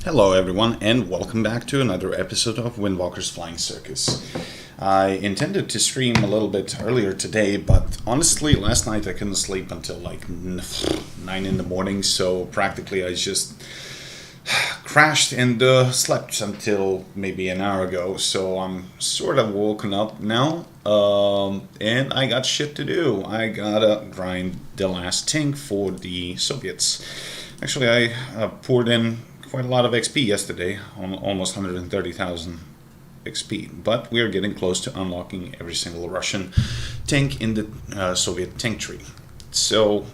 Hello everyone and welcome back to another episode of Windwalker's Flying Circus. I intended to stream a little bit earlier today, but honestly last night I couldn't sleep until like 9 in the morning, so practically I just crashed and slept until maybe an hour ago, so I'm sort of woken up now, and I got shit to do. I gotta grind the last tank for the Soviets. Actually, I poured in quite a lot of XP yesterday, almost 130,000 XP, but we are getting close to unlocking every single Russian tank in the Soviet tank tree. So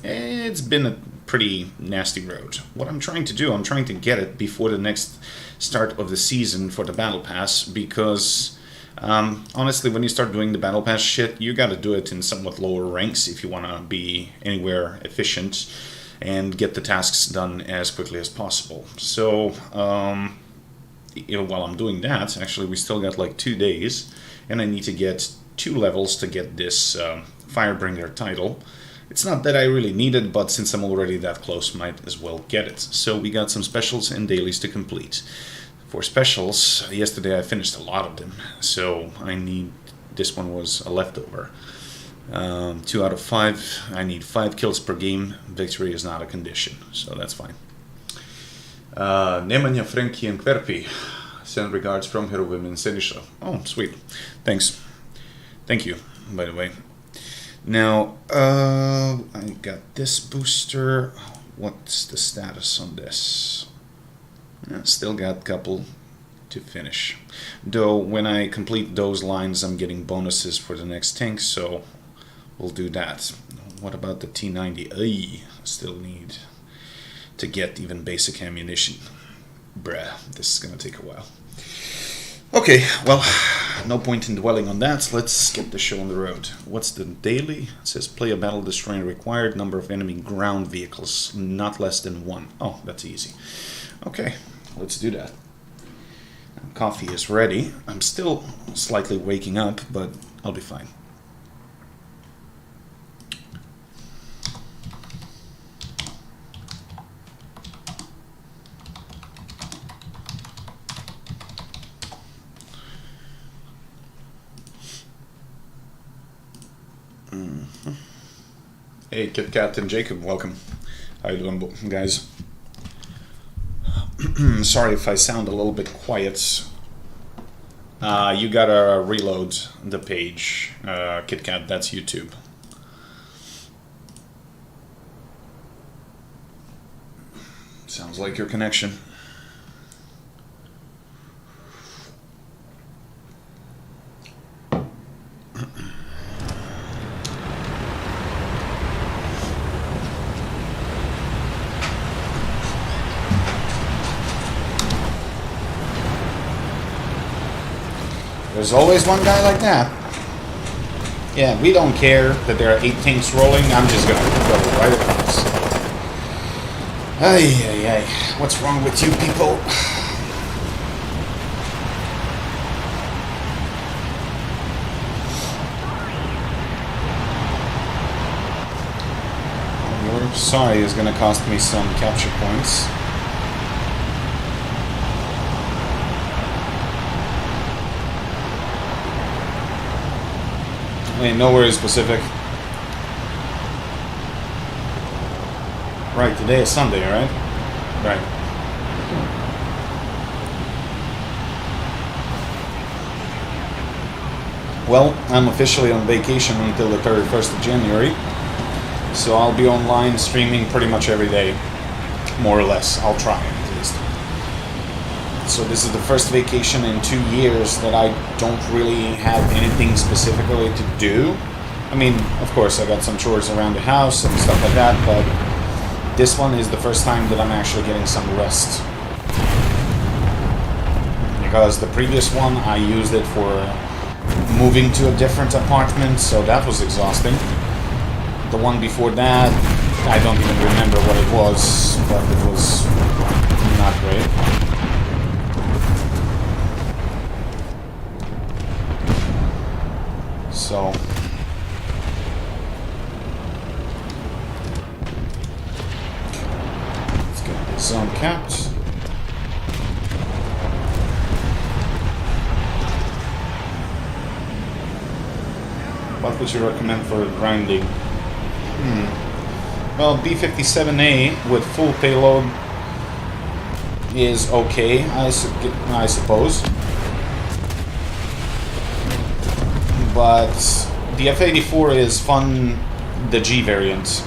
it's been a pretty nasty road. What I'm trying to do, I'm trying to get it before the next start of the season for the battle pass, because honestly, when you start doing the battle pass shit, you gotta do it in somewhat lower ranks if you wanna be anywhere efficient and get the tasks done as quickly as possible. So while I'm doing that, actually we still got like 2 days, and I need to get 2 levels to get this Firebringer title. It's not that I really need it, but since I'm already that close, might as well get it. So we got some specials and dailies to complete. For specials, yesterday I finished a lot of them, so this one was a leftover. 2 out of 5. I need 5 kills per game. Victory is not a condition, so that's fine. Nemanja Franki and Kverpi send regards from her women Senisha. Oh, sweet. Thanks. Thank you, by the way. Now, I got this booster. What's the status on this? Still got a couple to finish. Though, when I complete those lines, I'm getting bonuses for the next tank, so we'll do that. What about the T90? Still need to get even basic ammunition. Bruh, this is gonna take a while. Okay, well, no point in dwelling on that. Let's get the show on the road. What's the daily? It says play a battle destroying required number of enemy ground vehicles, not less than 1. Oh, that's easy. Okay, let's do that. Coffee is ready. I'm still slightly waking up, but I'll be fine. Hey, Kit Kat and Jacob, welcome. How you doing, guys? Sorry if I sound a little bit quiet. You gotta reload the page, Kit Kat. That's YouTube. Sounds like your connection. There's always one guy like that. Yeah, we don't care that there are 8 tanks rolling. I'm just gonna go right across. Ay, ay, ay. What's wrong with you people? Your sorry is gonna cost me some capture points. I mean, nowhere is specific. Right, today is Sunday, right? Right. Well, I'm officially on vacation until the 31st of January, so I'll be online streaming pretty much every day, more or less. I'll try, at least. So this is the first vacation in 2 years that I don't really have anything specifically to do. I mean, of course, I got some chores around the house and stuff like that, but this one is the first time that I'm actually getting some rest. Because the previous one, I used it for moving to a different apartment, so that was exhausting. The one before that, I don't even remember what it was, but it was not great. So let's get this zone capped. What would you recommend for grinding? Well, B-57A with full payload is okay, I suppose. But the F-84 is fun, the G variant,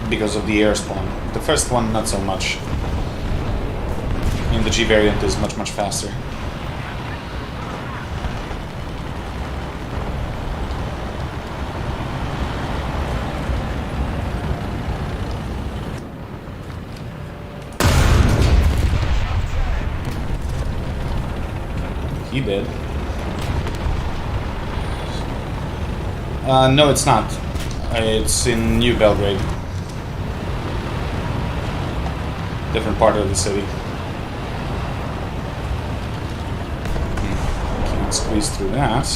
because of the air spawn. The first one, not so much. And the G variant is much, much faster. He did. No, it's not. It's in New Belgrade. Different part of the city. Can't squeeze through that.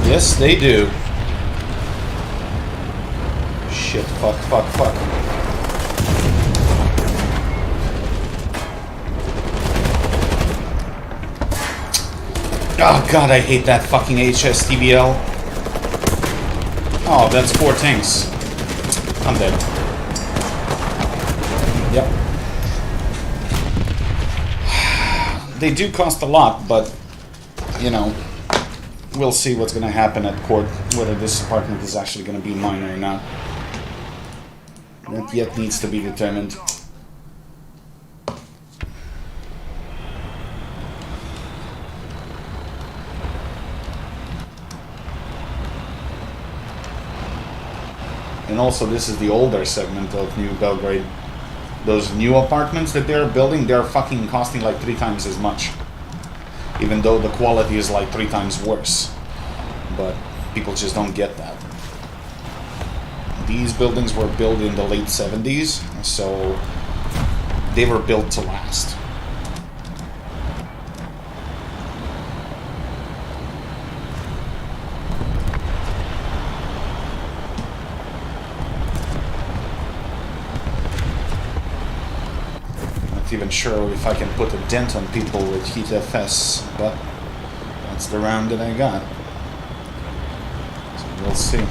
Yes, they do. Shit, fuck. Oh god, I hate that fucking HSTBL. Oh, that's 4 tanks. I'm dead. Yep. They do cost a lot, but, you know, we'll see what's going to happen at court, whether this apartment is actually going to be mine or not. That yet needs to be determined. And also, this is the older segment of New Belgrade. Those new apartments that they're building, they're fucking costing like 3 times as much. Even though the quality is like 3 times worse. But people just don't get that. These buildings were built in the late 70s, so they were built to last. Not even sure if I can put a dent on people with Heat FS, but that's the round that I got. So we'll see.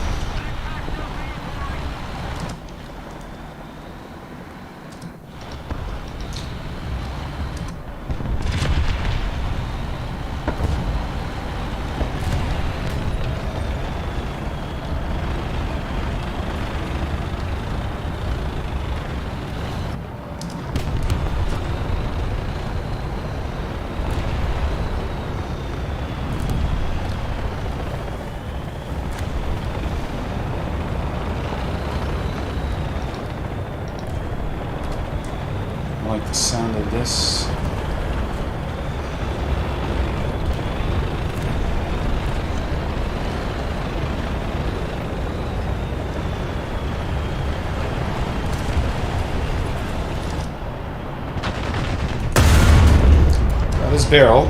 I like the sound of this. Got his barrel.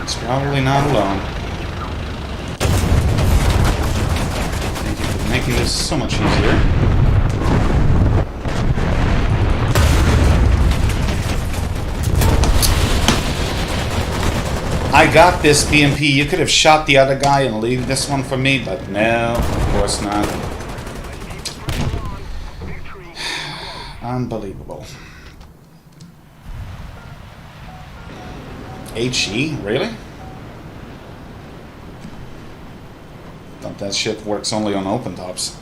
He's probably not alone. Thank you for making this so much easier. I got this, BMP. You could have shot the other guy and leave this one for me, but no, of course not. Unbelievable. HE? Really? Thought that shit works only on open tops.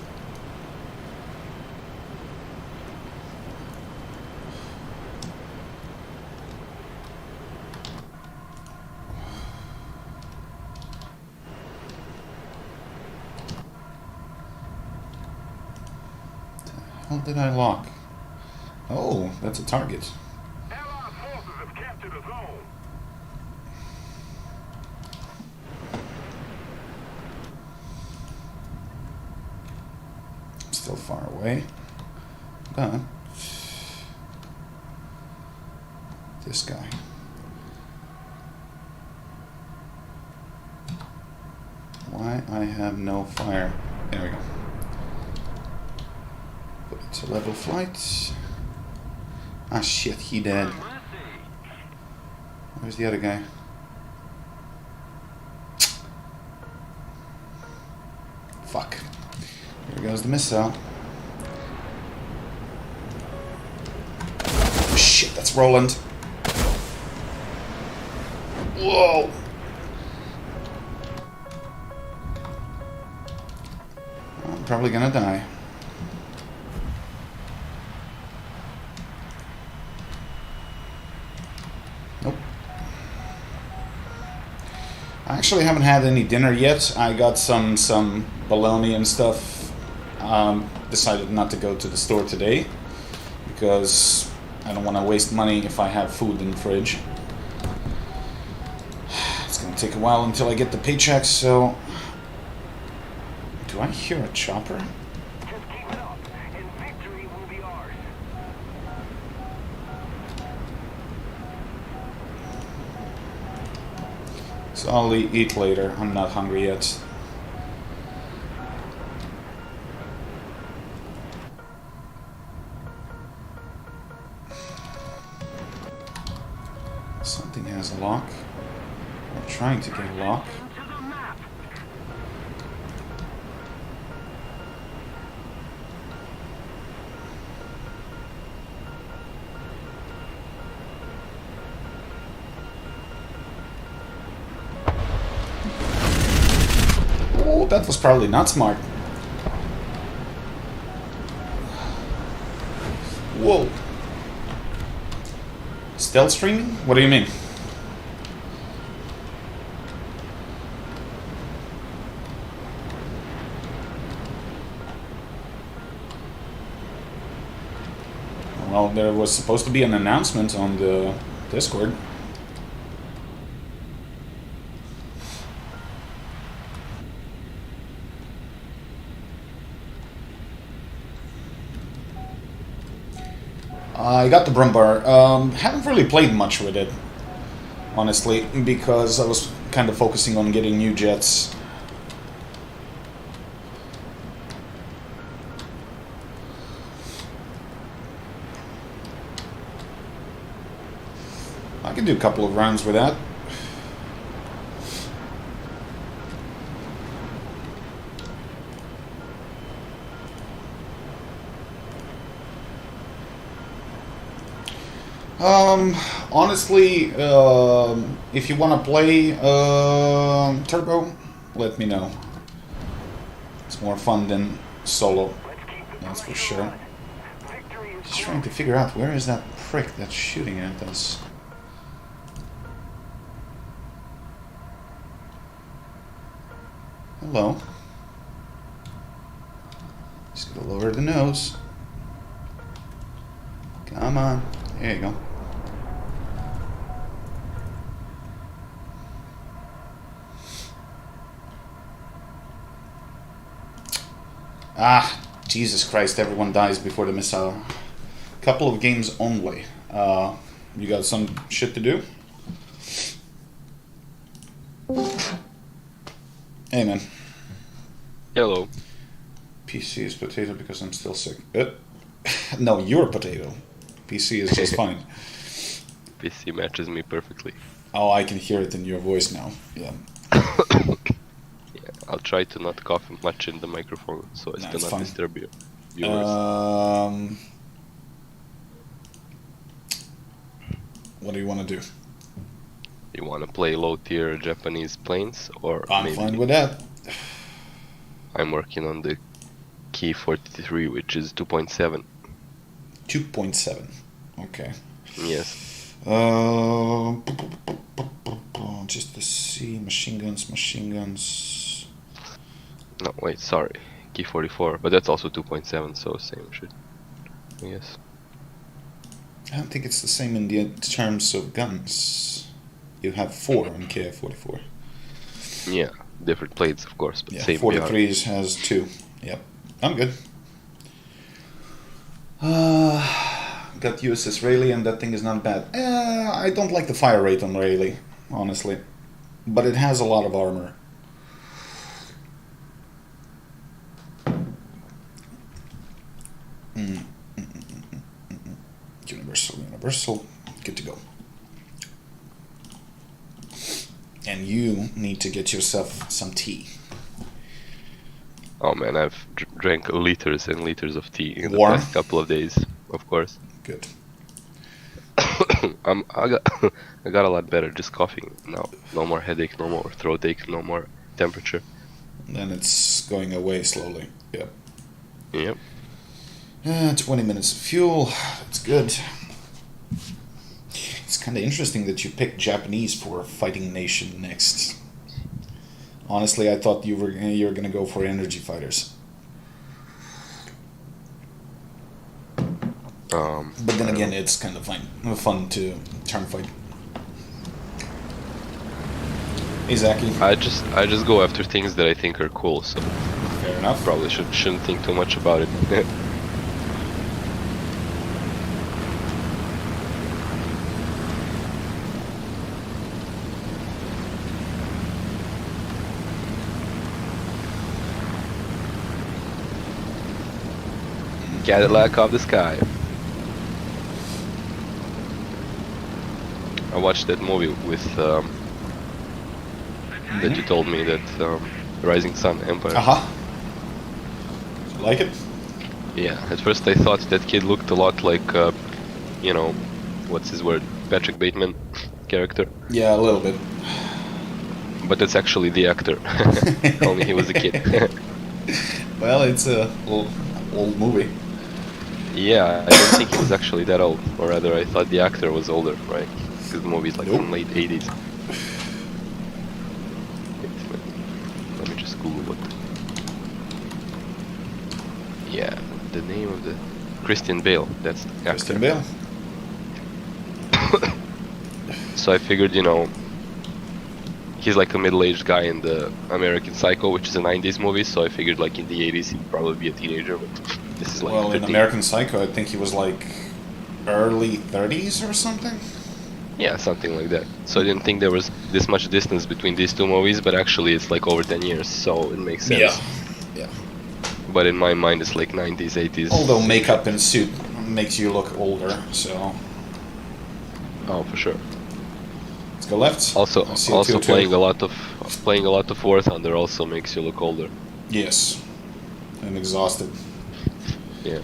What did I lock? Oh, that's a target. Allied forces have captured a zone. Still far away. But this guy. Why I have no fire? There we go. Put it to level flight. Ah shit, he dead. Where's the other guy? Fuck. Here goes the missile. Oh, shit, that's Roland. Whoa! I'm probably gonna die. Nope. I actually haven't had any dinner yet. I got some bologna and stuff. Decided not to go to the store today because I don't want to waste money if I have food in the fridge. It's gonna take a while until I get the paycheck, so... Do I hear a chopper? Just keep it up, and victory will be ours. So I'll eat later. I'm not hungry yet. Something has a lock. I'm trying to get a lock. Into the map. Oh, that was probably not smart. Whoa. Stealth streaming? What do you mean? Well, there was supposed to be an announcement on the Discord. I got the Brumbar. Haven't really played much with it, honestly, because I was kind of focusing on getting new jets. I can do a couple of rounds with that. Honestly, if you want to play Turbo, let me know. It's more fun than solo, that's for sure. Just trying to figure out where is that prick that's shooting at us. Hello. Just gotta lower the nose. Come on. There you go. Ah, Jesus Christ, everyone dies before the missile. Couple of games only. You got some shit to do? Hey, man. Hello. PC is potato because I'm still sick. No, you're potato. PC is just fine. PC matches me perfectly. Oh, I can hear it in your voice now. Yeah. Yeah, I'll try to not cough much in the microphone so as No, to it's not fine. disturb you viewers. What do you want to do? You want to play low tier Japanese planes or I'm maybe fine with that. I'm working on the Key 43, which is 2.7. 2.7. Okay. Yes. Just to see machine guns. No, wait, sorry. Key 44, but that's also 2.7, so same shit. Yes. I don't think it's the same in the terms of guns. You have 4 on KF44. Yeah, different plates, of course, but Yeah, same 43s has 2. Yep. I'm good. Got USS Rayleigh, and that thing is not bad. I don't like the fire rate on Rayleigh, honestly. But it has a lot of armor. Universal. Good to go. And you need to get yourself some tea. Oh man, I've drank liters and liters of tea in the Warm? past couple of days, of course. Good. I got a lot better just coughing now. No more headache, no more throat ache, no more temperature. Then it's going away slowly. Yep. Yep. 20 minutes of fuel. That's good. It's kind of interesting that you picked Japanese for Fighting Nation next. Honestly, I thought you were gonna go for energy fighters. But then again, it's kind of fun to turn fight. Hey, Zaki. I just go after things that I think are cool, so Fair enough. probably shouldn't think too much about it. Cadillac of the sky. I watched that movie with that you told me, that Rising Sun Empire. You like it? Yeah, at first I thought that kid looked a lot like, what's his word, Patrick Bateman character. Yeah, a little bit. But that's actually the actor. Only he was a kid. Well, it's a old movie. Yeah, I don't think he was actually that old, or rather I thought the actor was older, right? Because the movie's like Nope. from late 80s. Let me just Google it. Yeah, the name of the... Christian Bale, that's the actor. Christian Bale. So I figured, he's like a middle-aged guy in the American Psycho, which is a 90s movie, so I figured like in the 80s he'd probably be a teenager, but this is like Well, in 13. American Psycho, I think he was like early 30s or something. Yeah, something like that. So I didn't think there was this much distance between these two movies, but actually it's like over 10 years, so it makes sense. Yeah. But in my mind it's like 90s, 80s. Although makeup and suit makes you look older, so Oh, for sure. let's go left. Also I see a 202. playing a lot of War Thunder also makes you look older. Yes. And exhausted. Yeah.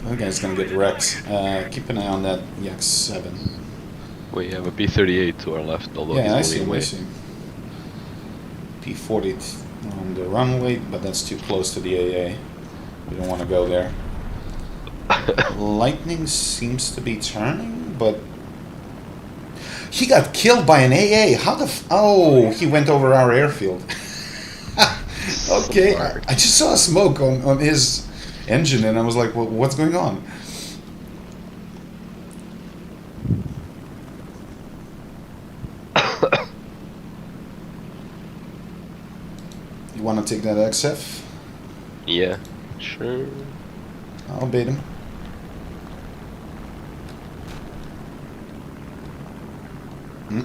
That guy's gonna get wrecked. Keep an eye on that Yak 7. We have a P-38 to our left, although Yeah, I he's see moving him, I away. see him. P-40 on the runway, but that's too close to the AA. We don't want to go there. Lightning seems to be turning, but... He got killed by an AA! How the Oh, he went over our airfield. Okay, I just saw smoke on his engine and I was like, well, what's going on? You want to take that XF? Yeah, sure. I'll bait him.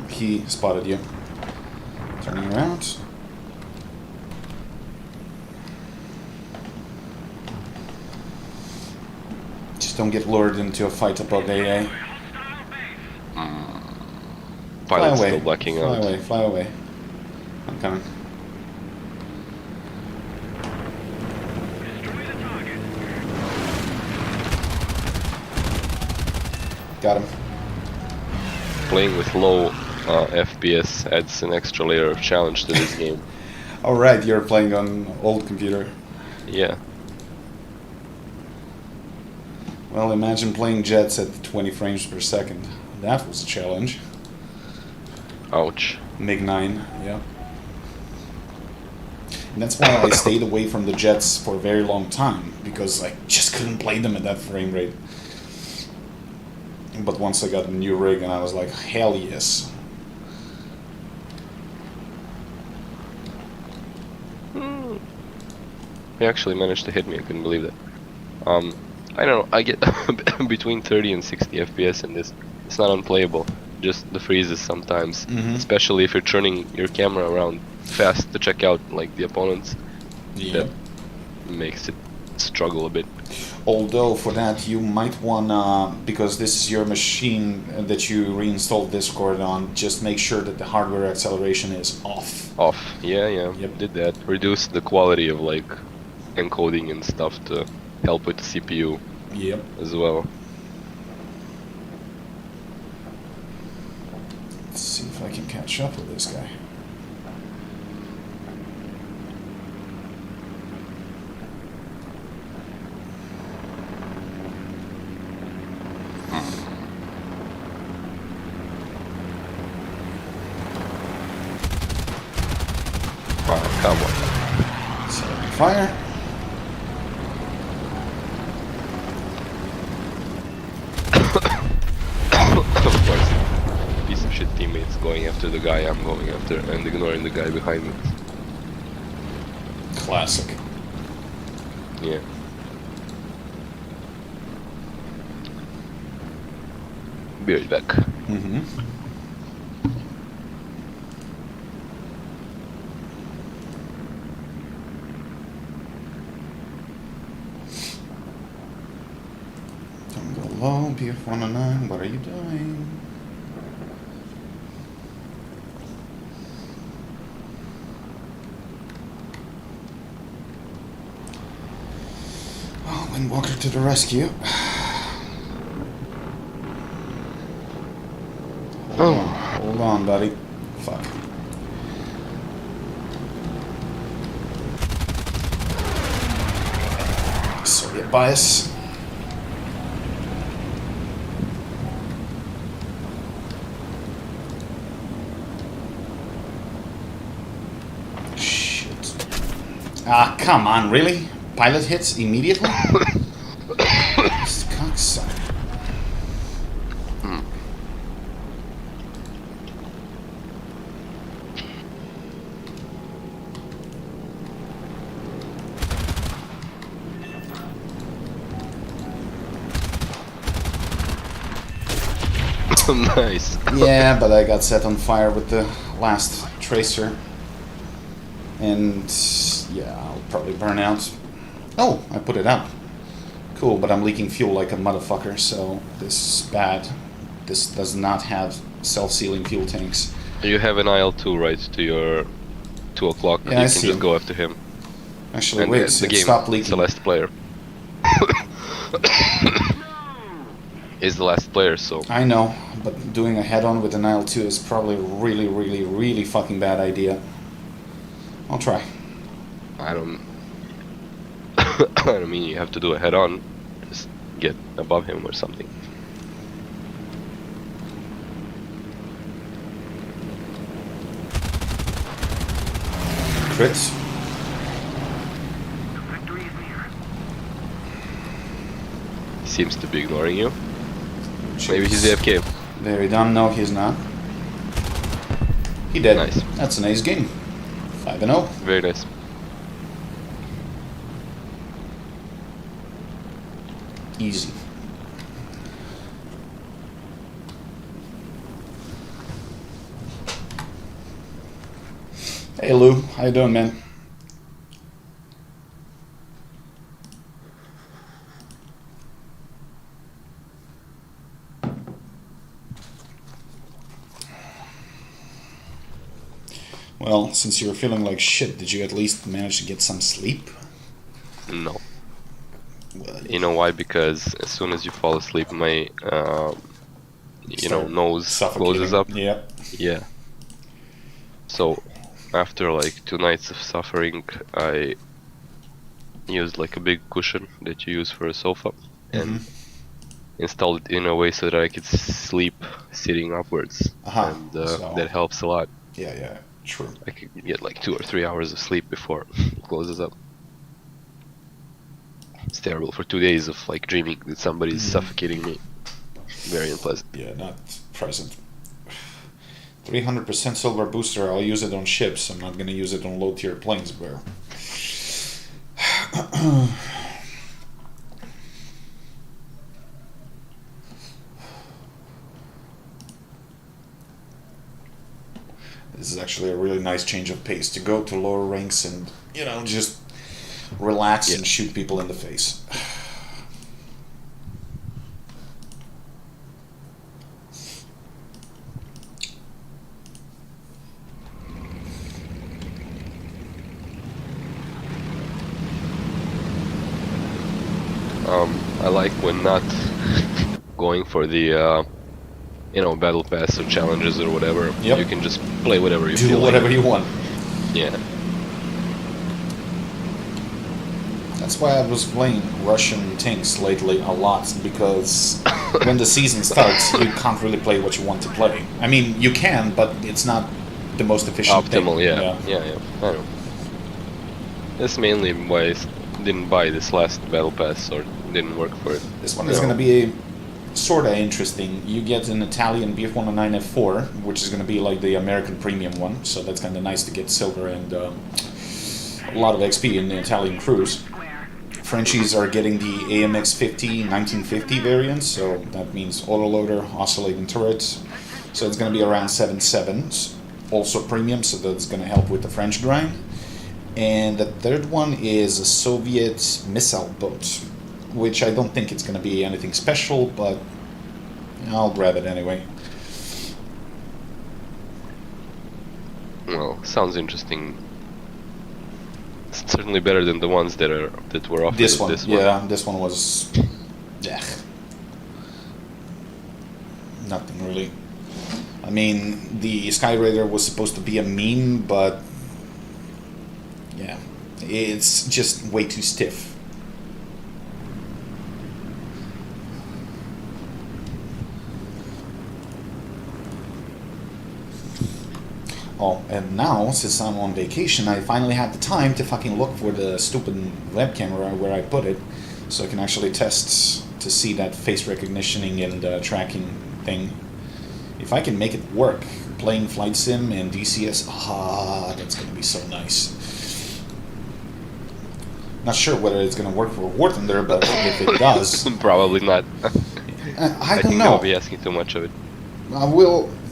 He spotted you. Turning around. Just don't get lured into a fight above AA. Pilot's away. still blacking Fly out. away, fly away. I'm coming. Destroy the target. Got him. Playing with low FPS adds an extra layer of challenge to this game. Alright, you're playing on old computer. Yeah. Well, imagine playing Jets at 20 frames per second. That was a challenge. Ouch. MiG-9, yeah. And that's why I stayed away from the Jets for a very long time, because I just couldn't play them at that frame rate. But once I got a new rig and I was like, hell yes. he actually managed to hit me. I couldn't believe that. I don't know. I get between 30 and 60 FPS in this. It's not unplayable. Just the freezes sometimes, especially if you're turning your camera around fast to check out like the opponents. Yeah. That makes it struggle a bit. Although for that you might wanna, because this is your machine that you reinstalled Discord on, just make sure that the hardware acceleration is off. Off. Yeah. Yep. Did that. Reduce the quality of like encoding and stuff to help with the CPU Yep. as well. Let's see if I can catch up with this guy. Come on. Set up fire. Of course, piece of shit teammates going after the guy I'm going after and ignoring the guy behind me. Classic. Yeah. Be right back. Mm-hmm. Don't go low, BF-109, what are you doing? Oh, Windwalker to the rescue. Hold on, buddy. Fuck. Soviet bias. Shit. Ah, come on, really? Pilot hits immediately? This cocksucker. Nice. Yeah, but I got set on fire with the last tracer. And yeah, I'll probably burn out. Oh, I put it out. Cool, but I'm leaking fuel like a motherfucker, so this is bad. This does not have self-sealing fuel tanks. You have an IL-2 right to your 2 o'clock. Yeah, You I can see just him. go after him. Actually, And wait, the game, stop it's the leaking. last player. Is the last player, so I know, but doing a head-on with an IL-2 is probably a really, really, really fucking bad idea. I'll try. I don't. I don't mean you have to do a head-on. Just get above him or something. Crits. Victory is near. He seems to be ignoring you. Maybe he's AFK. Very dumb. No, he's not. He did. Nice. That's an ace game. 5-0. Very nice. Easy. Hey Lou, how you doing, man? Well, since you were feeling like shit, did you at least manage to get some sleep? No. Well, You know why? Because as soon as you fall asleep, my Start nose closes up. Yeah. Yeah. So after like 2 nights of suffering, I used like a big cushion that you use for a sofa and installed it in a way so that I could sleep sitting upwards, and So- that helps a lot. Yeah, true. I could get like 2 or 3 hours of sleep before it closes up. It's terrible for 2 days of like dreaming that somebody's suffocating me. Very unpleasant. Yeah, not present. 300% silver booster, I'll use it on ships. I'm not gonna use it on low tier planes, bro. This is actually a really nice change of pace to go to lower ranks and, just relax and shoot people in the face. I like when not going for the battle pass or challenges or whatever. Yep. You can just play whatever you Do feel whatever like. you want. Yeah. That's why I was playing Russian tanks lately a lot, because when the season starts, you can't really play what you want to play. I mean, you can, but it's not the most efficient Optimal, thing. yeah. I know. That's mainly why I didn't buy this last battle pass, or didn't work for it. This one is going to be sort of interesting. You get an Italian BF-109 F4, which is going to be like the American premium one, so that's kind of nice to get silver and a lot of XP in the Italian crews. Frenchies are getting the AMX-50 1950 variant, so that means autoloader, oscillating turrets. So it's going to be around 7.7s, also premium, so that's going to help with the French grind. And the third one is a Soviet missile boat, which I don't think it's going to be anything special, but I'll grab it anyway. Well, sounds interesting. It's certainly better than the ones that were offered. This one, this one. yeah, this one was, nothing really. I mean, the Skyraider was supposed to be a meme, but yeah, it's just way too stiff. Oh, and now, since I'm on vacation, I finally have the time to fucking look for the stupid web camera where I put it, so I can actually test to see that face recognition and tracking thing. If I can make it work, playing Flight Sim and DCS, that's going to be so nice. Not sure whether it's going to work for War Thunder, but if it does... Probably not. I don't think know. I'll be asking too much of it.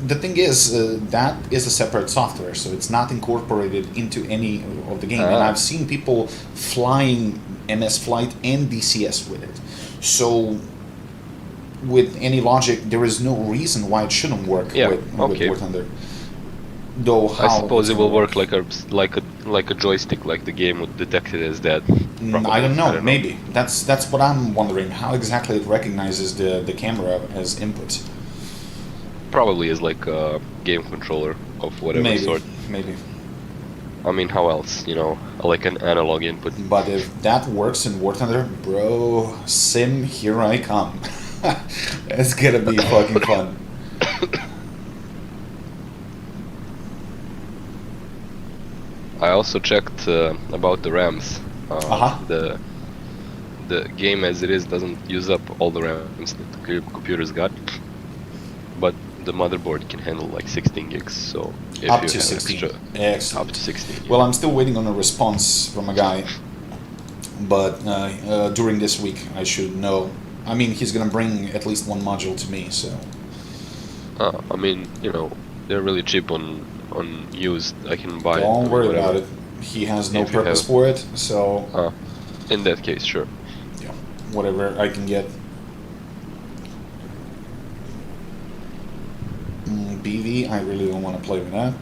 The thing is, that is a separate software, so it's not incorporated into any of the game. And I've seen people flying MS Flight and DCS with it. So, with any logic, there is no reason why it shouldn't work with War Thunder. Though how I suppose it will work like like a joystick, like the game would detect it as that. I don't know. Maybe that's what I'm wondering. How exactly it recognizes the camera as input. Probably is like a game controller of whatever sort. Maybe. I mean, how else? Like an analog input. But if that works in War Thunder, bro, Sim, here I come. It's gonna be fucking fun. I also checked about the RAMs. The game as it is doesn't use up all the RAMs that the computers got, but the motherboard can handle like 16 gigs. So if Up you to have 16. extra, Excellent. up to 16. Yeah. Well, I'm still waiting on a response from a guy, but during this week I should know. I mean, he's gonna bring at least one module to me, so. I mean, they're really cheap on used. I can buy. Don't worry whatever. about it. He has no If you purpose have- for it, so In that case, sure. yeah, whatever I can get. BV, I really don't want to play with that.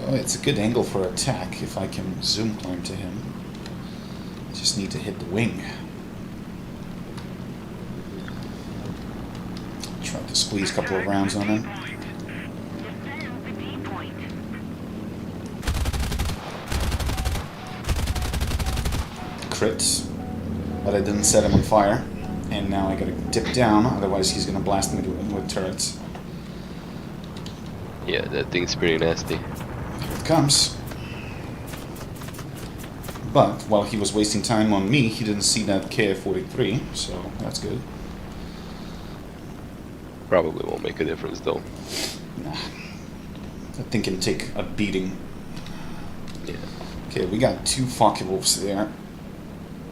Oh, it's a good angle for attack if I can zoom climb to him. Just need to hit the wing. Try to squeeze a couple of rounds on him. Defend the D point. Crits, but I didn't set him on fire. And now I gotta dip down, otherwise he's gonna blast me with turrets. Yeah, that thing's pretty nasty. Here it comes. But while he was wasting time on me, he didn't see that KF-43, so that's good. Probably won't make a difference though. That thing can take a beating. Yeah. Okay, we got 2 Focke-Wulfs there.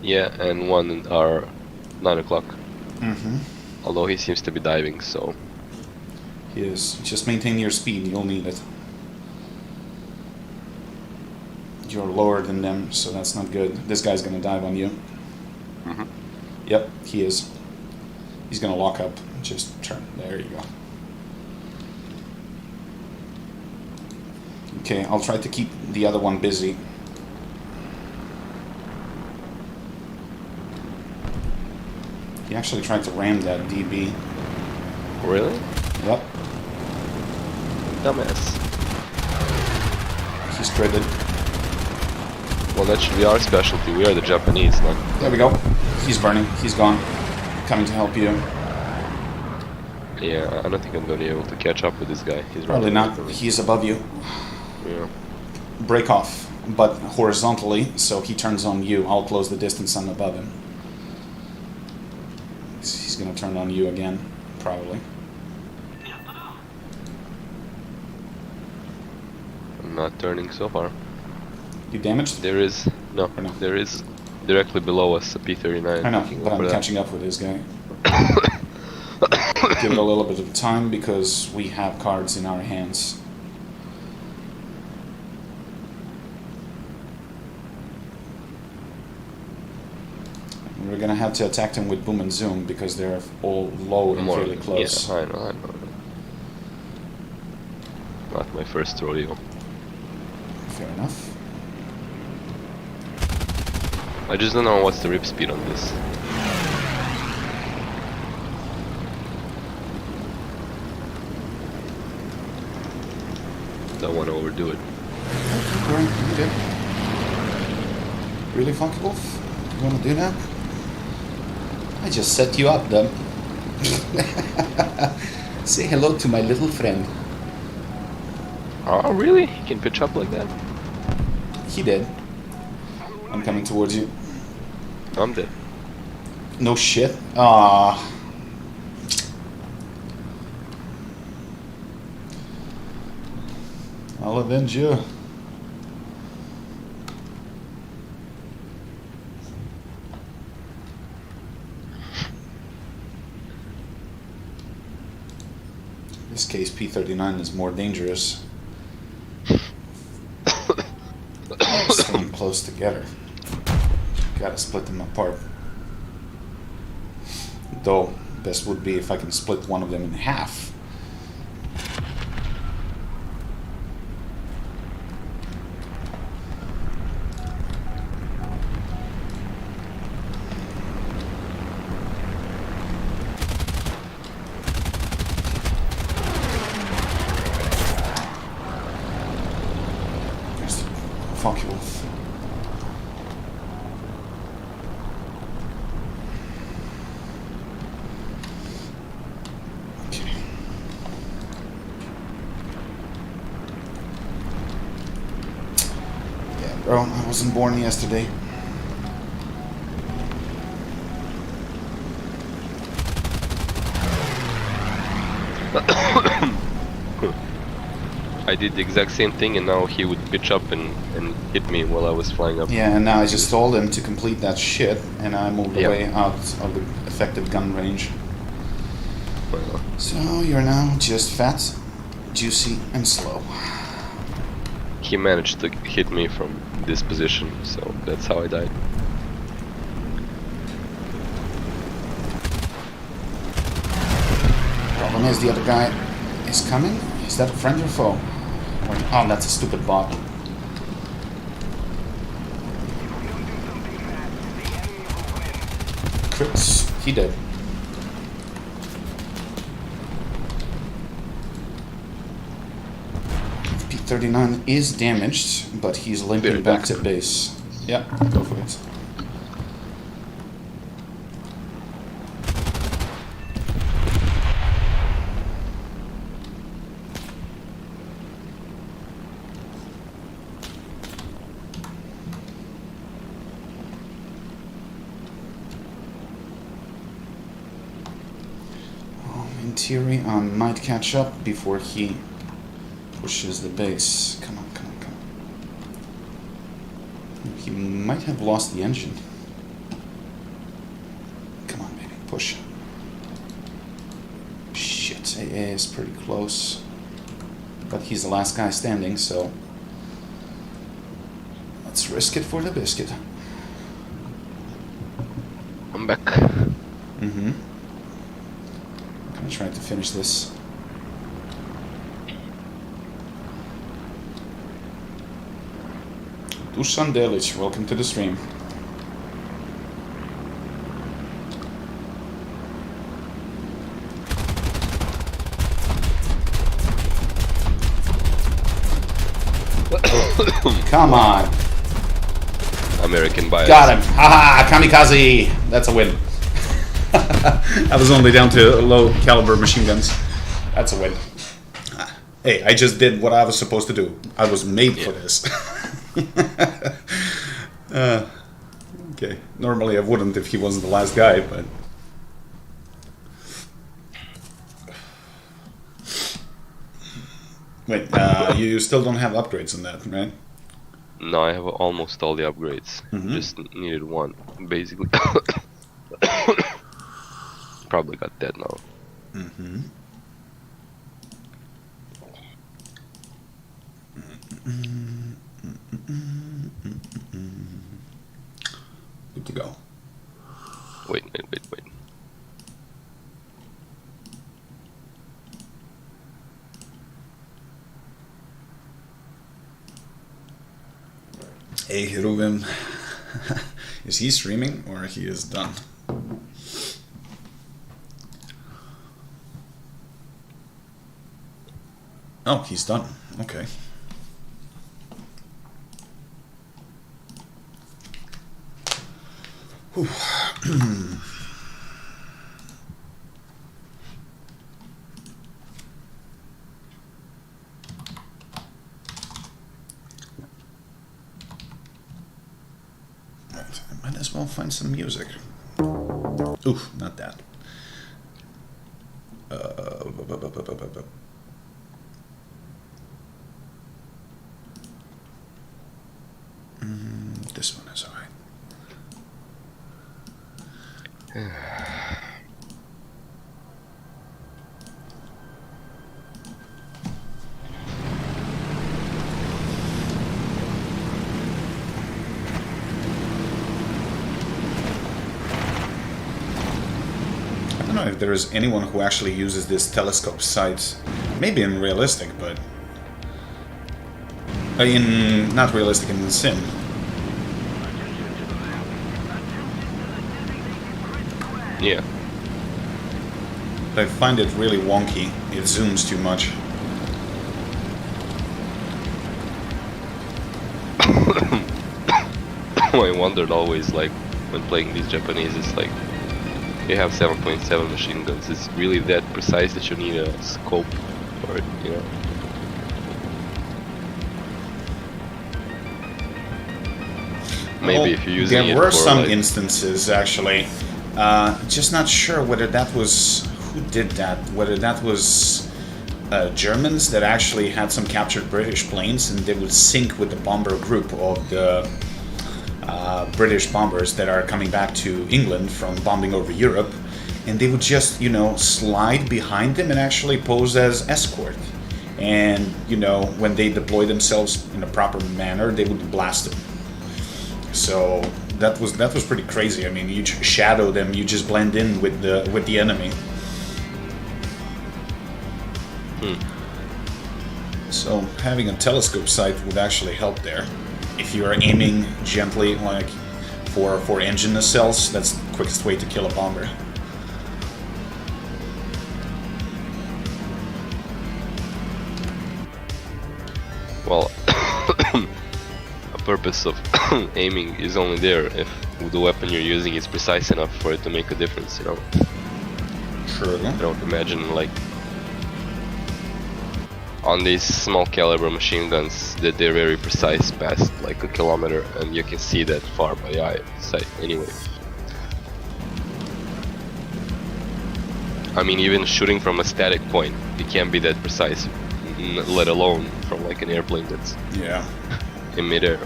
Yeah, and one in our 9 o'clock. Mm-hmm. Although he seems to be diving, so He is. Just maintain your speed, you'll need it. You're lower than them, so that's not good. This guy's gonna dive on you. Mhm. Yep, he is. He's gonna lock up. Just turn. There you go. Okay, I'll try to keep the other one busy. He actually tried to ram that DB. really? Yep, Dumbass. he's critted. Well, that should be our specialty. We are the Japanese, not. There we go. He's burning. He's gone. Coming to help you. Yeah, I don't think I'm gonna be able to catch up with this guy. He's Probably running not. away from me. He's above you. Yeah. Break off, but horizontally, so he turns on you. I'll close the distance I'm above him. He's gonna turn on you again, probably. I'm not turning so far. You damaged? There is no. Or no? There is directly below us a P-39. I know, taking but over I'm that. catching up with this guy. Give it a little bit of time because we have cards in our hands. We're gonna have to attack them with boom and zoom because they're all low and More, fairly close. Yeah, I know. Not my first rodeo. Fair enough. I just don't know what's the rip speed on this. Don't want to overdo it. Okay, you good. Really, Focke-Wulf? You wanna do that? I just set you up, dumb. Say hello to my little friend. Oh, really? He can pitch up like that? He did. I'm coming towards you. I'm dead. No shit. Ah. I'll avenge you. In this case, P-39 is more dangerous. Staying close together. Gotta split them apart. Though, best would be if I can split one of them in half. There's the Focke-Wulf. Okay. Yeah, bro, I wasn't born yesterday. I did the exact same thing, and now he would pitch up and hit me while I was flying up. Yeah, and now I just told him to complete that shit, and I moved Yep. away out of the effective gun range. Well, So you're now just fat, juicy, and slow. he managed to hit me from this position, so that's how I died. Problem is, the other guy is coming. Is that a friend or foe? Or, oh, that's a stupid bot. Crits. He did. P-39 is damaged, but he's limping Very back back. to base. Yeah, go for it. in theory, I might catch up before he pushes the base. Come on, come on, come on. He might have lost the engine. Come on, baby, push. Shit, AA is pretty close. But he's the last guy standing, so let's risk it for the biscuit. I'm back. Mm-hmm. I'm gonna try to finish this. Dusan Delic, welcome to the stream. Come on. American bias. Got him. Haha, kamikaze. That's a win. I was only down to low caliber machine guns. That's a win. Hey, I just did what I was supposed to do. I was made for this. Okay. Normally I wouldn't if he wasn't the last guy, but... Wait, you still don't have upgrades on that, right? No, I have almost all the upgrades. Just needed one, basically. Probably got dead now. Good to go. Wait. Hey, Ruben. Is he streaming or he is done? Oh, he's done. Okay. Whew. Might as well find some music. Oof, not that. This one is alright. I don't know if there is anyone who actually uses this telescope sight. Maybe in realistic, but in not realistic in the sim. Yeah. I find it really wonky. It zooms too much. I wondered always, like, when playing these Japanese, it's like, you have 7.7 machine guns, it's really that precise that you need a scope for it, you know? Maybe if you're using it there were for, some like, instances, actually. Just not sure whether that was... Who did that? Whether that was Germans that actually had some captured British planes and they would sync with the bomber group of the British bombers that are coming back to England from bombing over Europe, and they would just, you know, slide behind them and actually pose as escort. And, you know, when they deploy themselves in a proper manner, they would blast them. So that was pretty crazy. I mean, you shadow them, you just blend in with the enemy. So having a telescope sight would actually help there. If you are aiming gently, like for engine nacelles, that's the quickest way to kill a bomber. Well, a purpose of aiming is only there if the weapon you're using is precise enough for it to make a difference, you know? True. I don't imagine, like, on these small caliber machine guns that they're very precise past like a kilometer, and you can see that far by eye sight anyway. I mean, even shooting from a static point, it can't be that precise, let alone from like an airplane that's Yeah. in midair.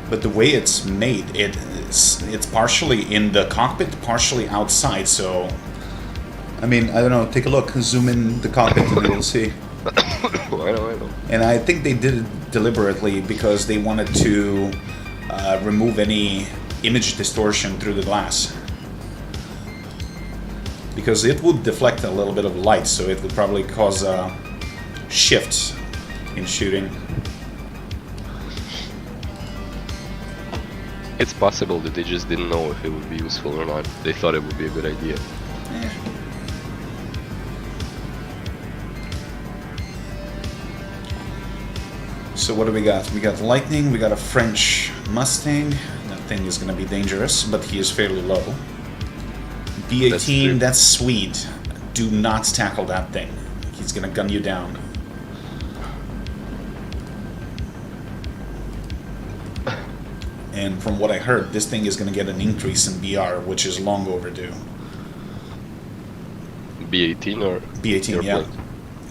But the way it's made, it's partially in the cockpit, partially outside. So, I mean, I don't know. Take a look. Zoom in the cockpit, and you'll see. I know. And I think they did it deliberately because they wanted to remove any image distortion through the glass. Because it would deflect a little bit of light, so it would probably cause shifts in shooting. It's possible that they just didn't know if it would be useful or not. They thought it would be a good idea. So what do we got? We got Lightning, we got a French Mustang. That thing is going to be dangerous, but he is fairly low. B-18, that's Swede. Do not tackle that thing. He's going to gun you down. And from what I heard, this thing is going to get an increase in BR, which is long overdue. B-18 or B-18, airplane? yeah.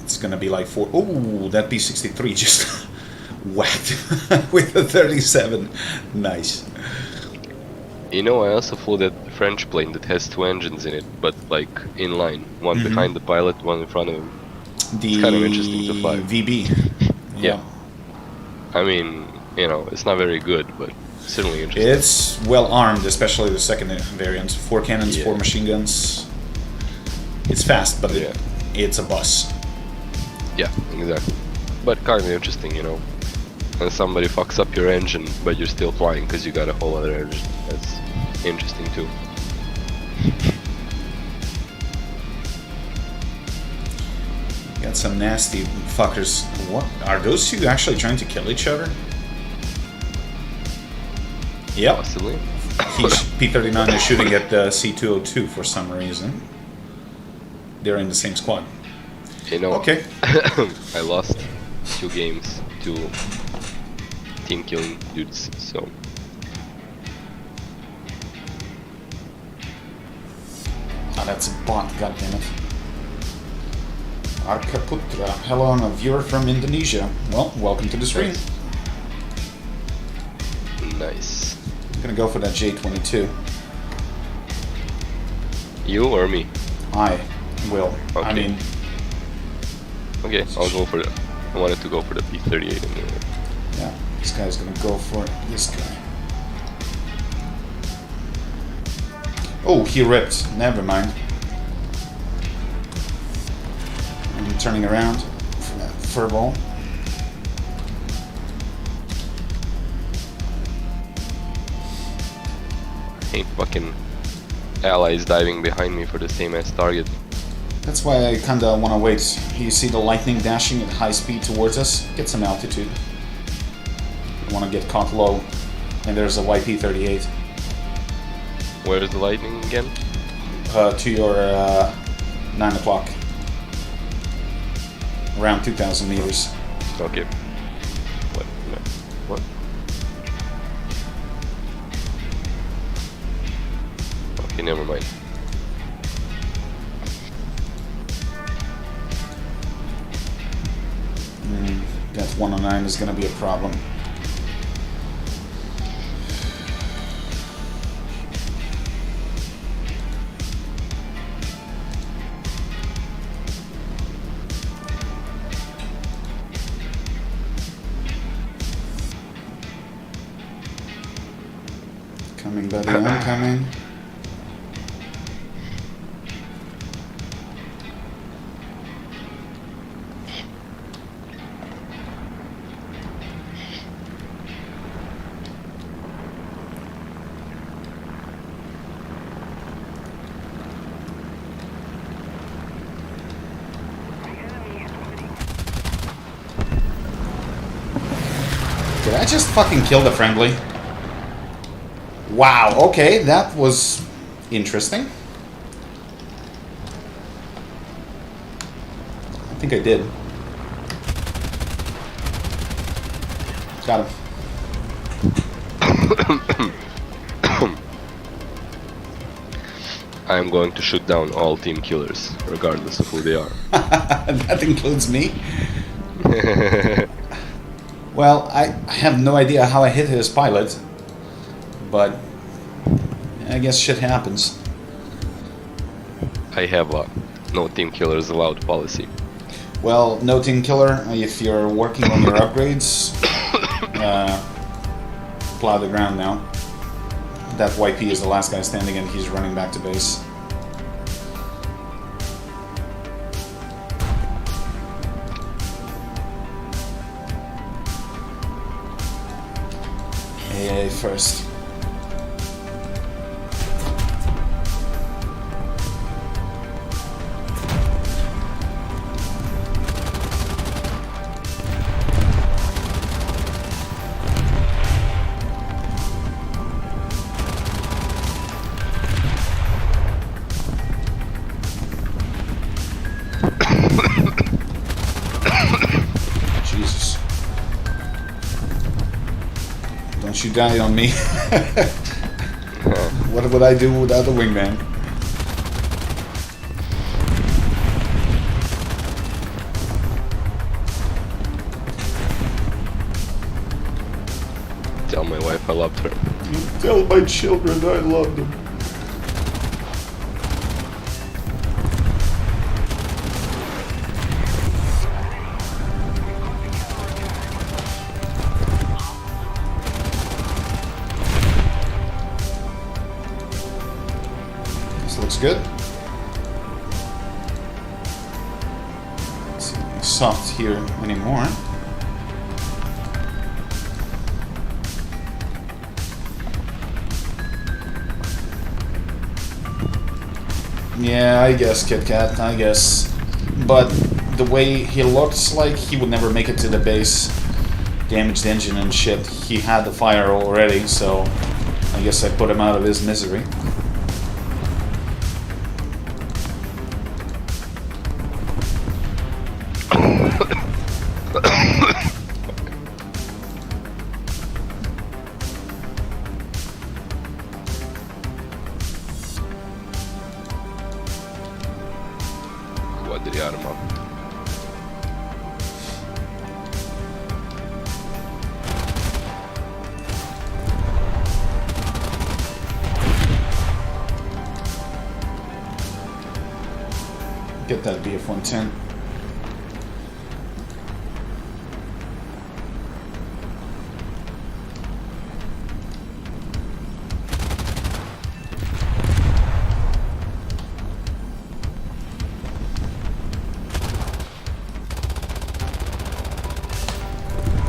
It's going to be like 4... Ooh, that B-63 just whacked with a 37. Nice. You know, I also flew that French plane that has 2 engines in it, but like in line. One behind the pilot, one in front of him. The It's kind of interesting to fly. VB. Yeah. I mean, you know, it's not very good, but certainly interesting. It's well armed, especially the second variant. 4 cannons, Yeah. 4 machine guns. It's fast, but Yeah. it's a bus. Yeah, exactly. But kind of interesting, you know. And somebody fucks up your engine, but you're still flying because you got a whole other engine. That's interesting too. Got some nasty fuckers. What? Are those two actually trying to kill each other? Yep. Possibly. P-39 is shooting at the C-202 for some reason. They're in the same squad. You know, Okay. I lost 2 games to team killing dudes, so Oh, that's a bot, goddammit. Arkaputra. Hello, I'm a viewer from Indonesia. Well, welcome to the stream. nice. I'm gonna go for that J-22. You or me? I will. I Okay. mean, Okay, I'll go for it. I wanted to go for the P-38 anyway. yeah, this guy's gonna go for this guy. Oh, he ripped. Never mind. I'm turning around for that furball. Ain't fucking allies diving behind me for the same ass target. That's why I kinda wanna wait. You see the lightning dashing at high speed towards us? Get some altitude. I wanna get caught low. And there's a YP-38. Where is the lightning again? To your 9 o'clock. Around 2,000 meters. Okay. What? No. What? Okay, never mind. That 109 is gonna be a problem. Coming, buddy, I'm coming. Did I just fucking kill the friendly? Wow, okay, that was interesting. I think I did. Got him. I'm going to shoot down all team killers, regardless of who they are. That includes me. Well, I have no idea how I hit his pilot, but I guess shit happens. I have a no team killers allowed policy. Well, no team killer, if you're working on your upgrades, plow the ground now. That YP is the last guy standing and he's running back to base. AA first. Jesus. Don't you die on me. What would I do without the wingman? Tell my wife I loved her. Tell my children I love them. This looks good. Let's see, soft here anymore. Yeah, I guess, Kit Kat, I guess. But the way he looks like he would never make it to the base, damaged engine and shit, he had the fire already, so I guess I put him out of his misery. Quadriarma. Get that BF-110.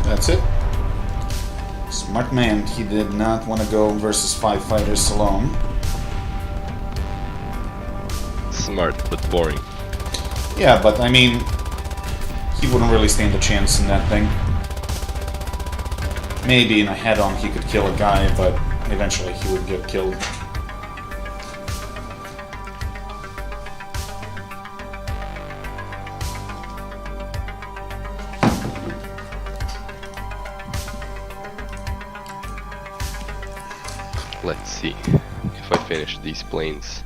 That's it. Smart man, he did not want to go versus 5 fighters alone. Smart but boring. Yeah, but I mean, he wouldn't really stand a chance in that thing. Maybe in a head-on he could kill a guy, but eventually he would get killed. Let's see if I finish these planes.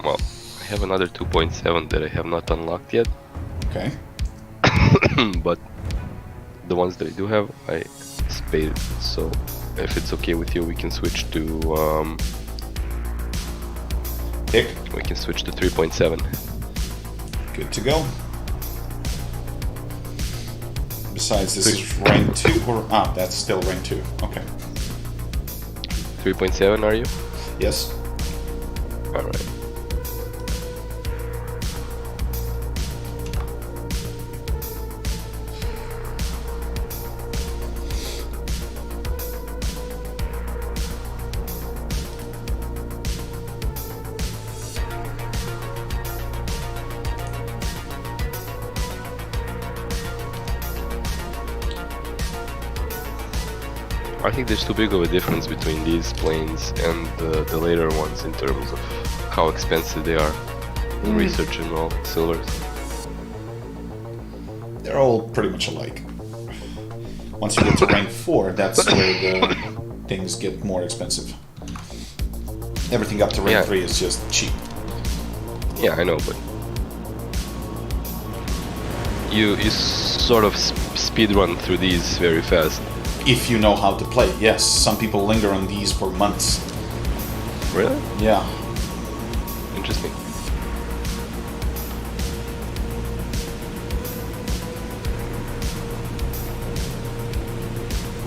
Well, I have another 2.7 that I have not unlocked yet, Okay. but the ones that I do have, I spaded. So if it's okay with you, we can switch to Pick. we can switch to 3.7. Good to go. Besides, this is rank 2, or... Ah, that's still rank 2. Okay. 3.7, are you? Yes. Alright. I think there's too big of a difference between these planes and the later ones in terms of how expensive they are. The research and all, silvers. They're all pretty much alike. Once you get to rank 4, that's where the things get more expensive. Everything up to rank 3 is just cheap. Yeah, I know, but you sort of speed run through these very fast. If you know how to play, yes. Some people linger on these for months. Really? Yeah. Interesting.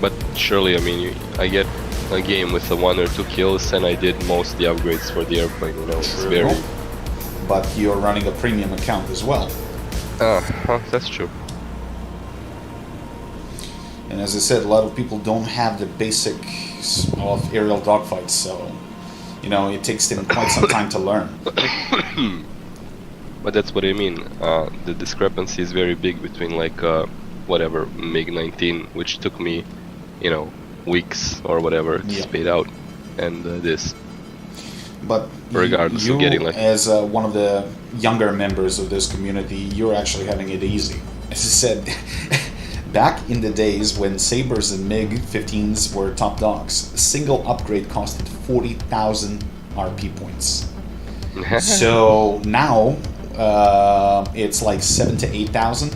But surely, I mean, I get a game with a 1 or 2 kills, and I did most of the upgrades for the airplane. You know, it's very. But you're running a premium account as well. That's true. And as I said, a lot of people don't have the basics of aerial dogfights, so you know it takes them quite some time to learn. But that's what I mean. The discrepancy is very big between like whatever MiG-19, which took me, you know, weeks or whatever to speed out, and this. But regardless of getting like, as one of the younger members of this community, you're actually having it easy. As I said, back in the days when Sabres and MiG-15s were top dogs, a single upgrade costed 40,000 RP points. So now it's like 7,000 to 8,000.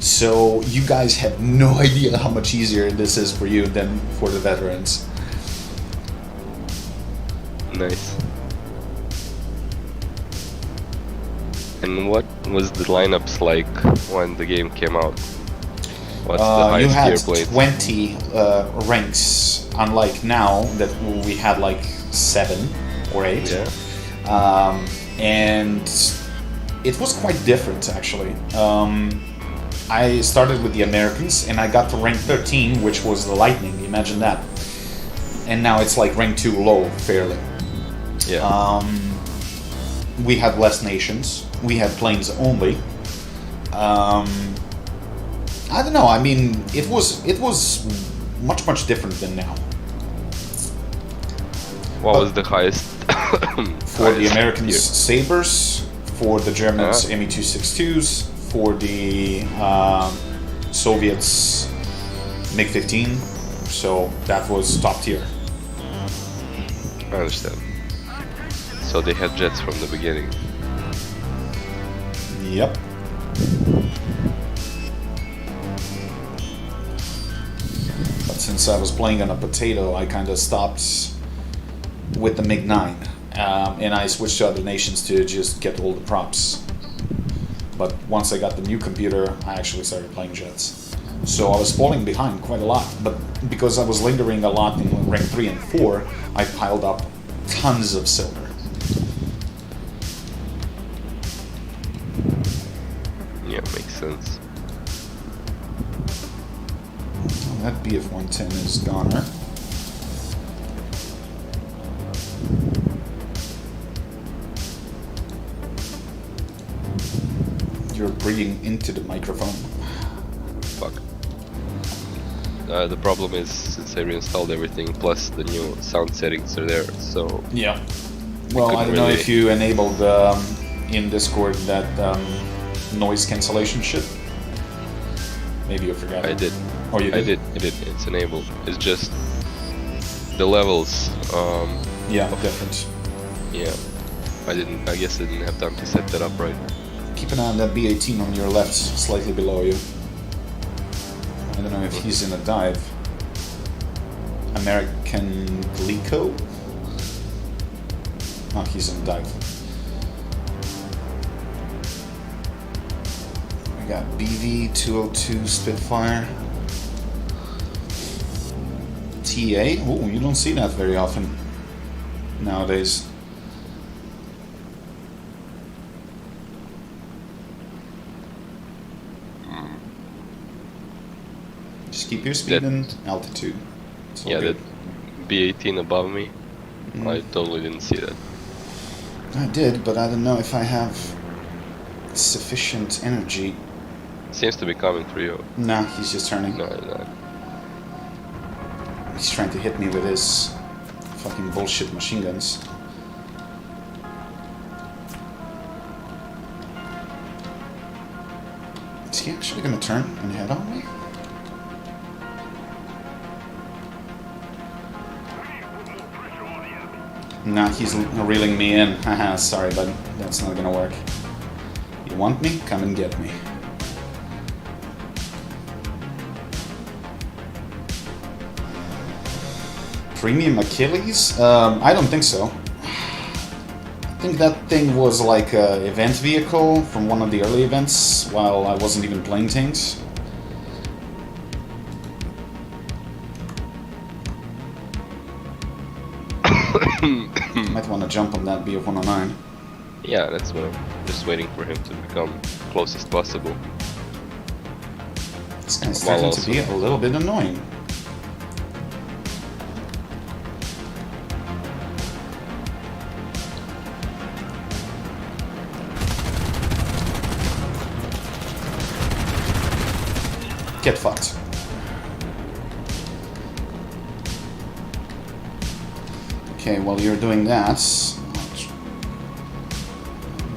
So you guys have no idea how much easier this is for you than for the veterans. Nice. And what was the lineups like when the game came out? What's the highest you tier had plates? 20 ranks, unlike now that we had like 7 or 8. Yeah. And it was quite different actually. I started with the Americans and I got to rank 13, which was the Lightning, imagine that. And now it's like rank 2 low, fairly. Yeah. We had less nations. We had planes only. I don't know. I mean, it was much different than now. What was the highest? For the Americans, tier? Sabres. For the Germans, Me-262s. For the Soviets, MiG-15. So that was top tier. I understand. So they had jets from the beginning. Yep. But since I was playing on a potato, I kind of stopped with the MiG-9. And I switched to other nations to just get all the props. But once I got the new computer, I actually started playing jets. So I was falling behind quite a lot. But because I was lingering a lot in rank 3 and 4, I piled up tons of silver. Yeah, makes sense. That BF-110 is goner. You're breathing into the microphone. Fuck. The problem is, since I reinstalled everything, plus the new sound settings are there, so... Yeah. Well, I don't know if you enabled in Discord that noise cancellation shit. Maybe you forgot. I did. Oh, you did? I did. It's enabled. It's just the levels. Yeah, different. Yeah. I guess I didn't have time to set that up right. Keep an eye on that B-18 on your left, slightly below you. I don't know if he's in a dive. American Glico? Oh, he's in a dive. We got BV-202 Spitfire. TA? Oh, you don't see that very often nowadays. Just keep your speed and altitude. It's all Yeah, good. that B-18 above me, I totally didn't see that. I did, but I don't know if I have sufficient energy. Seems to be coming for you. Nah, he's just turning. No. He's trying to hit me with his fucking bullshit machine guns. Is he actually gonna turn and head on me? Nah, he's reeling me in. Haha, sorry, but that's not gonna work. You want me? Come and get me. Premium Achilles? I don't think so. I think that thing was like an event vehicle from one of the early events while I wasn't even playing tanks. Might want to jump on that BF-109. Yeah, that's what I'm just waiting for him to become closest possible. This guy's starting to be a little bit annoying. Get fucked. Okay, while you're doing that,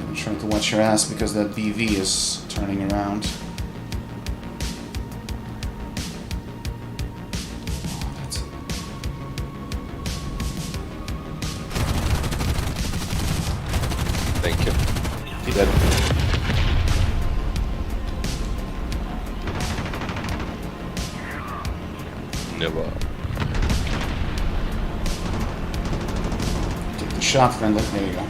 I'm trying to watch your ass because that BV is turning around. Thank you. He dead. Never. Take the shot, friendly. There you go.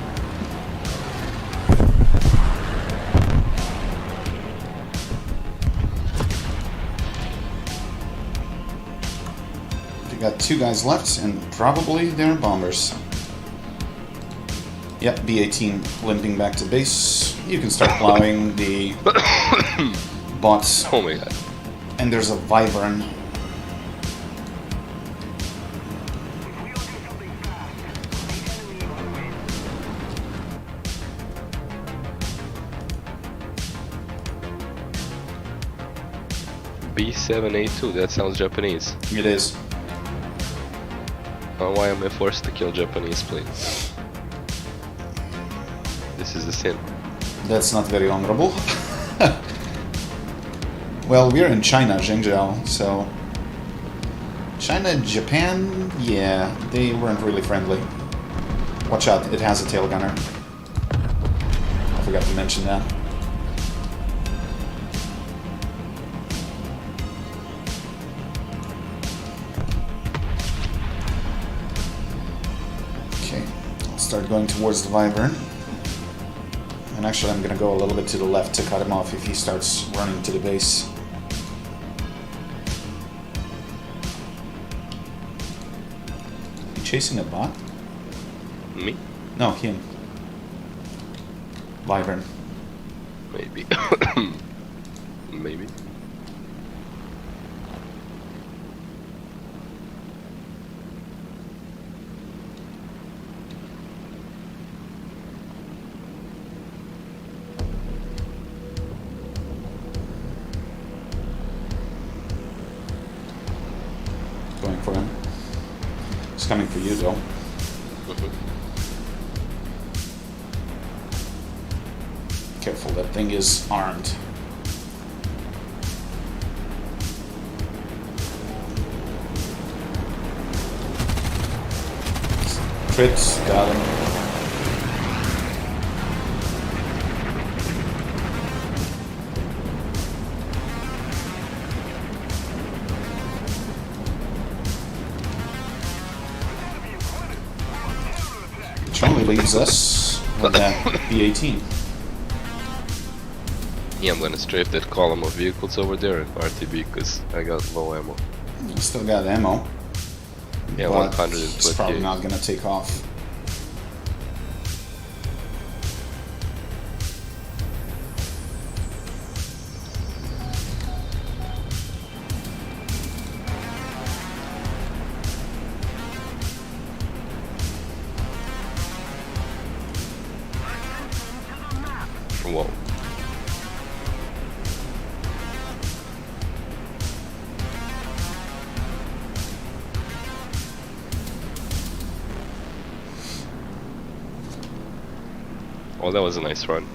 We got 2 guys left, and probably they're bombers. Yep, B-18 limping back to base. You can start plowing the bots. Oh my god. And there's a Wyvern. B7A2, that sounds Japanese. It is. Why am I forced to kill Japanese planes? This is a sin. That's not very honorable. Well, we're in China, Zhengzhou, so... China and Japan, yeah, they weren't really friendly. Watch out, it has a tail gunner. I forgot to mention that. Okay, I'll start going towards the Wyvern. And actually I'm gonna go a little bit to the left to cut him off if he starts running to the base. Chasing a bot? Me? No, him. Wyvern. Maybe. Maybe. Going for him. He's coming for you, though. Careful, that thing is armed. Crit, got him. Which only leaves us with that B-18. Yeah, I'm gonna strafe that column of vehicles over there in RTB because I got low ammo. You still got ammo. Yeah, but 128. it's probably not gonna take off. Whoa. Oh, that was a nice run.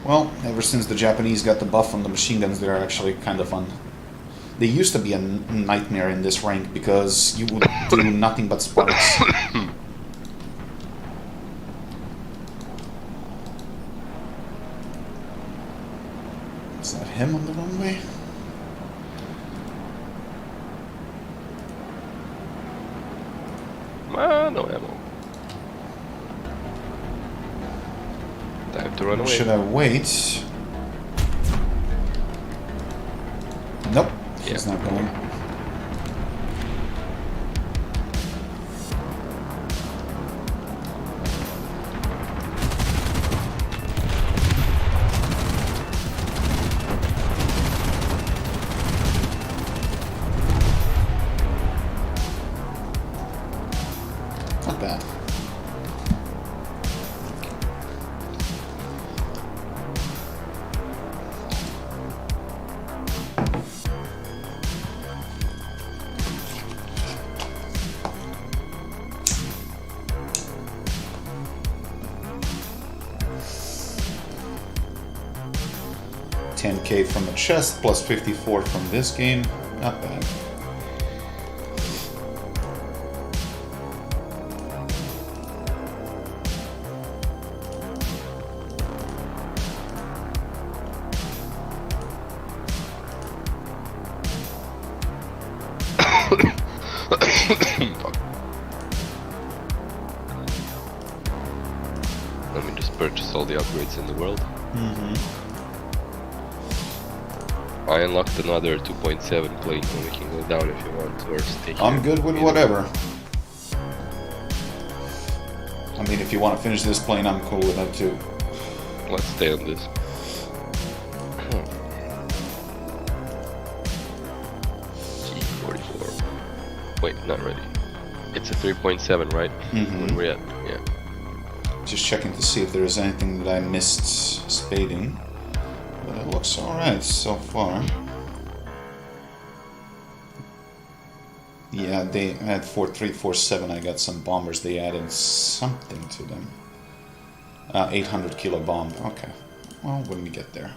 Well, ever since the Japanese got the buff on the machine guns, they're actually kind of fun. They used to be a nightmare in this rank because you would do nothing but sparks. Is that him on the runway? No ammo. Time to run away. Should I wait? Nope, he's not going. Not bad. $10K from the chest plus 54 from this game. Not bad. Fuck. Let me just purchase all the upgrades in the world. I unlocked another 2.7 plane, and we can go down if you want, or stay here. I'm good with whatever. I mean, if you want to finish this plane, I'm cool with that too. Let's stay on this. G44. Wait, not ready. It's a 3.7, right? When we're at, yeah. Just checking to see if there is anything that I missed spading. But it looks alright so far. Yeah, they had 4347. I got some bombers. They added something to them. 800 kilo bomb. Okay. Well, when we get there.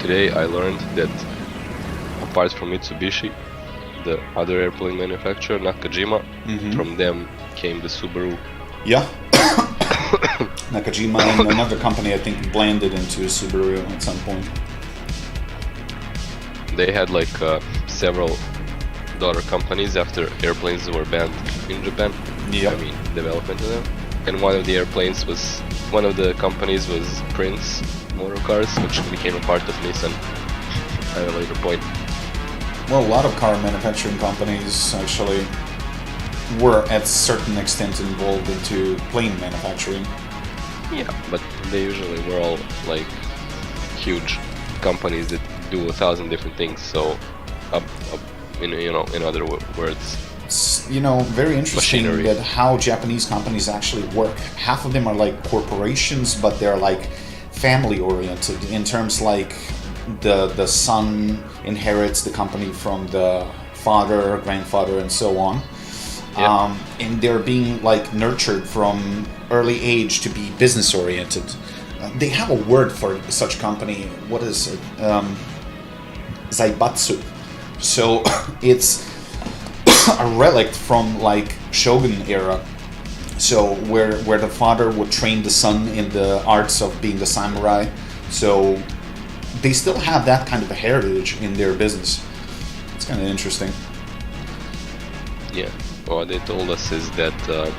Today I learned that apart from Mitsubishi, the other airplane manufacturer, Nakajima, from them came the Subaru. Yeah. Nakajima and another company, I think, blended into Subaru at some point. They had like several daughter companies after airplanes were banned in Japan. Yeah. I mean, development of them. And one of the companies was Prince Motor Cars, which became a part of Nissan at a later point. Well, a lot of car manufacturing companies actually were at a certain extent involved into plane manufacturing. Yeah, but they usually were all like huge companies that do 1,000 different things. So, in other words, It's, very interesting machinery. that how Japanese companies actually work. Half of them are like corporations, but they're like family oriented in terms like the son inherits the company from the father, grandfather, and so on. Yeah. And they're being like nurtured from early age to be business oriented. They have a word for such company. What is it? Zaibatsu. So it's a relic from like Shogun era, So where the father would train the son in the arts of being the samurai. So they still have that kind of a heritage in their business. It's kind of interesting. Yeah. What they told us is that the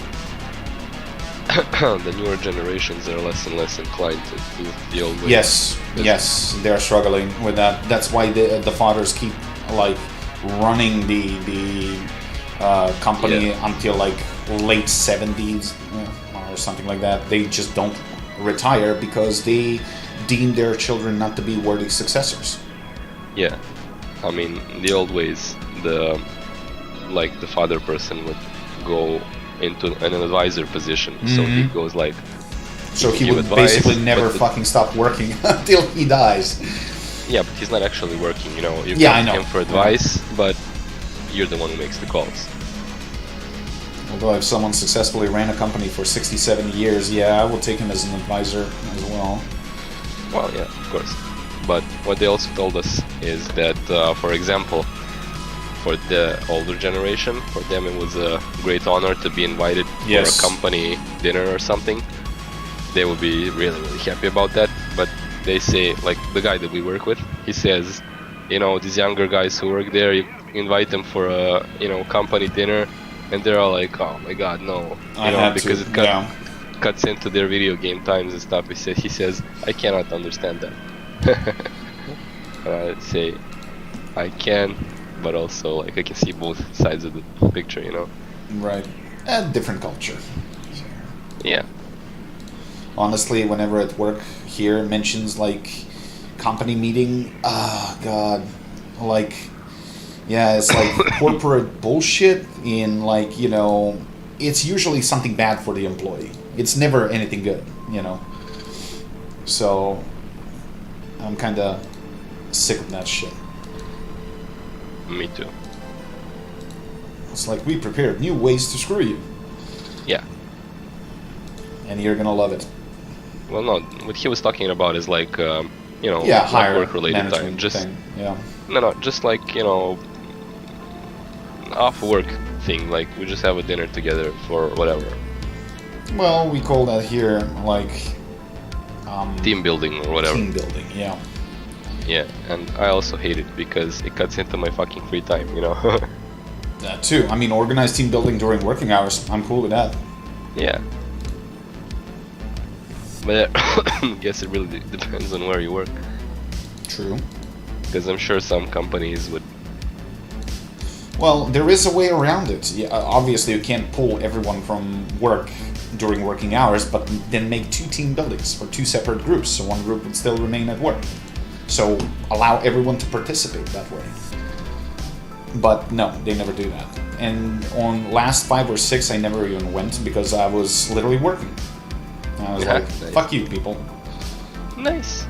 newer generations are less and less inclined to do the old way. Yes, they're struggling with that. That's why the fathers keep like running the company until like late 70s or something like that. They just don't retire because they deem their children not to be worthy successors. Yeah, I mean the old ways, the father person would go into an advisor position, so he goes like. So he give would advice, basically never fucking stop working until he dies. Yeah, but he's not actually working, you know. You Yeah, come I to know. him for advice, but you're the one who makes the calls. Although if someone successfully ran a company for 60, 70 years, yeah, I will take him as an advisor as well. Well, yeah, of course. But what they also told us is that, for example, for the older generation, for them it was a great honor to be invited for a company dinner or something. They would be really, really happy about that. But they say, like the guy that we work with, he says, you know, these younger guys who work there, you invite them for a, you know, company dinner, and they're all like, oh my god, no, you know, because it cuts into their video game times and stuff. He says, I cannot understand that. I say, I can, but also like I can see both sides of the picture, you know. Right. A different culture. Yeah. Honestly, whenever at work here mentions like company meeting, god, like, yeah, it's like corporate bullshit in like, you know, it's usually something bad for the employee. It's never anything good, you know. So I'm kind of sick of that shit. Me too. It's like we prepared new ways to screw you. Yeah. And you're gonna love it. Well, no, what he was talking about is like, you know, higher work-related time. Just thing. Yeah. No, just like, you know, off work thing. Like we just have a dinner together for whatever. Well, we call that here like Team building or whatever. Team building, yeah. Yeah, and I also hate it because it cuts into my fucking free time, you know. That too. I mean, organized team building during working hours. I'm cool with that. Yeah. But I guess it really depends on where you work. True. Because I'm sure some companies would. Well, there is a way around it. Yeah, obviously, you can't pull everyone from work during working hours, but then make two team buildings for two separate groups, so one group would still remain at work. So allow everyone to participate that way. But no, they never do that. And on last 5 or 6, I never even went because I was literally working. I was like, nice. fuck you, people. Nice.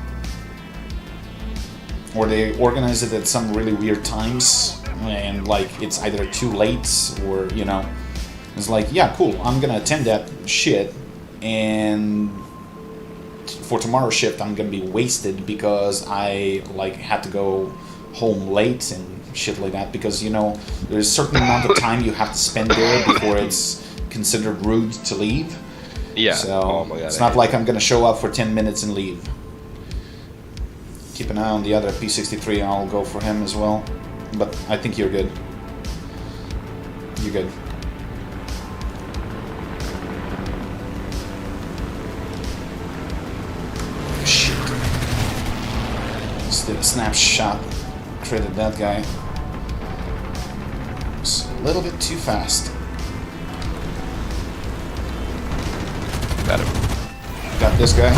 Or they organize it at some really weird times, and like it's either too late or, you know, it's like, yeah, cool, I'm gonna attend that shit, and for tomorrow's shift I'm gonna be wasted because I like had to go home late and shit like that, because, you know, there's a certain amount of time you have to spend there before it's considered rude to leave. Yeah. So oh my God, it's not like I'm gonna show up for 10 minutes and leave. Keep an eye on the other P63, I'll go for him as well. But I think you're good. You're good. Shit. Just did a snapshot. Critted that guy. It's a little bit too fast. Got him. Got this guy.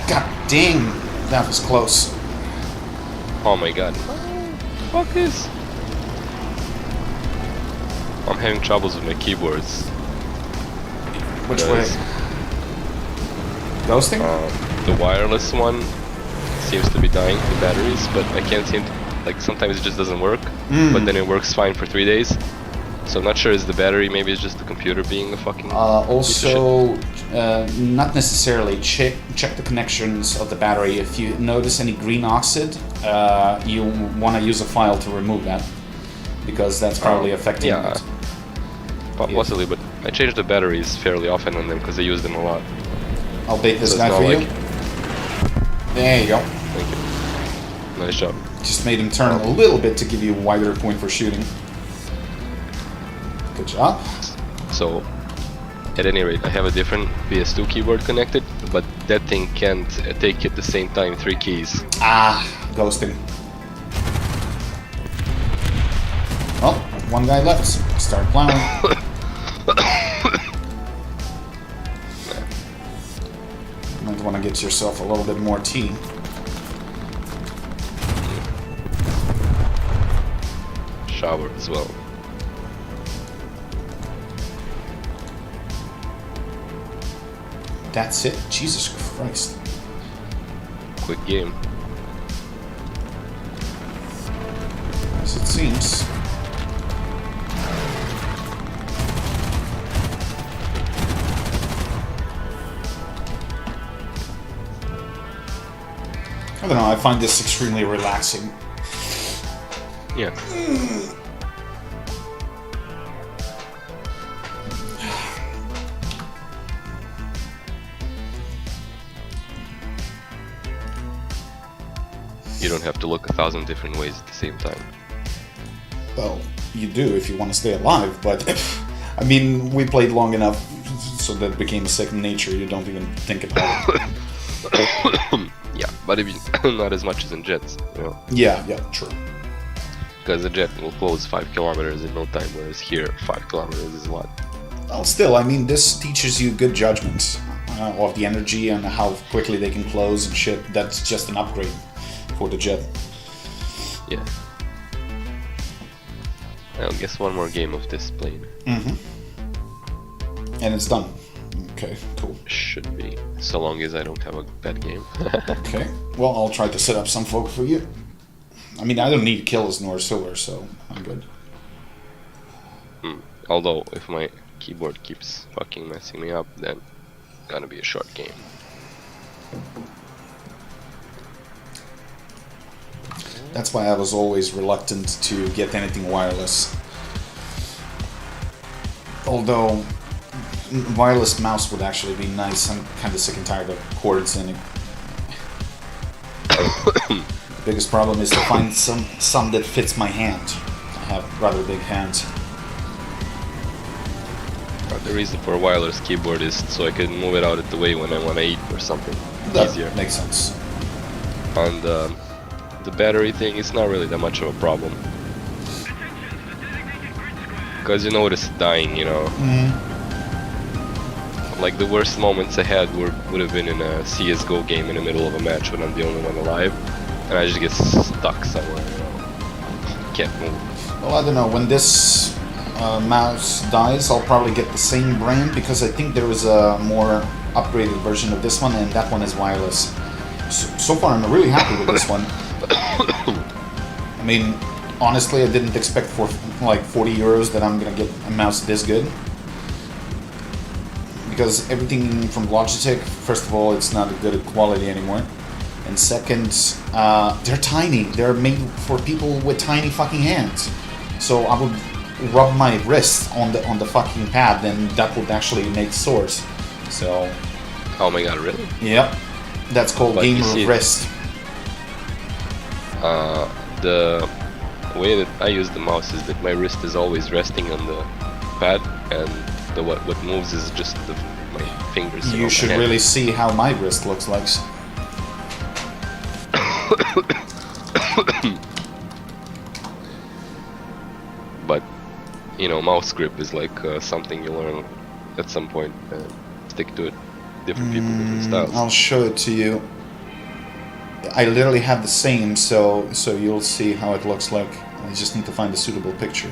God dang, that was close. Oh my God. Fuck this. I'm having troubles with my keyboards. Which way? Ghosting? The wireless one seems to be dying, the batteries, but I can't seem to, like, sometimes it just doesn't work, but then it works fine for 3 days. So I'm not sure, is the battery, maybe it's just the computer being a fucking also, not necessarily. Check the connections of the battery. If you notice any green oxide, you want to use a file to remove that. because that's probably affecting yeah. it. Possibly, but I change the batteries fairly often on them because I use them a lot. I'll bait this So guy it's for not you. like- There you go. Thank you. Nice job. Just made him turn a little bit to give you a wider point for shooting. Good job. So, at any rate, I have a different PS2 keyboard connected, but that thing can't take at the same time 3 keys. Ah, ghosting. Well, one guy left. Start plowing. Might want to get yourself a little bit more tea. Shower as well. That's it? Jesus Christ. Quick game. As it seems. I don't know, I find this extremely relaxing. Yeah. You don't have to look 1,000 different ways at the same time. Well, you do if you want to stay alive, but I mean, we played long enough so that it became a second nature. You don't even think about it. Yeah, but not as much as in jets, you know. Yeah, true. Because a jet will close 5 kilometers in no time, whereas here 5 kilometers is a lot. Well, still, I mean, this teaches you good judgment of the energy and how quickly they can close and shit. That's just an upgrade for the jet. Yeah. I'll guess one more game of this plane. And it's done. Okay, cool. Should be. So long as I don't have a bad game. Okay, well, I'll try to set up some folk for you. I mean, I don't need kills nor silver, so I'm good. Although, if my keyboard keeps fucking messing me up, then gonna be a short game. That's why I was always reluctant to get anything wireless. Although, wireless mouse would actually be nice. I'm kind of sick and tired of cords and biggest problem is to find some that fits my hand. I have rather big hands. The reason for a wireless keyboard is so I can move it out of the way when I want to eat or something. That easier. makes sense. And the battery thing is not really that much of a problem. Because you notice it dying, you know. Like the worst moments I had would have been in a CSGO game in the middle of a match when I'm the only one alive. And I just get stuck somewhere, you know. Can't move. Well, I don't know. When this mouse dies, I'll probably get the same brand because I think there is a more upgraded version of this one, and that one is wireless. So far, I'm really happy with this one. I mean, honestly, I didn't expect for like 40 euros that I'm gonna get a mouse this good. Because everything from Logitech, first of all, it's not a good quality anymore. And second, they're tiny. They're made for people with tiny fucking hands. So I would rub my wrist on the fucking pad, then that would actually make sores. So. Oh my god, really? Yep. That's called But gamer you see, wrist. The way that I use the mouse is that my wrist is always resting on the pad, and what moves is just my fingers. You should really see how my wrist looks like. But you know, mouse grip is like something you learn at some point and stick to it. Different people, different styles. I'll show it to you. I literally have the same, so you'll see how it looks like. I just need to find a suitable picture.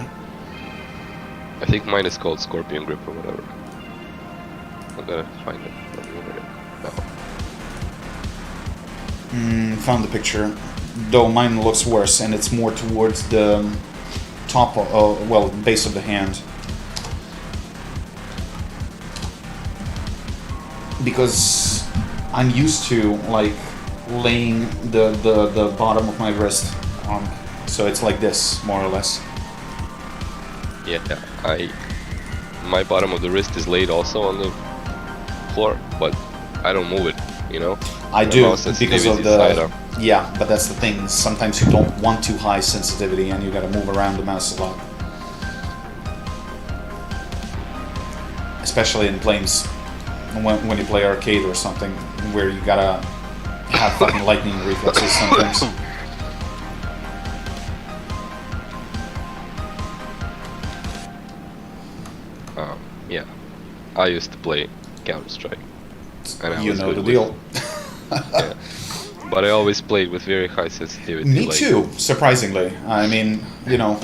I think mine is called Scorpion Grip or whatever. I gotta find it on the internet. No. Found the picture. Though mine looks worse, and it's more towards the top of, well, base of the hand. Because I'm used to, like, laying the bottom of my wrist on, so it's like this, more or less. Yeah, my bottom of the wrist is laid also on the floor, but I don't move it, you know? I My do, mouse because sensitivity of is side up. Yeah, but that's the thing. Sometimes you don't want too high sensitivity and you gotta move around the mouse a lot. Especially in planes, when you play arcade or something, where you gotta have fucking lightning reflexes sometimes. Yeah, I used to play Counter-Strike, and I You was know good the deal. yeah. But I always played with very high sensitivity. Me like, too, surprisingly. I mean, you know,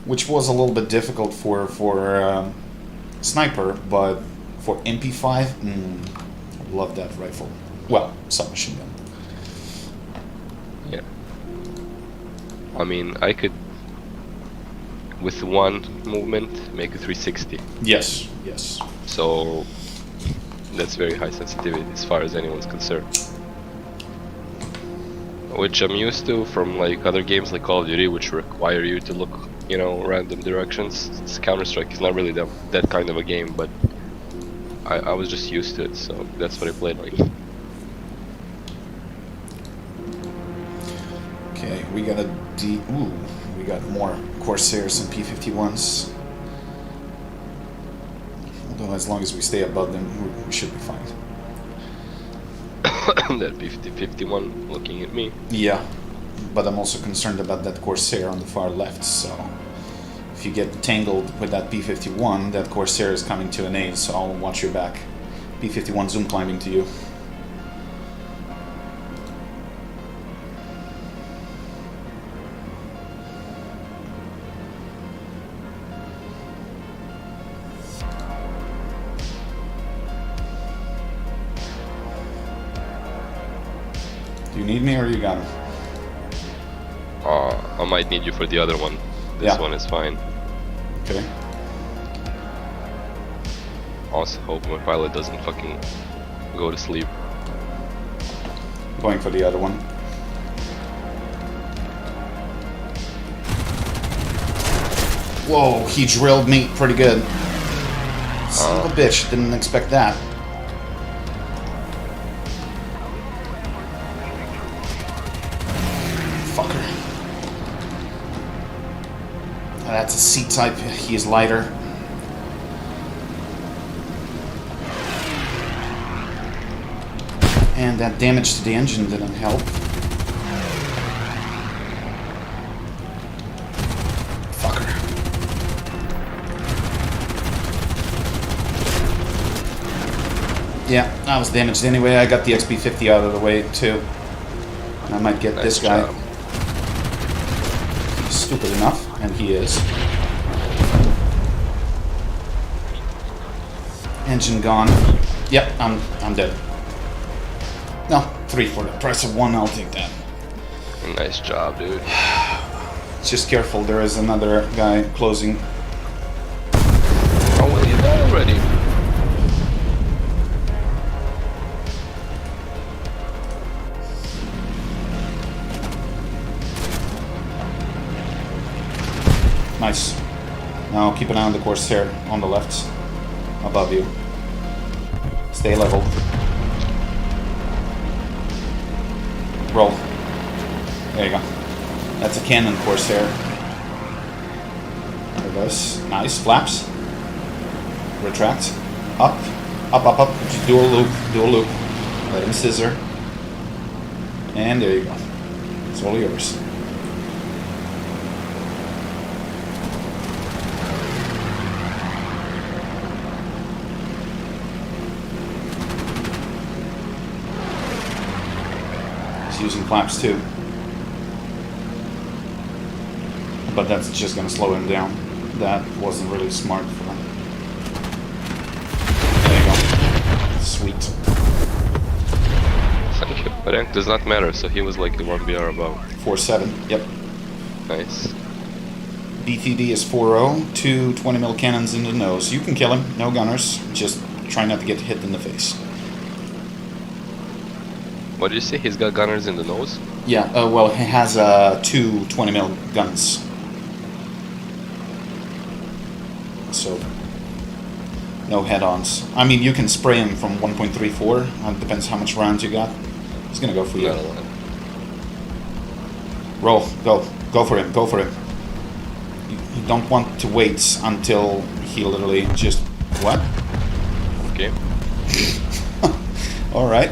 which was a little bit difficult for sniper, but for MP5, I love that rifle. Well, submachine gun. Yeah. I mean, I could, with one movement, make a 360. Yes, yes. So that's very high sensitivity as far as anyone's concerned. Which I'm used to from like other games like Call of Duty, which require you to look, you know, random directions. Counter-Strike is not really that kind of a game, but I was just used to it, so that's what I played like. Okay, we got a D. Ooh, we got more Corsairs and P-51s. Although, as long as we stay above them, we should be fine. That P-51 looking at me. Yeah, but I'm also concerned about that Corsair on the far left, so if you get tangled with that P-51, that Corsair is coming to an aid, so I'll watch your back. P-51 zoom climbing to you. Do you need me or you got him? I might need you for the other one. This Yeah. one is fine. Okay. Also hope my pilot doesn't fucking go to sleep. Going for the other one. Whoa, he drilled me pretty good. Son of a bitch, didn't expect that. Fucker. That's a C-type, he is lighter. And that damage to the engine didn't help. Fucker. Yeah, I was damaged anyway. I got the XP50 out of the way too. And I might get this guy. job. He's stupid enough, and he is. Engine gone. Yep, I'm dead. No, 3 for the price of 1, I'll take that. Nice job, dude. Just careful, there is another guy closing. Oh, well, you died already. Nice. Now keep an eye on the Corsair on the left, above you. Stay leveled. Roll. There you go. That's a cannon Corsair. There it goes. Nice. Flaps. Retract. Up. Up, up, up. Just do a loop. Do a loop. Let him scissor. And there you go. It's all yours. Using flaps too, but that's just gonna slow him down. That wasn't really smart for him. There you go. Sweet. Thank you. But rank does not matter, so he was like the 1BR above. 4-7. Yep. Nice. BTD is 4-0. 2 20mm cannons in the nose. You can kill him. No gunners. Just try not to get hit in the face. What did you say? He's got gunners in the nose? Yeah. Well, he has 2 20mm guns. so no head-ons. I mean, you can spray him from 1.34. It depends how much rounds you got. He's gonna go for you. Not a lot. Roll, go for him, go for him. You don't want to wait until he literally just what? Okay. All right.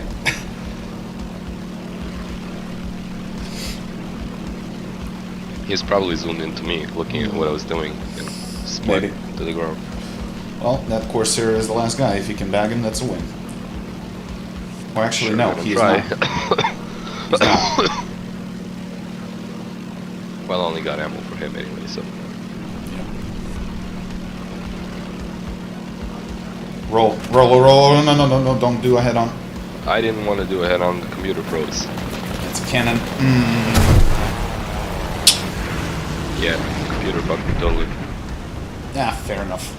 He's probably zoomed into me, looking at what I was doing, and split Maybe. to the ground. Well, that Corsair is the last guy. If you can bag him, that's a win. Or actually, Sure, no, I'm gonna he's try. not. He's not. Well, I only got ammo for him anyway, so. Roll. No, don't do a head-on. I didn't want to do a head on, the computer froze. It's a cannon. Yeah, the computer bugged me totally. Yeah, fair enough.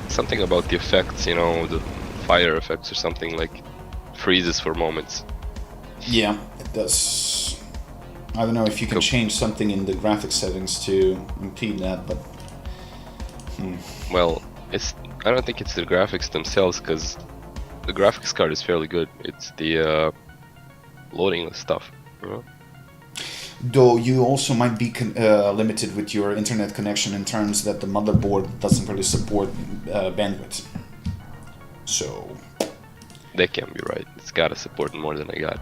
Something about the effects, you know, the fire effects or something, like freezes for moments. Yeah, it does. I don't know if you can Cool. change something in the graphics settings to impede that, but... Well, I don't think it's the graphics themselves, because the graphics card is fairly good. It's the loading stuff, you know? Though you also might be limited with your internet connection in terms that the motherboard doesn't really support bandwidth. So... They can be right. It's gotta support more than I got.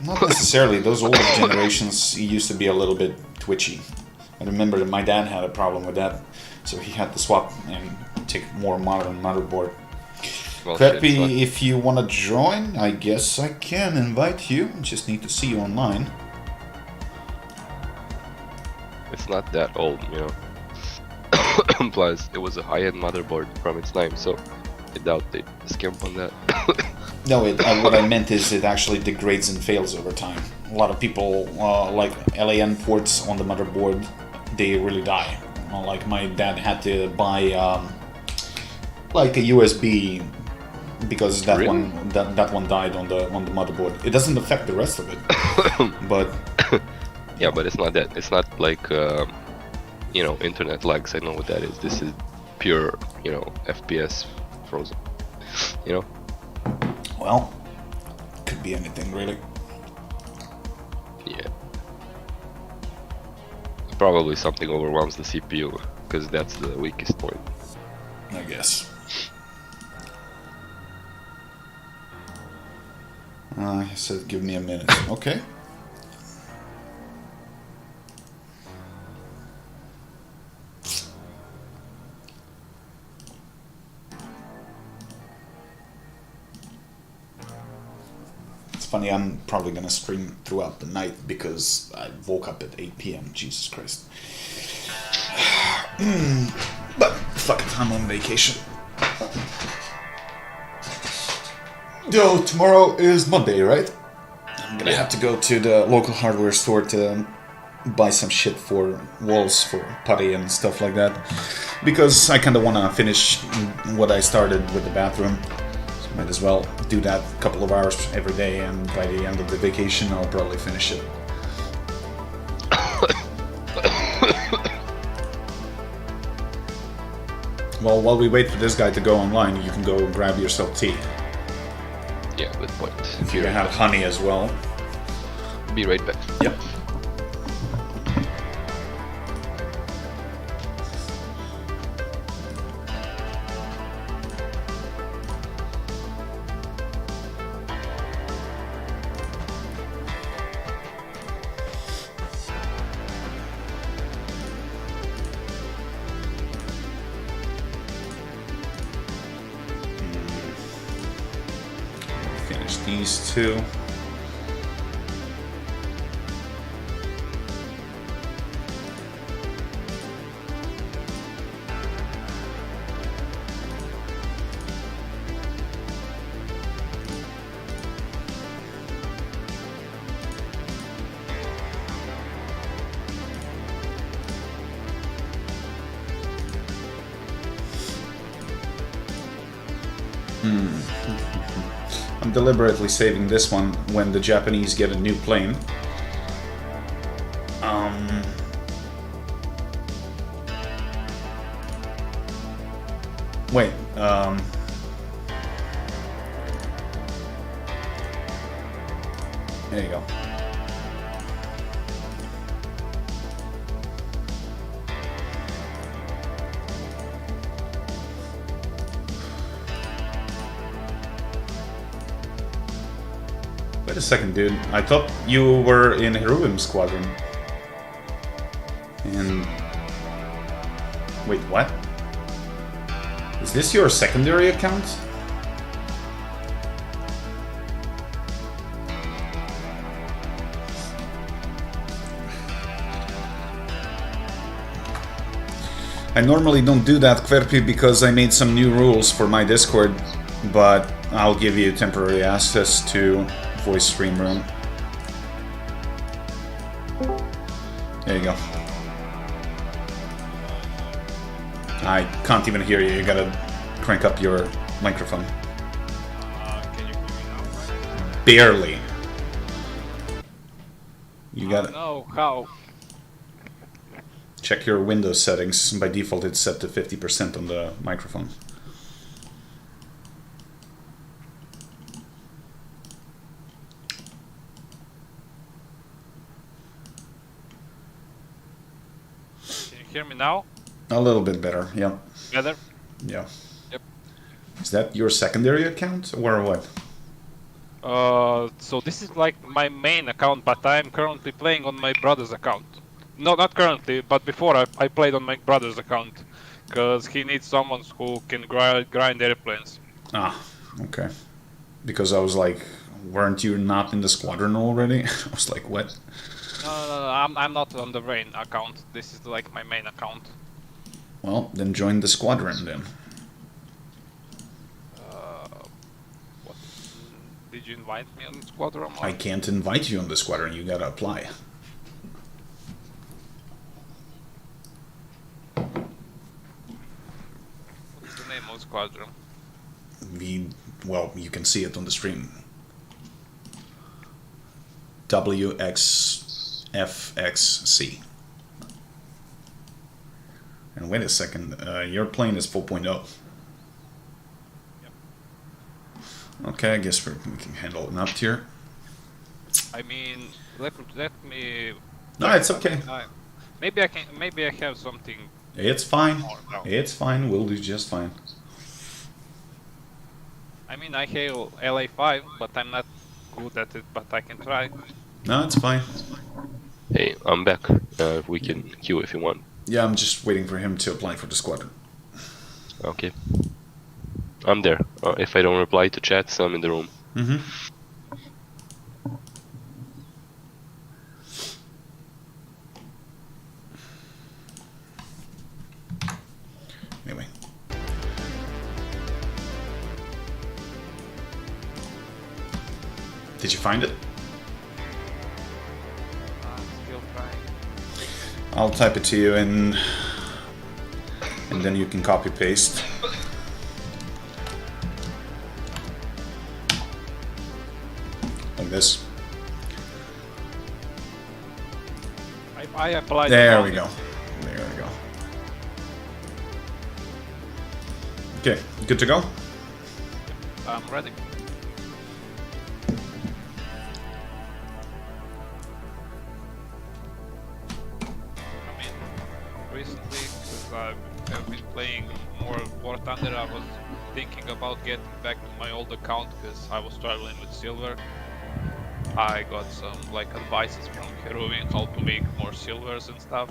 Not necessarily. Those older generations used to be a little bit twitchy. I remember that my dad had a problem with that, so he had to swap and take more modern motherboard. Well, Crappy, shit, if you want to join, I guess I can invite you. Just need to see you online. it's not that old, you know. Plus, it was a high-end motherboard from its time, so I doubt they'd skimp on that. No, what I meant is it actually degrades and fails over time. A lot of people, like LAN ports on the motherboard, they really die. Like my dad had to buy like a USB because that Really? that one died on the motherboard. It doesn't affect the rest of it, but Yeah, but it's not that. It's not like you know, internet lags. I know what that is. This is pure, you know, FPS frozen. You know. well, could be anything really. Yeah. Probably something overwhelms the CPU, because that's the weakest point. I guess. He said, give me a minute. Okay. It's funny, I'm probably gonna stream throughout the night because I woke up at 8 p.m. Jesus Christ. But fuck it, I'm on vacation. Yo, tomorrow is Monday, right? I'm gonna have to go to the local hardware store to buy some shit for walls for putty and stuff like that. Because I kinda wanna finish what I started with the bathroom. So might as well do that a couple of hours every day, and by the end of the vacation I'll probably finish it. Well, while we wait for this guy to go online, you can go grab yourself tea. Yeah, good point. If you have honey as well. Be right back. Yep. Finish these two. I'm deliberately saving this one when the Japanese get a new plane. Wait, there you go. Wait a second, dude. I thought you were in Heruvim's squadron. And... Wait, what? Is this your secondary account? I normally don't do that, Kverpi, because I made some new rules for my Discord, but I'll give you temporary access to voice stream room. There you go. I can't even hear you. You gotta crank up your microphone. Can you hear me now? Barely. You gotta No, how? check your Windows settings. By default, it's set to 50% on the microphone. Can you hear me now? A little bit better, yeah. Better? Yeah. Yep. Is that your secondary account or what? So this is like my main account, but I'm currently playing on my brother's account. No, not currently, but before I played on my brother's account, because he needs someone who can grind airplanes. Ah, okay. Because I was like, weren't you not in the squadron already? I was like, what? No, I'm not on the main account. This is like my main account. Well, then join the squadron then. What? Did you invite me on the squadron? I can't invite you on the squadron, you gotta apply. What's the name of the squadron? Well, you can see it on the stream. WXFXC. And wait a second, your plane is 4.0. Yep. Okay, I guess we can handle an up tier. I mean, let me. No, it's okay. Maybe I can. Maybe I have something. It's fine. more now. It's fine. We'll do just fine. I mean, I have LA5, but I'm not good at it. But I can try. No, it's fine. Hey, I'm back. We can queue if you want. Yeah, I'm just waiting for him to apply for the squadron. Okay. I'm there. If I don't reply to chats, I'm in the room. Mm-hmm. Anyway. Did you find it? I'm still trying. I'll type it to you and then you can copy paste. Like this. I applied. There the we go. There we go. Okay, good to go? I'm ready. I mean, recently, since I have been playing more War Thunder, I was thinking about getting back to my old account because I was struggling with silver. I got some like advices from Heruvim how to make more silvers and stuff.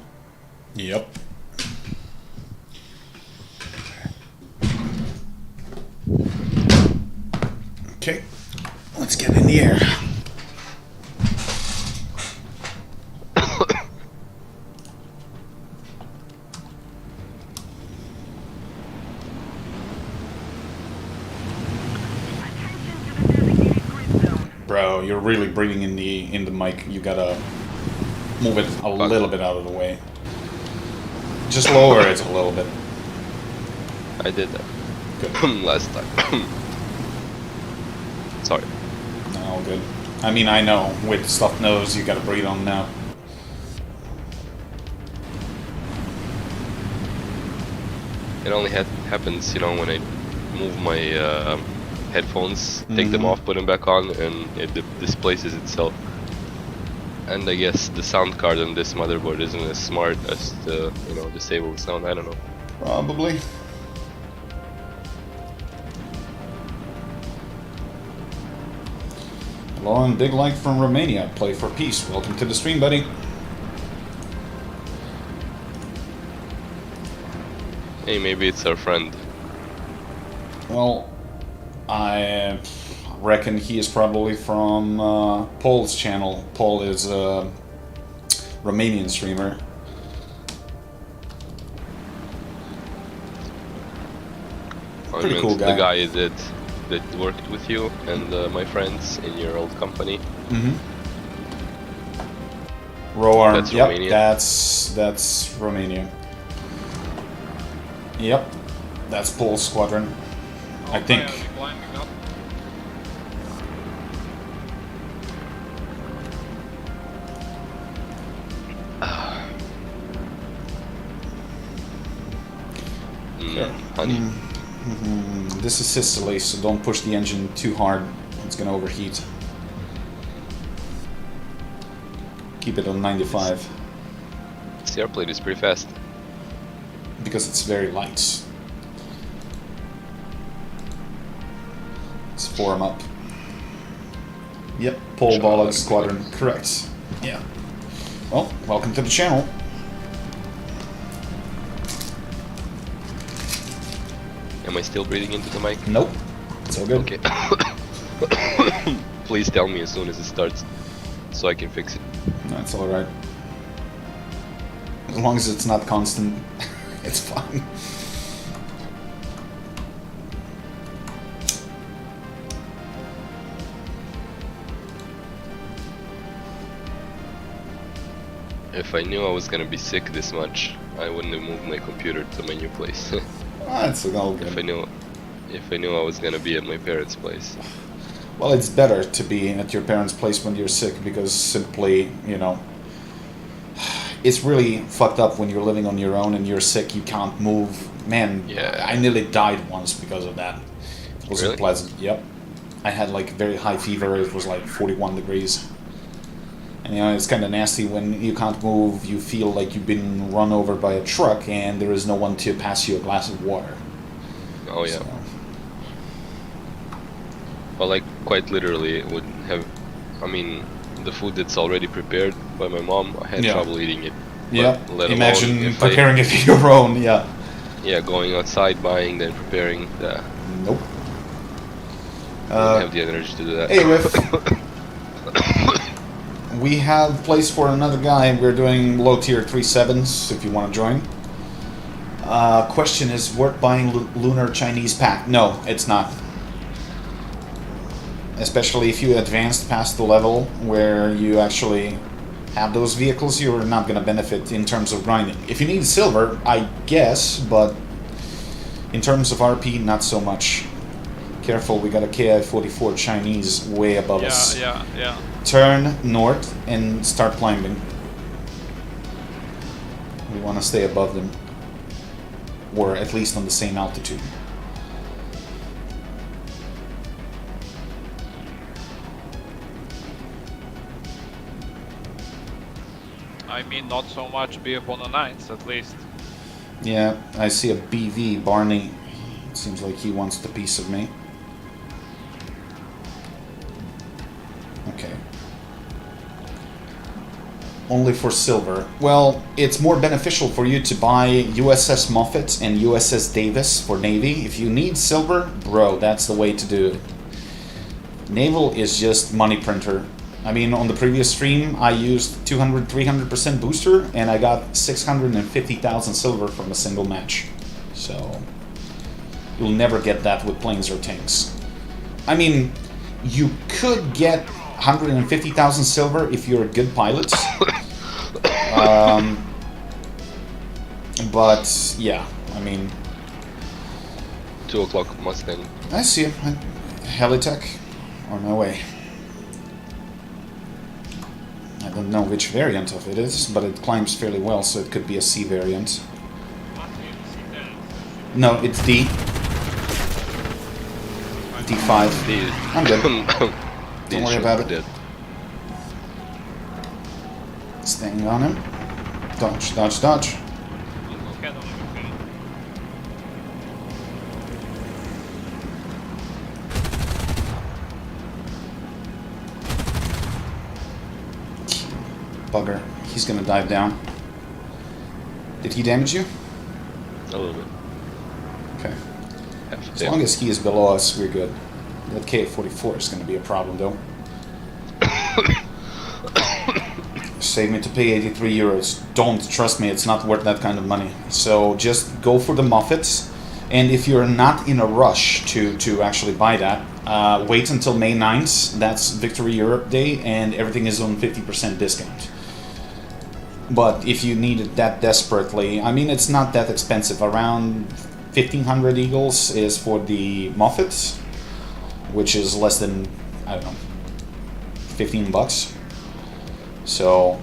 Yep. Okay, let's get in the air. Bro, you're really breathing in the mic. You gotta move it a little bit out of the way. Just lower it a little bit. I did that Good. last time. Sorry. No, all good. I mean, I know with stuffed nose, you gotta breathe on now. It only happens, you know, when I move my headphones, take them off, put them back on, and it displaces itself. And I guess the sound card on this motherboard isn't as smart as to, you know, disable the sound. I don't know. Probably. Hello and big like from Romania. Play for peace. Welcome to the stream, buddy. Hey, maybe it's our friend. Well, I reckon he is probably from Paul's channel. Paul is a Romanian streamer. Pretty cool guy. The guy that worked with you and my friends in your old company. Mm-hmm. Roarm. That's Yep, Romania. that's Romania. Yep, that's Paul's squadron. I think. Are you climbing up? Honey. This is Sicily, so don't push the engine too hard. It's gonna overheat. Keep it on 95. This airplane is pretty fast. Because it's very light. Let's form up. Yep, Paul Bollock's squadron. Correct. Yeah. Well, welcome to the channel. Am I still breathing into the mic? Nope. It's all good. Okay. Please tell me as soon as it starts, so I can fix it. That's alright. As long as it's not constant, it's fine. If I knew I was gonna be sick this much, I wouldn't have moved my computer to my new place. That's all good. If I knew I was gonna be at my parents' place. Well, it's better to be at your parents' place when you're sick because simply, you know, it's really fucked up when you're living on your own and you're sick, you can't move. Man, Yeah. I nearly died once because of that. It wasn't Really? pleasant. Yep. I had like very high fever, it was like 41 degrees. And you know, it's kind of nasty when you can't move, you feel like you've been run over by a truck and there is no one to pass you a glass of water. Oh yeah. So, Well, like quite literally, it would have. I mean, the food that's already prepared by my mom, I had Yeah. trouble eating it. yeah, But let alone imagine if preparing it for your own, yeah. Yeah, going outside, buying, then preparing. Nope. I didn't have the energy to do that. Hey, Riff. We have place for another guy. We're doing low tier 3.7s if you want to join. Question is, worth buying Lunar Chinese pack? No, it's not. Especially if you advanced past the level where you actually have those vehicles, you're not going to benefit in terms of grinding. If you need silver, I guess, but in terms of RP, not so much. Careful, we got a KI-44 Chinese way above us. Yeah. Turn north and start climbing. We want to stay above them. Or at least on the same altitude. I mean, not so much be up on the 9s, at least. Yeah, I see a BV, Barney. It seems like he wants the piece of me. Okay. Only for silver. Well, it's more beneficial for you to buy USS Moffett and USS Davis for Navy. If you need silver, bro, that's the way to do it. Naval is just money printer. I mean, on the previous stream, I used 200-300% booster, and I got 650,000 silver from a single match. So, you'll never get that with planes or tanks. I mean, you could get 150,000 silver if you're a good pilot. But, yeah, I mean... 2 o'clock Mustang. I see him. Helitech, on my way. I don't know which variant of it is, but it climbs fairly well, so it could be a C variant. No, it's D. D5. I'm good. Don't worry about it. Dead. Staying on him. Dodge, dodge, dodge. Okay, don't look at it. Bugger. He's gonna dive down. Did he damage you? A little bit. Okay. Half As long as he is below us, we're good. That K-44 is gonna be a problem, though. Save me to pay 83 euros. Don't, trust me, it's not worth that kind of money. So just go for the Moffats. And if you're not in a rush to actually buy that, wait until May 9th. That's Victory Europe Day, and everything is on 50% discount. But if you need it that desperately, I mean, it's not that expensive. Around 1,500 Eagles is for the Moffats, which is less than, I don't know, 15 bucks. So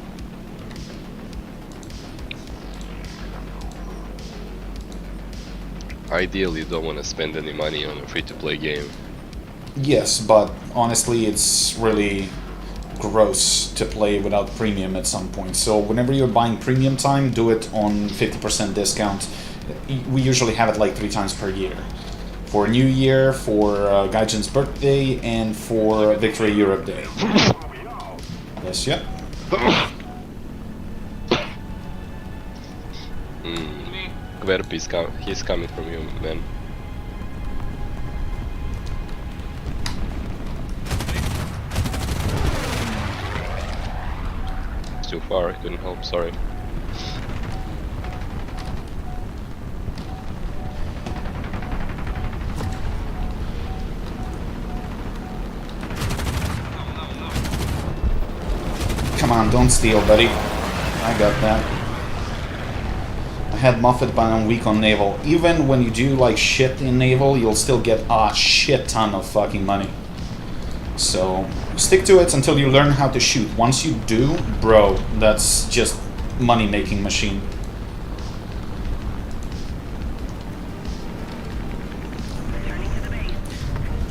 Ideally, you don't want to spend any money on a free-to-play game. yes, but honestly, it's really gross to play without premium at some point. So whenever you're buying premium time, do it on 50% discount. We usually have it like 3 times per year. For New Year, for Gaijin's birthday, and for Victory Europe Day. Yes, yep. Gverp is he's coming from you, man. It's too far, I couldn't help, sorry. Come on, don't steal, buddy. I got that. I had Moffat, but I'm weak on naval. Even when you do like shit in naval, you'll still get a shit ton of fucking money. So stick to it until you learn how to shoot. Once you do, bro, that's just money-making machine.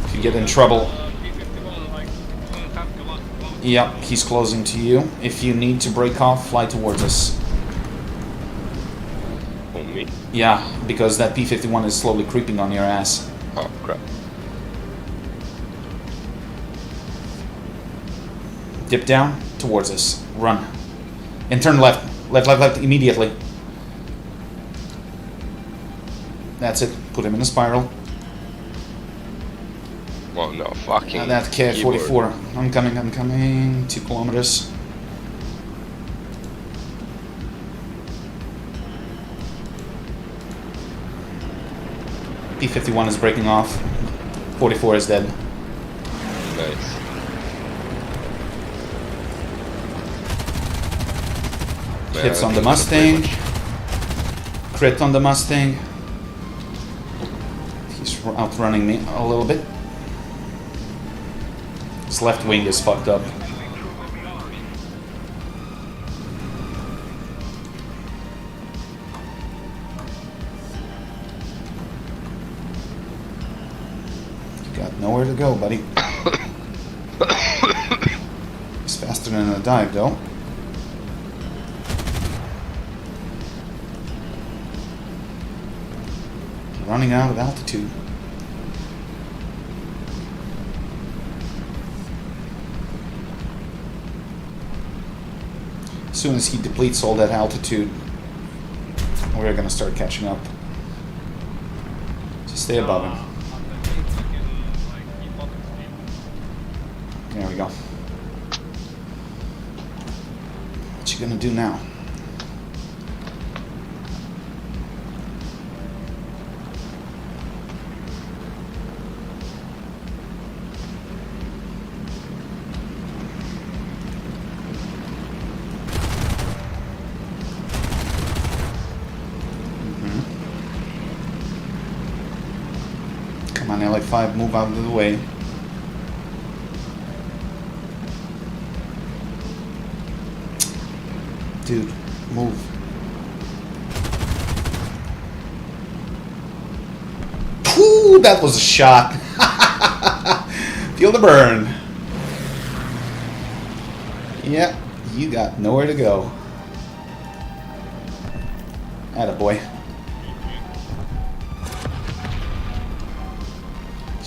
If you get in trouble, yep, he's closing to you. If you need to break off, fly towards us. Oh, me? Yeah, because that P-51 is slowly creeping on your ass. Oh, crap. Dip down, towards us. Run. And turn left. Left, left, left, immediately. That's it. Put him in a spiral. Oh no, fucking That K-44. keyboard. I'm coming, I'm coming. 2 kilometers. P-51 is breaking off. 44 is dead. Nice. Man, Hits I on the didn't wanna play Mustang. much. Crit on the Mustang. He's outrunning me a little bit. His left wing is fucked up. You got nowhere to go, buddy. He's faster than a dive, though. Running out of altitude. As soon as he depletes all that altitude, we're gonna start catching up. Just stay above him. There we go. What you gonna do now? Come on, LA5, move out of the way. Dude, move. Ooh, that was a shot. Feel the burn. Yeah, you got nowhere to go. Attaboy.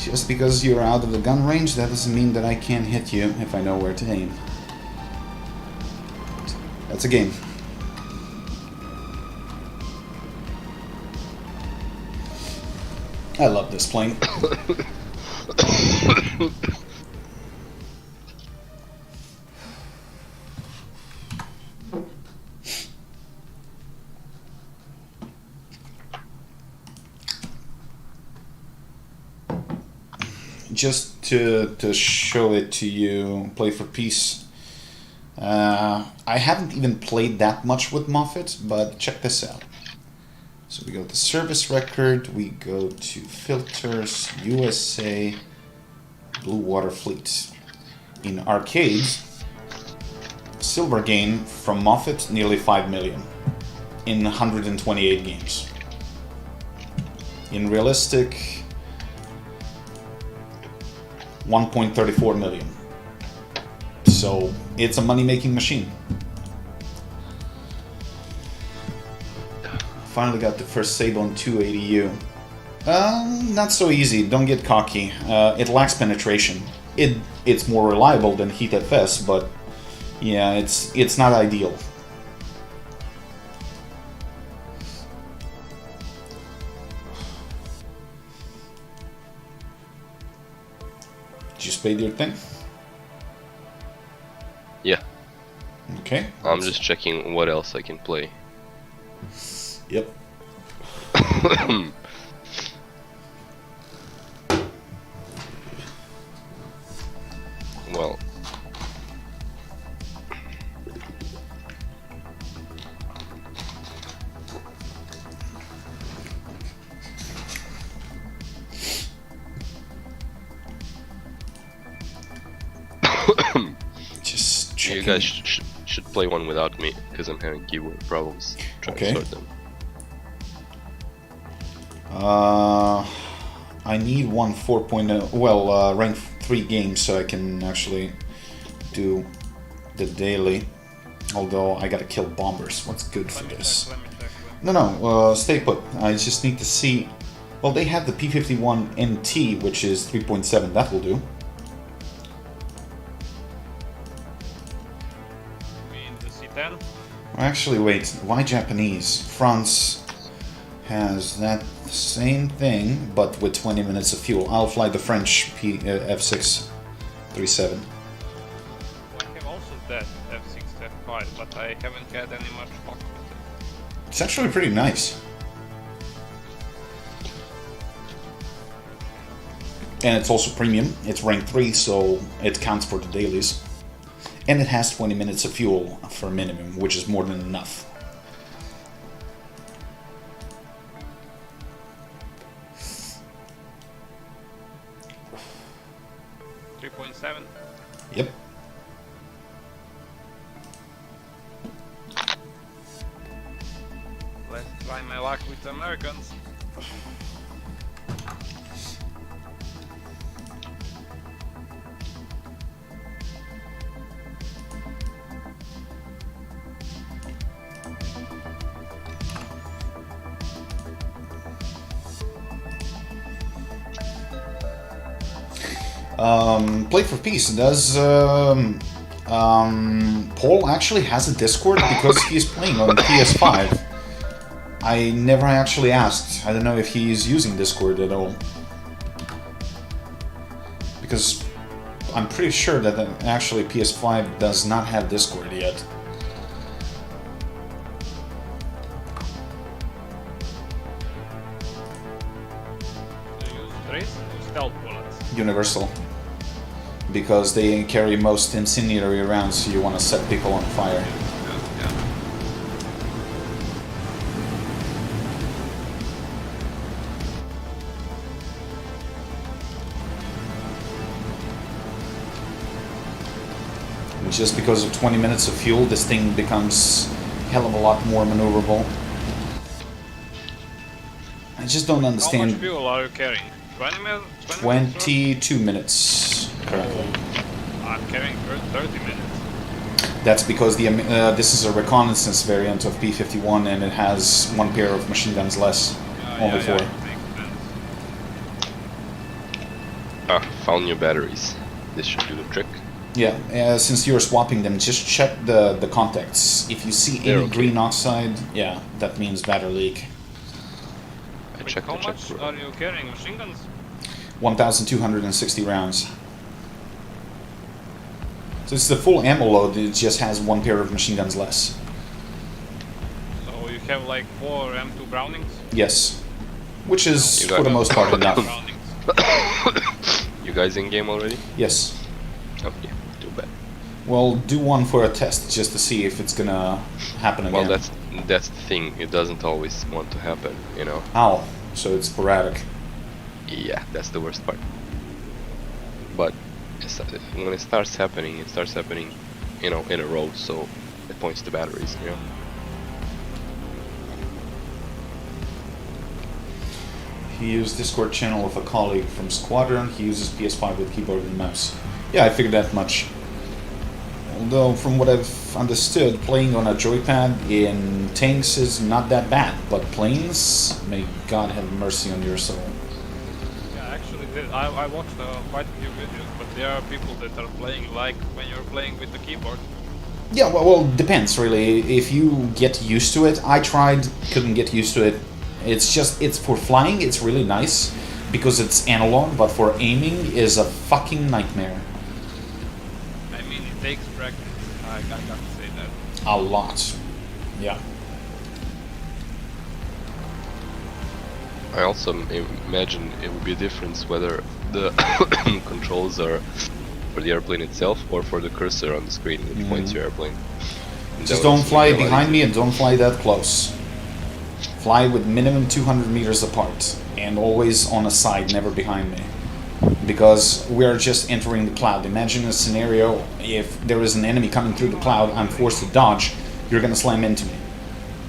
Just because you're out of the gun range, that doesn't mean that I can't hit you if I know where to aim. That's a game. I love this plane. Just to show it to you, Play for Peace. I haven't even played that much with Moffat, but check this out. So we go to service record, we go to filters, USA, Blue Water Fleet. In arcades, silver gain from Moffat, nearly 5 million in 128 games. In realistic, 1.34 million. So it's a money-making machine. Finally got the first save on 280U. Not so easy, don't get cocky. It lacks penetration. It's more reliable than Heat FS, but yeah, it's not ideal. Did you spade your thing? Yeah. Okay. I'm just checking what else I can play. Yep. Well. Just checking. You guys should play one without me, because I'm having keyboard problems trying Okay. to sort them. I need one 4.0, well, rank 3 game so I can actually do the daily. Although I gotta kill bombers. What's good for this? Let me check. No, stay put. I just need to see. Well, they have the P51 NT, which is 3.7. That will do. In the C10. Actually, wait. Why Japanese? France has that same thing, but with 20 minutes of fuel. I'll fly the French F637. I have also that F6, F5, but I haven't had any much luck with it. It's actually pretty nice. And it's also premium. It's rank 3, so it counts for the dailies. And it has 20 minutes of fuel for minimum, which is more than enough. .7. Yep. Let's try my luck with the Americans. Play for Peace. Does Paul actually has a Discord because he's playing on PS5? I never actually asked. I don't know if he's using Discord at all. Because I'm pretty sure that actually PS5 does not have Discord yet. Do you use trace or stealth bullets? Universal. Because they carry most incendiary rounds, so you want to set people on fire. Yeah. And just because of 20 minutes of fuel, this thing becomes a hell of a lot more maneuverable. I just don't How understand. much fuel are you carrying? 20 minutes? 22 minutes currently. I'm carrying 30 minutes. That's because this is a reconnaissance variant of P-51 and it has one pair of machine guns less. Only four. Makes sense. Found new batteries. This should do the trick. Yeah, since you're swapping them, just check the contacts. If you see They're any okay. green oxide, yeah, that means battery leak. I checked How the much check. are you carrying? Machine guns? 1,260 rounds. So it's the full ammo load, it just has one pair of machine guns less. So you have like 4 M2 Brownings? Yes. Which is, You for got the most part, enough. Brownings. You guys in game already? Yes. Okay, too bad. Well, do one for a test, just to see if it's gonna happen again. Well, that's the thing. It doesn't always want to happen, you know. Ow. So it's sporadic. Yeah, that's the worst part. But when it starts happening, you know, in a row. So it points to batteries, you know. He used Discord channel of a colleague from Squadron. He uses PS5 with keyboard and mouse. Yeah, I figured that much. Although, from what I've understood, playing on a joypad in tanks is not that bad. But planes, may God have mercy on your soul. Yeah, actually, I watched quite a few videos, but there are people that are playing like when you're playing with the keyboard. Yeah, well, depends really. If you get used to it, I tried, couldn't get used to it. It's for flying, it's really nice because it's analog, but for aiming is a fucking nightmare. I mean, it takes practice. I got to say that. A lot. Yeah. I also imagine it would be a difference whether the controls are for the airplane itself or for the cursor on the screen which points your airplane. And Just that would don't fly be a lot behind me easier. and don't fly that close. Fly with minimum 200 meters apart and always on a side, never behind me. Because we're just entering the cloud. Imagine a scenario if there is an enemy coming through the cloud, I'm forced to dodge, you're gonna slam into me.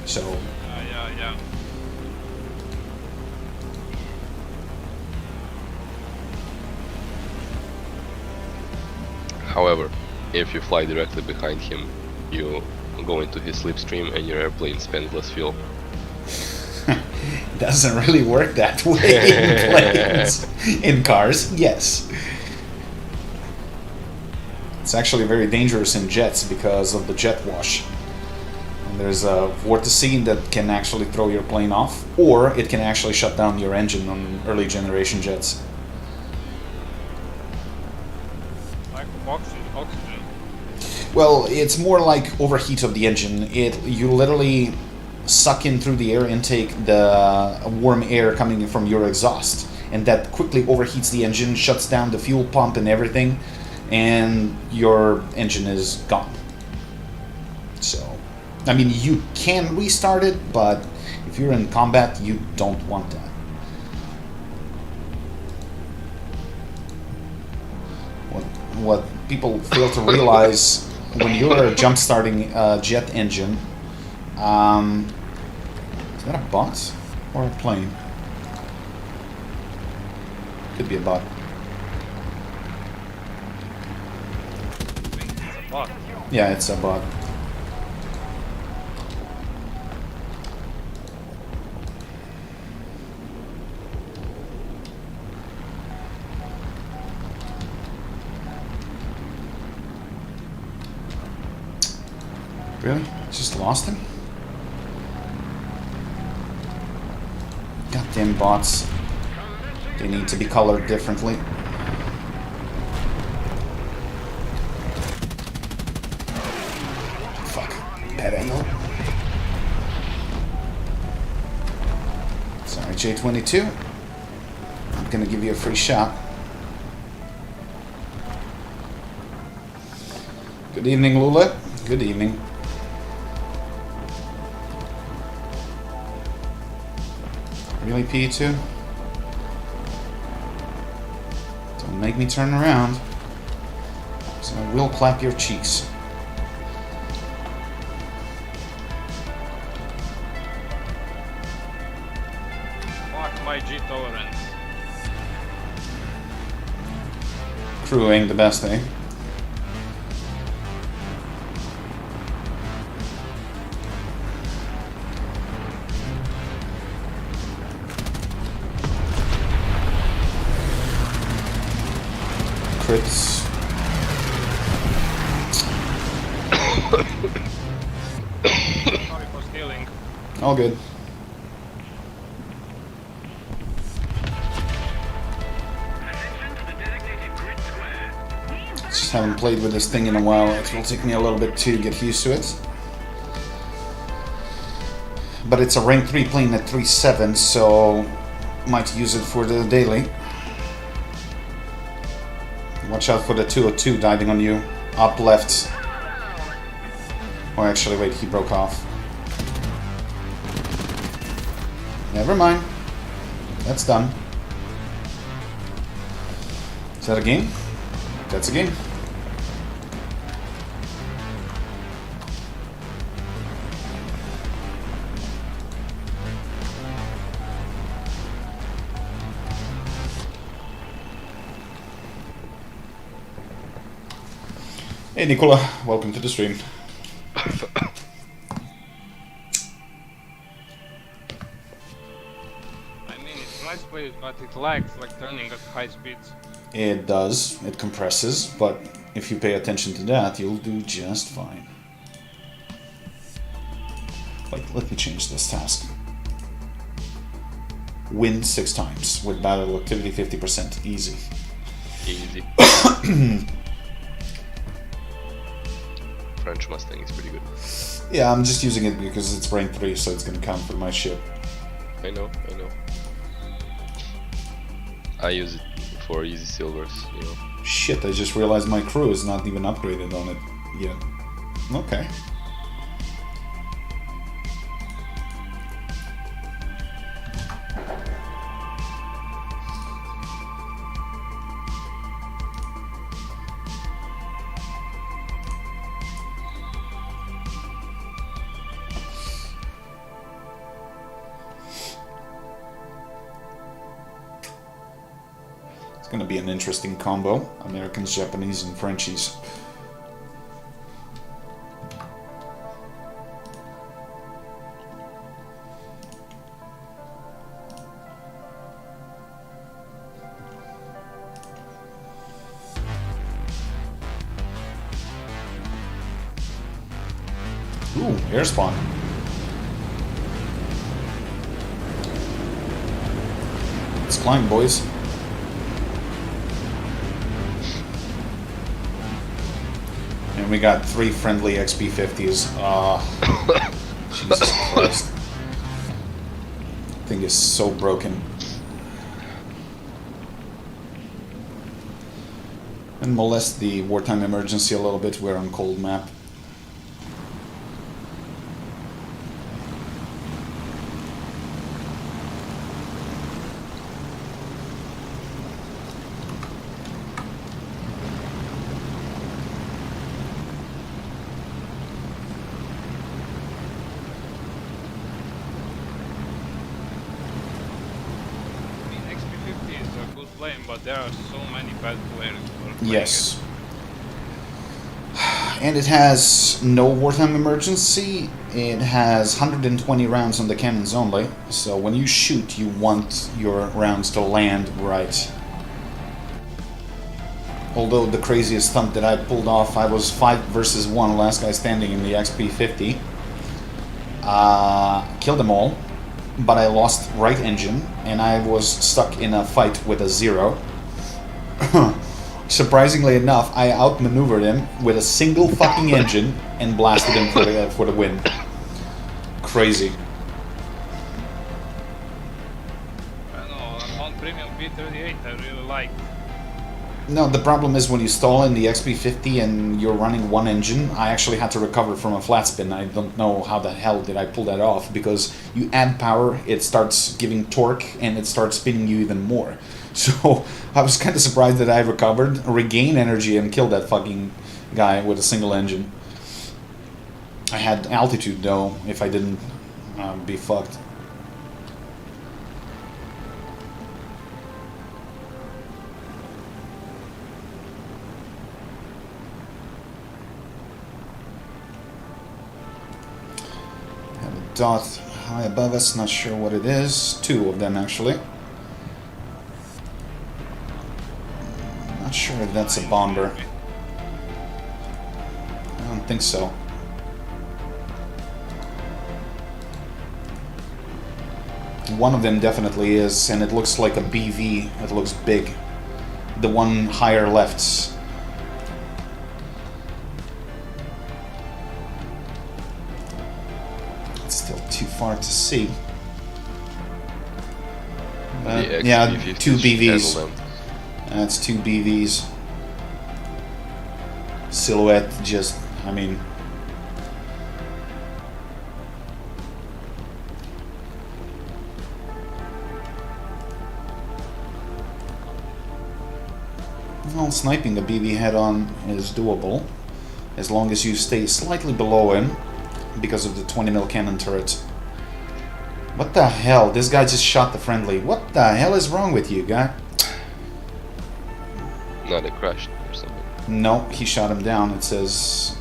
So, Yeah. However, if you fly directly behind him, you go into his slipstream and your airplane spends less fuel. doesn't really work that way in planes. In cars, yes. It's actually very dangerous in jets because of the jet wash. And there's a vorticine that can actually throw your plane off, or it can actually shut down your engine on early generation jets. Like oxygen. Well, it's more like overheat of the engine. You literally suck in through the air intake the warm air coming in from your exhaust, and that quickly overheats the engine, shuts down the fuel pump and everything, and your engine is gone. So, I mean, you can restart it, but if you're in combat, you don't want that. What people fail to realize when you're jump starting a jet engine, is that a bot or a plane? Could be a bot. It's a bot. Yeah, it's a bot. Really? Just lost him? Goddamn bots. They need to be colored differently. Fuck. Bad angle. Sorry, J22. I'm gonna give you a free shot. Good evening, Lula. Good evening. Really, P2? Don't make me turn around. So I will clap your cheeks. Fuck my G tolerance. through ain't the best, eh? Crits. Sorry for stealing. All good. Just haven't played with this thing in a while. It will take me a little bit to get used to it. But it's a rank 3 plane at 3.7, so might use it for the daily. Watch out for the 202 diving on you. Up left. Oh, actually, wait, he broke off. Never mind. That's done. Is that a game? That's a game. Hey Nicola, welcome to the stream. I mean, it's nice place, but it lags like turning at high speeds. It does, it compresses, but if you pay attention to that, you'll do just fine. Like, let me change this task. Win 6 times, with battle activity 50%, easy. Easy. French Mustang is pretty good. Yeah, I'm just using it because it's rank 3, so it's gonna count for my ship. I know. I use it for easy silvers, you know. Shit, I just realized my crew is not even upgraded on it yet. Okay. Gonna be an interesting combo. Americans, Japanese, and Frenchies. Ooh, air spawn. It's flying, boys. And we got 3 friendly XP50s. Jesus Christ. Thing is so broken. And molest the wartime emergency a little bit. We're on cold map. But there are so many bad players who are playing Yes. And it has no wartime emergency. It has 120 rounds on the cannons only. So when you shoot, you want your rounds to land right. Although the craziest stunt that I pulled off, I was 5 versus 1, last guy standing in the XP50. Killed them all. But I lost right engine, and I was stuck in a fight with a 0. Surprisingly enough, I outmaneuvered him with a single fucking engine and blasted him for the win. Crazy. I know, on Premium B38 I really like. No, the problem is when you stall in the XP50 and you're running one engine, I actually had to recover from a flat spin. I don't know how the hell did I pull that off, because you add power, it starts giving torque, and it starts spinning you even more. So I was kind of surprised that I recovered, regained energy, and killed that fucking guy with a single engine. I had altitude though, if I didn't be fucked. dot high above us, not sure what it is. Two of them, actually. Not sure if that's a bomber. I don't think so. One of them definitely is, and it looks like a BV. It looks big. The one higher left. It's still too far to see. Yeah, XB50 two BVs. handle them. That's two BVs. Silhouette just, I mean... Well, sniping a BV head-on is doable, as long as you stay slightly below him, because of the 20mm cannon turret. What the hell? This guy just shot the friendly. What the hell is wrong with you, guy? No, they crashed or something. No, he shot him down, it says...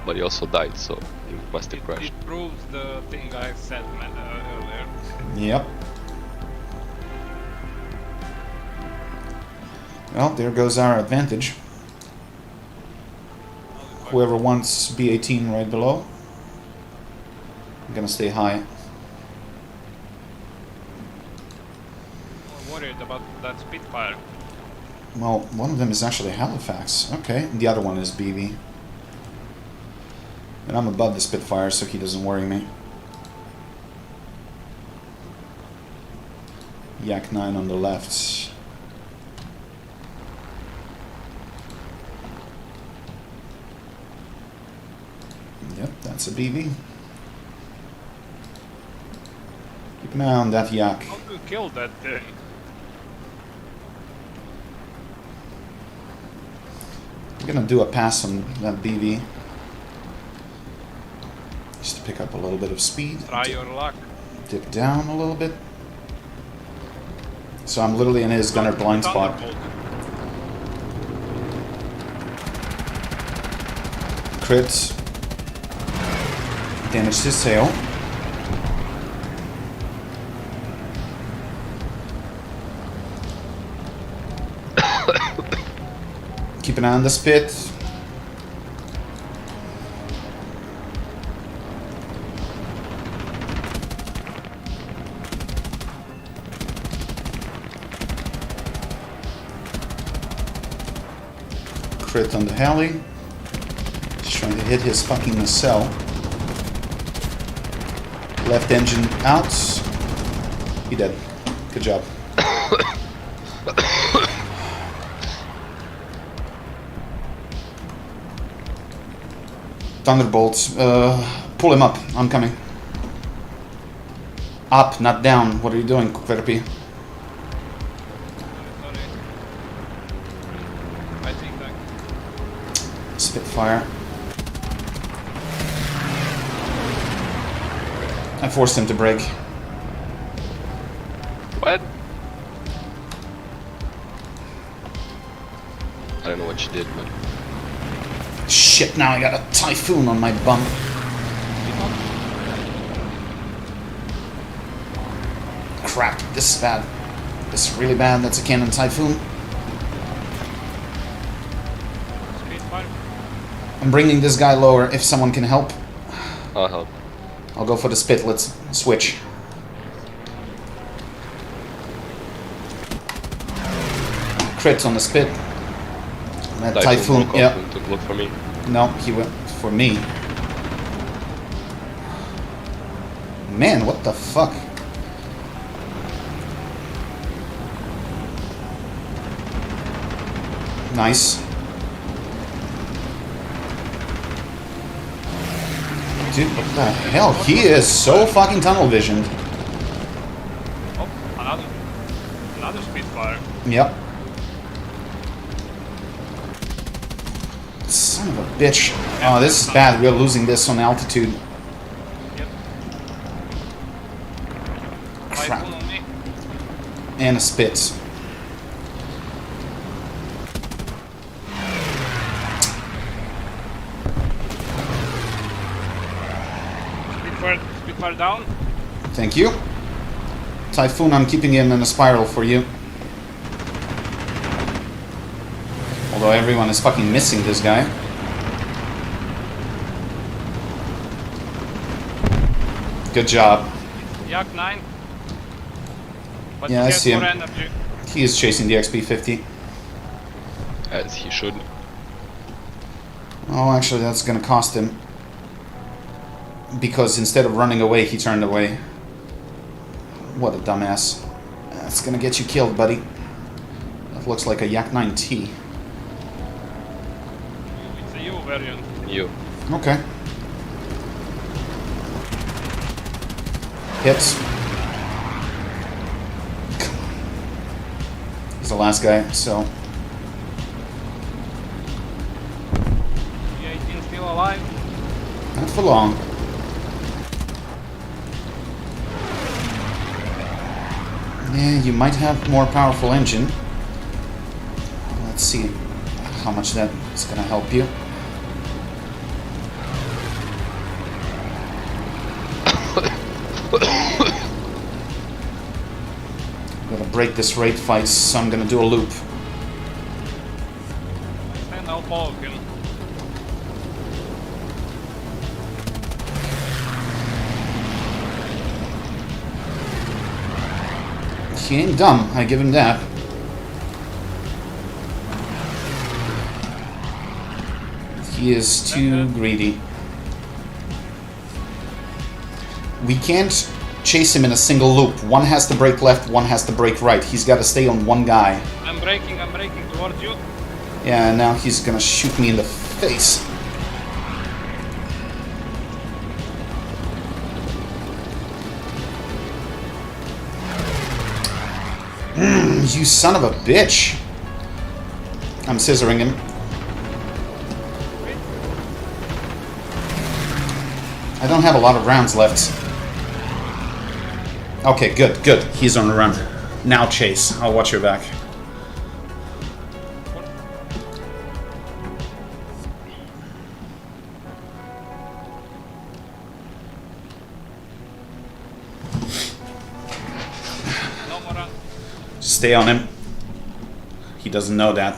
But he also died, so he must have crashed. It proves the thing I said earlier. Yep. Well, there goes our advantage. Whoever wants B18 right below. I'm gonna stay high. I'm worried about that Spitfire. Well, one of them is actually Halifax. Okay, the other one is BV. And I'm above the Spitfire, so he doesn't worry me. Yak 9 on the left. Yep, that's a BV. Keep an eye on that Yak. How do you kill that thing? I'm gonna do a pass on that BV. Just to pick up a little bit of speed. Try your luck. Dip down a little bit. So I'm literally in his gunner blind spot. Crit. Damaged his tail. Keep an eye on the spit. Crit on the heli. Just trying to hit his fucking nacelle. Left engine out. He dead. Good job. Thunderbolts. Pull him up. I'm coming. Up, not down. What are you doing, Kverpi? Sorry. I think that. Spitfire. I forced him to break. What? I don't know what you did, but... Shit, now I got a typhoon on my bum. Crap, this is bad. This is really bad. That's a cannon typhoon. Spitfire. I'm bringing this guy lower if someone can help. I'll help. I'll go for the spit. Let's switch. Crit on the spit. That typhoon, yeah. Took look for me. No, he went for me. Man, what the fuck? Nice. Dude, what the hell? He is so fucking tunnel visioned. Oh, another Spitfire. Yep. Son of a bitch. Oh, this is bad. We're losing this on altitude. Yep. Crap. Typhoon on me. And a spit. far down. Thank you. Typhoon, I'm keeping him in a spiral for you. Although everyone is fucking missing this guy. Good job. Yak 9. But Yeah, he I has see more him. energy. He is chasing the XP50. As he should. Oh, actually, that's gonna cost him. Because instead of running away, he turned away. What a dumbass. That's gonna get you killed, buddy. That looks like a Yak 9T. It's a U variant. You. Okay. Hits. He's the last guy, so... E18 still alive. not for long. Yeah, you might have more powerful engine. Let's see how much that is gonna help you. I'm gonna break this raid fight, so I'm gonna do a loop. And I'll poke him. He ain't dumb, I give him that. He is too greedy. We can't chase him in a single loop. One has to break left, one has to break right. He's got to stay on one guy. I'm braking towards you. Yeah, now he's gonna shoot me in the face. You son of a bitch. I'm scissoring him. I don't have a lot of rounds left. Okay, good, good. He's on the run. Now chase. I'll watch your back. No more run. Stay on him. He doesn't know that.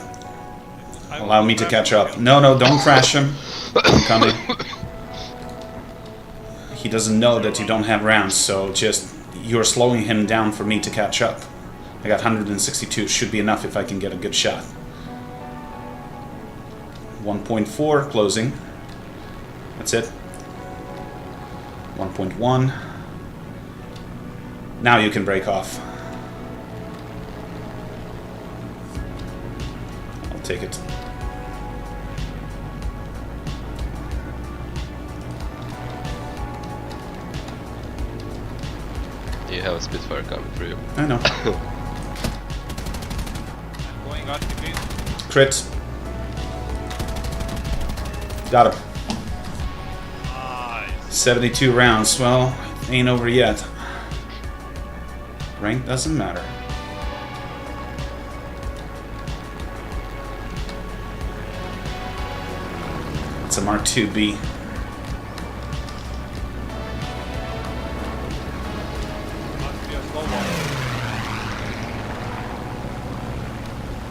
I Allow will me to crash catch him. up. No, no, don't crash him. I'm coming. He doesn't know that you don't have rounds, so just... you're slowing him down for me to catch up. I got 162. Should be enough if I can get a good shot. 1.4, closing. That's it. 1.1. Now you can break off. I'll take it. You have a Spitfire coming for you. I know. Going RTB. Crit. Got him. Nice. 72 rounds. Well, ain't over yet. Rank doesn't matter. It's a Mark IIB. Must be a slow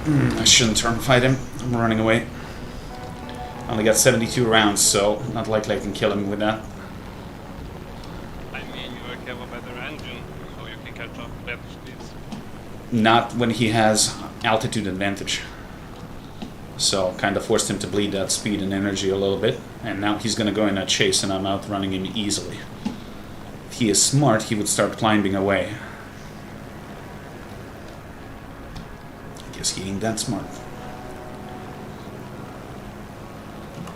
one. I shouldn't turn fight him. I'm running away. I only got 72 rounds, so not likely I can kill him with that. I mean, you have a better engine, so you can catch up better speeds. Not when he has altitude advantage. So kind of forced him to bleed that speed and energy a little bit, and now he's gonna go in a chase and I'm outrunning him easily. If he is smart, he would start climbing away. I guess he ain't that smart.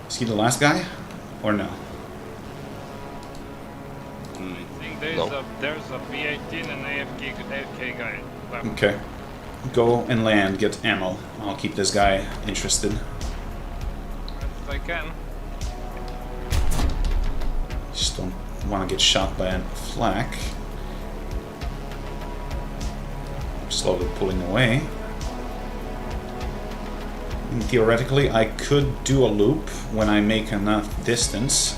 Is he the last guy? Or no? I think there's No. a B18 and AFK guy left. Okay. Go and land, get ammo. I'll keep this guy interested. If I can. Just don't want to get shot by a flak. Slowly pulling away. And theoretically, I could do a loop when I make enough distance.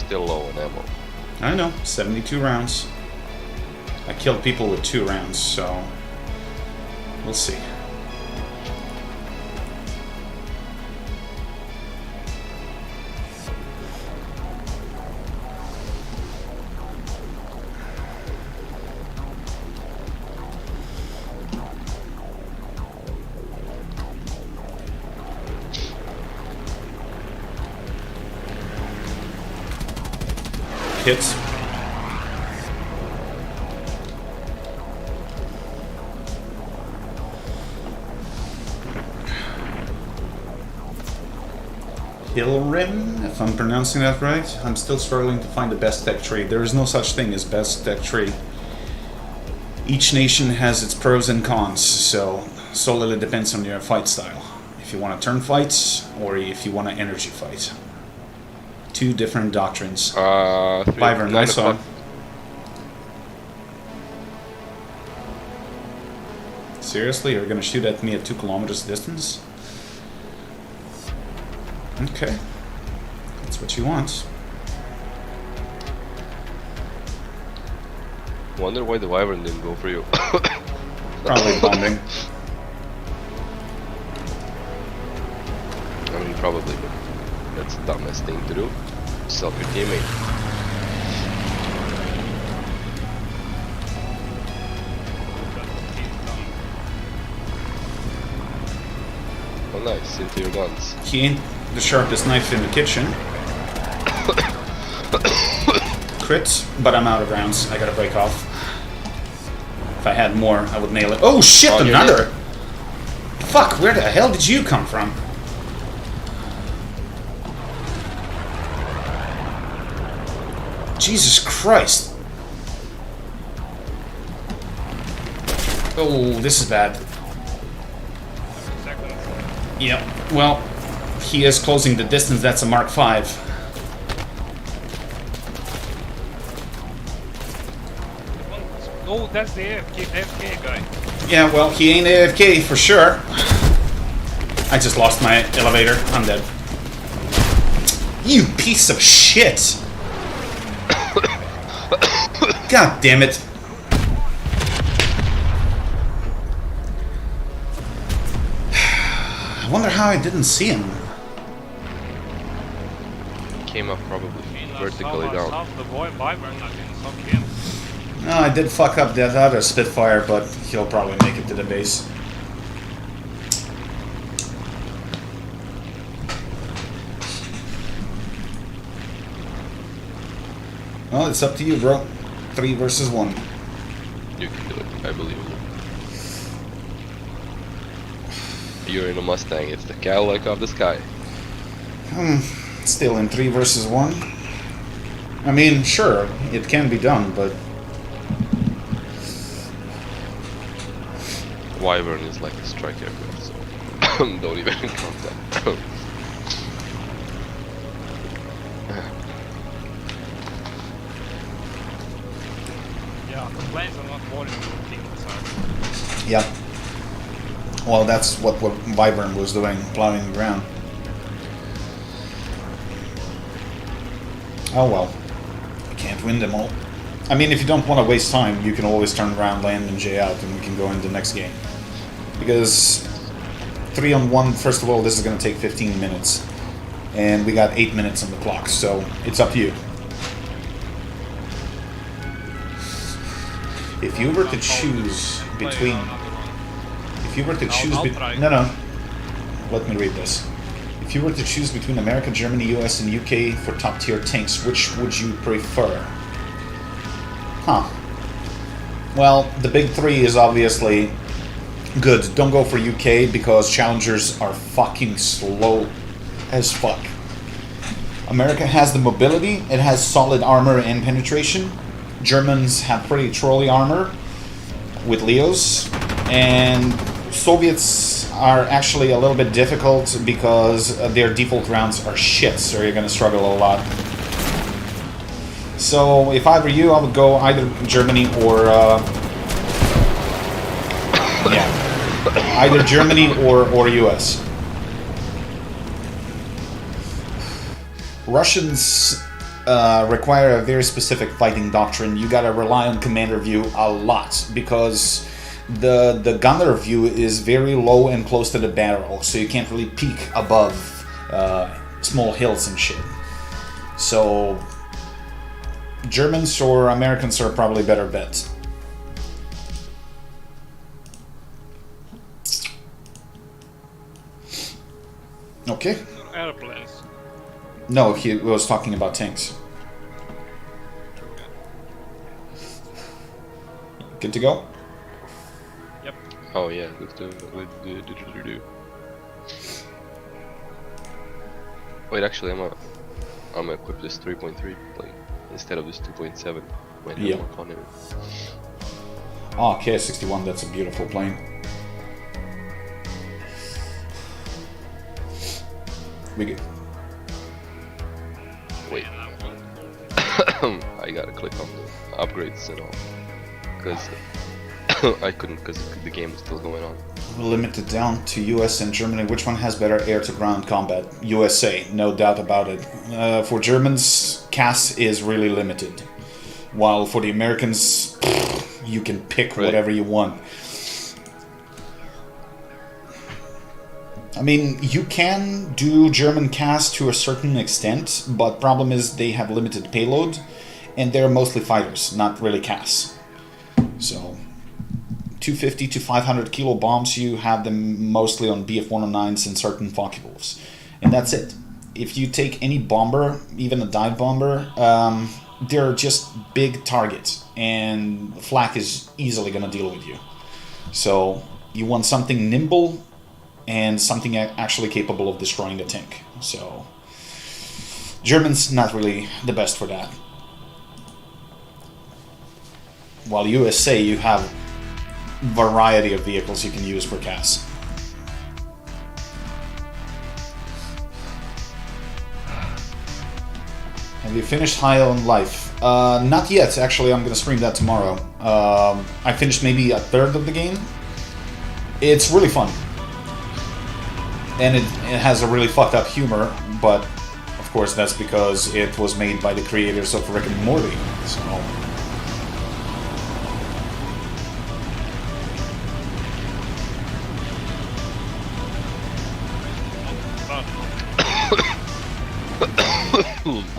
still low on ammo. I know, 72 rounds. I killed people with 2 rounds, so we'll see. Hits. Hill Rim, if I'm pronouncing that right. I'm still struggling to find the best tech tree. There is no such thing as best tech tree. Each nation has its pros and cons, so solely depends on your fight style. If you want to turn fights, or if you want to energy fight. 2 different doctrines. Wyvern, I saw him. Seriously, you're gonna shoot at me at 2 kilometers distance? Okay. That's what you want. Wonder why the Wyvern didn't go for you. Probably bombing. I mean, probably, but that's the dumbest thing to do. Stop your teammate. Oh nice, into your guns. He ain't the sharpest knife in the kitchen. Crit, but I'm out of rounds. I gotta break off. If I had more, I would nail it. Oh shit, Oh, another! Fuck, where the hell did you come from? Jesus Christ. Oh, this is bad. Yep, well, he is closing the distance. That's a Mark 5. No, that's the AFK guy. Yeah, well, he ain't AFK for sure. I just lost my elevator. I'm dead. You piece of shit! God damn it. I wonder how I didn't see him. Came up probably vertically down. The boy Wyvern, I didn't suck him. No, I did fuck up that other Spitfire, but he'll probably make it to the base. Well, it's up to you, bro. 3 versus 1. You can do it, I believe you. You're in a Mustang, it's the Cadillac of the sky. Still in 3 versus 1. I mean, sure, it can be done, but... Wyvern is like a striker, so don't even count that. Yeah, the planes are not boring to kill, so. Yep. Well, that's what Wyvern was doing, plowing the ground. Oh well. You can't win them all. I mean, if you don't want to waste time, you can always turn around, land, and J out, and we can go into the next game. Because 3-on-1, first of all, this is going to take 15 minutes. And we got 8 minutes on the clock, so it's up to you. If you were to choose between... If you were to choose... No. Let me read this. If you were to choose between America, Germany, US, and UK for top-tier tanks, which would you prefer? Huh. Well, the big 3 is obviously good. Don't go for UK because Challengers are fucking slow as fuck. America has the mobility, it has solid armor and penetration. Germans have pretty trolley armor with Leos, and Soviets are actually a little bit difficult because their default rounds are shit, so you're gonna struggle a lot. So if I were you, I would go either Germany or yeah, either Germany or US. Russians require a very specific fighting doctrine. You gotta rely on commander view a lot because the gunner view is very low and close to the barrel, so you can't really peek above small hills and shit. So Germans or Americans are probably better bet. Okay. Airplanes. No, he was talking about tanks. Good to go? Yep. Oh yeah, let's do. Wait, actually, I'm gonna equip this 3.3 plane instead of this 2.7. Might have more fun in it. Oh, KS-61, that's a beautiful plane. We good. Wait. I gotta click on the upgrades and all. Because I couldn't, because the game was still going on. Limited down to US and Germany. Which one has better air-to-ground combat? USA, no doubt about it. For Germans, CAS is really limited. While for the Americans, you can pick whatever you want. I mean, you can do German CAS to a certain extent, but problem is they have limited payload, and they're mostly fighters, not really CAS. So 250 to 500 kilo bombs, you have them mostly on Bf-109s and certain Focke-Wulfs. And that's it. If you take any bomber, even a dive bomber, they're just big targets, and flak is easily going to deal with you. So you want something nimble and something actually capable of destroying the tank. So Germans not really the best for that. While USA, you have variety of vehicles you can use for CAS. Have you finished High on Life? Not yet, actually. I'm gonna stream that tomorrow. I finished maybe a third of the game. It's really fun. And it has a really fucked up humor, but of course that's because it was made by the creators of Rick and Morty. So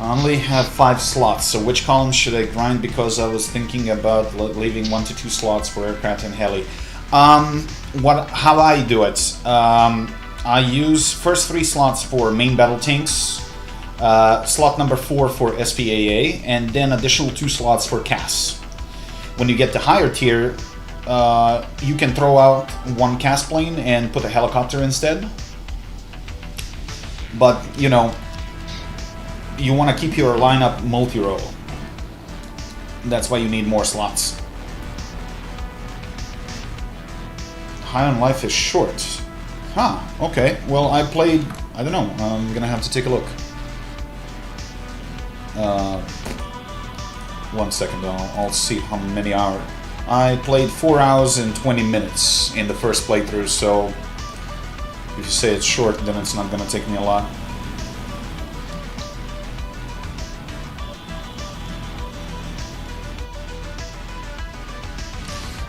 I only have 5 slots, so which column should I grind? Because I was thinking about leaving 1 to 2 slots for aircraft and heli. How I do it? I use first 3 slots for main battle tanks, slot number 4 for SPAA, and then additional 2 slots for CAS. When you get to higher tier, you can throw out 1 CAS plane and put a helicopter instead. But, you know, you want to keep your lineup multi-role. That's why you need more slots. High on Life is short. Huh, okay. Well, I played... I don't know. I'm gonna have to take a look. 1 second, I'll see how many hours. I played 4 hours and 20 minutes in the first playthrough, so... if you say it's short, then it's not gonna take me a lot.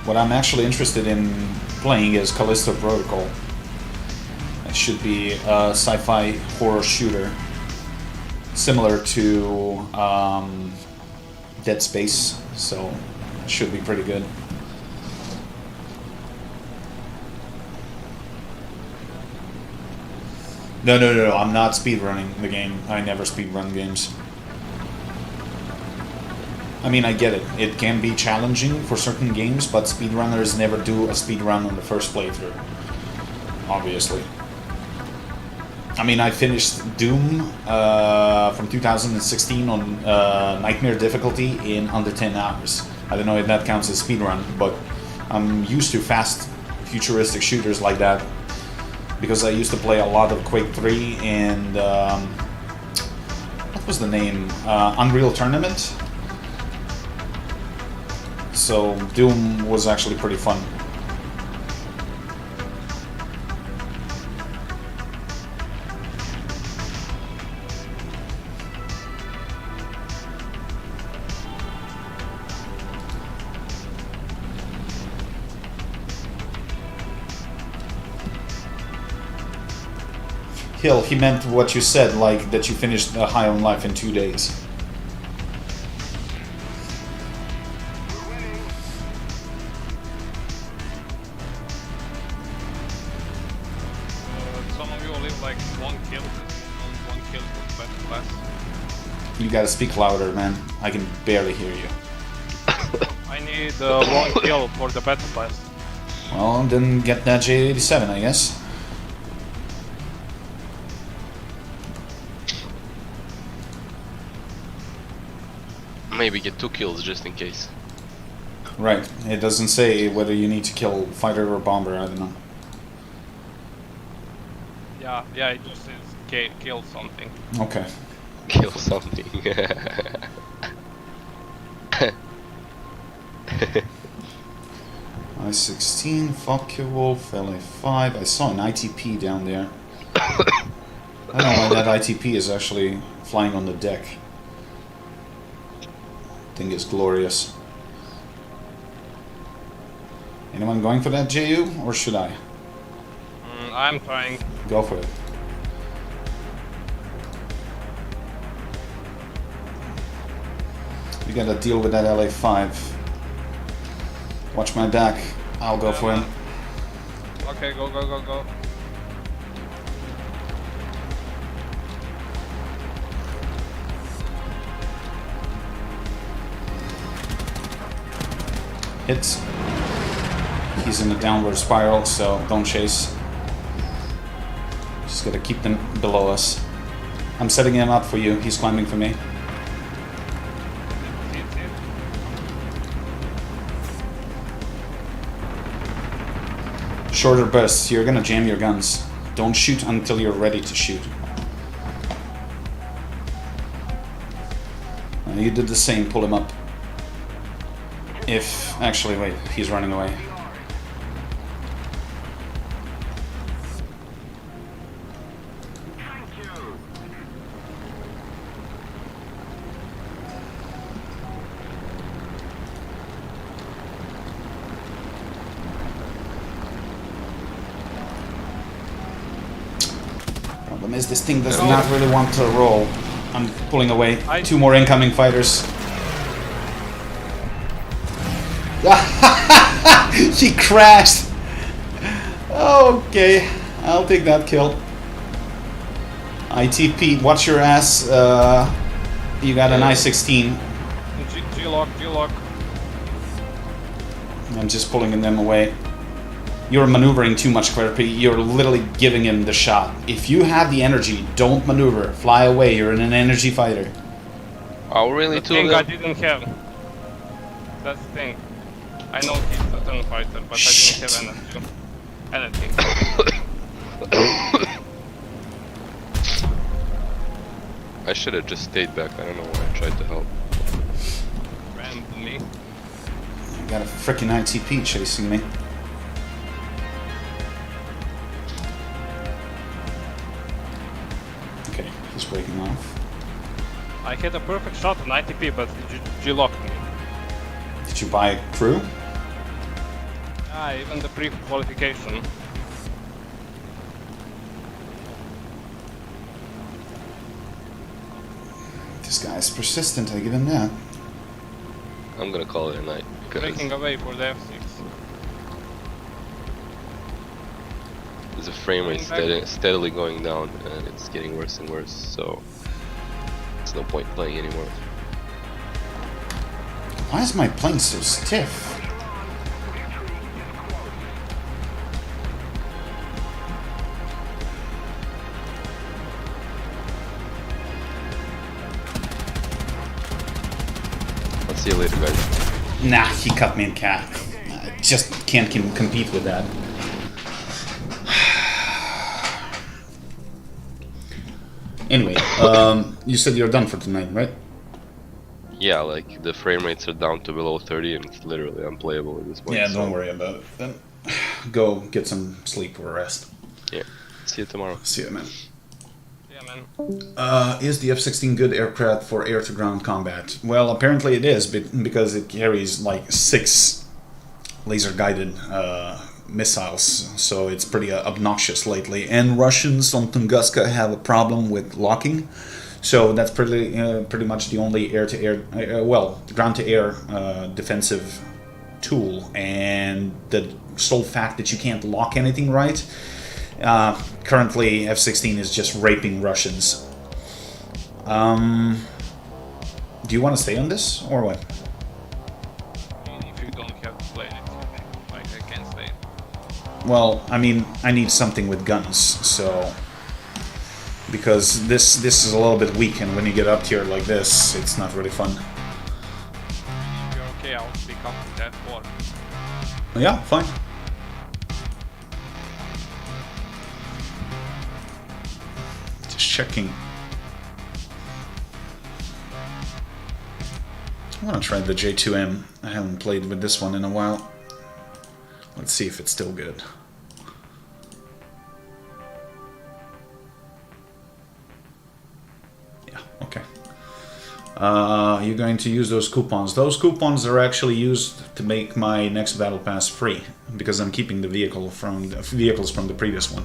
What I'm actually interested in playing is Callisto Protocol. It should be a sci-fi horror shooter, similar to Dead Space, so it should be pretty good. No, I'm not speedrunning the game. I never speedrun games. I mean, I get it. It can be challenging for certain games, but speedrunners never do a speedrun on the first playthrough. Obviously. I mean, I finished Doom from 2016 on Nightmare difficulty in under 10 hours. I don't know if that counts as speedrun, but I'm used to fast, futuristic shooters like that because I used to play a lot of Quake 3 and... what was the name? Unreal Tournament? So Doom was actually pretty fun. Hill, he meant what you said, like that you finished the High on Life in 2 days. Some of you live like 1 kill, 1 kill for better class. You gotta speak louder, man. I can barely hear you. I need 1 kill for the battle pass. Well, then get that J87, I guess. Maybe get 2 kills just in case. Right. It doesn't say whether you need to kill fighter or bomber, I don't know. Yeah, it just says kill something. Okay. Kill something. I-16, fuck you, Wolf, LA5. I saw an ITP down there. I don't know why that ITP is actually flying on the deck. Thing is glorious. Anyone going for that JU, or should I? I'm trying. Go for it. We gotta deal with that LA5. Watch my back. I'll go for him. Okay, go. Hits. He's in a downward spiral, so don't chase. Just gotta keep them below us. I'm setting him up for you. He's climbing for me. Shorter bursts. You're gonna jam your guns. Don't shoot until you're ready to shoot. You did the same. Pull him up. If... Actually, wait. He's running away. Problem is, this thing does not really want to roll. I'm pulling away. 2 more incoming fighters. He crashed! Okay, I'll take that kill. ITP, watch your ass. You got an I-16. G-lock. I'm just pulling them away. You're maneuvering too much, Querpy. You're literally giving him the shot. If you have the energy, don't maneuver. Fly away. You're an energy fighter. Oh, really? The thing I didn't have. That's the thing. I know he's a turn fighter, but Shit. I didn't have anything. I should have just stayed back. I don't know why I tried to help. Randomly. I got a freaking ITP chasing me. Okay, he's breaking off. I had a perfect shot on ITP, but G-locked me. Did you buy a crew? Even the pre-qualification. This guy's persistent, I give him that. I'm gonna call it a night. Breaking away for the F6. The frame rate steadily going down, and it's getting worse and worse, so there's no point playing anymore. Why is my plane so stiff? I'll see you later, guys. Nah, he cut me in half. I just can't compete with that. Anyway, you said you're done for tonight, right? Yeah, like the frame rates are down to below 30 and it's literally unplayable at this point. Yeah, so don't worry about it. Then go get some sleep or rest. Yeah, see you tomorrow. See you, man. Yeah, man. Is the F-16 good aircraft for air-to-ground combat? Well, apparently it is, because it carries like 6 laser-guided missiles, so it's pretty obnoxious lately. And Russians on Tunguska have a problem with locking, so that's pretty much the only air-to-air, ground-to-air defensive tool. And the sole fact that you can't lock anything right, currently F-16 is just raping Russians. Do you want to stay on this, or what? If you don't have to play it, like I can stay. Well, I mean, I need something with guns, so... Because this is a little bit weak, and when you get up tier like this, it's not really fun. If you're okay, I'll pick up with that one. Yeah, fine. Just checking. I want to try the J2M. I haven't played with this one in a while. Let's see if it's still good. Yeah, okay. You're going to use those coupons. Those coupons are actually used to make my next battle pass free, because I'm keeping the vehicles from the previous one.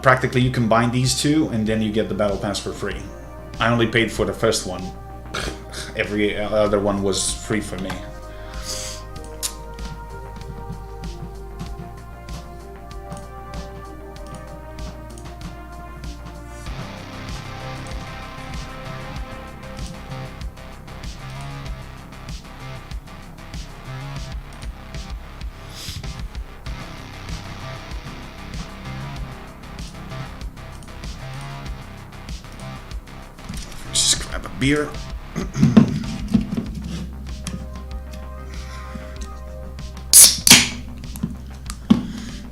Practically, you combine these two, and then you get the battle pass for free. I only paid for the first one. Every other one was free for me. Just grab a beer.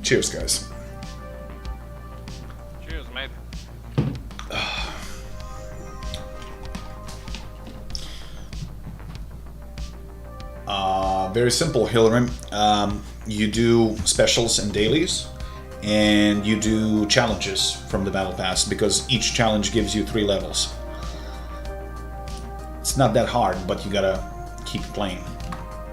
Cheers, guys. Cheers, mate. Very simple, Hilary. You do specials and dailies, and you do challenges from the battle pass, because each challenge gives you 3 levels. It's not that hard, but you gotta keep playing.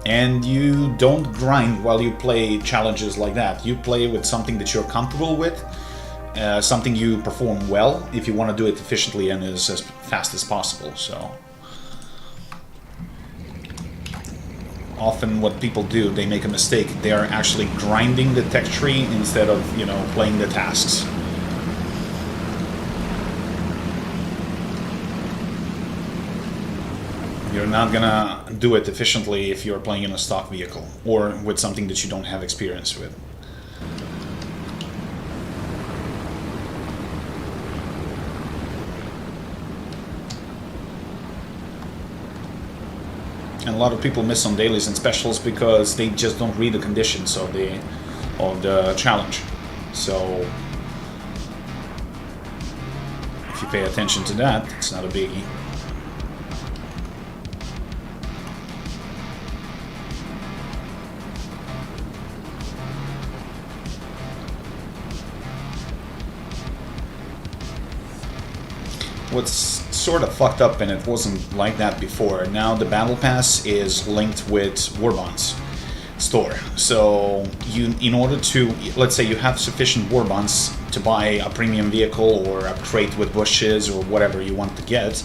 And you don't grind while you play challenges like that. You play with something that you're comfortable with, something you perform well, if you want to do it efficiently and as fast as possible. So often what people do, they make a mistake. They are actually grinding the tech tree instead of, playing the tasks. You're not gonna do it efficiently if you're playing in a stock vehicle or with something that you don't have experience with. And a lot of people miss on dailies and specials because they just don't read the conditions of the challenge. So if you pay attention to that, it's not a biggie. What's sort of fucked up, and it wasn't like that before, now the battle pass is linked with war bonds store. So in order to, let's say you have sufficient war bonds to buy a premium vehicle or a crate with bushes or whatever you want to get,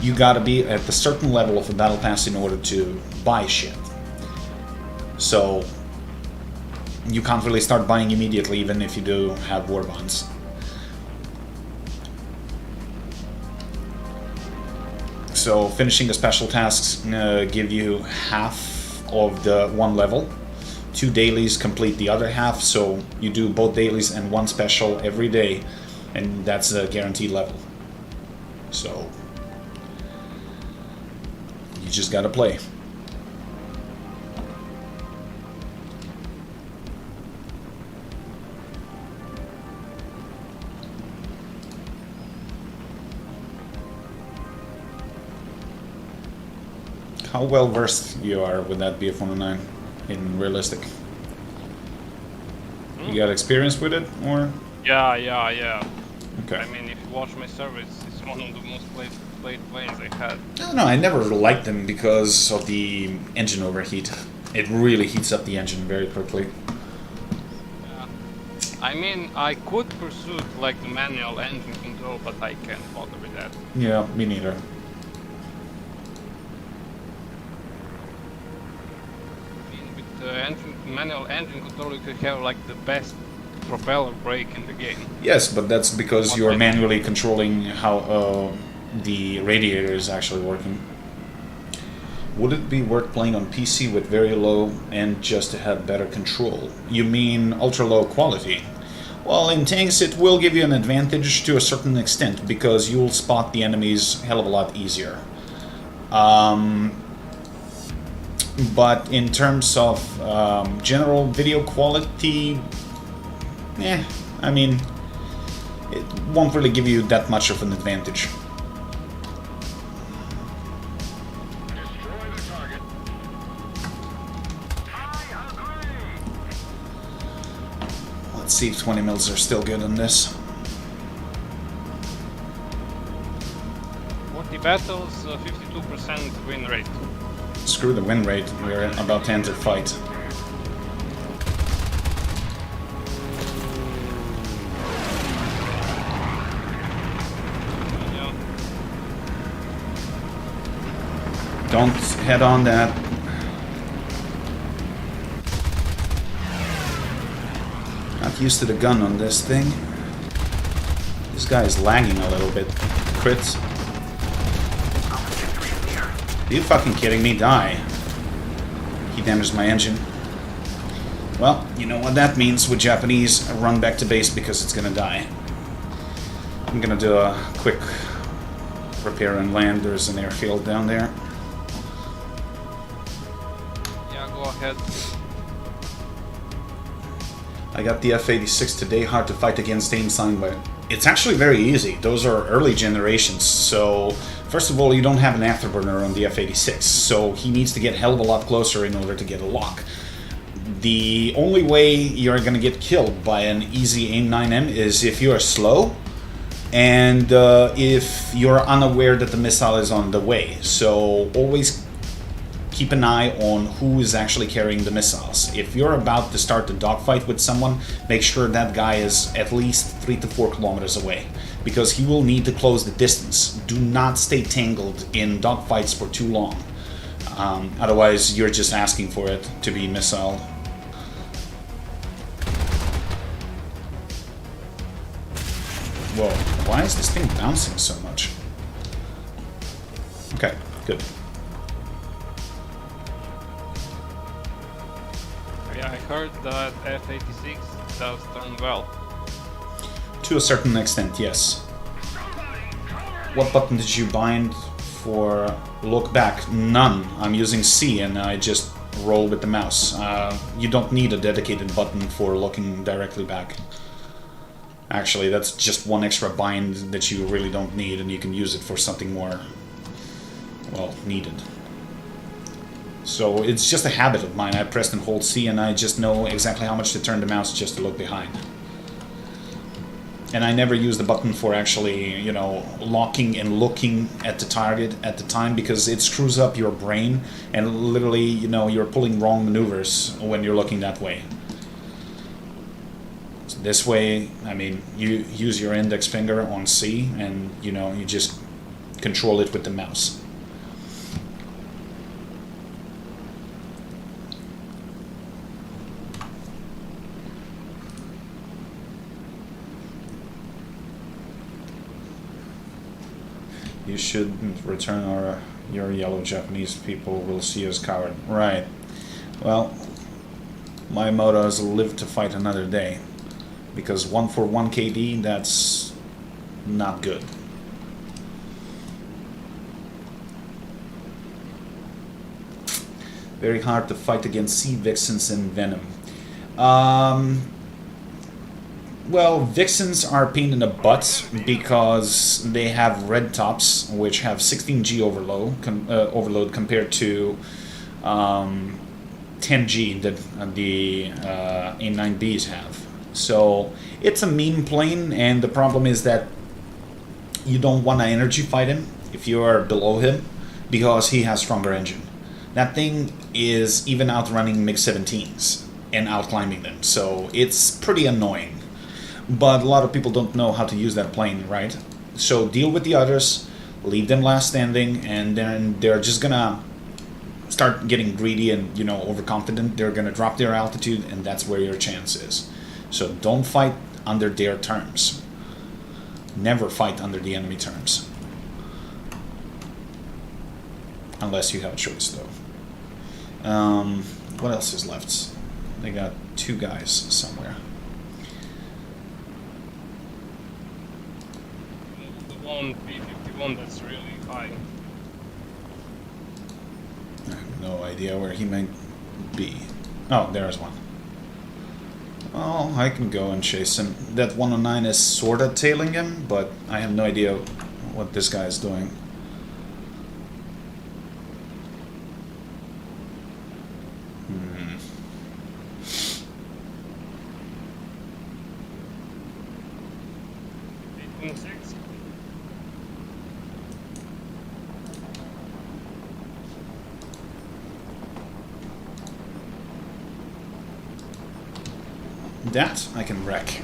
you gotta be at a certain level of the battle pass in order to buy shit. So you can't really start buying immediately even if you do have war bonds. So finishing the special tasks give you half of the one level. 2 dailies complete the other half, so you do both dailies and 1 special every day, and that's a guaranteed level. So you just gotta play. How well versed you are with that BF-109 in realistic? You got experience with it, or? Yeah. Okay. I mean, if you watch my service, it's one of the most played planes I had. No, I never liked them because of the engine overheat. It really heats up the engine very quickly. Yeah. I mean, I could pursue like the manual engine control, but I can't bother with that. Yeah, me neither. I mean, with the manual engine control, you could have like the best propeller brake in the game. Yes, but that's because you're manually controlling how the radiator is actually working. Would it be worth playing on PC with very low end just to have better control? You mean ultra low quality? Well, in tanks it will give you an advantage to a certain extent because you'll spot the enemies a hell of a lot easier. But in terms of general video quality, I mean, it won't really give you that much of an advantage. Destroy the target. I agree. Let's see if 20 mils are still good on this. 40 battles, 52% win rate. Screw the win rate, we're about to enter fight. Yeah. Don't head on that. Not used to the gun on this thing. This guy is lagging a little bit. Crits. Are you fucking kidding me? Die. He damaged my engine. Well, you know what that means with Japanese. Run back to base because it's gonna die. I'm gonna do a quick repair and land. There's an airfield down there. Yeah, go ahead. I got the F-86 today. Hard to fight against aim sign, but it's actually very easy. Those are early generations, so first of all, you don't have an afterburner on the F-86, so he needs to get a hell of a lot closer in order to get a lock. The only way you're going to get killed by an easy AIM-9M is if you are slow and if you're unaware that the missile is on the way. So always keep an eye on who is actually carrying the missiles. If you're about to start the dogfight with someone, make sure that guy is at least 3 to 4 kilometers away, because he will need to close the distance. Do not stay tangled in dogfights for too long. Otherwise, you're just asking for it to be missiled. Whoa, why is this thing bouncing so much? Okay, good. Yeah, I heard that F-86 does turn well. To a certain extent, yes. What button did you bind for look back? None. I'm using C and I just roll with the mouse. You don't need a dedicated button for looking directly back. Actually, that's just one extra bind that you really don't need, and you can use it for something more, well, needed. So it's just a habit of mine. I press and hold C and I just know exactly how much to turn the mouse just to look behind. And I never use the button for actually, you know, locking and looking at the target at the time, because it screws up your brain and literally, you know, you're pulling wrong maneuvers when you're looking that way. So this way, I mean, you use your index finger on C and, you know, you just control it with the mouse. You shouldn't return, or your yellow Japanese people will see you as coward. Right. Well, my motto is live to fight another day. Because 1 for 1 KD, that's not good. Very hard to fight against sea vixens and venom. Well, vixens are a pain in the butt because they have red tops, which have 16G overload compared to 10G that the A9Bs have. So it's a mean plane, and the problem is that you don't want to energy fight him if you are below him, because he has stronger engine. That thing is even outrunning MiG-17s and outclimbing them, so it's pretty annoying. But a lot of people don't know how to use that plane, right? So deal with the others, leave them last standing, and then they're just gonna start getting greedy and, you know, overconfident. They're gonna drop their altitude, and that's where your chance is. So don't fight under their terms. Never fight under the enemy terms. Unless you have a choice, though. What else is left? They got 2 guys somewhere. The one P-51 that's really high. I have no idea where he might be. Oh, there's one. Oh, I can go and chase him. That 109 is sorta tailing him, but I have no idea what this guy is doing. Hmm. 8.6. That I can wreck.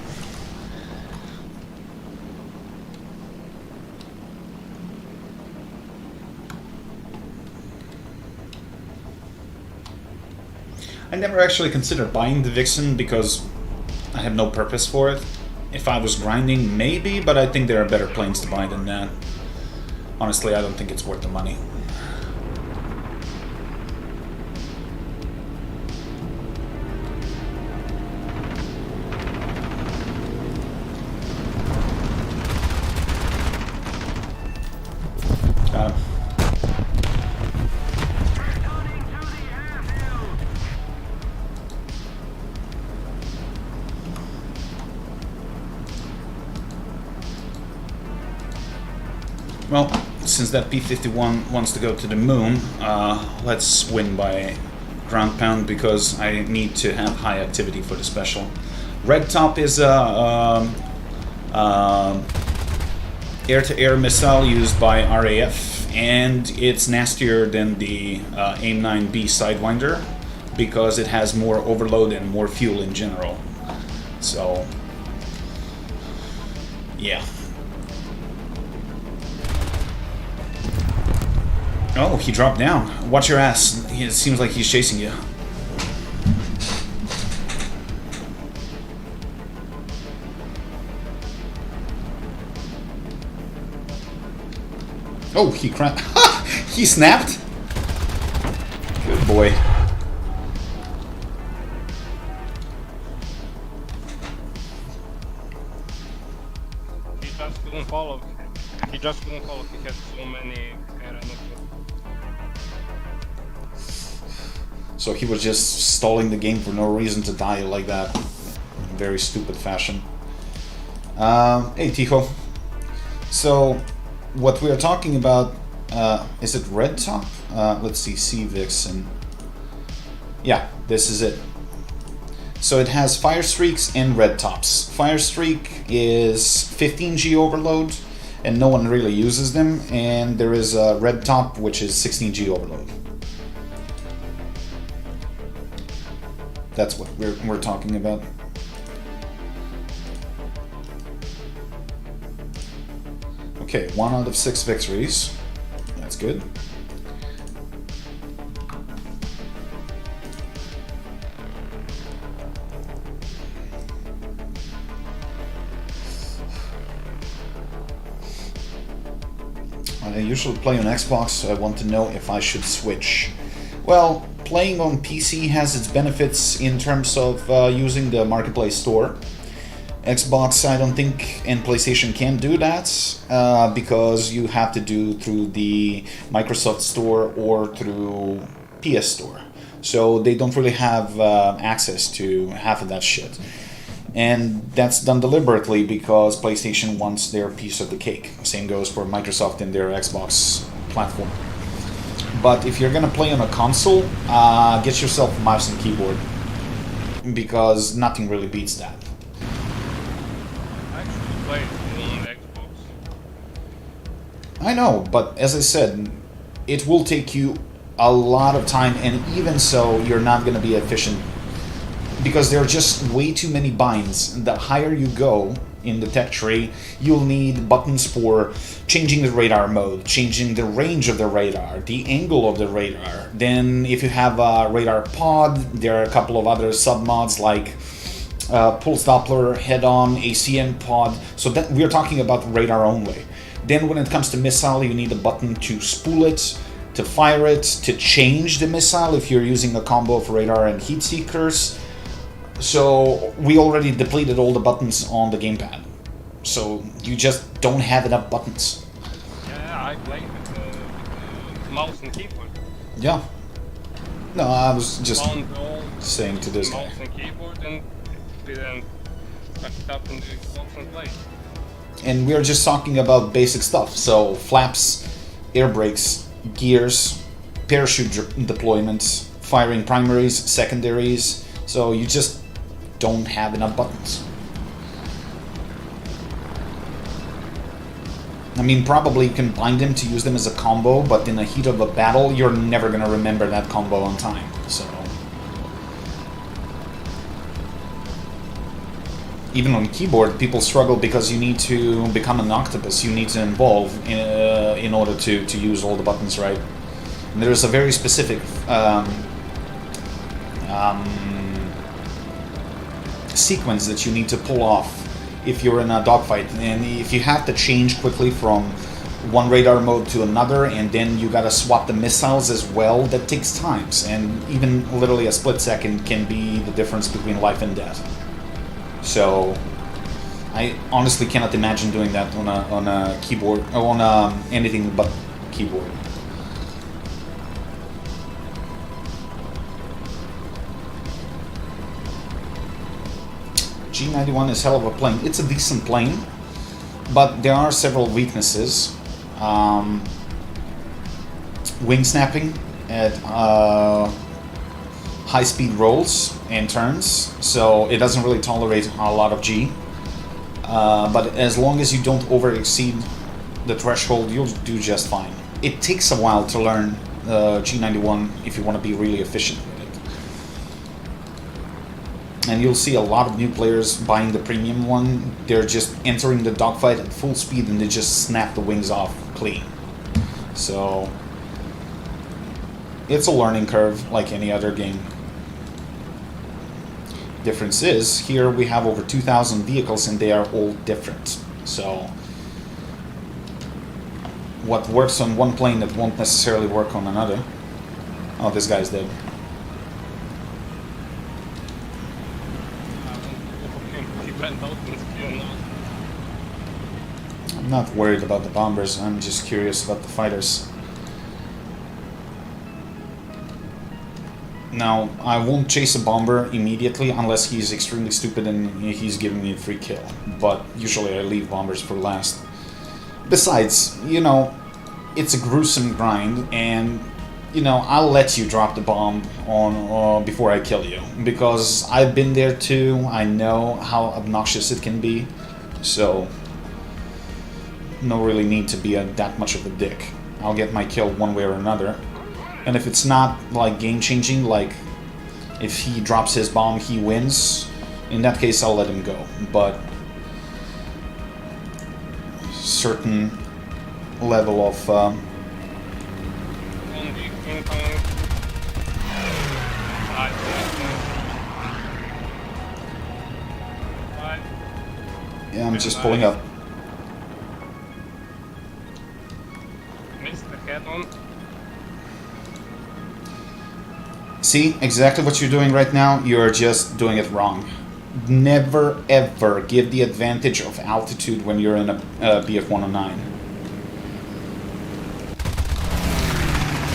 I never actually considered buying the Vixen because I have no purpose for it. If I was grinding, maybe, but I think there are better planes to buy than that. Honestly, I don't think it's worth the money. Got him. Well, since that P-51 wants to go to the moon, let's win by ground pound because I need to have high activity for the special. Red Top is a air-to-air missile used by RAF, and it's nastier than the AIM-9B Sidewinder because it has more overload and more fuel in general. So, yeah. Oh, he dropped down. Watch your ass. It seems like he's chasing you. Oh, he cracked. He snapped. Good boy. He just couldn't follow. He just couldn't follow. He had so many air enemies. So he was just stalling the game for no reason to die like that. In very stupid fashion. Hey, Tijo. So, what we are talking about, is it Red Top? Let's see, Sea Vixen. Yeah, this is it. So it has Fire Streaks and Red Tops. Fire Streak is 15G overload, and no one really uses them. And there is a Red Top, which is 16G overload. That's what we're talking about. Okay, 1 out of 6 victories. That's good. I usually play on Xbox. I want to know if I should switch. Well, playing on PC has its benefits in terms of using the Marketplace store. Xbox, I don't think, and PlayStation can do that because you have to do through the Microsoft Store or through PS Store. So they don't really have access to half of that shit. And that's done deliberately because PlayStation wants their piece of the cake. Same goes for Microsoft and their Xbox platform. But if you're gonna play on a console, get yourself a mouse and keyboard because nothing really beats that. I actually played on Xbox. I know, but as I said, it will take you a lot of time, and even so, you're not going to be efficient because there are just way too many binds. The higher you go in the tech tree, you'll need buttons for changing the radar mode, changing the range of the radar, the angle of the radar. Then if you have a radar pod, there are a couple of other sub-mods like pulse Doppler, head-on, ACM pod. So that we're talking about radar only. Then when it comes to missile, you need a button to spool it, to fire it, to change the missile if you're using a combo of radar and heat seekers. So we already depleted all the buttons on the gamepad. So you just don't have enough buttons. Yeah, I play with mouse and keyboard. Yeah. No, I was just Found all saying to this guy. mouse and keyboard and then stuck it up in the Xbox and play. And we're just talking about basic stuff. So flaps, air brakes, gears, parachute deployment, firing primaries, secondaries. So you just don't have enough buttons. I mean, probably you can bind them to use them as a combo, but in the heat of a battle, you're never going to remember that combo on time. So even on keyboard, people struggle because you need to become an octopus. You need to evolve in order to use all the buttons right. And there's a very specific sequence that you need to pull off if you're in a dogfight, and if you have to change quickly from one radar mode to another, and then you gotta swap the missiles as well, that takes times, and even literally a split second can be the difference between life and death. So I honestly cannot imagine doing that on a keyboard, or on anything but keyboard. G91 is hell of a plane. It's a decent plane, but there are several weaknesses. Wing snapping at high speed rolls and turns, so it doesn't really tolerate a lot of G. But as long as you don't over exceed the threshold, you'll do just fine. It takes a while to learn G91 if you want to be really efficient. And you'll see a lot of new players buying the premium one. They're just entering the dogfight at full speed and they just snap the wings off clean. So it's a learning curve like any other game. Difference is, here we have over 2,000 vehicles and they are all different. So what works on one plane that won't necessarily work on another. Oh, this guy's dead. I'm not worried about the bombers, I'm just curious about the fighters. Now, I won't chase a bomber immediately unless he's extremely stupid and he's giving me a free kill. But usually I leave bombers for last. Besides, you know, it's a gruesome grind, and you know, I'll let you drop the bomb on before I kill you, because I've been there too. I know how obnoxious it can be, so no really need to be that much of a dick. I'll get my kill one way or another, and if it's not like game-changing, like if he drops his bomb, he wins. In that case, I'll let him go. But certain level of yeah, I'm just pulling up. Missed the head on. See, exactly what you're doing right now, you're just doing it wrong. Never ever give the advantage of altitude when you're in a BF-109.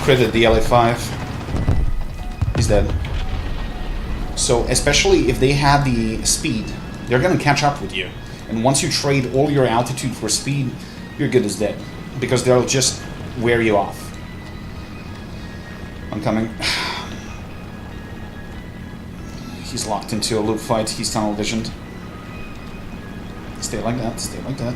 Critted the LA-5. He's dead. So, especially if they have the speed, they're gonna catch up with you. And once you trade all your altitude for speed, you're good as dead. Because they'll just wear you off. I'm coming. He's locked into a loop fight. He's tunnel visioned. Stay like that. Stay like that.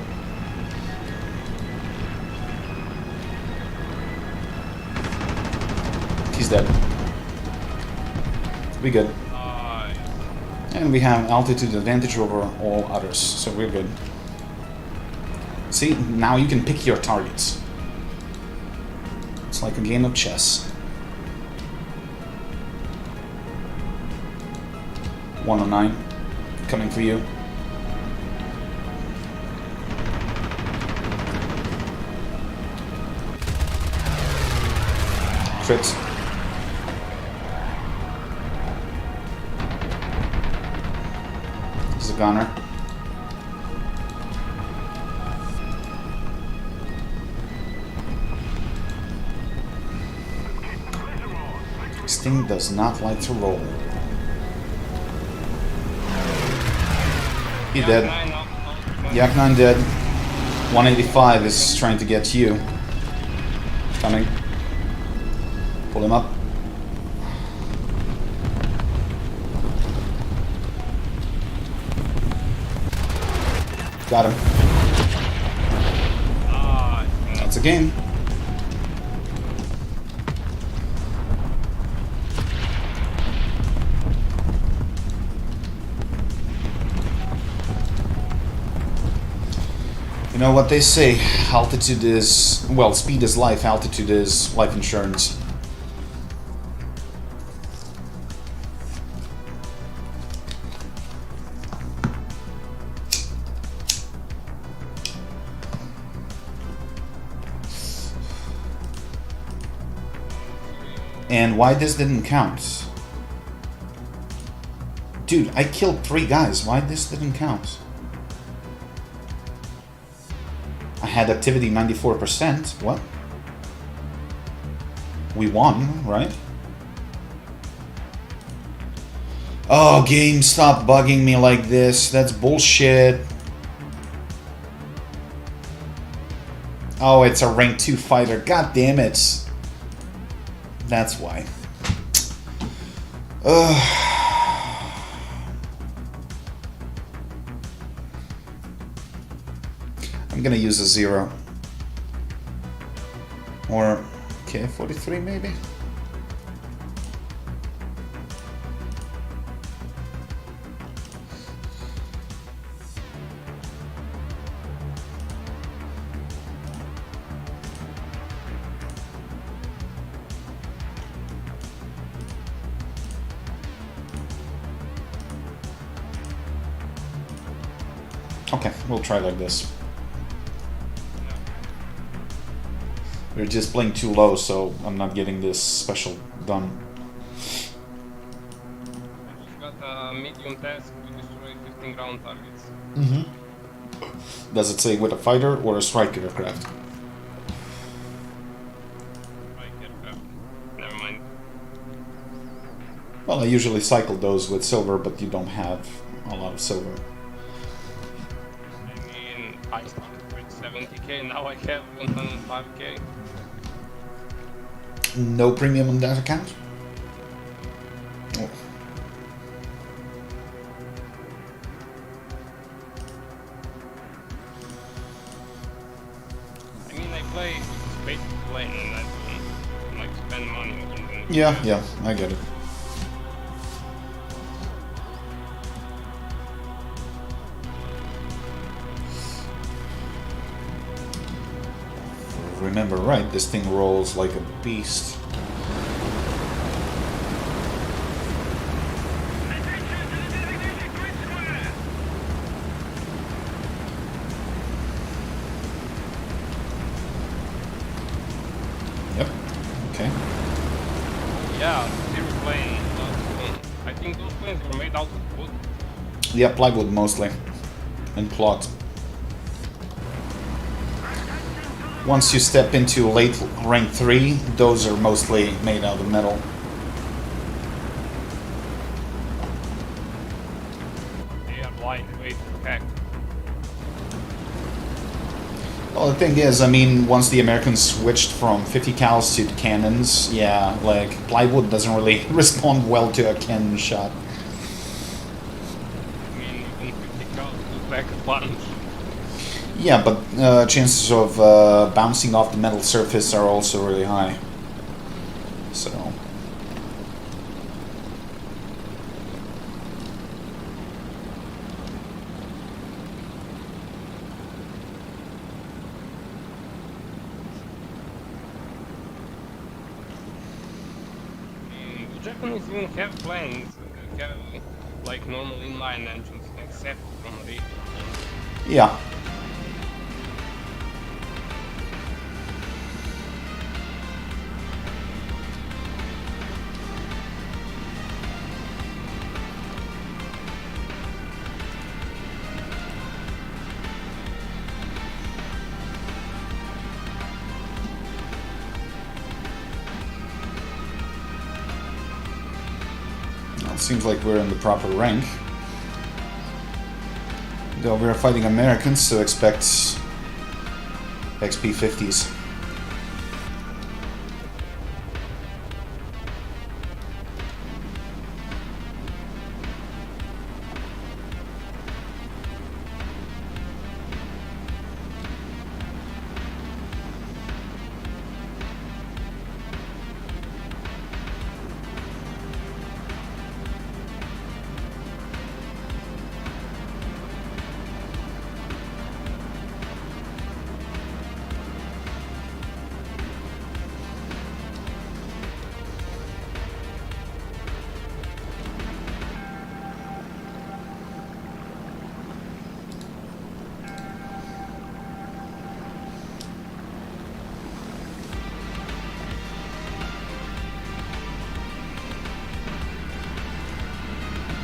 He's dead. We good. Nice. And we have altitude advantage over all others, so we're good. See, now you can pick your targets. It's like a game of chess. 109, coming for you. Crit. He's a gunner. This thing does not like to roll. He dead. Yak 9 dead. 185 is trying to get you. Coming. Pull him up. Got him. That's a game. You know what they say, altitude is, well, speed is life, altitude is life insurance. And why this didn't count? Dude, I killed 3 guys, why this didn't count? I had activity 94%. What? We won, right? Oh, game, stop bugging me like this. That's bullshit. Oh, it's a rank 2 fighter. God damn it. That's why. Ugh. I'm gonna use a 0. Or, okay, 43 maybe? Okay, we'll try like this. We're just playing too low, so I'm not getting this special done. I just got a medium task to destroy 15 ground targets. Does it say with a fighter or a strike aircraft? Never mind. Well, I usually cycle those with silver, but you don't have a lot of silver. I mean, I started with 70k, now I have 105k. No premium on that account? Oh. I mean, I play basic playing, and I don't like spend money on something. Yeah, I get it. Remember right, this thing rolls like a beast. Yep. Okay. Yeah, zero plane. I think those planes were made out of wood. Yeah, plywood mostly. And plot. Once you step into late rank 3, those are mostly made out of metal. They are lightweight heck. Well, the thing is, I mean, once the Americans switched from 50 cals to cannons, yeah, like, plywood doesn't really respond well to a cannon shot. I mean, even 50 cows to back a punch. Yeah, but chances of bouncing off the metal surface are also really high. So, Japanese even have planes, have like normal inline engines, except from the Yeah. Well, it seems like we're in the proper rank. Though we're fighting Americans, so expect XP 50s.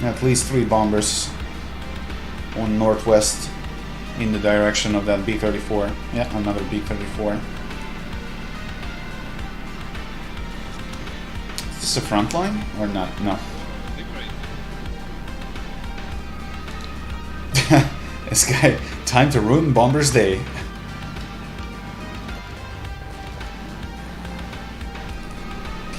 At least 3 bombers on northwest in the direction of that B-34. Yeah, another B-34. Is this a front line or not? No. This guy, time to ruin Bomber's day.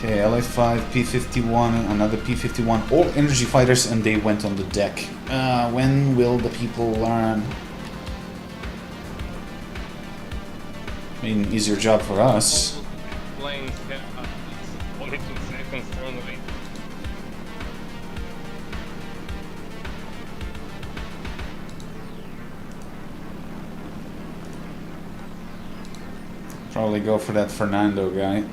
Okay, LA-5, P-51, another P-51, all energy fighters, and they went on the deck. When will the people learn? I mean, easier job for us. planes have 22 seconds runway. Probably go for that Fernando guy.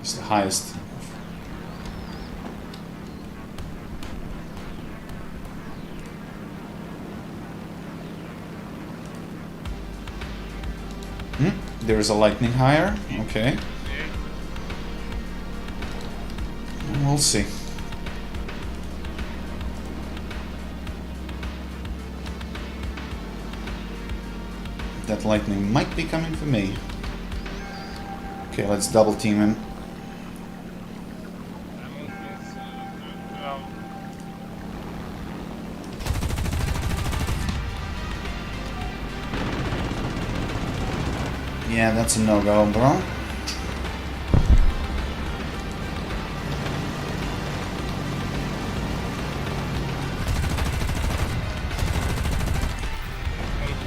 He's the highest. There's a lightning higher. Okay. We'll see. That lightning might be coming for me. Okay, let's double team him. Yeah, that's a no-go, bro.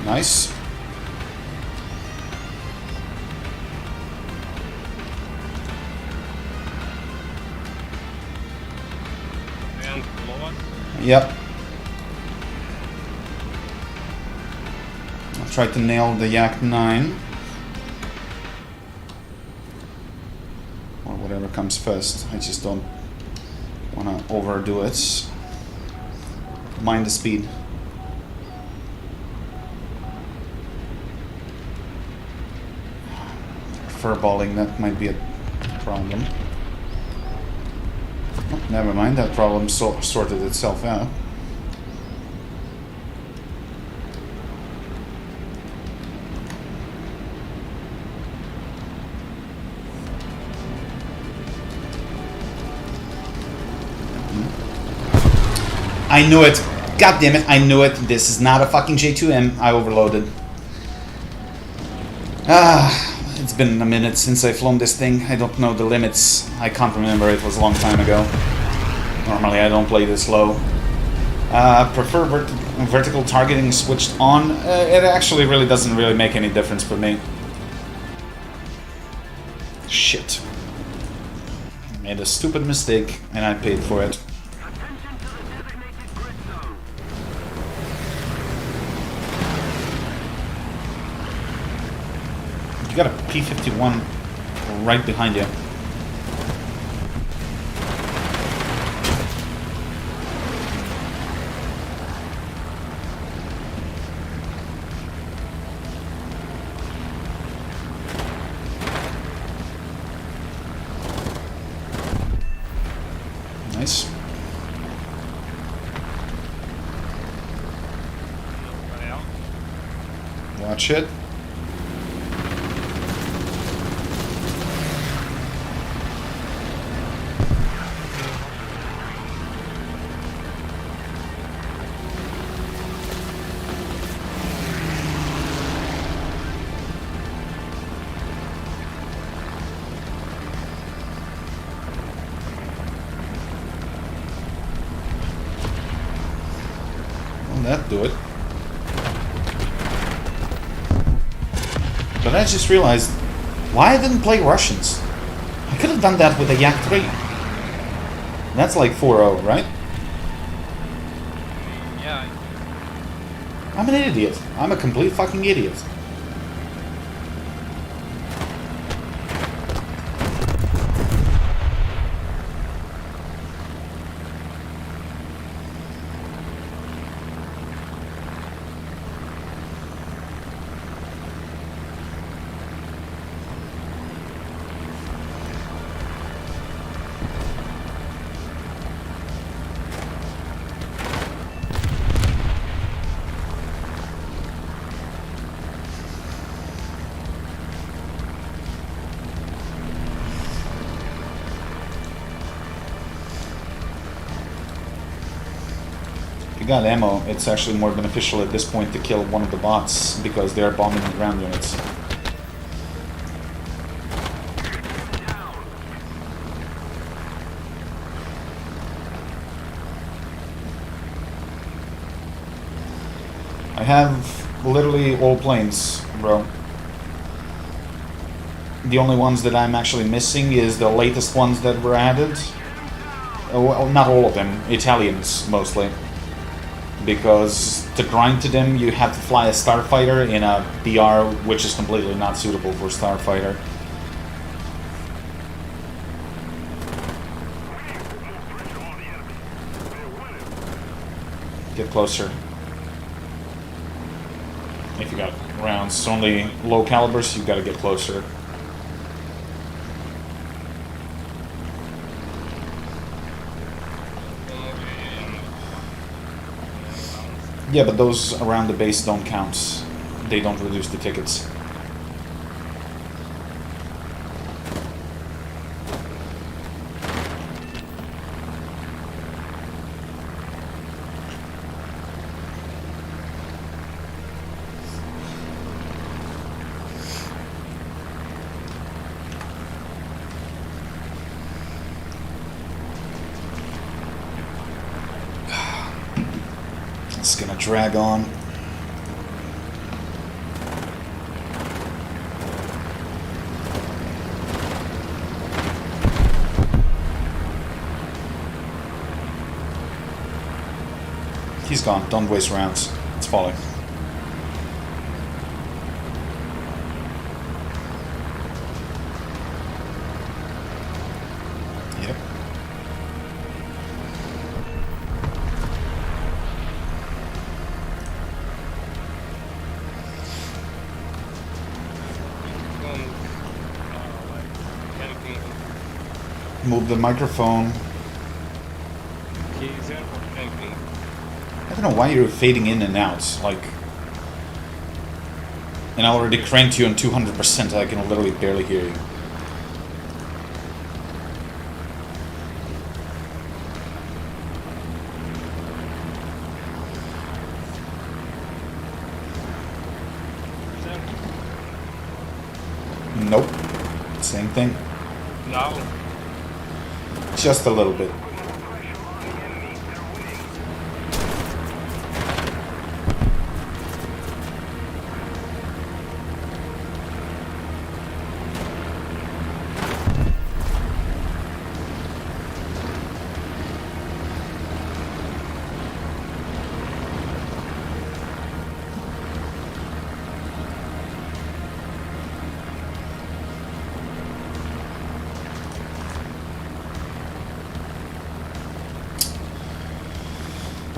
Nice. And below us. Yep. I'll try to nail the Yak 9. Or whatever comes first. I just don't want to overdo it. Mind the speed. Furballing, that might be a problem. Oh, never mind, that problem sorted itself out. I knew it! God damn it, I knew it! This is not a fucking J2M. I overloaded. It's been a minute since I've flown this thing. I don't know the limits. I can't remember, it was a long time ago. Normally I don't play this low. Prefer vertical targeting switched on. It actually really doesn't really make any difference for me. Shit. Made a stupid mistake and I paid for it. You got a P-51 right behind you. Watch it. Well, that do it. But I just realized why I didn't play Russians. I could have done that with a Yak 3. That's like 4-0, right? Yeah. I'm an idiot. I'm a complete fucking idiot. If you got ammo, it's actually more beneficial at this point to kill one of the bots because they are bombing the ground units. I have literally all planes, bro. The only ones that I'm actually missing is the latest ones that were added. Well, not all of them, Italians mostly. Because to grind to them, you have to fly a starfighter in a BR, which is completely not suitable for starfighter. Get closer. If you got rounds, only low calibers, you gotta get closer. Yeah, but those around the base don't count. They don't reduce the tickets. It's gonna drag on. He's gone. Don't waste rounds. It's falling. Yep. Move the microphone. I don't know why you're fading in and out, like... And I already cranked you on 200%, I can literally barely hear you. Nope. Same thing. No. Just a little bit.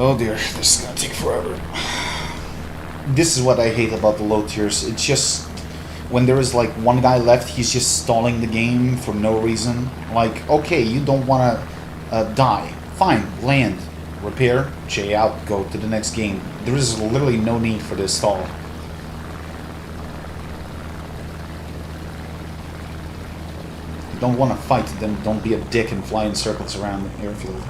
Oh dear, this is gonna take forever. This is what I hate about the low tiers. It's just when there is like one guy left, he's just stalling the game for no reason. Like, okay, you don't wanna die. Fine, land, repair, J out, go to the next game. There is literally no need for this stall. don't want to fight, then don't be a dick and fly in circles around the airfield.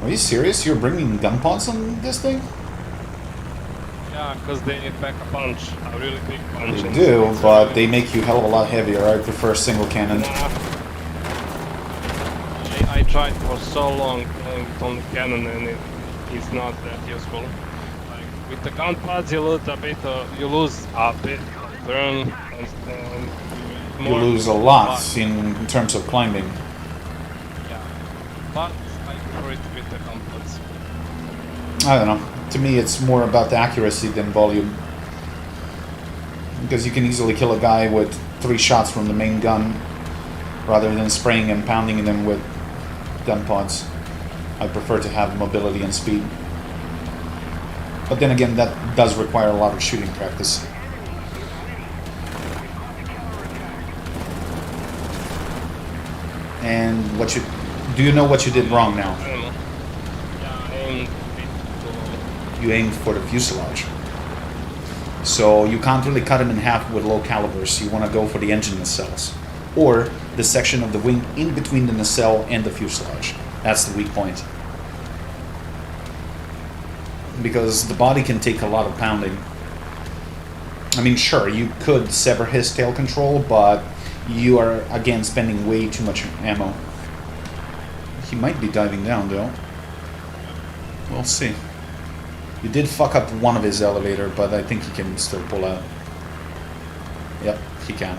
Are you serious? You're bringing gun pods on this thing? Yeah, because they pack a punch, a really big punch. They do, but they make you hell of a lot heavier. I prefer single cannon. I tried for so long playing it on the cannon and it's not that useful. Like with the gun pads you lose a bit of turn and You more lose a lot in terms of climbing. Yeah, but I prefer it with the gun pads. I don't know. To me, it's more about the accuracy than volume. Because you can easily kill a guy with 3 shots from the main gun rather than spraying and pounding them with gun pods. I prefer to have mobility and speed. But then again, that does require a lot of shooting practice. And do you know what you did wrong now? You aimed for the fuselage. So you can't really cut him in half with low calibers. You want to go for the engine nacelles. Or the section of the wing in between the nacelle and the fuselage. That's the weak point. Because the body can take a lot of pounding. I mean, sure, you could sever his tail control, but you are, again, spending way too much ammo. He might be diving down, though. We'll see. You did fuck up one of his elevator, but I think he can still pull out. Yep, he can.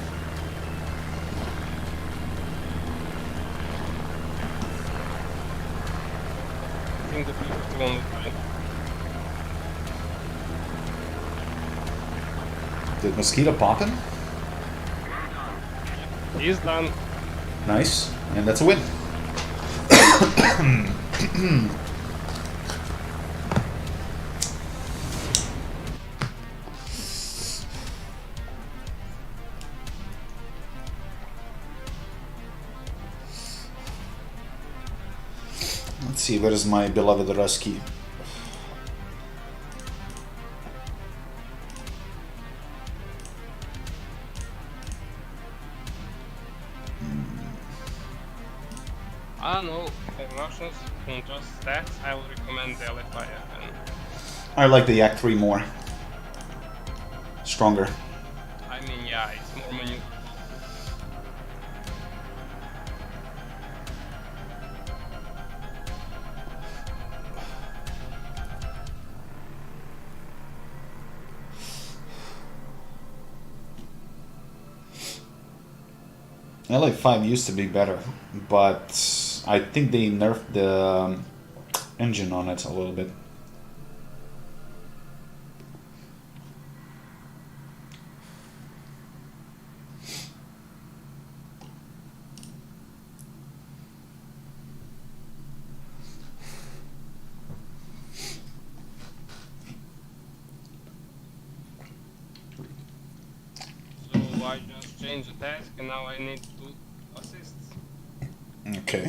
I think the P-51 will die. Did Mosquito pop him? He's done. Nice. And that's a win. Let's see, where is my beloved Rusky? I don't know, for Russians from just stats, I would recommend the LFIF. I like the Yak 3 more. Stronger. I mean, yeah, it's more menu. LA5 used to be better, but I think they nerfed the engine on it a little bit. So I just changed the task and now I need 2 assists. Okay.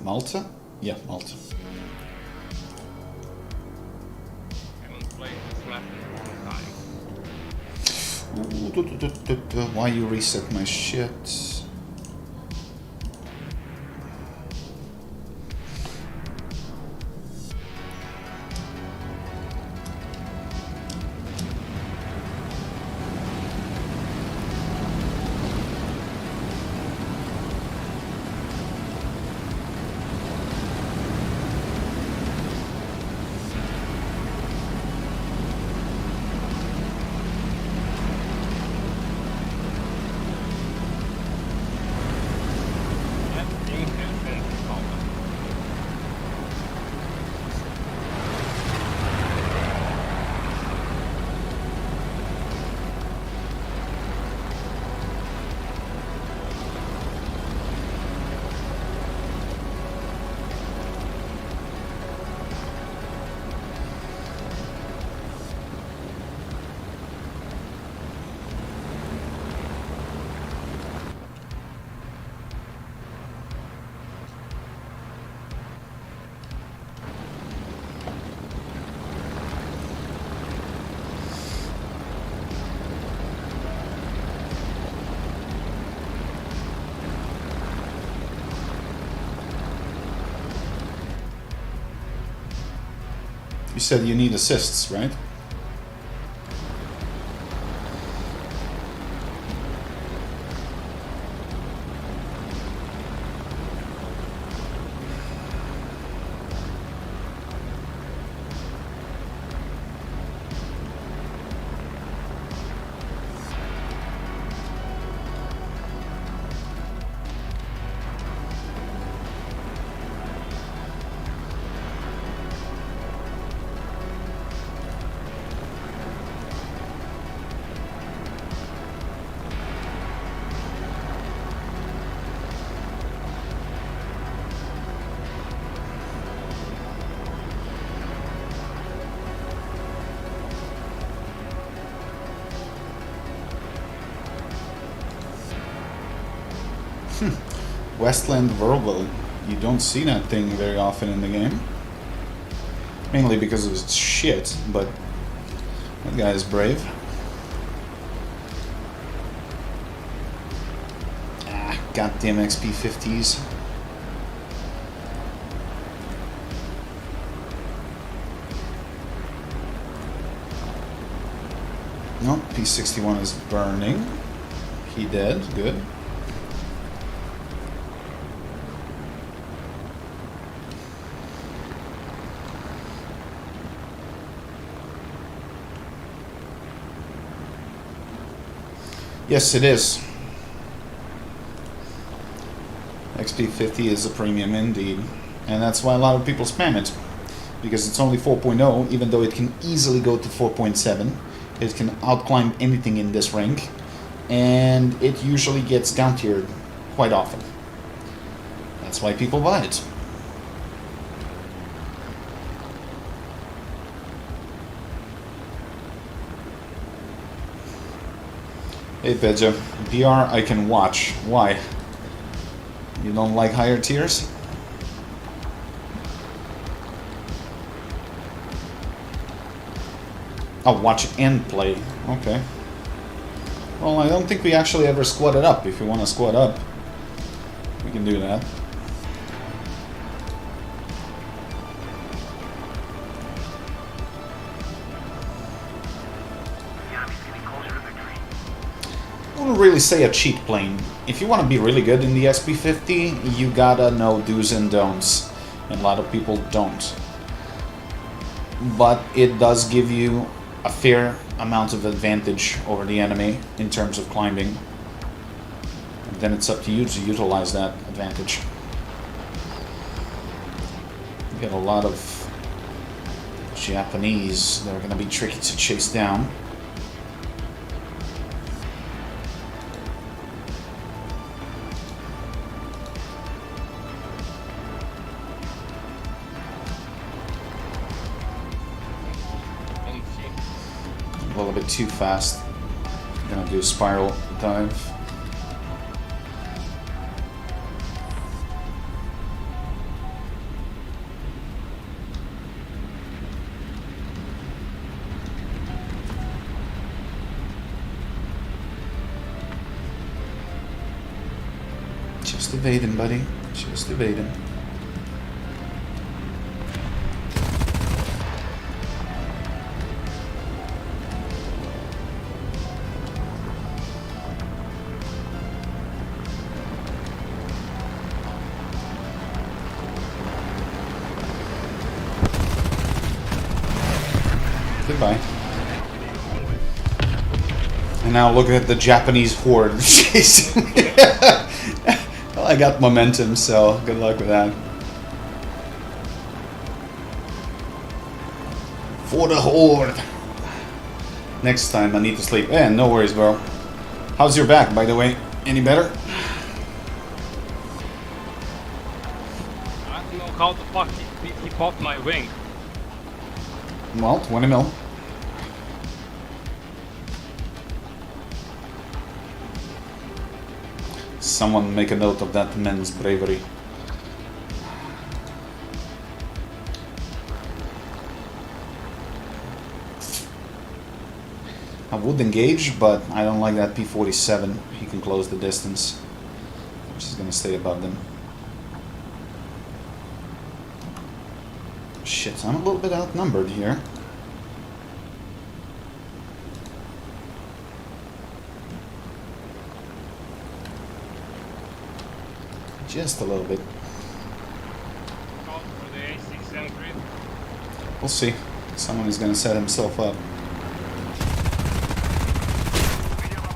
Malta? Yeah, Malta. Haven't played this map in a long time. Ooh, why you reset my shit? You said you need assists, right? Westland Verbal. You don't see that thing very often in the game. Mainly because of its shit, but that guy is brave. Ah, goddamn XP 50s. No, P61 is burning. He dead, good. Yes, it is. XP50 is a premium indeed. And that's why a lot of people spam it. Because it's only 4.0, even though it can easily go to 4.7. It can outclimb anything in this rank. And it usually gets down tiered quite often. That's why people buy it. Hey Pedja, VR I can watch. Why? You don't like higher tiers? Oh, watch and play. Okay. Well, I don't think we actually ever squatted up. If you want to squat up, we can do that. I wouldn't really say a cheat plane. If you want to be really good in the SP50, you gotta know do's and don'ts. And a lot of people don't. But it does give you a fair amount of advantage over the enemy in terms of climbing. And then it's up to you to utilize that advantage. You get a lot of Japanese that are going to be tricky to chase down. A little bit too fast. I'm gonna do a spiral dive. Just evade him, buddy. Just evade him. Goodbye. And now look at the Japanese horde chasing me. Well, I got momentum, so good luck with that. For the horde. Next time I need to sleep. Eh, no worries, bro. How's your back, by the way? Any better? I don't know how the fuck he popped my wing. Well, 20 mil. Someone make a note of that man's bravery. I would engage, but I don't like that P47. He can close the distance. I'm just gonna stay above them. Shit, I'm a little bit outnumbered here. Just a little bit. Call for the A6 entry. We'll see. Someone is gonna set himself up.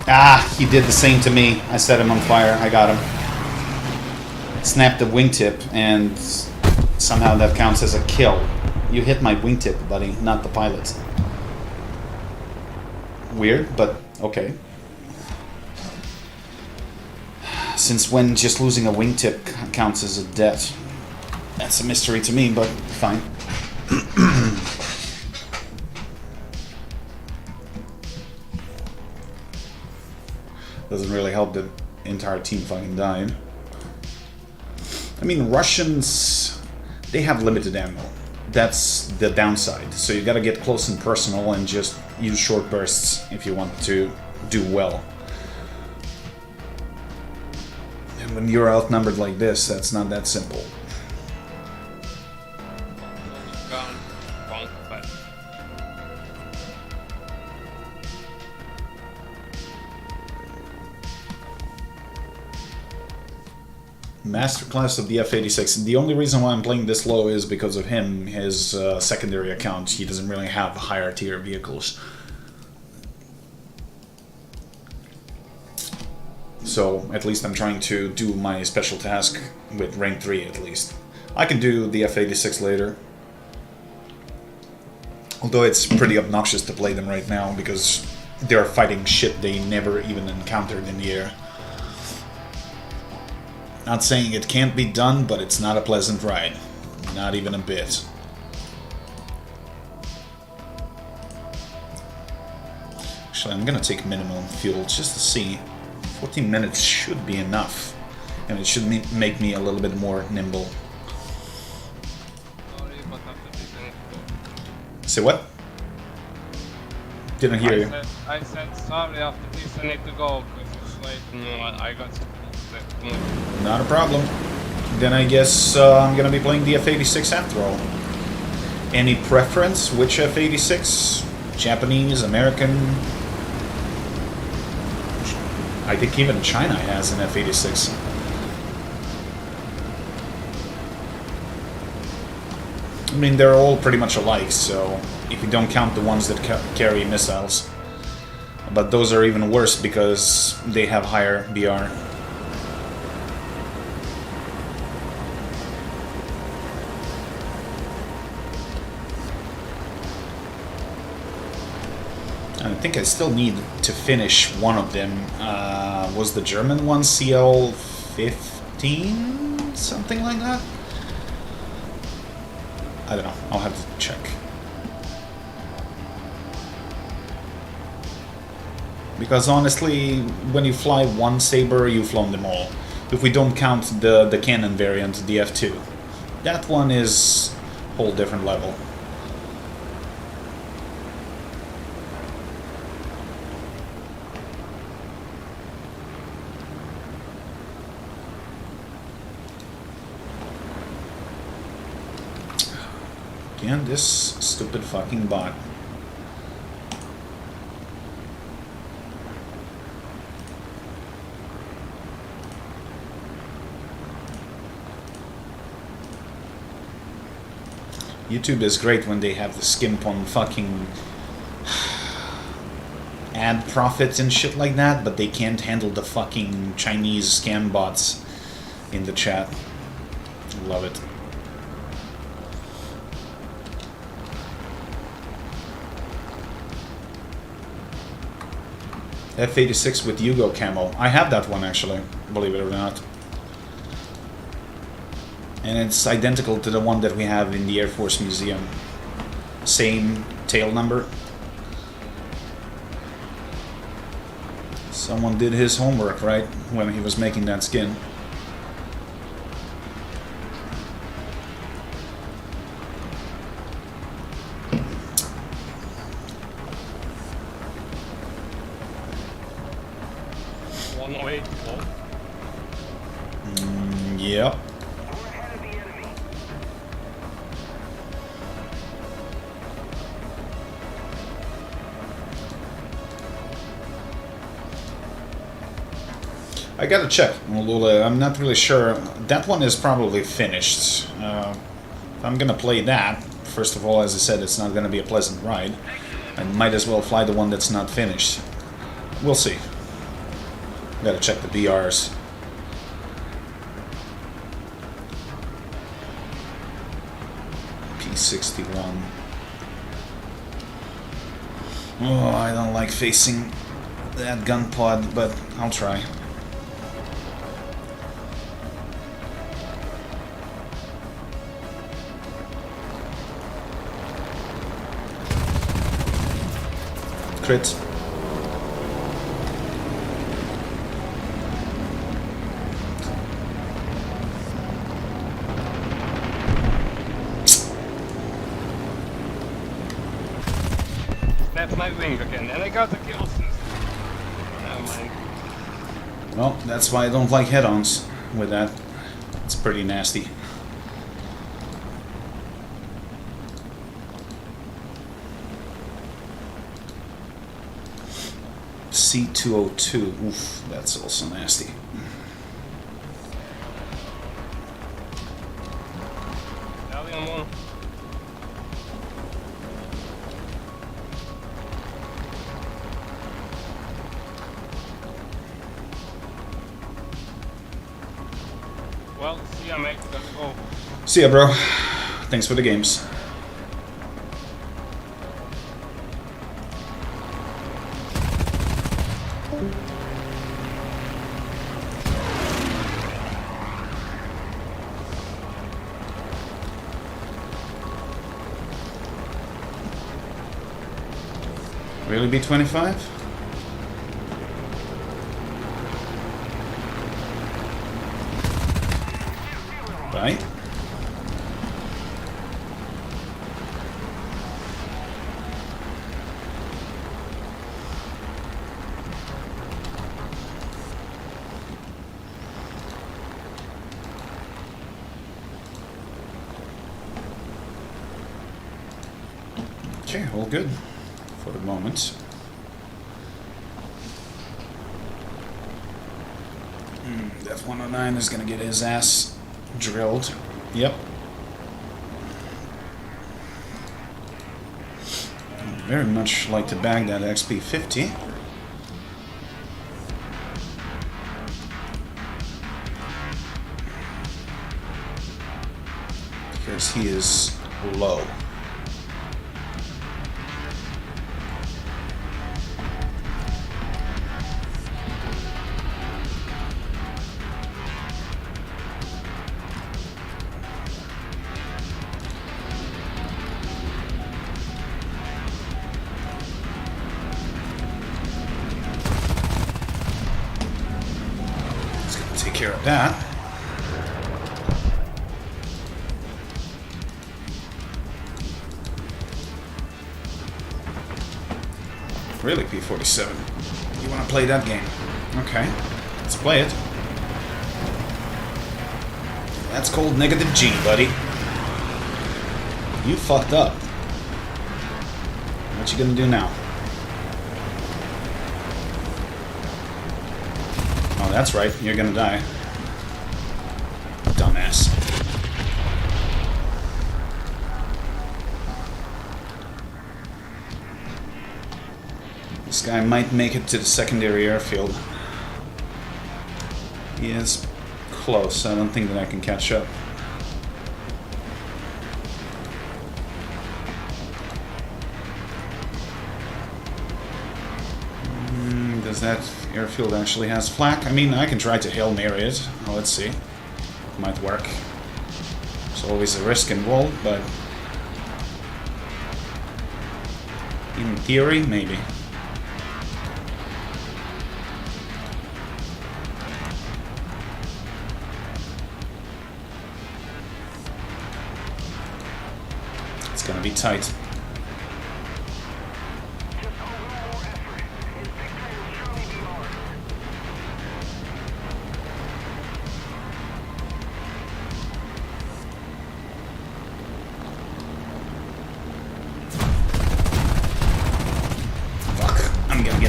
Ah, he did the same to me. I set him on fire. I got him. Snapped the wingtip, and somehow that counts as a kill. You hit my wingtip, buddy, not the pilot. Weird, but okay. Since when just losing a wingtip counts as a death? That's a mystery to me, but fine. Doesn't really help that the entire team fucking died. I mean, Russians, they have limited ammo. That's the downside. So you gotta get close and personal and just use short bursts if you want to do well. And when you're outnumbered like this, that's not that simple. Gun, bunk, but Masterclass of the F-86. The only reason why I'm playing this low is because of him, his secondary account. He doesn't really have higher tier vehicles. So at least I'm trying to do my special task with rank 3 at least. I can do the F-86 later. Although it's pretty obnoxious to play them right now because they're fighting shit they never even encountered in the air. Not saying it can't be done, but it's not a pleasant ride. Not even a bit. Actually, I'm gonna take minimum fuel just to see. 14 minutes should be enough. And it should make me a little bit more nimble. sorry, but after this I need to go. Say what? Didn't hear you. I said sorry, after this I need to go because it's late. No, I got something to do. Not a problem. Then I guess I'm gonna be playing the F-86 after all. Any preference? Which F-86? Japanese, American? I think even China has an F-86. I mean, they're all pretty much alike, so if you don't count the ones that carry missiles. But those are even worse because they have higher BR. I think I still need to finish one of them. Was the German one CL-15? Something like that? I don't know. I'll have to check. Because honestly, when you fly one Sabre, you've flown them all. If we don't count the cannon variant, the F2. That one is a whole different level. Again, this stupid fucking bot. YouTube is great when they have the skimp on fucking ad profits and shit like that, but they can't handle the fucking Chinese scam bots in the chat. Love it. F-86 with Yugo camo. I have that one actually, believe it or not. And it's identical to the one that we have in the Air Force Museum. Same tail number. Someone did his homework, right? When he was making that skin. We're Yep. ahead of the enemy. I gotta check. Well, I'm not really sure. That one is probably finished. If I'm gonna play that, first of all, as I said, it's not gonna be a pleasant ride. I might as well fly the one that's not finished. We'll see. Gotta check the BRs. P61. Oh, I don't like facing that gun pod, but I'll try. Crit. That's my wing again, and I got the kill assist. Oh my. Well, that's why I don't like head-ons with that. It's pretty nasty. C202. Oof, that's also nasty. Alien one. Well, see ya, mate. Let's go. See ya, bro. Thanks for the games. Really B-25? Right. Okay, all good for the moment. That 109 is gonna get his ass drilled. Yep. I'd very much like to bag that XP50. Because he is low. Take care of that. Really, P-47? You want to play that game? Okay, let's play it. That's called negative G, buddy. You fucked up. What you gonna do now? Oh, that's right. You're gonna die. Dumbass. This guy might make it to the secondary airfield. He is close. I don't think that I can catch up. Does that airfield actually has flak? I mean, I can try to Hail Mary it. Well, let's see. Might work. There's always a risk involved, but in theory, maybe. It's gonna be tight.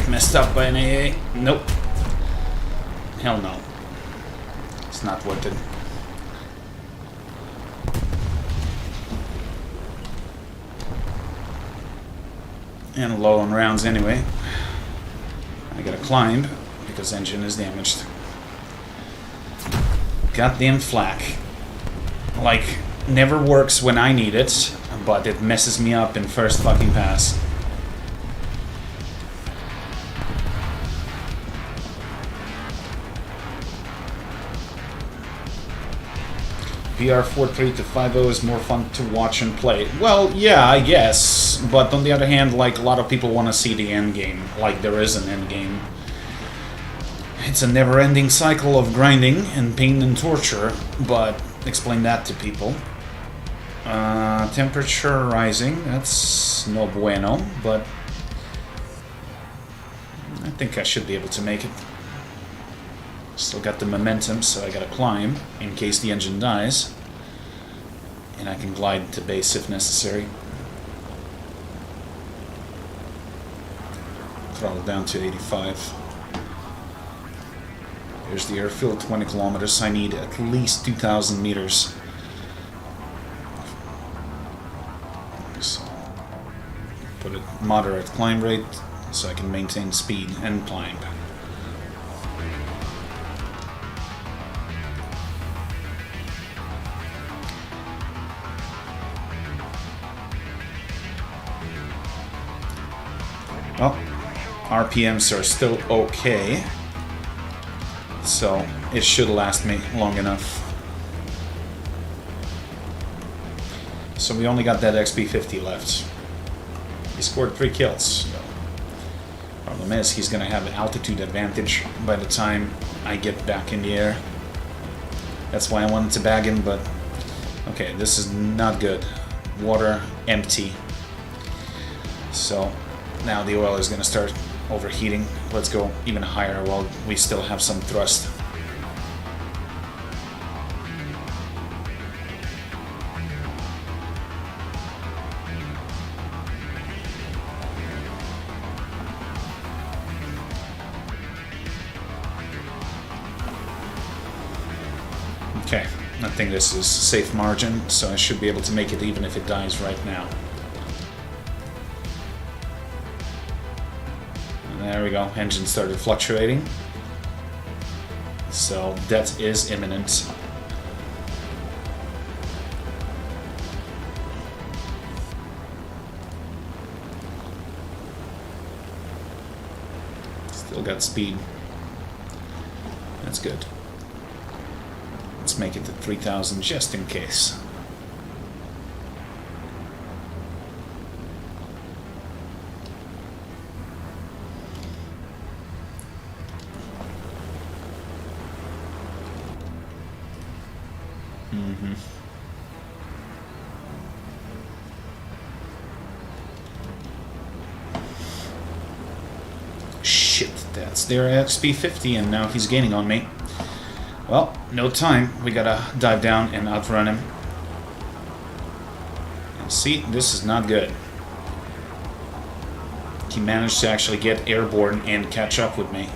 Messed up by an AA. Nope. Hell no. It's not worth it. And low on rounds anyway. I gotta climb because engine is damaged. Goddamn flak. Like, never works when I need it, but it messes me up in first fucking pass. VR43 to 50 is more fun to watch and play. Well, yeah, I guess. But on the other hand, like, a lot of people want to see the end game. Like, there is an end game. It's a never-ending cycle of grinding and pain and torture, but explain that to people. Temperature rising, that's no bueno, but I think I should be able to make it. Still got the momentum, so I gotta climb in case the engine dies. And I can glide to base if necessary. Throttle down to 85. Here's the airfield, 20 kilometers. I need at least 2,000 meters. So, put a moderate climb rate so I can maintain speed and climb. Well, RPMs are still okay, so it should last me long enough. So we only got that XP50 left. He scored 3 kills. Problem is, he's gonna have an altitude advantage by the time I get back in the air. That's why I wanted to bag him, but okay, this is not good. Water empty. So now the oil is gonna start overheating. Let's go even higher while we still have some thrust. Okay, I think this is safe margin, so I should be able to make it even if it dies right now. There we go, engine started fluctuating. So death is imminent. Still got speed. That's good. Let's make it to 3,000 just in case. Shit, that's their XP50 and now he's gaining on me. Well, no time. We gotta dive down and outrun him. And see, this is not good. He managed to actually get airborne and catch up with me.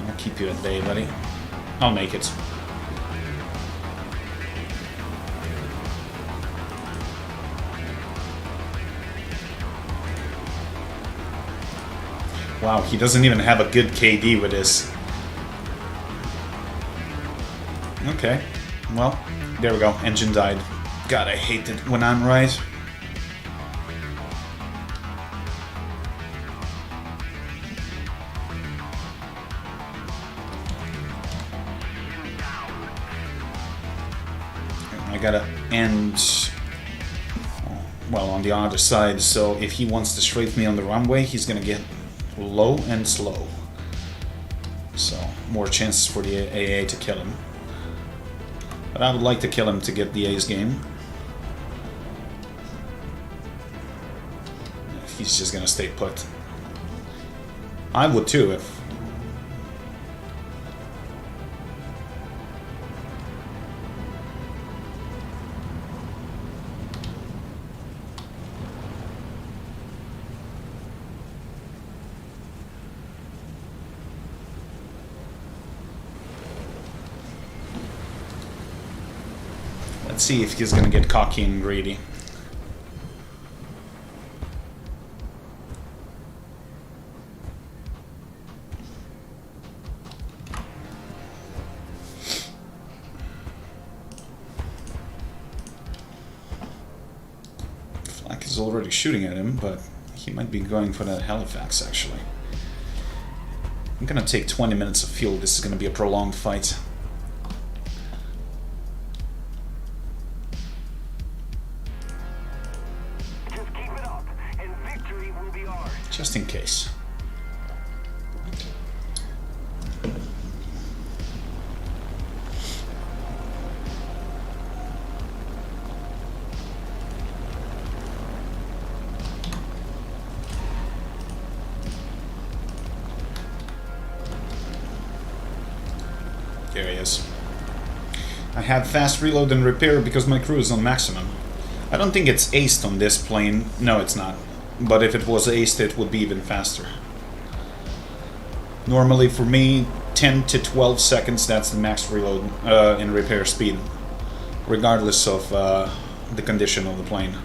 I'll keep you at bay, buddy. I'll make it. Wow, he doesn't even have a good KD with this. Okay, well, there we go, engine died. God, I hate it when I'm right. I gotta end, well, on the other side, so if he wants to strafe me on the runway, he's gonna get low and slow. So, more chances for the AA to kill him. But I would like to kill him to get the ace game. He's just gonna stay put. I would too if... Let's see if he's gonna get cocky and greedy. Flak is already shooting at him, but he might be going for that Halifax actually. I'm gonna take 20 minutes of fuel. This is gonna be a prolonged fight. Just keep it up, and victory will be ours. Just in case. There he is. I had fast reload and repair because my crew is on maximum. I don't think it's aced on this plane. No, it's not. But if it was aced, it would be even faster. Normally for me, 10 to 12 seconds, that's the max reload in repair speed. Regardless of the condition of the plane.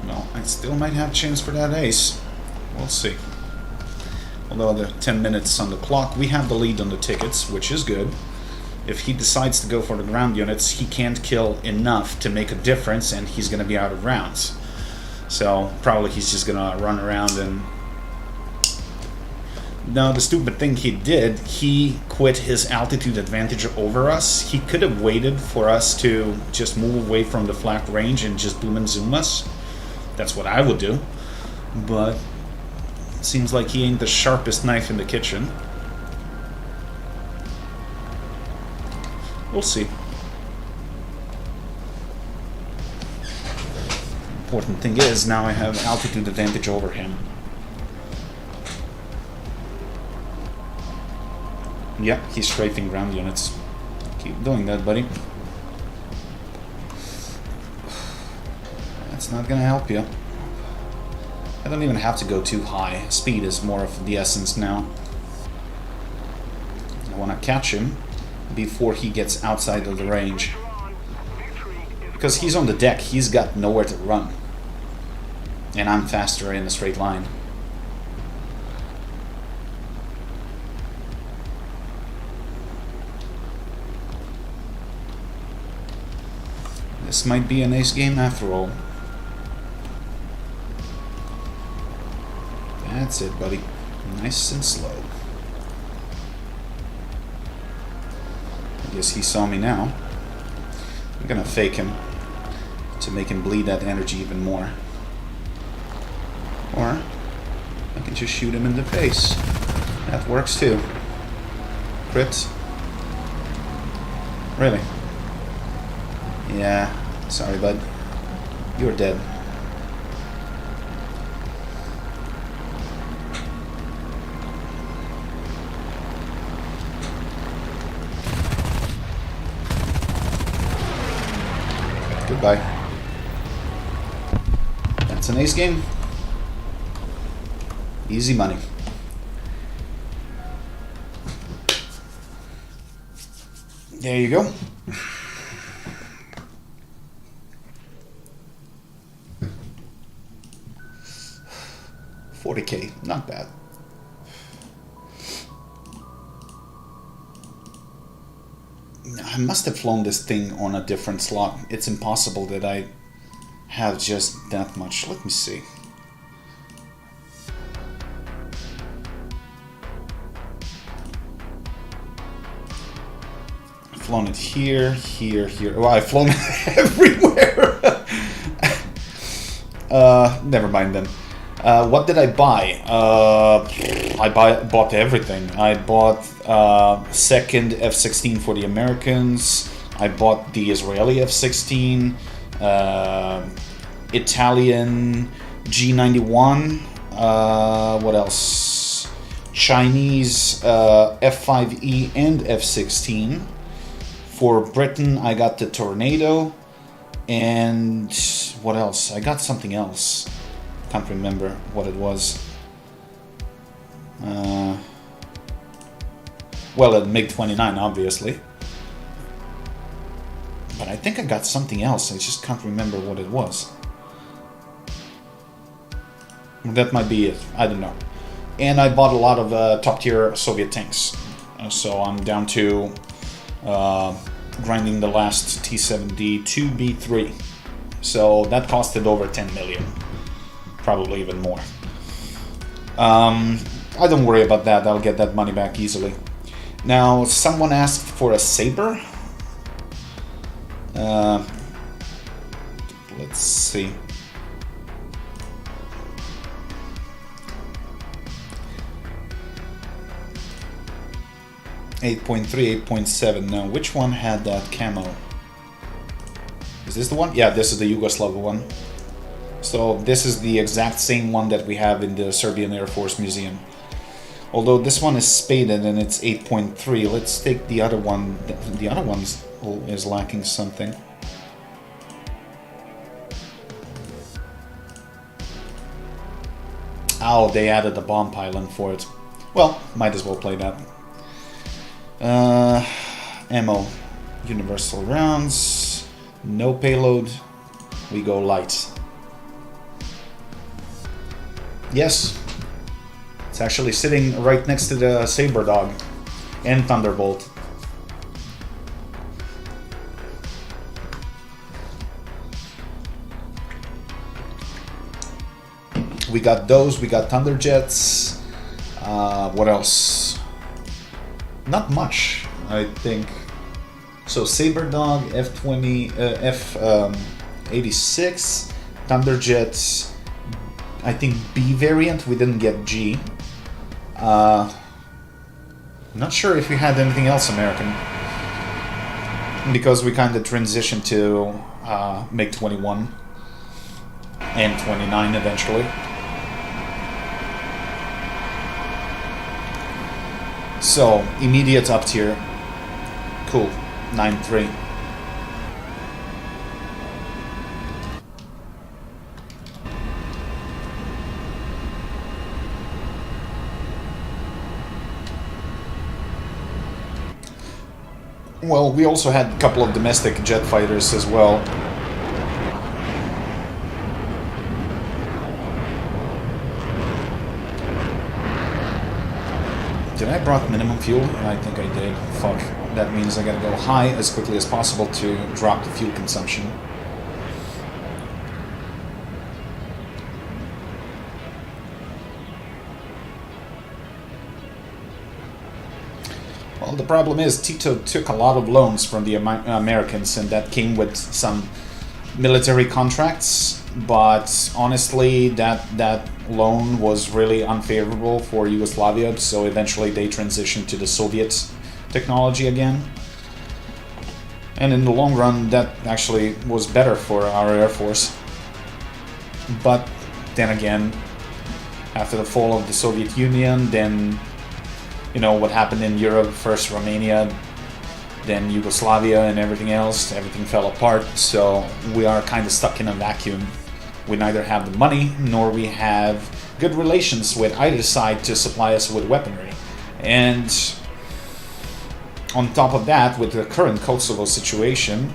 Well, I still might have a chance for that ace. We'll see. Although the 10 minutes on the clock, we have the lead on the tickets, which is good. If he decides to go for the ground units, he can't kill enough to make a difference, and he's going to be out of rounds. So probably he's just going to run around and... No, the stupid thing he did, he quit his altitude advantage over us. He could have waited for us to just move away from the flak range and just boom and zoom us. That's what I would do. But... seems like he ain't the sharpest knife in the kitchen. We'll see. Important thing is, now I have altitude advantage over him. Yep, he's strafing ground units. Keep doing that, buddy. That's not gonna help you. I don't even have to go too high. Speed is more of the essence now. I want to catch him before he gets outside of the range. Because he's on the deck, he's got nowhere to run. And I'm faster in a straight line. This might be an ace game after all. That's it, buddy. Nice and slow. I guess he saw me now. I'm gonna fake him to make him bleed that energy even more. Or I can just shoot him in the face. That works too. Crit. Really? Yeah. Sorry, bud. You're dead. Goodbye. That's an ace game. Easy money. There you go. $40K, not bad. I must have flown this thing on a different slot. It's impossible that I have just that much. Let me see. I've flown it here, here, here. Well, I've flown it everywhere. Never mind then. What did I buy? Bought everything. I bought second F-16 for the Americans. I bought the Israeli F-16, Italian G91. What else? Chinese F-5E and F-16. For Britain, I got the Tornado. And what else? I got something else. Can't remember what it was. Well, a MiG-29, obviously. But I think I got something else. I just can't remember what it was. That might be it. I don't know. And I bought a lot of top-tier Soviet tanks. So I'm down to grinding the last T-70 2B3. So that costed over 10 million. Probably even more. I don't worry about that. I'll get that money back easily. Now, someone asked for a Saber. Let's see. .3, 8.7. Now, which one had that camo? Is this the one? Yeah, this is the Yugoslav one. So this is the exact same one that we have in the Serbian Air Force Museum. Although this one is spaded and it's 8.3. Let's take the other one. The other one is lacking something. Oh, they added a bomb pylon for it. Well, might as well play that. Ammo. Universal rounds. No payload. We go light. Yes. It's actually sitting right next to the Saber Dog and Thunderbolt. We got those, we got Thunderjets. What else? Not much, I think. So Saber Dog, F-20, F-86, Thunderjets. I think B variant. We didn't get G. Not sure if we had anything else American, because we kind of transitioned to MiG-21 and 29 eventually. So, immediate up tier. Cool. 9-3. Well, we also had a couple of domestic jet fighters as well. Did I brought minimum fuel? I think I did. Fuck. That means I gotta go high as quickly as possible to drop the fuel consumption. Well, the problem is Tito took a lot of loans from the Americans, and that came with some military contracts, but honestly that loan was really unfavorable for Yugoslavia, so eventually they transitioned to the Soviet technology again. And in the long run, that actually was better for our Air Force. But then again, after the fall of the Soviet Union, then you know what happened in Europe, first Romania, then Yugoslavia and everything else, everything fell apart, so we are kind of stuck in a vacuum. We neither have the money, nor we have good relations with either side to supply us with weaponry. And on top of that, with the current Kosovo situation,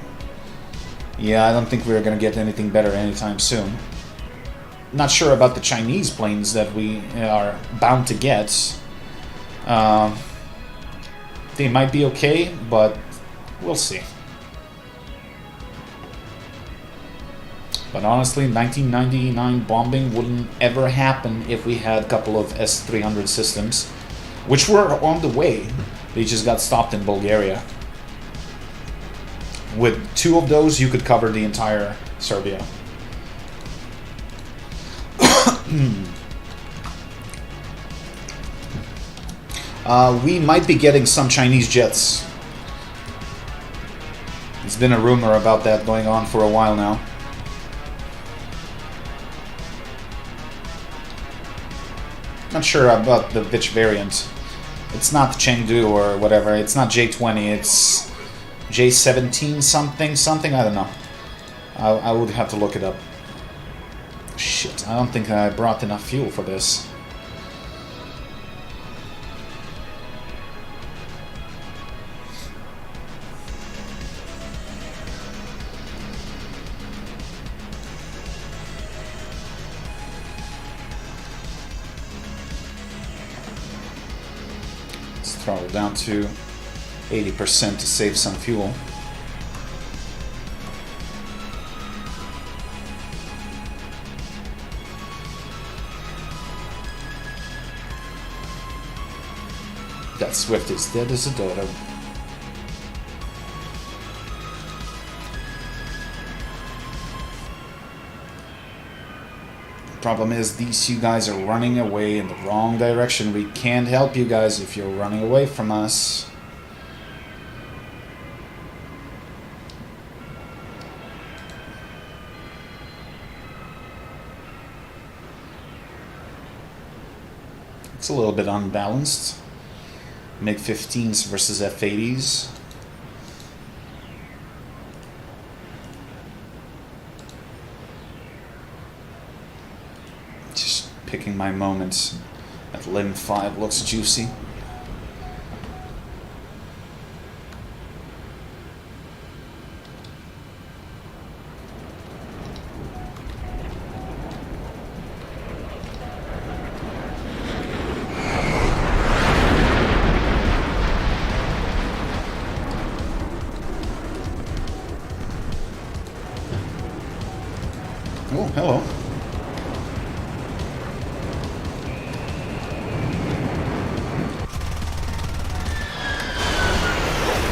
yeah, I don't think we're gonna get anything better anytime soon. Not sure about the Chinese planes that we are bound to get. They might be okay, but we'll see. But honestly, 1999 bombing wouldn't ever happen if we had a couple of S-300 systems, which were on the way. They just got stopped in Bulgaria. With 2 of those, you could cover the entire Serbia. We might be getting some Chinese jets. There's been a rumor about that going on for a while now. Not sure about which variant. It's not Chengdu or whatever. It's not J-20. It's J-17 something. I don't know. I would have to look it up. Shit, I don't think I brought enough fuel for this. Throttle down to 80% to save some fuel. That Swift is dead as a dodo. Problem is, these two guys are running away in the wrong direction. We can't help you guys if you're running away from us. It's a little bit unbalanced. MiG-15s versus F-80s. Just picking my moments. That Limb 5 looks juicy. Oh, hello.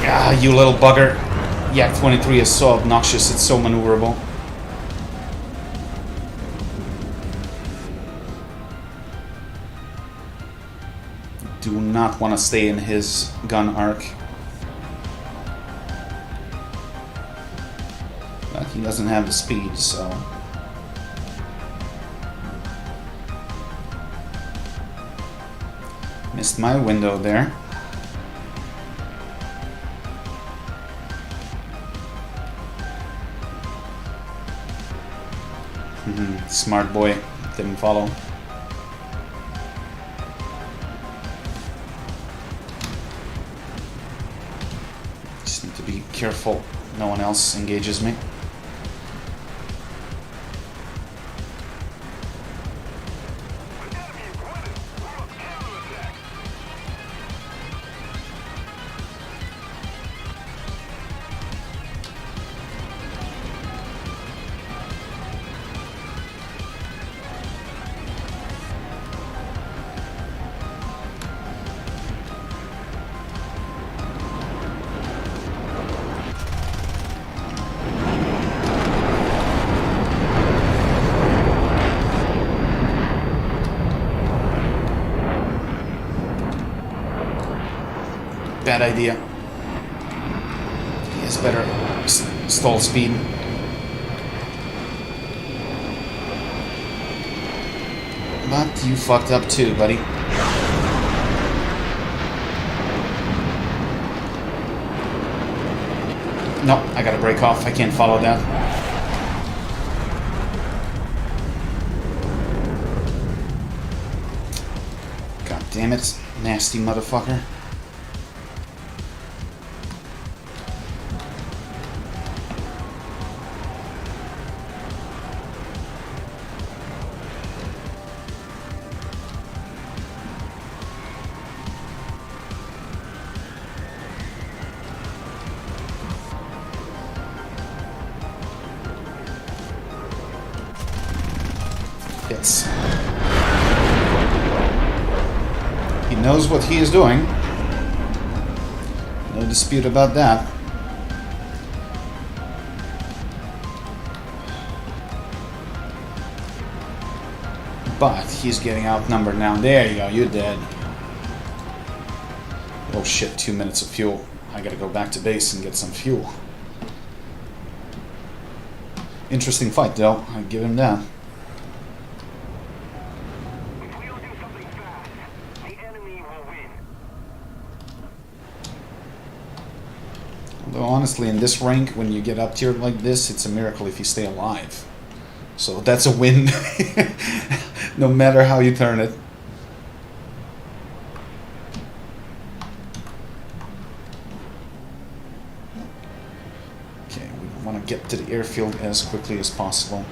Ah, you little bugger. Yak 23 is so obnoxious, it's so maneuverable. Do not want to stay in his gun arc. But he doesn't have the speed, so... Missed my window there. Smart boy. Didn't follow. Just need to be careful no one else engages me. Bad idea. He has better stall speed. But you fucked up too, buddy. No, I gotta break off. I can't follow that. God damn it, nasty motherfucker. Hits. He knows what he is doing. No dispute about that. But he's getting outnumbered now. There you go, you're dead. Oh shit, 2 minutes of fuel. I gotta go back to base and get some fuel. Interesting fight though, I give him that. Although honestly, in this rank, when you get up tier like this, it's a miracle if you stay alive. So that's a win, no matter how you turn it. Okay, we want to get to the airfield as quickly as possible.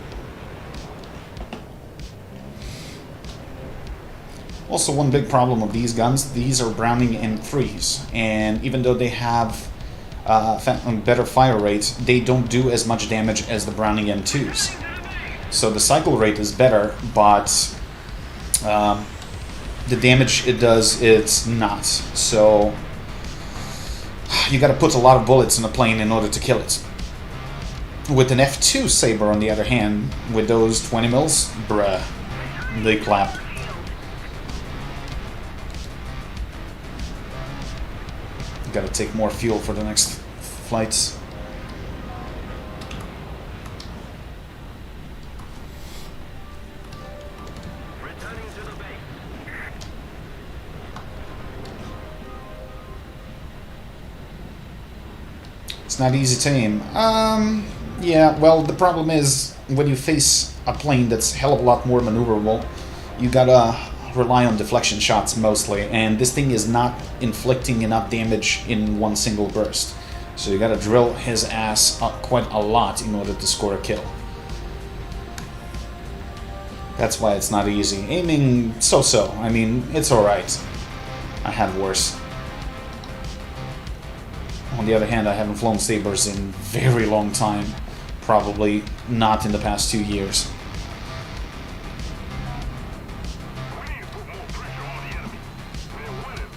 Also, one big problem of these guns, these are Browning M3s, and even though they have better fire rates, they don't do as much damage as the Browning M2s. So the cycle rate is better, but the damage it does, it's not. So you gotta put a lot of bullets in a plane in order to kill it. With an F2 Saber, on the other hand, with those 20 mils, bruh, they clap. Gotta take more fuel for the next flights. Returning to the base. It's not easy to aim. Yeah, well, the problem is when you face a plane that's a hell of a lot more maneuverable, you gotta rely on deflection shots mostly, and this thing is not inflicting enough damage in one single burst. So you gotta drill his ass up quite a lot in order to score a kill. That's why it's not easy. Aiming, so-so. I mean, it's alright. I had worse. On the other hand, I haven't flown Sabres in a very long time. Probably not in the past 2 years. We need to put more pressure on the enemy. They're winning.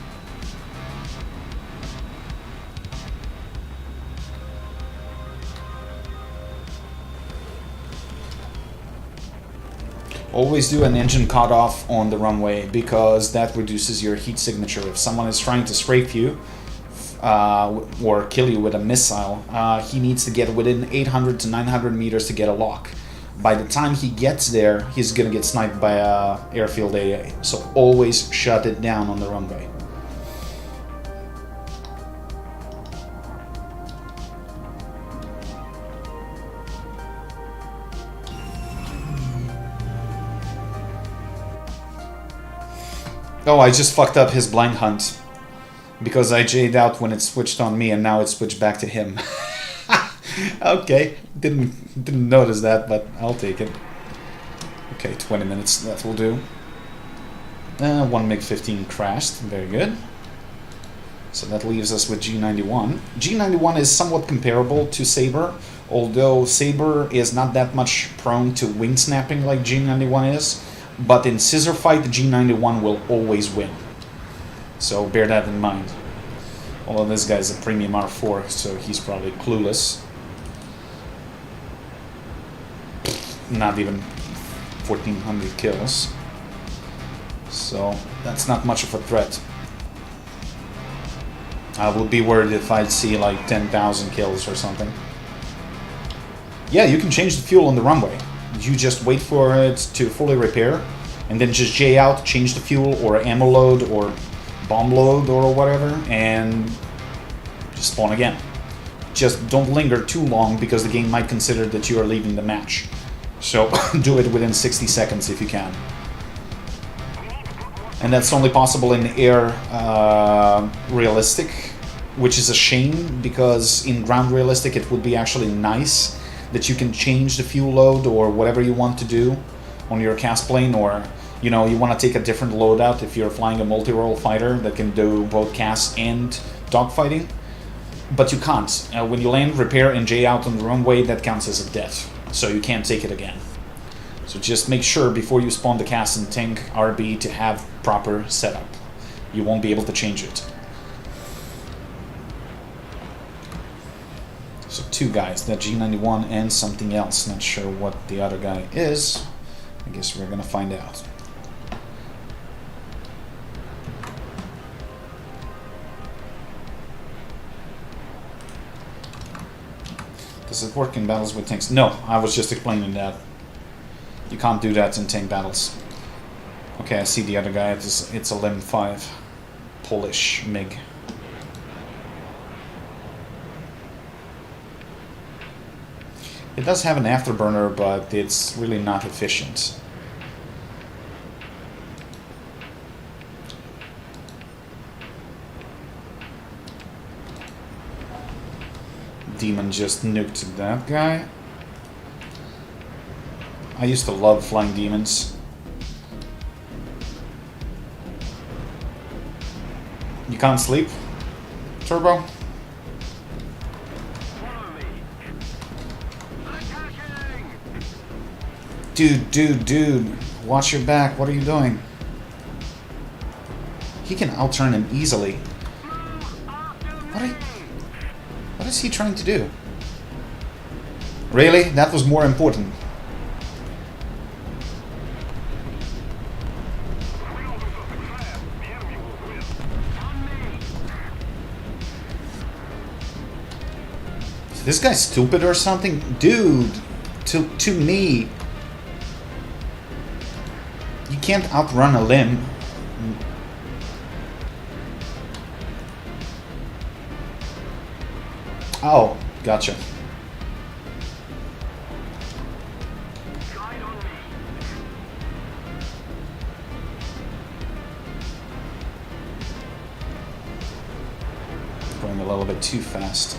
Always do an engine cutoff on the runway, because that reduces your heat signature. If someone is trying to strafe you or kill you with a missile, he needs to get within 800 to 900 meters to get a lock. By the time he gets there, he's gonna get sniped by a airfield AA. So always shut it down on the runway. Oh, I just fucked up his blind hunt. Because I J'd out when it switched on me, and now it switched back to him. Okay, didn't notice that, but I'll take it. Okay, 20 minutes, that will do. One MiG-15 crashed, very good. So that leaves us with G91. G91 is somewhat comparable to Sabre, although Sabre is not that much prone to wing snapping like G91 is. But in scissor fight, the G91 will always win. So bear that in mind. Although this guy's a premium R4, so he's probably clueless. Not even 1400 kills. So that's not much of a threat. I would be worried if I'd see like 10,000 kills or something. Yeah, you can change the fuel on the runway. You just wait for it to fully repair, and then just J out, change the fuel or ammo load or bomb load or whatever, and just spawn again. Just don't linger too long, because the game might consider that you are leaving the match. So do it within 60 seconds if you can. And that's only possible in air realistic, which is a shame, because in ground realistic it would be actually nice that you can change the fuel load or whatever you want to do on your cast plane, or you know, you want to take a different loadout if you're flying a multi-role fighter that can do both cast and dogfighting. But you can't. When you land, repair, and J out on the runway, that counts as a death. So you can't take it again. So just make sure before you spawn the cast and tank RB to have proper setup. You won't be able to change it. So two guys, that G91 and something else. Not sure what the other guy is. I guess we're gonna find out. Does it work in battles with tanks? No, I was just explaining that. You can't do that in tank battles. Okay, I see the other guy. It's a Lem 5. Polish MiG. It does have an afterburner, but it's really not efficient. Demon just nuked that guy. I used to love flying demons. You can't sleep, Turbo? Dude, watch your back. What are you doing? He can outturn him easily. What is he trying to do? Really? That was more important. Is this guy stupid or something? Dude, to me. You can't outrun a limb. Oh, gotcha. Going a little bit too fast.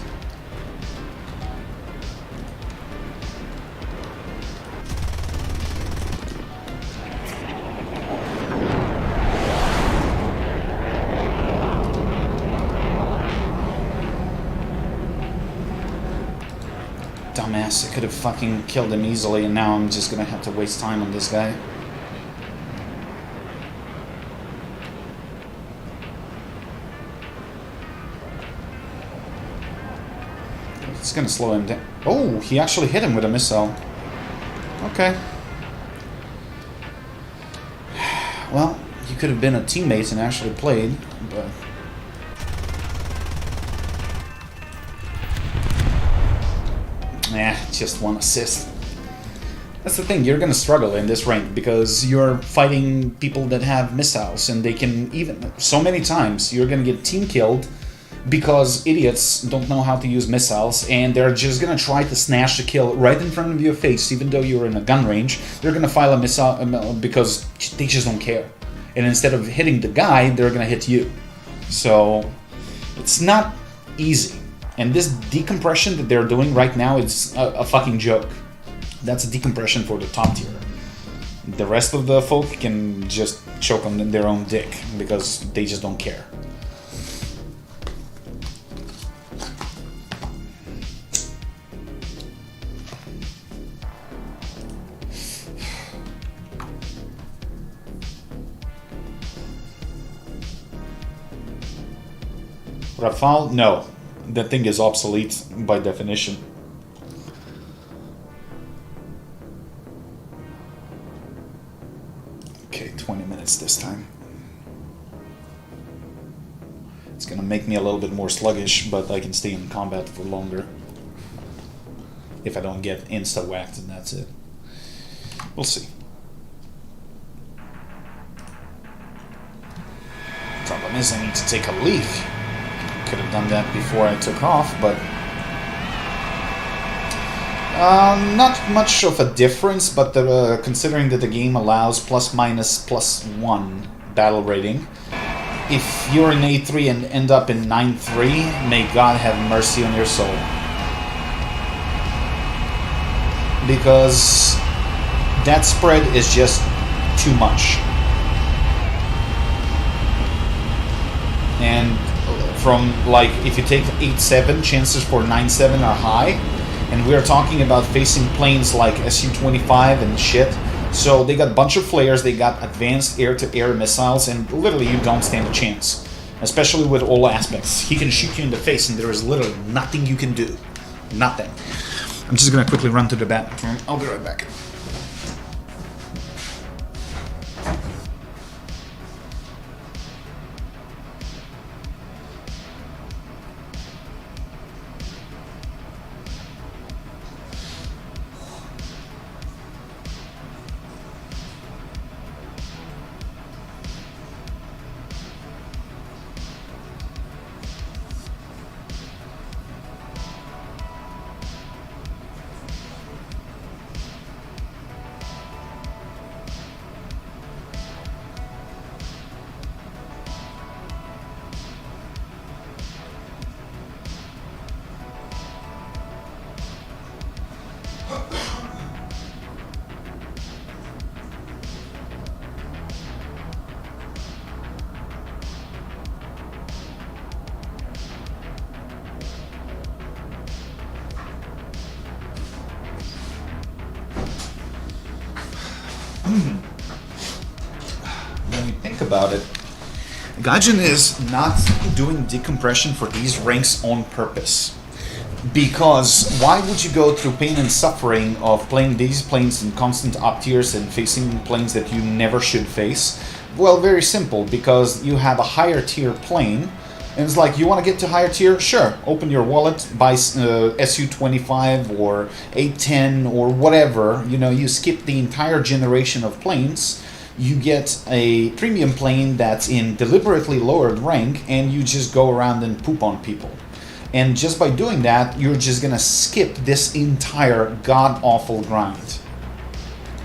Dumbass, I could have fucking killed him easily, and now I'm just gonna have to waste time on this guy. It's gonna slow him down. Oh, he actually hit him with a missile. Okay. Well, you could have been a teammate and actually played, but... Nah, just one assist. That's the thing, you're gonna struggle in this rank because you're fighting people that have missiles and they can even... So many times you're gonna get team killed because idiots don't know how to use missiles and they're just gonna try to snatch the kill right in front of your face even though you're in a gun range. They're gonna fire a missile because they just don't care. And instead of hitting the guy, they're gonna hit you. So, it's not easy. And this decompression that they're doing right now is a fucking joke. That's a decompression for the top tier. The rest of the folk can just choke on their own dick because they just don't care. Rafale? No. That thing is obsolete by definition. Okay, 20 minutes this time. It's gonna make me a little bit more sluggish, but I can stay in combat for longer. If I don't get insta-whacked, and that's it. We'll see. Problem is, I need to take a leave. Could have done that before I took off, but not much of a difference, but considering that the game allows ±+1 battle rating, if you're in A3 and end up in 9-3, may God have mercy on your soul. Because that spread is just too much. And from, like, if you take 8-7, chances for 9-7 are high, and we're talking about facing planes like Su-25 and shit. So they got a bunch of flares, they got advanced air-to-air missiles, and literally you don't stand a chance. Especially with all aspects. He can shoot you in the face and there is literally nothing you can do. Nothing. I'm just gonna quickly run to the bathroom. I'll be right back. when you think about it, Gaijin is not doing decompression for these ranks on purpose. Because why would you go through pain and suffering of playing these planes in constant up tiers and facing planes that you never should face? Well, very simple, because you have a higher tier plane, and it's like, you want to get to higher tier? Sure, open your wallet, buy SU-25 or 810 or whatever, you know, you skip the entire generation of planes, you get a premium plane that's in deliberately lowered rank, and you just go around and poop on people. And just by doing that, you're just gonna skip this entire god-awful grind.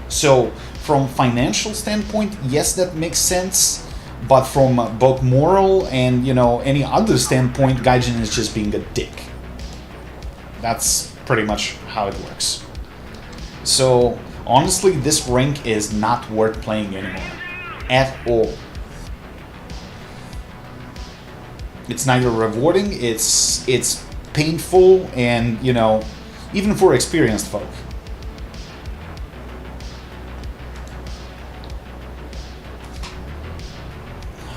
So, from financial standpoint, yes, that makes sense. But from both moral and, you know, any other standpoint, Gaijin is just being a dick. That's pretty much how it works. So, honestly, this rank is not worth playing anymore. At all. It's neither rewarding, it's painful, and, you know, even for experienced folk.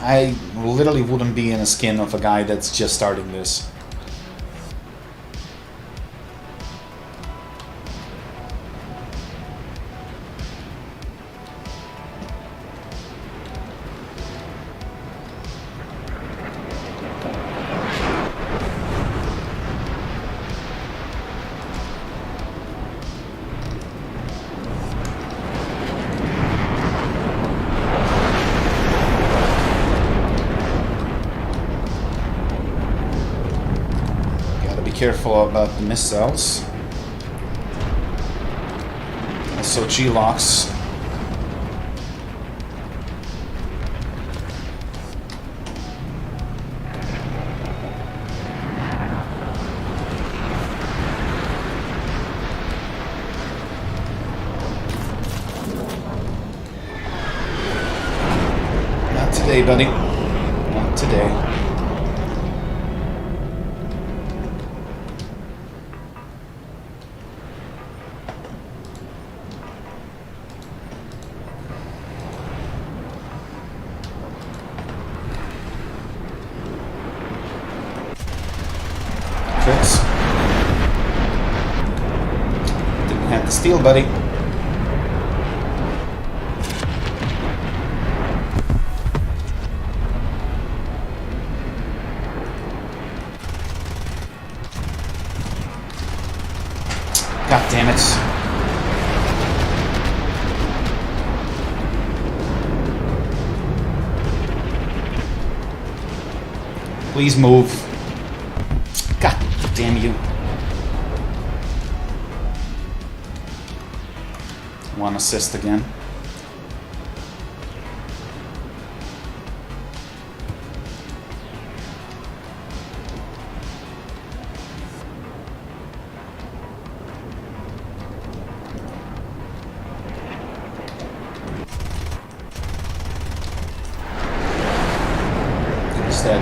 I literally wouldn't be in the skin of a guy that's just starting this. Careful about the missiles. Also G-locks. Not today, buddy. Not today. Didn't have to steal, buddy. God damn it. Please move. God damn you. One assist again. Instead.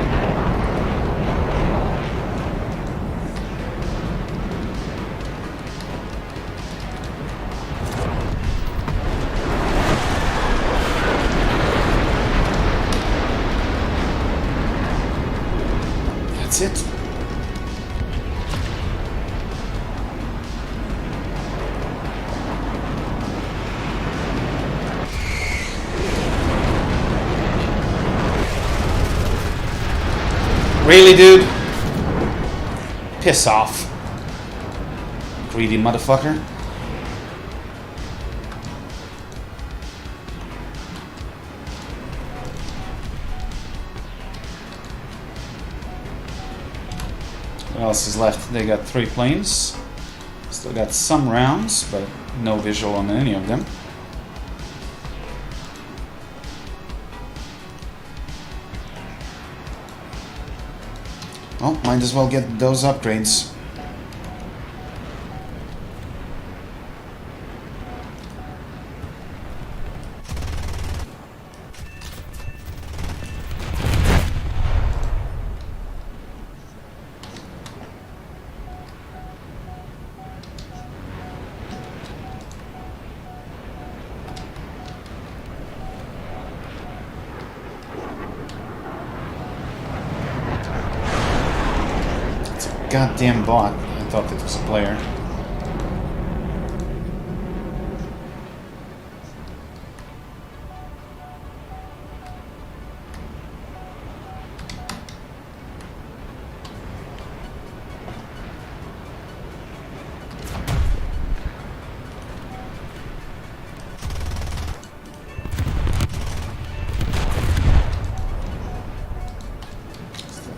That's it. Really, dude? Piss off. Greedy motherfucker. What else is left? They got 3 planes. Still got some rounds, but no visual on any of them. Well, might as well get those upgrades. goddamn bot. I thought it was a player.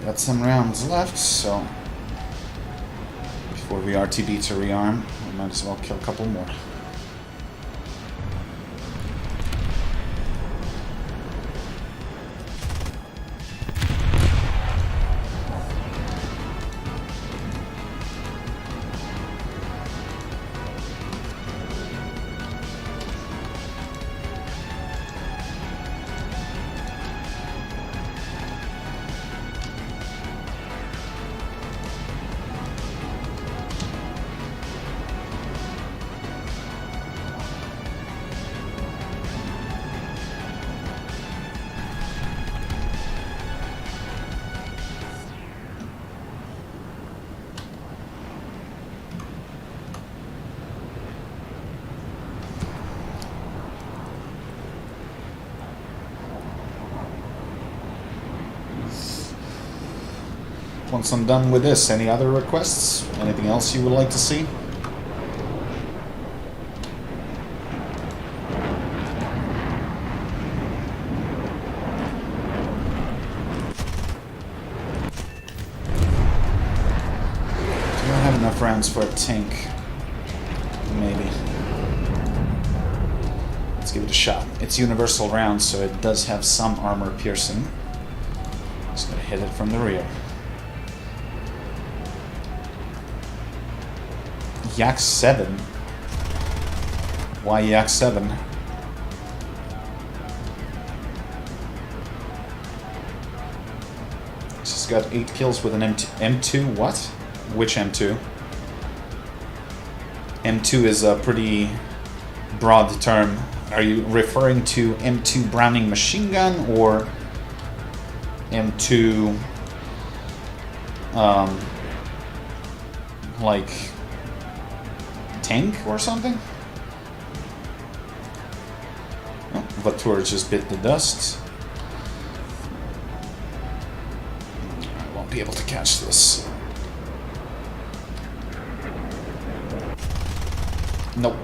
Got some rounds left, so before we RTB to rearm, we might as well kill a couple more. Once I'm done with this, any other requests? Anything else you would like to see? Do I have enough rounds for a tank? Maybe. Let's give it a shot. It's universal rounds, so it does have some armor piercing. Just gonna hit it from the rear. Yak 7. Why Yak 7? She's got 8 kills with an M2. What? Which M2? M2 is a pretty broad term. Are you referring to M2 Browning machine gun or M2 like tank or something? Oh, Vatour just bit the dust. I won't be able to catch this. Nope.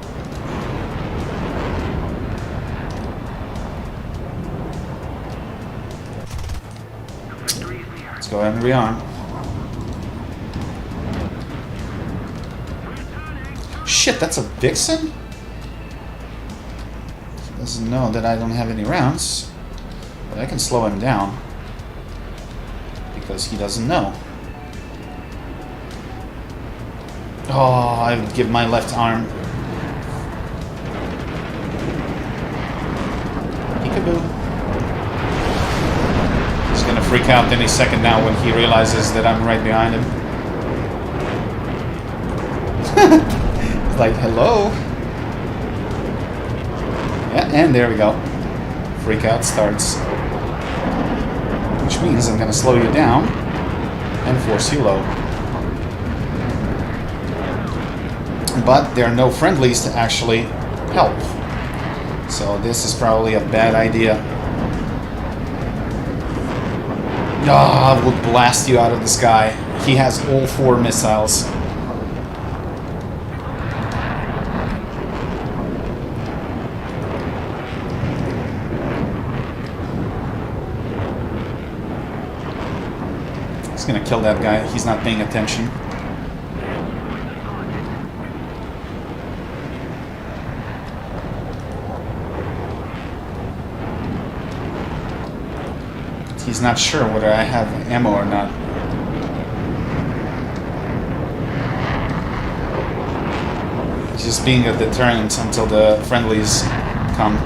Let's go ahead and rearm. Shit, that's a Vixen? He doesn't know that I don't have any rounds. But I can slow him down. Because he doesn't know. Oh, I would give my left arm. Peekaboo. He's gonna freak out any second now when he realizes that I'm right behind him. Like, hello? Yeah, and there we go. Freak out starts. Which means I'm gonna slow you down and force you low. But there are no friendlies to actually help. So this is probably a bad idea. Ah, I will blast you out of the sky. He has all 4 missiles. He's gonna kill that guy. He's not paying attention. He's not sure whether I have ammo or not. He's just being a deterrent until the friendlies come.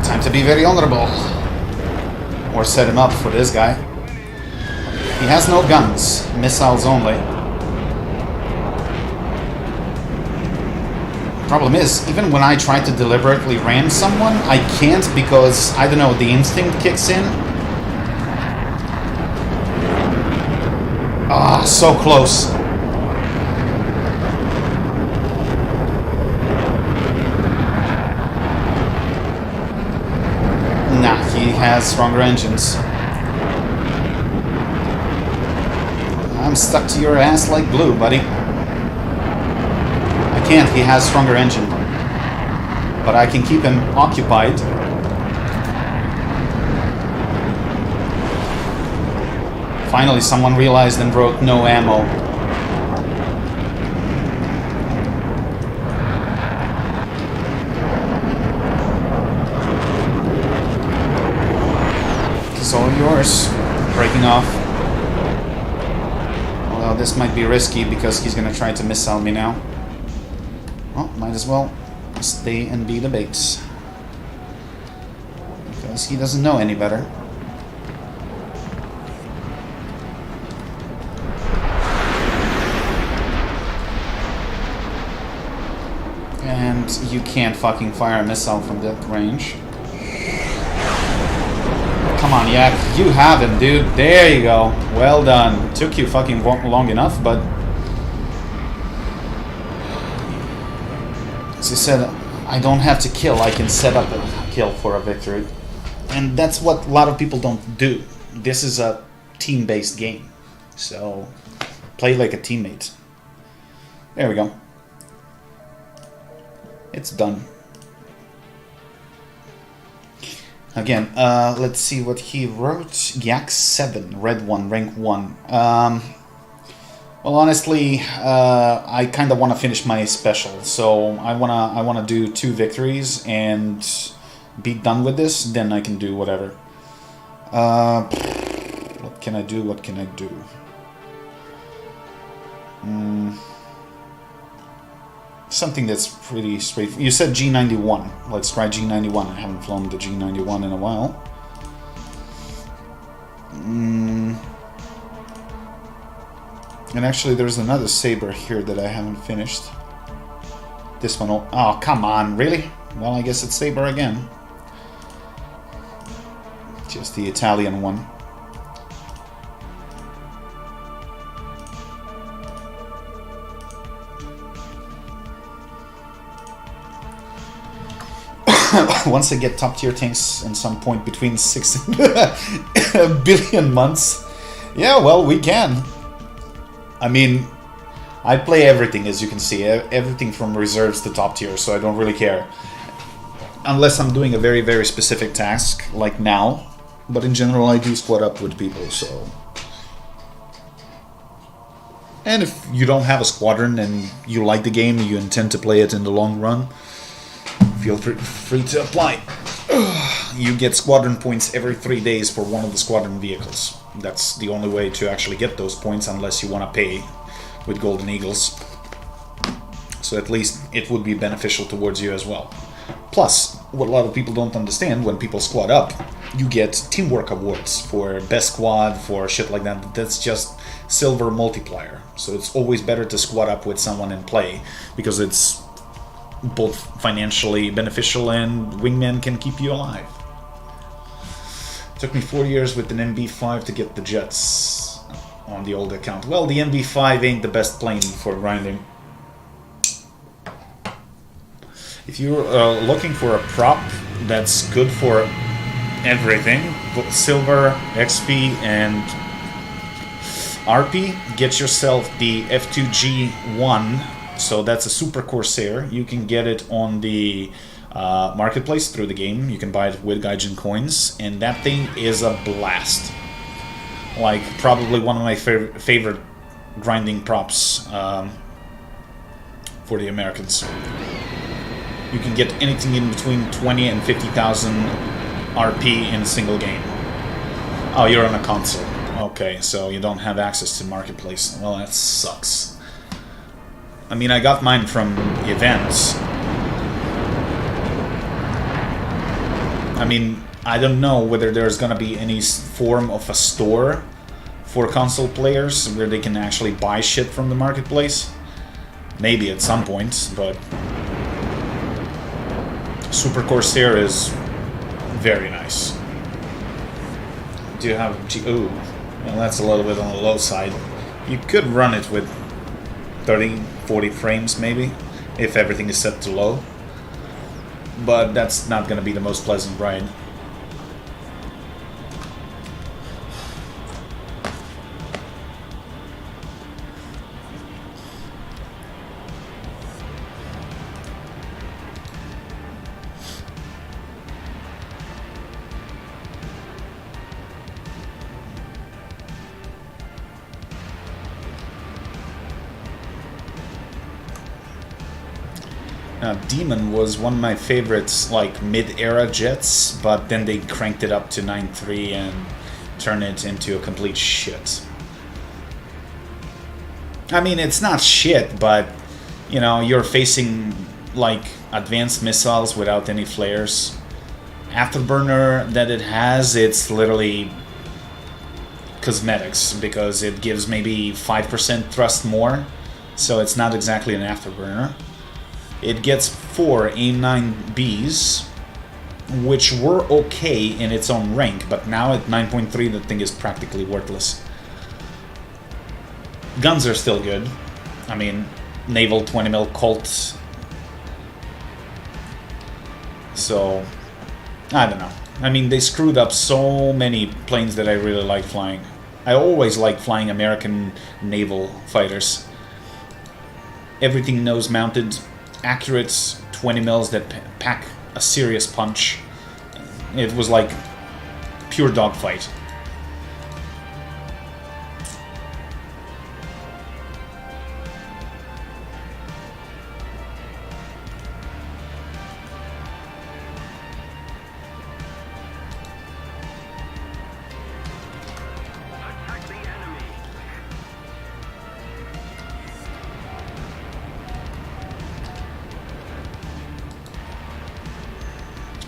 Time to be very honorable. Or set him up for this guy. He has no guns, missiles only. Problem is, even when I try to deliberately ram someone, I can't because, I don't know, the instinct kicks in. Ah, so close. Nah, he has stronger engines. I'm stuck to your ass like glue, buddy. I can't, he has stronger engine. But I can keep him occupied. Finally, someone realized and wrote no ammo. It's all yours. Breaking off. Well, this might be risky because he's gonna try to missile me now. Well, might as well stay and be the bait. Because he doesn't know any better. And you can't fucking fire a missile from that range. Come on, Yak. You have him, dude. There you go. Well done. Took you fucking long enough, but... As I said, I don't have to kill. I can set up a kill for a victory. And that's what a lot of people don't do. This is a team-based game. So, play like a teammate. There we go. It's done. Again, let's see what he wrote. Yak 7, red 1, rank 1. Well, honestly, I kind of want to finish my special, so I wanna do 2 victories and be done with this. Then I can do whatever. What can I do? What can I do? Something that's pretty straight. You said G91. Let's try G91. I haven't flown the G91 in a while. And actually, there's another Saber here that I haven't finished. This one. Oh, come on, really? Well, I guess it's Saber again. Just the Italian one. Once I get top tier tanks in some point between 6 and a billion months, yeah, well, we can. I mean, I play everything, as you can see, everything from reserves to top tier, so I don't really care. Unless I'm doing a very, very specific task, like now. But in general, I do squad up with people, so... And if you don't have a squadron and you like the game, you intend to play it in the long run, feel free to apply. You get squadron points every 3 days for one of the squadron vehicles. That's the only way to actually get those points, unless you want to pay with Golden Eagles. So at least it would be beneficial towards you as well. Plus, what a lot of people don't understand, when people squad up, you get teamwork awards for best squad, for shit like that. That's just silver multiplier. So it's always better to squad up with someone and play, because it's both financially beneficial and wingman can keep you alive. It took me 4 years with an MB5 to get the jets on the old account. Well, the MB5 ain't the best plane for grinding. If you're looking for a prop that's good for everything, silver, XP, and RP, get yourself the F2G1. So that's a Super Corsair. You can get it on the marketplace through the game. You can buy it with Gaijin coins, and that thing is a blast. Like, probably one of my favorite grinding props for the Americans. You can get anything in between 20 and 50,000 RP in a single game. Oh, you're on a console. Okay, so you don't have access to marketplace. Well, that sucks. I mean, I got mine from events. I mean, I don't know whether there's gonna be any form of a store for console players where they can actually buy shit from the marketplace. Maybe at some point, but Super Corsair is very nice. Do you have ooh, well, that's a little bit on the low side. You could run it with 30, 40 frames maybe, if everything is set to low. But that's not going to be the most pleasant ride. Demon was one of my favorites, like mid-era jets, but then they cranked it up to 9.3 and turned it into a complete shit. I mean, it's not shit, but you know, you're facing like advanced missiles without any flares. Afterburner that it has, it's literally cosmetics because it gives maybe 5% thrust more, so it's not exactly an afterburner. It gets 4 AIM-9Bs, which were okay in its own rank, but now at 9.3 the thing is practically worthless. Guns are still good. I mean, naval 20mm Colt. So, I don't know. I mean, they screwed up so many planes that I really like flying. I always like flying American naval fighters. Everything nose mounted, accurate 20 mils that pack a serious punch. It was like pure dogfight.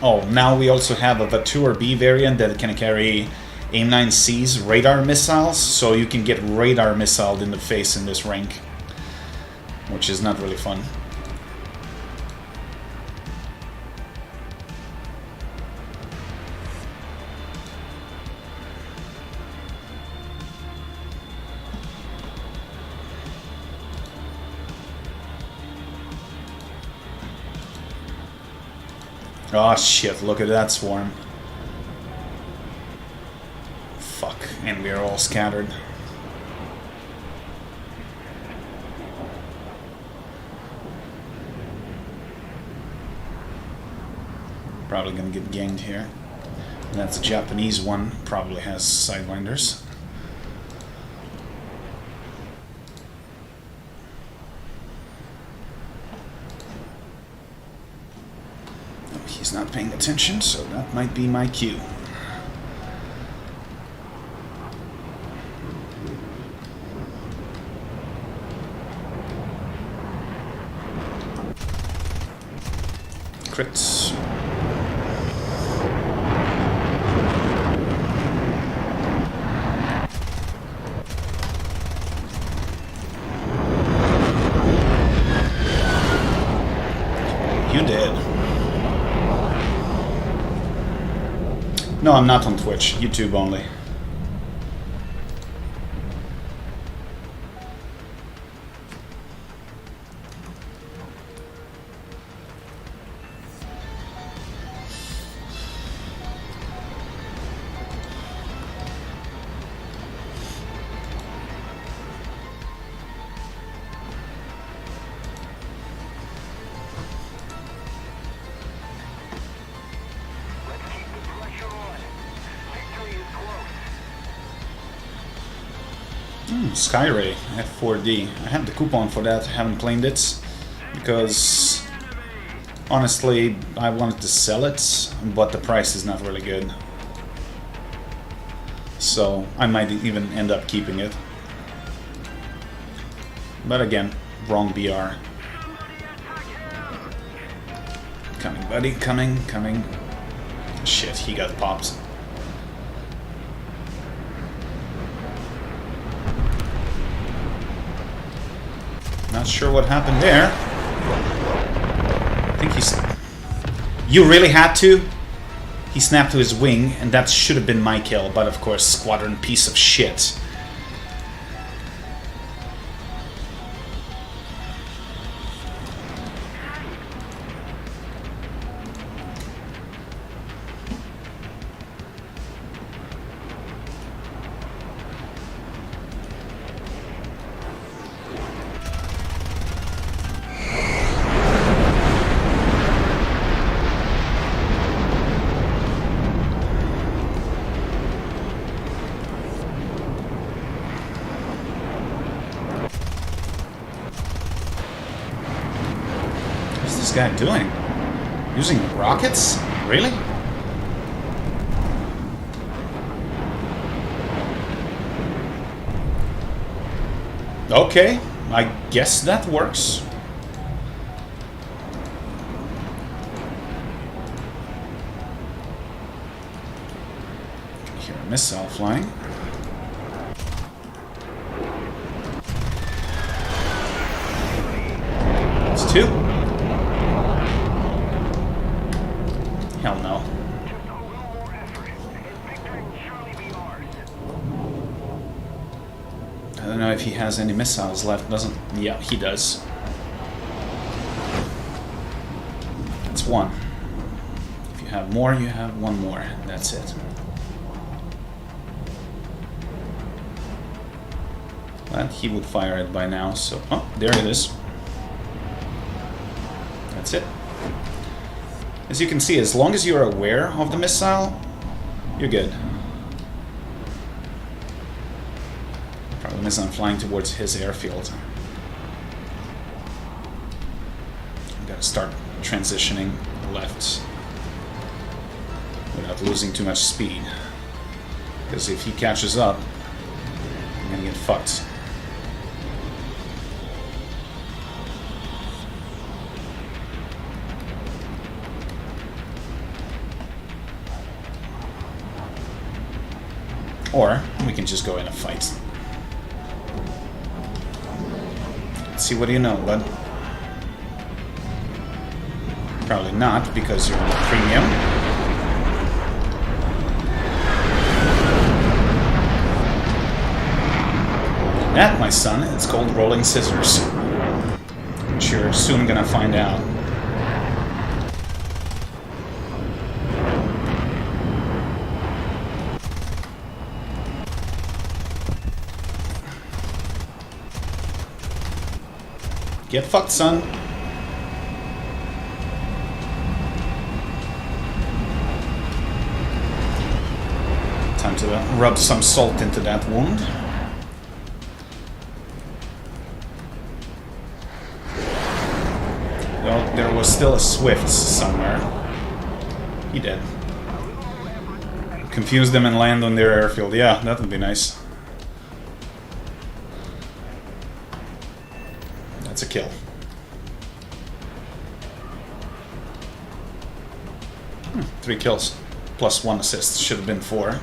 Oh, now we also have a Vatur B variant that can carry AIM-9C's radar missiles, so you can get radar missiled in the face in this rank, which is not really fun. Oh shit, look at that swarm. Fuck, and we're all scattered. Probably gonna get ganged here. And that's a Japanese one, probably has sidewinders. He's not paying attention, so that might be my cue. Crits. You did. No, I'm not on Twitch. YouTube only. Skyray F4D. I have the coupon for that, haven't claimed it, because honestly I wanted to sell it, but the price is not really good. So I might even end up keeping it. But again, wrong BR. Coming, buddy, coming. Shit, he got popped. Not sure what happened there. I think he's... You really had to? He snapped to his wing, and that should have been my kill, but of course, squadron piece of shit. What's this guy doing? Using rockets? Really? Okay, I guess that works. Hear a missile flying. It's 2. Hell no. I don't know if he has any missiles left, doesn't... Yeah, he does. It's 1. If you have more, you have 1 more. That's it. But he would fire it by now, so... Oh, there it is. That's it. As you can see, as long as you're aware of the missile, you're good. Problem is I'm flying towards his airfield. I've got to start transitioning left without losing too much speed. Because if he catches up, I'm gonna get fucked. Or we can just go in a fight. Let's see, what do you know, bud? Probably not, because you're on premium. That, my son, it's called rolling scissors. Which you're soon gonna find out. Get fucked, son. Time to rub some salt into that wound. Well, there was still a Swift somewhere. He did. Confuse them and land on their airfield. Yeah, that would be nice. That's a kill. Hmm, 3 kills. Plus 1 assist. Should have been 4.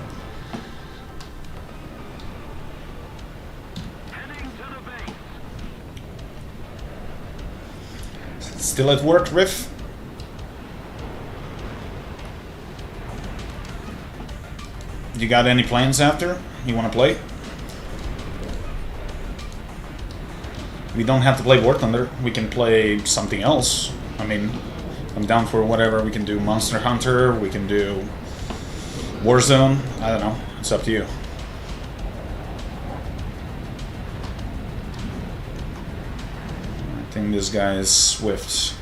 Still at work, Riff? You got any plans after? You want to play? We don't have to play War Thunder. We can play something else. I mean, I'm down for whatever. We can do Monster Hunter. We can do Warzone. I don't know. It's up to you. I think this guy is Swift.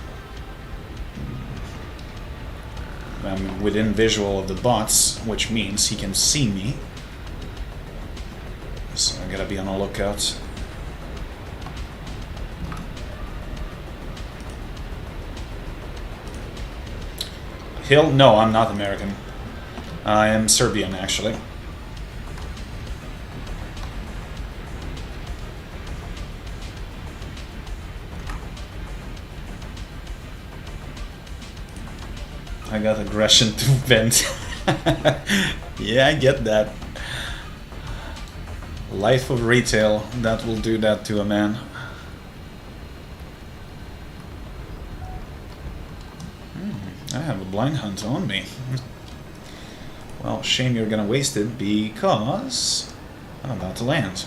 I'm within visual of the bots, which means he can see me. So I gotta be on the lookout. Hill? No, I'm not American. I am Serbian, actually. I got aggression to vent. Yeah, I get that. Life of retail, that will do that to a man. I have a blind hunt on me. Well, shame you're gonna waste it because I'm about to land.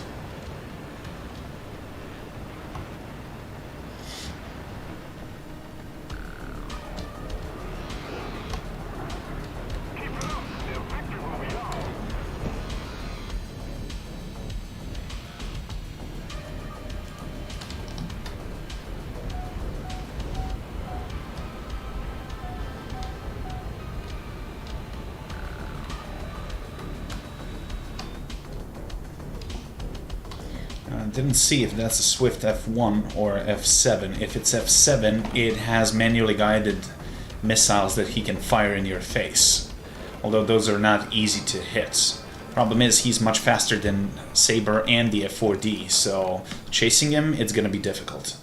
Didn't see if that's a Swift F1 or F7. If it's F7, it has manually guided missiles that he can fire in your face. Although those are not easy to hit. Problem is, he's much faster than Saber and the F4D, so chasing him, it's gonna be difficult.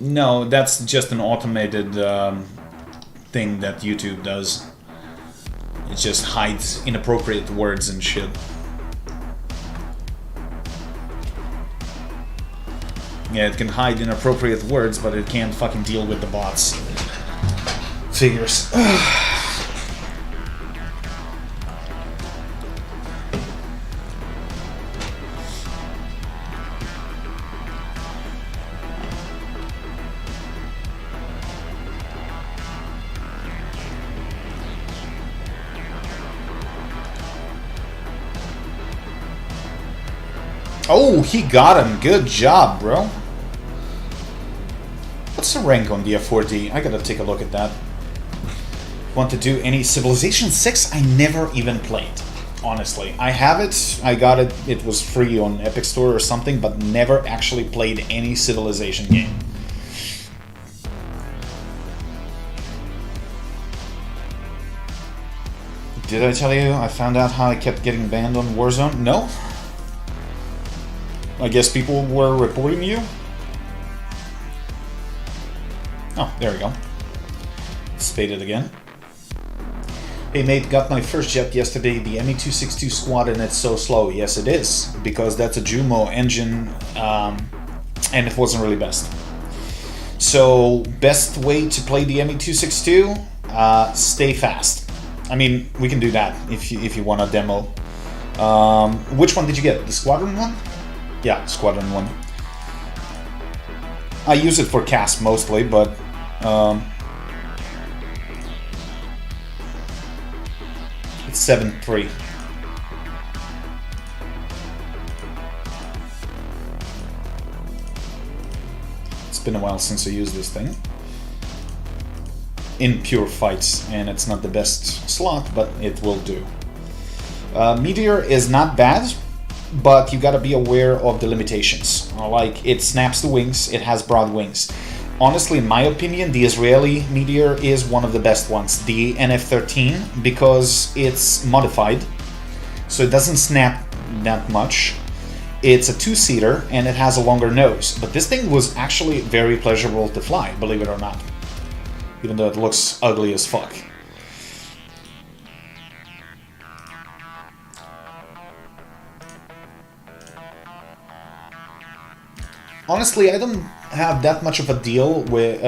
No, that's just an automated thing that YouTube does. It just hides inappropriate words and shit. Yeah, it can hide inappropriate words, but it can't fucking deal with the bots. Figures. Oh, he got him. Good job, bro. What's the rank on the F4D? I gotta take a look at that. Want to do any Civilization 6? I never even played, honestly. I have it, I got it, it was free on Epic Store or something, but never actually played any Civilization game. Did I tell you I found out how I kept getting banned on Warzone? No? I guess people were reporting you? Oh, there we go. Spaded again. Hey mate, got my first jet yesterday, the ME-262 squad, and it's so slow. Yes it is, because that's a Jumo engine, and it wasn't really best. So, best way to play the ME-262? Stay fast. I mean, we can do that if you want a demo. Which one did you get? The Squadron one? Yeah, Squadron 1. I use it for cast mostly, but it's 7.3. It's been a while since I used this thing. In pure fights, and it's not the best slot, but it will do. Meteor is not bad, but you gotta be aware of the limitations. Like, it snaps the wings, it has broad wings. Honestly, in my opinion, the Israeli Meteor is one of the best ones. The NF-13, because it's modified, so it doesn't snap that much. It's a two-seater, and it has a longer nose. But this thing was actually very pleasurable to fly, believe it or not. Even though it looks ugly as fuck. Honestly, I don't have that much of a deal with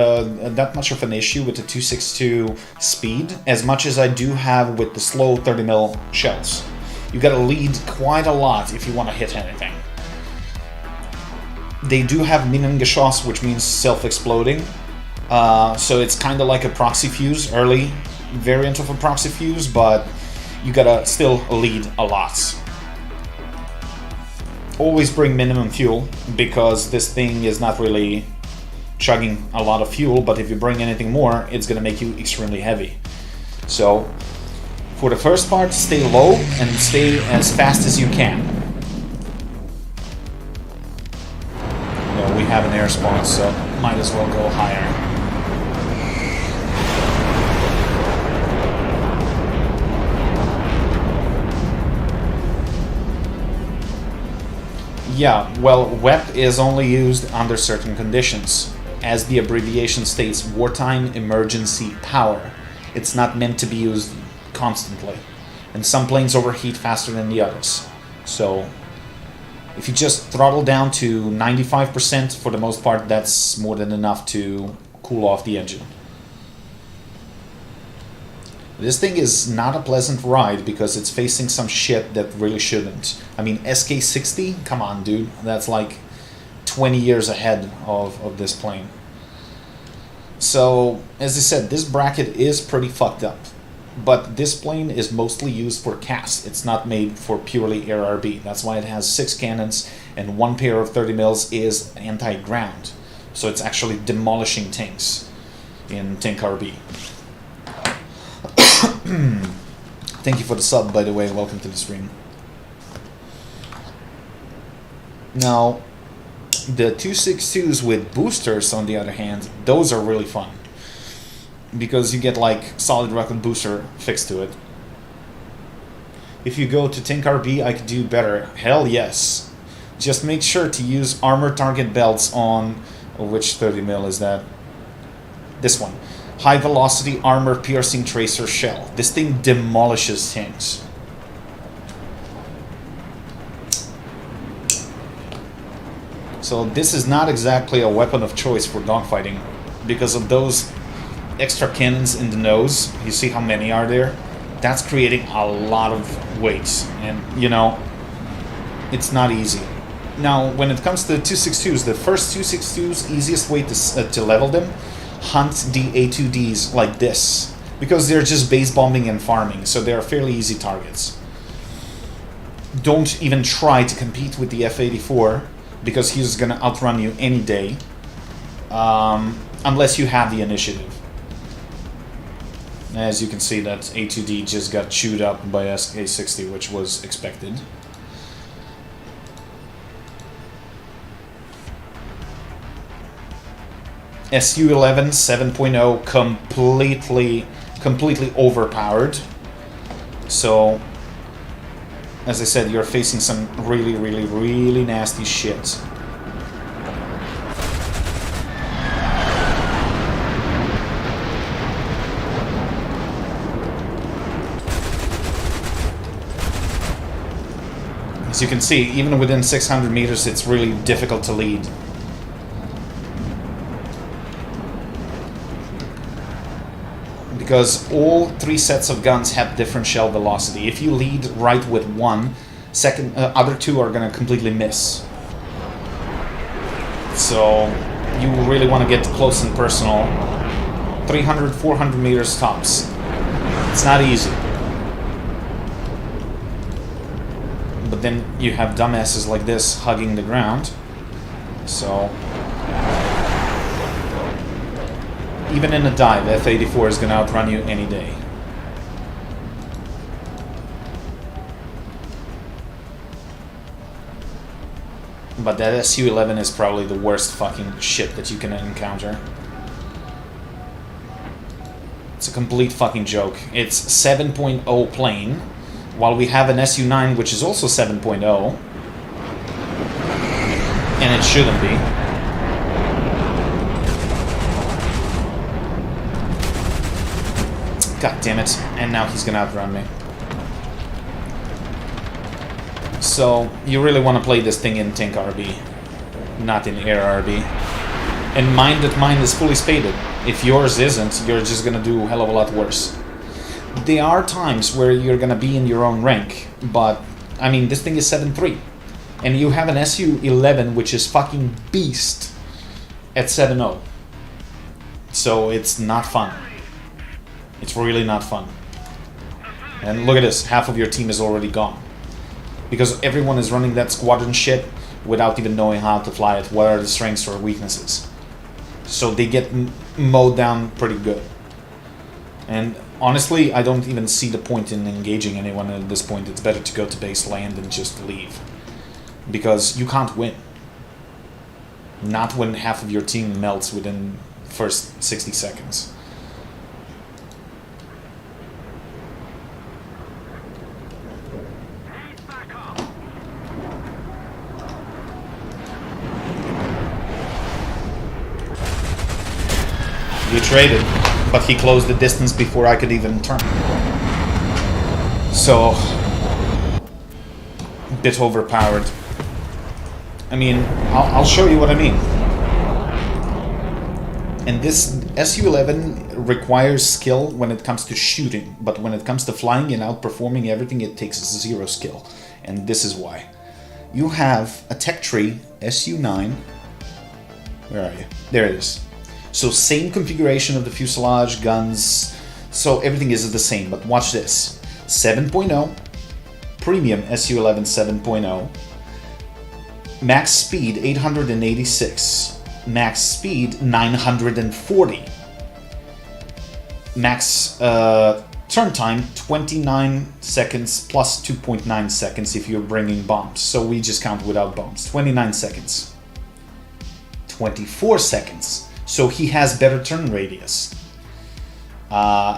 that much of an issue with the 262 speed as much as I do have with the slow 30mm shells. You gotta lead quite a lot if you want to hit anything. They do have Minengeschoss, which means self-exploding, so it's kind of like a proxy fuse, early variant of a proxy fuse, but you gotta still lead a lot. Always bring minimum fuel, because this thing is not really chugging a lot of fuel, but if you bring anything more, it's gonna make you extremely heavy. So, for the first part, stay low and stay as fast as you can. Well, we have an air spawn, so might as well go higher. Yeah, well, WEP is only used under certain conditions. As the abbreviation states, wartime emergency power. It's not meant to be used constantly. And some planes overheat faster than the others. So, If you just throttle down to 95%, for the most part, that's more than enough to cool off the engine. This thing is not a pleasant ride because it's facing some shit that really shouldn't. I mean, SK60? Come on, dude. That's like 20 years ahead of this plane. So, as I said, this bracket is pretty fucked up. But this plane is mostly used for cast. It's not made for purely air RB. That's why it has 6 cannons and 1 pair of 30 mils is anti-ground. So it's actually demolishing tanks in tank RB. Thank you for the sub, by the way. Welcome to the stream. Now, the 262s with boosters, on the other hand, those are really fun. Because you get like solid rocket booster fixed to it. If you go to tank RB, I could do better. Hell yes. Just make sure to use armor target belts on... which 30 mil is that? This one. High velocity armor piercing tracer shell. This thing demolishes tanks. So this is not exactly a weapon of choice for dogfighting because of those extra cannons in the nose. You see how many are there? That's creating a lot of weight, and you know, it's not easy. Now, when it comes to 262s, the first 262s, easiest way to level them, hunt the A2Ds like this, because they're just base bombing and farming, so they're fairly easy targets. Don't even try to compete with the F-84, because he's gonna outrun you any day, unless you have the initiative. As you can see, that A2D just got chewed up by SK60, which was expected. Su-11 7.0 completely overpowered. So, as I said, you're facing some really nasty shit. As you can see, even within 600 meters, it's really difficult to lead. Because all 3 sets of guns have different shell velocity. If you lead right with one, other 2 are going to completely miss. So you really want to get close and personal. 300, 400 meters tops. It's not easy. But then you have dumbasses like this hugging the ground. So even in a dive, F-84 is going to outrun you any day. But that Su-11 is probably the worst fucking shit that you can encounter. It's a complete fucking joke. It's 7.0 plane, while we have an Su-9 which is also 7.0. And it shouldn't be. God damn it. And now he's gonna outrun me. So, you really want to play this thing in tank RB, not in air RB. And mind that mine is fully spaded. If yours isn't, you're just gonna do a hell of a lot worse. There are times where you're gonna be in your own rank, but, I mean, this thing is 7.3. And you have an Su-11 which is fucking beast at 7.0. So it's not fun. It's really not fun. And look at this, half of your team is already gone. Because everyone is running that squadron shit without even knowing how to fly it, what are the strengths or weaknesses. So they get mowed down pretty good. And honestly, I don't even see the point in engaging anyone at this point. It's better to go to base, land, and just leave. Because you can't win. Not when half of your team melts within the first 60 seconds. We traded, but he closed the distance before I could even turn. So, a bit overpowered. I mean, I'll show you what I mean. And this Su-11 requires skill when it comes to shooting, but when it comes to flying and outperforming everything, it takes 0 skill. And this is why. You have a tech tree, Su-9. Where are you? There it is. So same configuration of the fuselage, guns, so everything is the same, but watch this. 7.0, premium Su-11 7.0, max speed 886, max speed 940, max turn time 29 seconds plus 2.9 seconds if you're bringing bombs, so we just count without bombs. 29 seconds, 24 seconds, so he has better turn radius.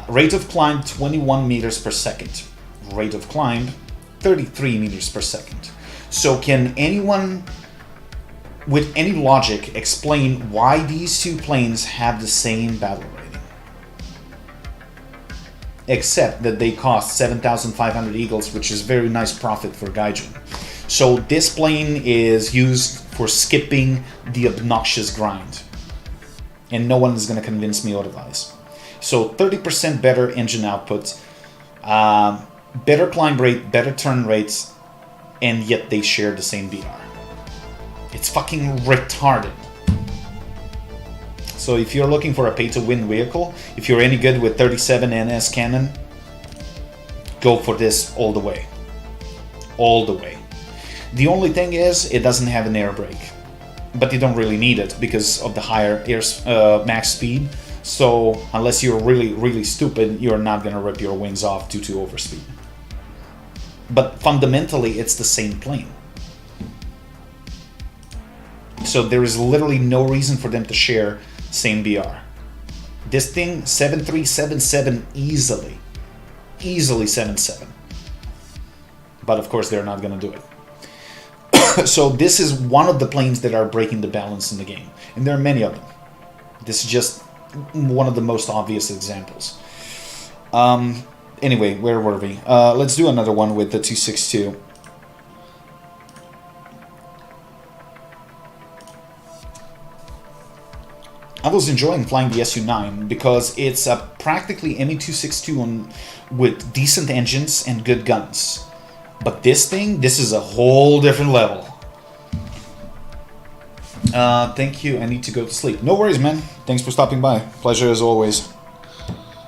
Rate of climb 21 meters per second, rate of climb 33 meters per second. So can anyone with any logic explain why these two planes have the same battle rating? Except that they cost 7,500 eagles, which is very nice profit for Gaijin. So this plane is used for skipping the obnoxious grind. And no one is going to convince me otherwise. So 30% better engine output, better climb rate, better turn rates, and yet they share the same BR. It's fucking retarded. So if you're looking for a pay-to-win vehicle, if you're any good with 37 NS cannon, go for this all the way. All the way. The only thing is, it doesn't have an air brake. But you don't really need it because of the higher max speed. So unless you're really, really stupid, you're not going to rip your wings off due to overspeed. But fundamentally, it's the same plane. So there is literally no reason for them to share same BR. This thing, 7377 easily. Easily 77. But of course, they're not going to do it. So this is one of the planes that are breaking the balance in the game. And there are many of them. This is just one of the most obvious examples. Anyway, where were we? Let's do another one with the 262. I was enjoying flying the Su-9 because it's a practically Me-262 with decent engines and good guns. But this thing, this is a whole different level. Thank you, I need to go to sleep. No worries, man. Thanks for stopping by. Pleasure as always.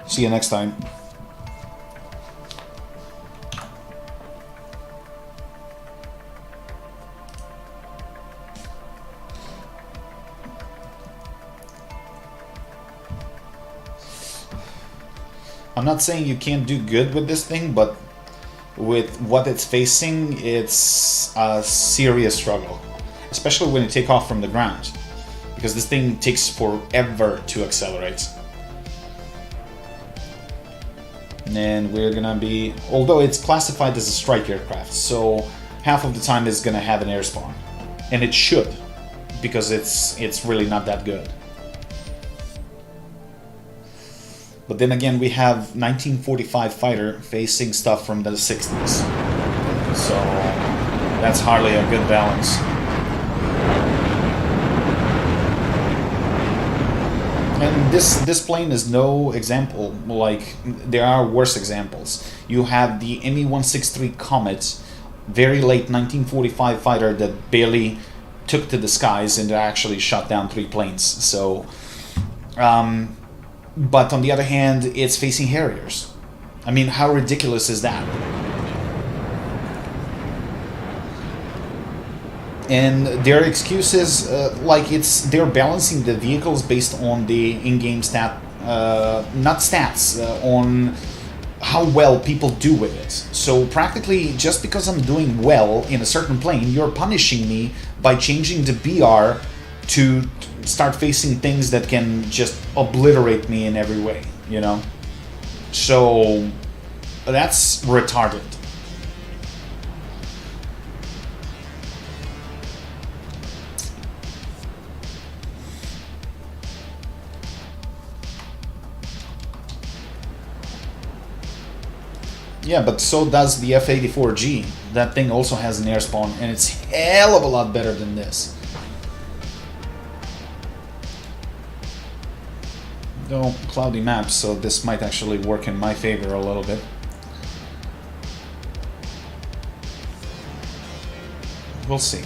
See you next time. I'm not saying you can't do good with this thing, but with what it's facing, it's a serious struggle. Especially when you take off from the ground. Because this thing takes forever to accelerate. And we're gonna be... Although it's classified as a strike aircraft, so half of the time it's gonna have an air spawn. And it should. Because it's really not that good. But then again, we have 1945 fighter facing stuff from the 60s. So that's hardly a good balance. And this plane is no example. Like, there are worse examples. You have the Me-163 Comet, very late 1945 fighter that barely took to the skies and actually shot down 3 planes. So, but on the other hand, it's facing Harriers. I mean, how ridiculous is that? And their excuses, like they're balancing the vehicles based on the in-game stat, not stats, on how well people do with it. So practically, just because I'm doing well in a certain plane, you're punishing me by changing the BR to start facing things that can just obliterate me in every way, you know? So that's retarded. Yeah, but so does the F-84G. That thing also has an air spawn, and it's hell of a lot better than this. Though cloudy maps, so this might actually work in my favor a little bit. We'll see.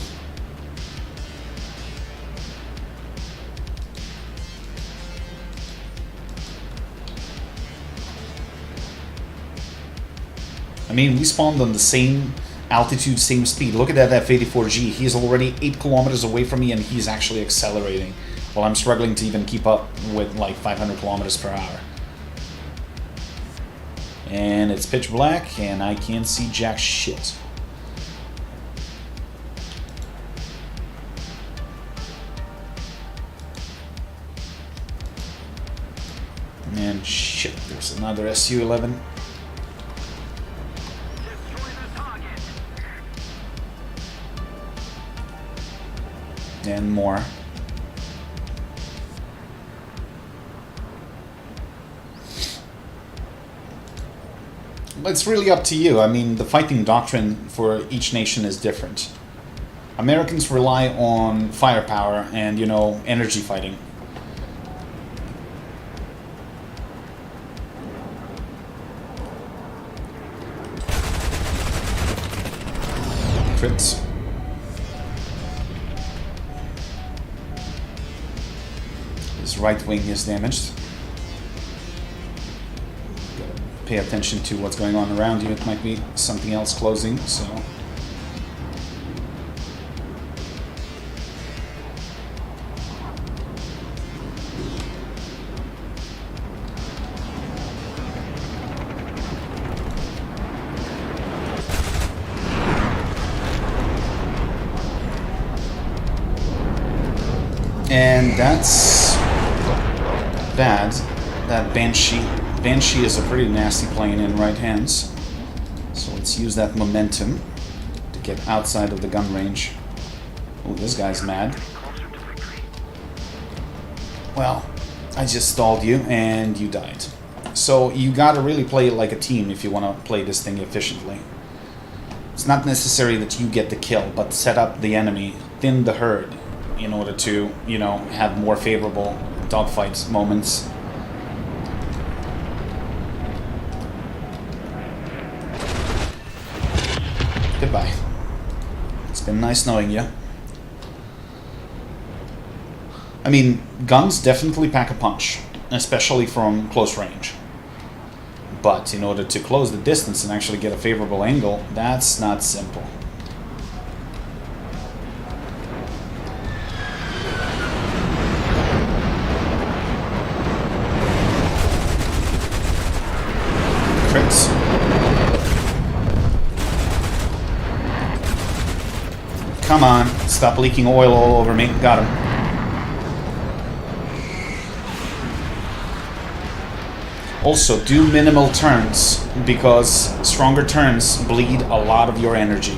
I mean, we spawned on the same altitude, same speed. Look at that F-84G. He's already 8 kilometers away from me, and he's actually accelerating. While I'm struggling to even keep up with like 500 kilometers per hour. And it's pitch black, and I can't see jack shit. And shit, there's another Su-11. And more. It's really up to you. I mean, the fighting doctrine for each nation is different. Americans rely on firepower and, you know, energy fighting. Crits. His right wing is damaged. Pay attention to what's going on around you. It might be something else closing, so... And that's bad. That Banshee is a pretty nasty plane in right hands. So let's use that momentum to get outside of the gun range. Oh, this guy's mad. Well, I just stalled you and you died. So you gotta really play it like a team if you want to play this thing efficiently. It's not necessary that you get the kill, but set up the enemy, thin the herd, in order to, you know, have more favorable dogfight moments. Goodbye. It's been nice knowing you. I mean, guns definitely pack a punch, especially from close range. But in order to close the distance and actually get a favorable angle, that's not simple. Crits. Come on, stop leaking oil all over me. Got him. Also, do minimal turns, because stronger turns bleed a lot of your energy.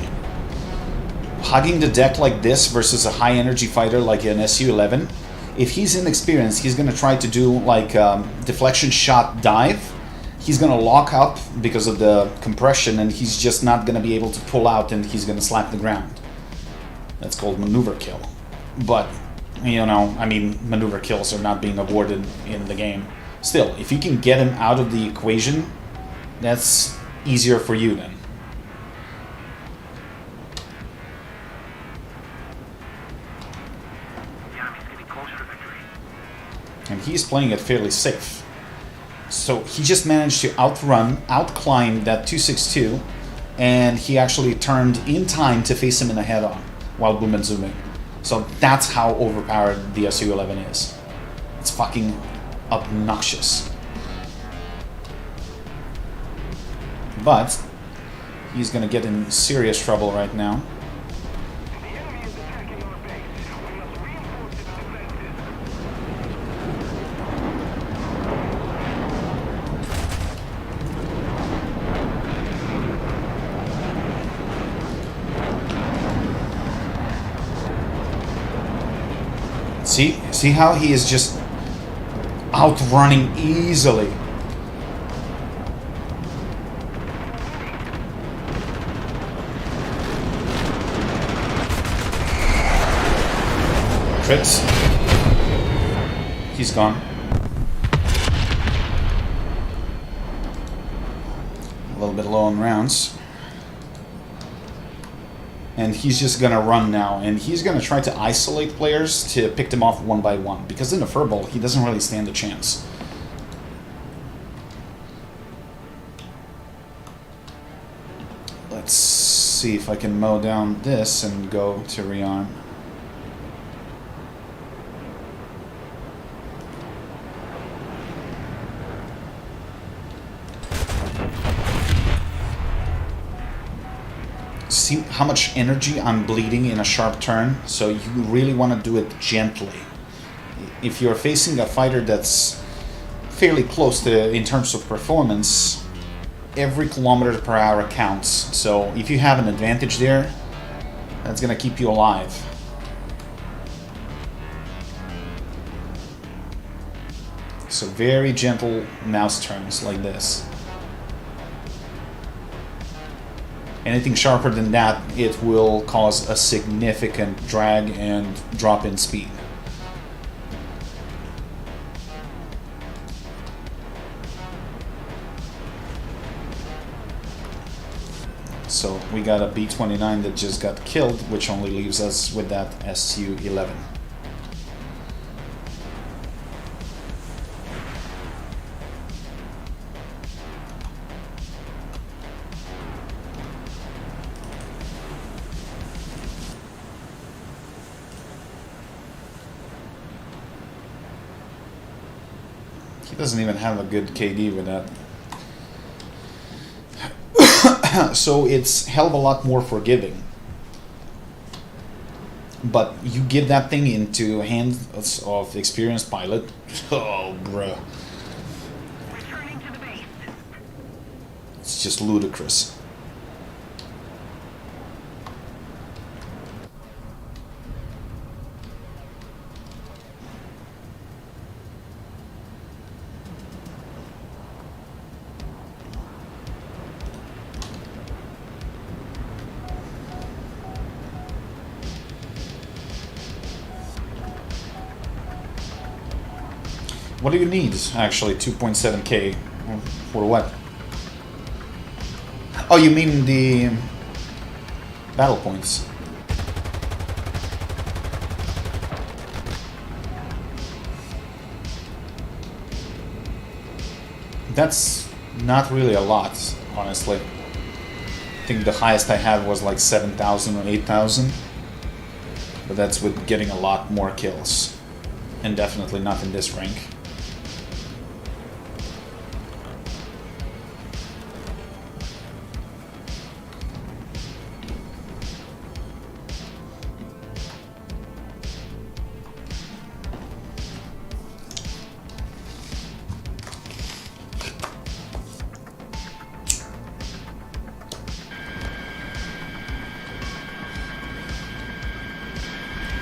Hugging the deck like this versus a high energy fighter like an Su-11, if he's inexperienced, he's going to try to do like deflection shot dive. He's going to lock up because of the compression, and he's just not going to be able to pull out, and he's going to slap the ground. That's called maneuver kill. But, you know, I mean, maneuver kills are not being awarded in the game. Still, if you can get him out of the equation, that's easier for you then. And he's playing it fairly safe. So he just managed to outclimb that 262, and he actually turned in time to face him in the head-on while boom and zooming. So that's how overpowered the Su-11 is. It's fucking obnoxious. But he's gonna get in serious trouble right now. See how he is just outrunning easily. Perfect. He's gone. A little bit low on rounds. And he's just gonna run now, and he's gonna try to isolate players to pick them off one by one, because in a furball he doesn't really stand a chance. Let's see if I can mow down this and go to rearm. See how much energy I'm bleeding in a sharp turn, so you really want to do it gently. If you're facing a fighter that's fairly close to in terms of performance, every kilometer per hour counts. So if you have an advantage there, that's gonna keep you alive. So very gentle mouse turns like this. Anything sharper than that, it will cause a significant drag and drop in speed. So we got a B-29 that just got killed, which only leaves us with that Su-11. He doesn't even have a good KD with that. So it's hell of a lot more forgiving. But you give that thing into hands of experienced pilot. Oh, bruh. Returning to the base. It's just ludicrous. What do you need, actually, 2.7k? For what? Oh, you mean the battle points. That's not really a lot, honestly. I think the highest I had was like 7,000 or 8,000. But that's with getting a lot more kills. And definitely not in this rank.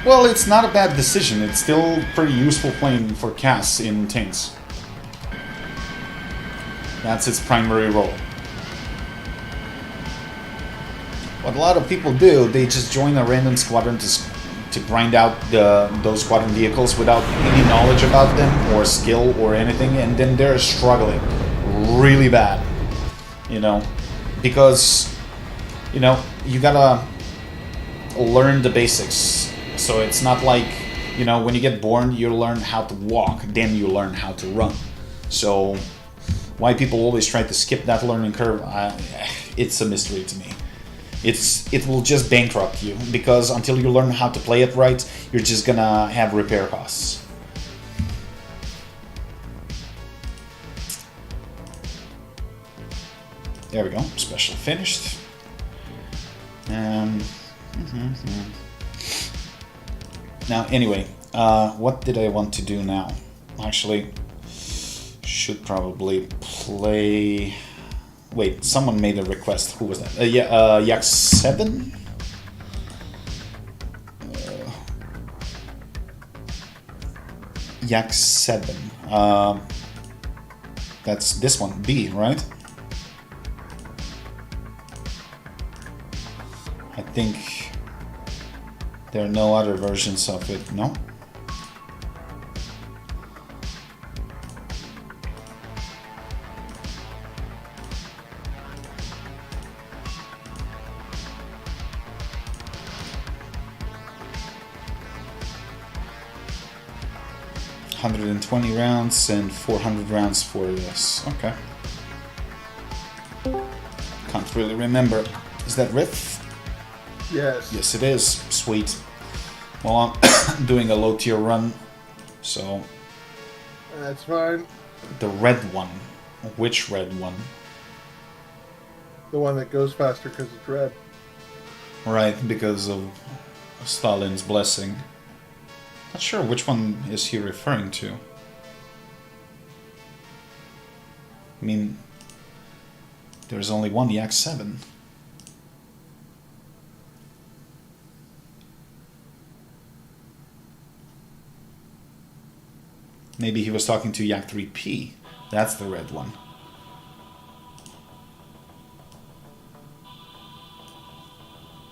Well, it's not a bad decision. It's still pretty useful playing for Cass in tanks. That's its primary role. What a lot of people do, they just join a random squadron to grind out those squadron vehicles without any knowledge about them or skill or anything, and then they're struggling really bad, you know, because, you know, you gotta learn the basics. So it's not like, you know, when you get born, you learn how to walk, then you learn how to run. So why people always try to skip that learning curve, it's a mystery to me. It will just bankrupt you, because until you learn how to play it right, you're just gonna have repair costs. There we go, special finished. Now, anyway, what did I want to do now? Actually, should probably play... Wait, someone made a request. Who was that? Yak 7? Yak 7. That's this one, B, right? I think there are no other versions of it, no? 120 rounds and 400 rounds for this. Okay. Can't really remember. Is that Riff? Yes. Yes, it is. Sweet. Well, I'm doing a low tier run, so That's fine. the red one. Which red one? The one that goes faster because it's red. Right, because of Stalin's blessing. Not sure which one is he referring to. I mean, there's only one Yak 7. Maybe he was talking to Yak 3P. That's the red one.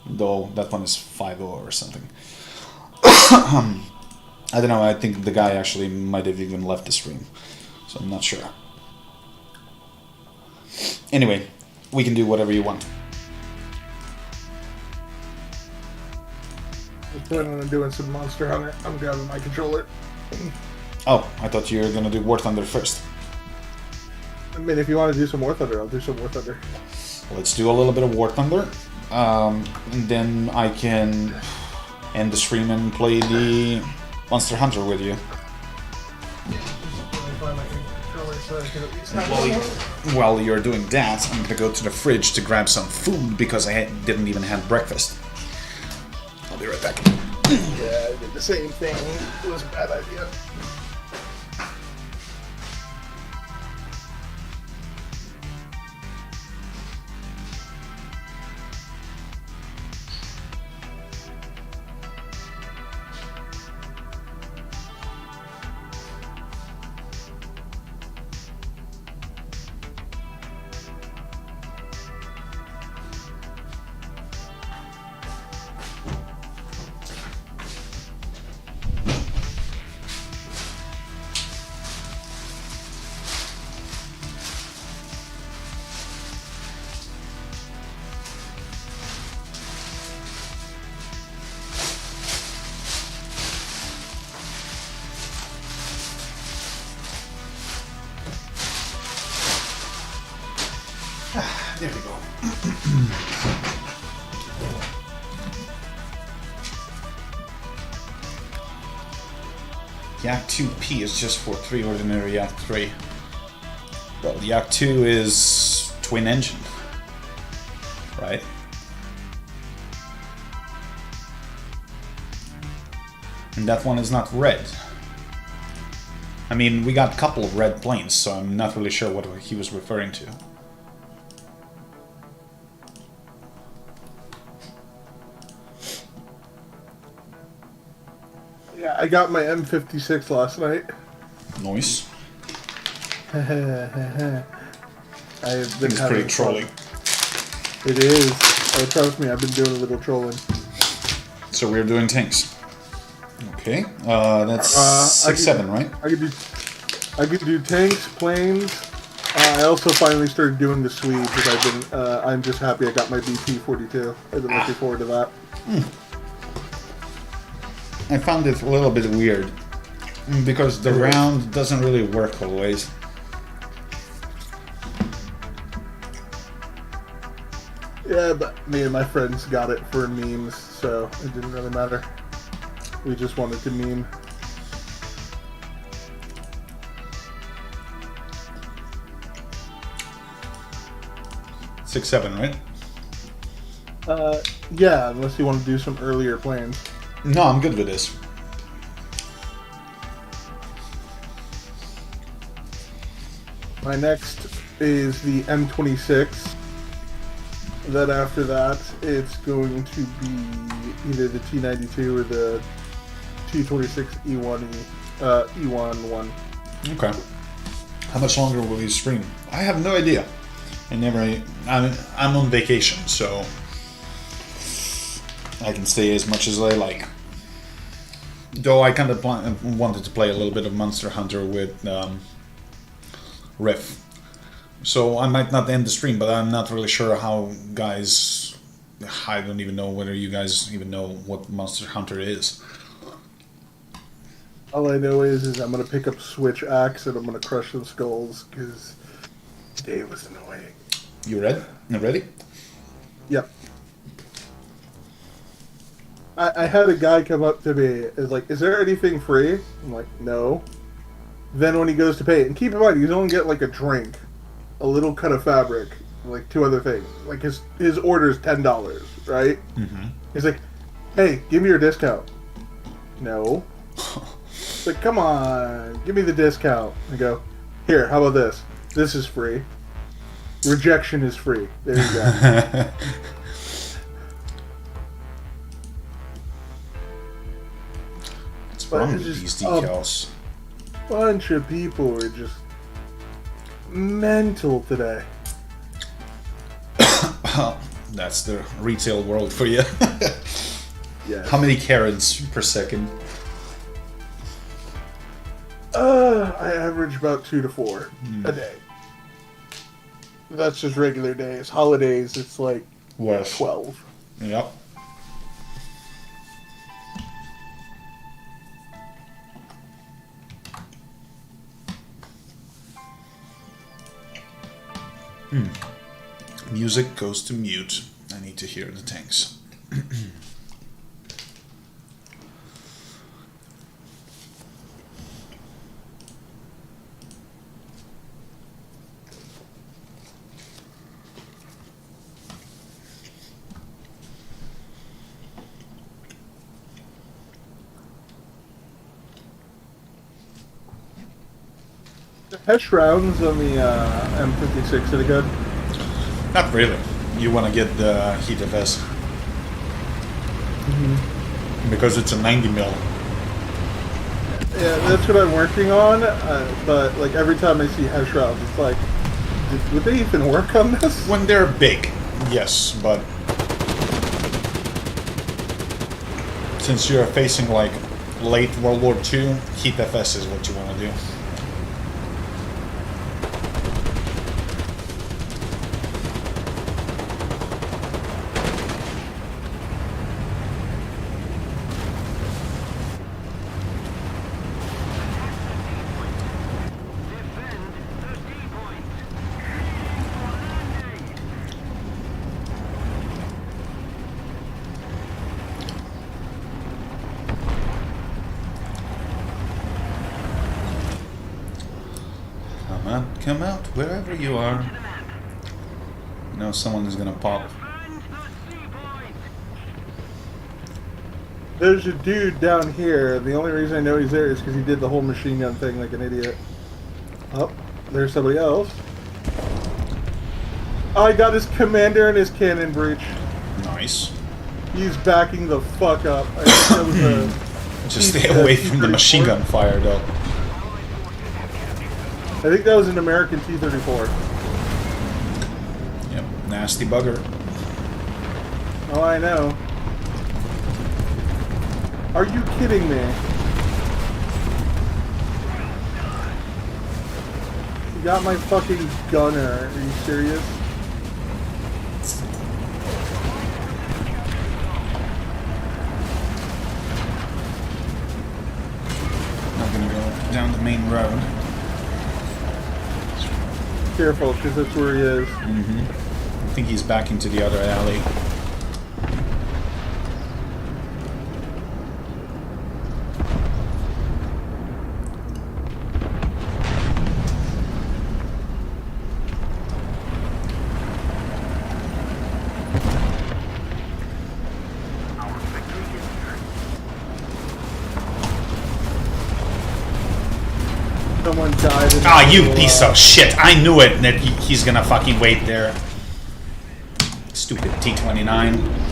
Though that one is 5.0 or something. I don't know, I think the guy actually might have even left the stream. So I'm not sure. Anyway, we can do whatever you want. I'm planning on doing some Monster Hunter. I'm grabbing my controller. Oh, I thought you were gonna do War Thunder first. I mean, if you want to do some War Thunder, I'll do some War Thunder. Let's do a little bit of War Thunder. And then I can end the stream and play the Monster Hunter with you. While you're doing that, I'm gonna go to the fridge to grab some food because I didn't even have breakfast. I'll be right back. Yeah, I did the same thing. It was a bad idea. There we go. Yak 2P is just for 3 ordinary Yak 3. Well, Yak 2 is twin engine, right? And that one is not red. I mean, we got a couple of red planes, so I'm not really sure what he was referring to. Yeah, I got my M56 last night. Noise. I've been It's having pretty trolling. It is. Oh, trust me, I've been doing a little trolling. So we're doing tanks. Okay, that's I 6-7, could- right? I could do tanks, planes. I also finally started doing the Swedes because I'm just happy I got my BP-42. I've been looking forward to that. I found it a little bit weird because the round doesn't really work always. Yeah, but me and my friends got it for memes, so it didn't really matter. We just wanted to meme. Six, 7, right? Yeah, unless you want to do some earlier plans. No, I'm good with this. My next is the M26. Then after that, it's going to be either the T92 or the T26 E1 Okay. How much longer will you stream? I have no idea. I'm on vacation, so I can stay as much as I like. Though I kind of wanted to play a little bit of Monster Hunter with Riff. So I might not end the stream, but I'm not really sure how guys... I don't even know whether you guys even know what Monster Hunter is. All I know is I'm gonna pick up Switch Axe and I'm gonna crush some skulls because today was annoying. You ready? You ready? Yep. I had a guy come up to me is like, "Is there anything free?" I'm like, "No." Then when he goes to pay, and keep in mind he's only get like a drink, a little cut of fabric, like 2 other things. Like his order is $10, right? Mm-hmm. He's like, "Hey, give me your discount." No. It's like, come on, give me the discount. I go, "Here, how about this? This is free. Rejection is free." There you go. What's But wrong it's with just, these decals? Bunch of people were just mental today. Well, that's the retail world for you. Yes. How many carats per second? I average about 2 to 4 a day. That's just regular days. Holidays, it's like Worse. 12. Yep. Music goes to mute. I need to hear the tanks. The Hesh rounds on the M56 are good. Not really. You want to get the heat FS. Because it's a 90 mil. Yeah, that's what I'm working on. But like every time I see Hesh rounds, it's like, would they even work on this? When they're big, yes, but since you're facing like late World War II, heat FS is what you want to do. Come out, wherever you are. You know someone is gonna pop. There's a dude down here. The only reason I know he's there is because he did the whole machine gun thing like an idiot. Oh, there's somebody else. Oh, I got his commander and his cannon breach. Nice. He's backing the fuck up. I think that was a Just stay away from the machine gun fire, though. I think that was an American T-34. Yep, nasty bugger. Oh, I know. Are you kidding me? You got my fucking gunner. Are you serious? Not gonna go down the main road. Careful, because that's where he is. I think he's back into the other alley. Someone died. Ah, you piece of shit! I knew it that he's gonna fucking wait there. Stupid T-29.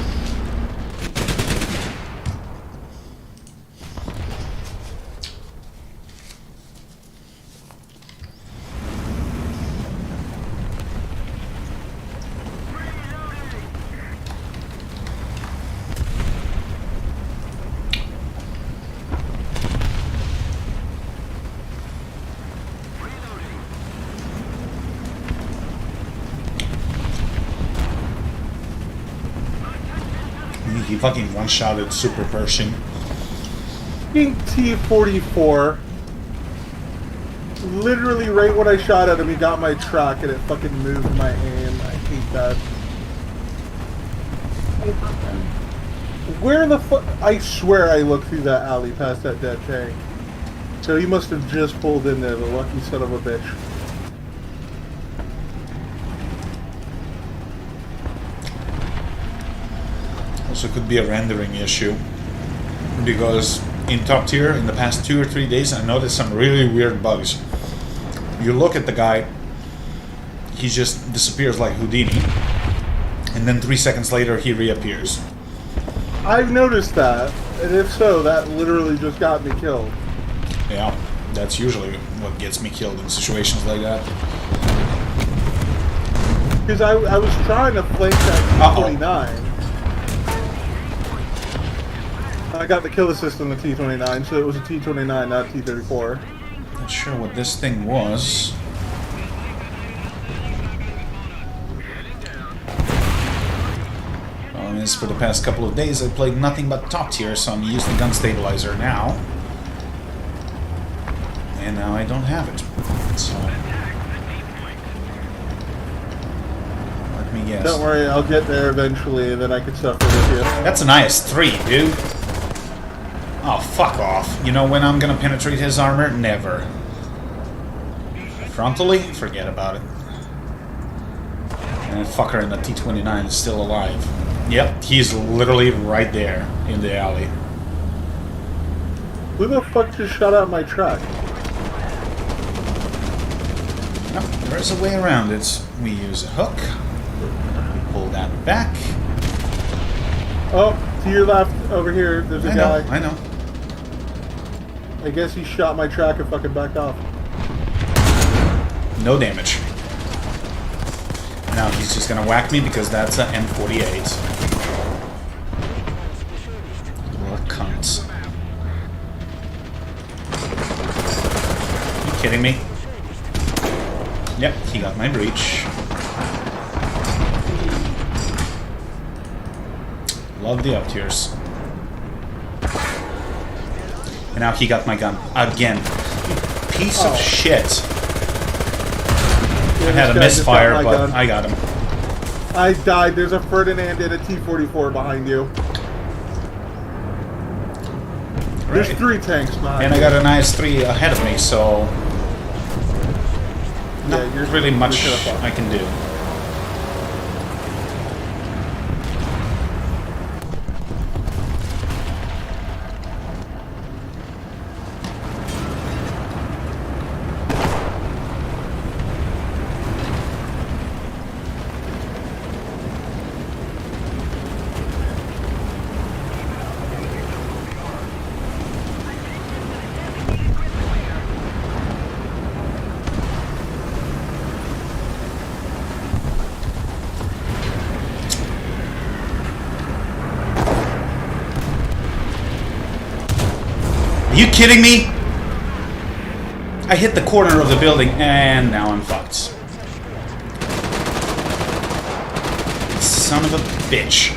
He fucking one-shotted Super Pershing. fucking T-44. Literally right when I shot at him, he got my track and it fucking moved my aim. I hate that. Where the fuck? I swear I looked through that alley past that dead tank. So he must have just pulled in there, the lucky son of a bitch. Also could be a rendering issue. Because in top tier, in the past 2 or 3 days, I noticed some really weird bugs. You look at the guy, he just disappears like Houdini. And then 3 seconds later, he reappears. I've noticed that, and if so, that literally just got me killed. Yeah, that's usually what gets me killed in situations like that. Because I was trying to flank that T-29. I got the kill assist on the T-29, so it was a T-29, not a T-34. Not sure what this thing was. Is for the past couple of days I played nothing but top tier, so I'm using the gun stabilizer now. And now I don't have it. So let me guess. Don't worry, I'll get there eventually, and then I can suffer with you. That's an IS-3, dude. Oh, fuck off. You know when I'm gonna penetrate his armor? Never. Frontally? Forget about it. And that fucker in the T-29 is still alive. Yep, he's literally right there in the alley. Who the fuck just shot out my track? No, there's a way around it. We use a hook. We pull that back. Oh, to your left, over here, there's a guy. I know. I guess he shot my track and fucking backed off. No damage. Now he's just gonna whack me because that's an M48. What a cunt. You kidding me? Yep, he got my breach. Love the up tiers. And now he got my gun again. Piece of shit. I had a misfire, but I got him. I died. There's a Ferdinand and a T-44 behind you. There's 3 tanks behind and I got an IS-3 ahead of me, so not really much I can do. Are you kidding me? I hit the corner of the building and now I'm fucked. Son of a bitch.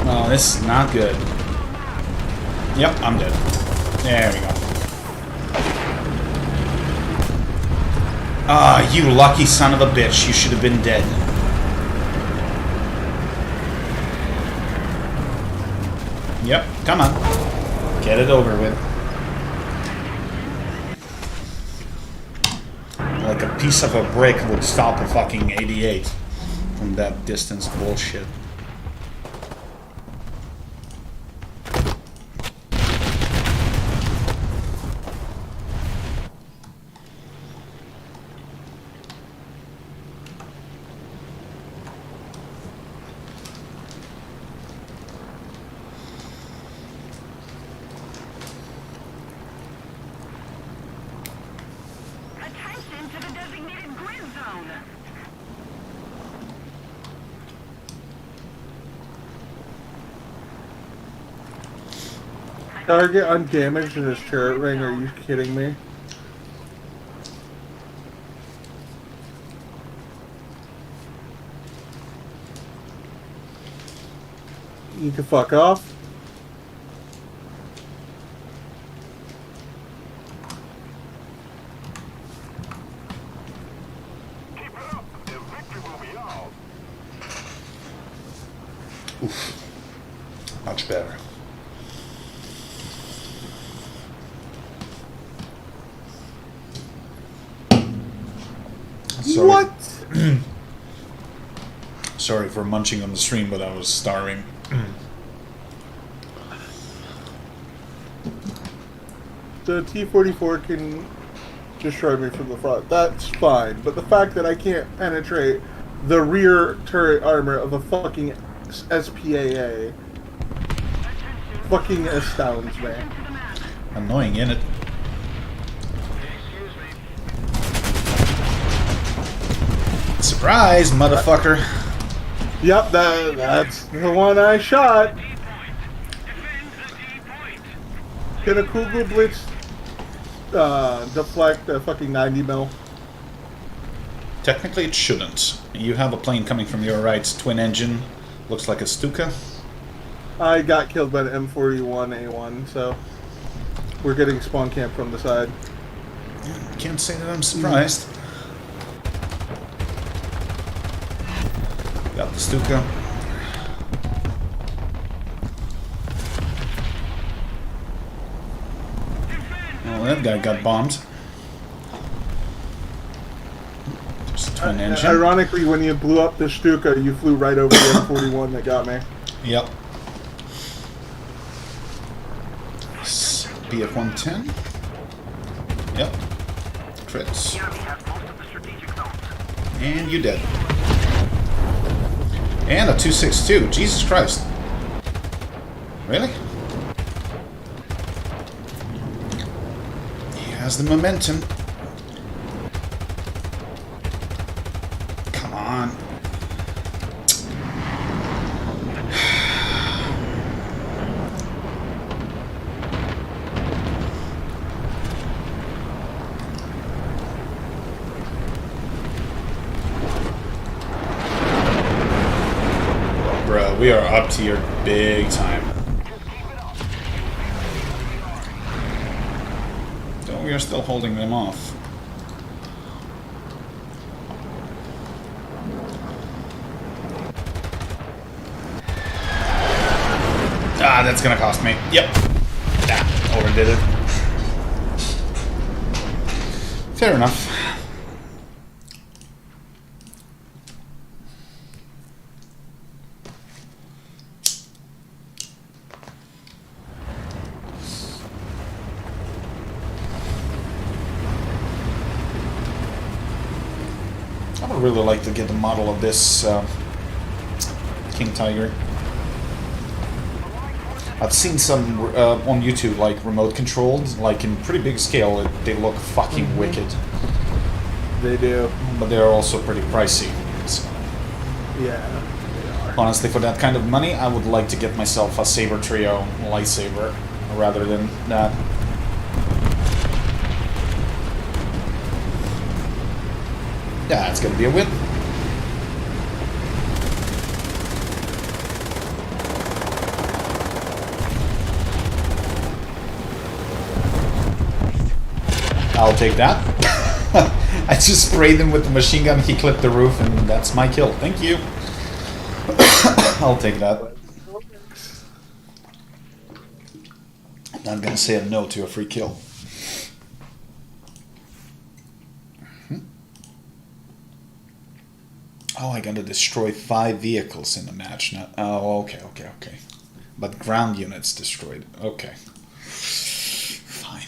Oh, this is not good. Yep, I'm dead. There we go. Ah, you lucky son of a bitch. You should have been dead. Yep, come on. Get it over with. Like a piece of a brick would stop a fucking 88 from that distance bullshit. Attention to the designated grid zone. Target undamaged in his turret ring, are you kidding me? You can fuck off. Keep it up. The victory will be ours. Much better. Sorry. What? Sorry for munching on the stream, but I was starving. The T-44 can destroy me from the front. That's fine. But the fact that I can't penetrate the rear turret armor of a fucking SPAA fucking astounds me. Annoying, innit? Surprise, motherfucker! Yep, that's the one I shot. Can a Kugel Blitz deflect a fucking 90 mil? Technically, it shouldn't. You have a plane coming from your right, twin engine, looks like a Stuka. I got killed by the M41A1, so we're getting spawn camp from the side. Can't say that I'm surprised. Got the Stuka. Oh, that guy got bombed. Just a twin engine. Ironically, when you blew up the Stuka, you flew right over the M41 that got me. Yep. BF-110. Yep. Crits. And you dead. And a 262. Jesus Christ. Really? He has the momentum. Come on. Bruh, we are up to your big time. So we are still holding them off. Ah, that's gonna cost me. Yep. Ah, overdid it. Fair enough. I would really like to get a model of this King Tiger. I've seen some on YouTube, like remote controlled, like in pretty big scale. They look fucking wicked, They do. but they're also pretty pricey. So, Yeah. honestly, for that kind of money, I would like to get myself a Saber Trio lightsaber rather than that. Yeah, it's gonna be a win. I'll take that. I just sprayed him with the machine gun, he clipped the roof, and that's my kill. Thank you. I'll take that. I'm not gonna say a no to a free kill. Oh, I gotta destroy 5 vehicles in a match now. Oh, okay. But ground units destroyed. Okay. Fine.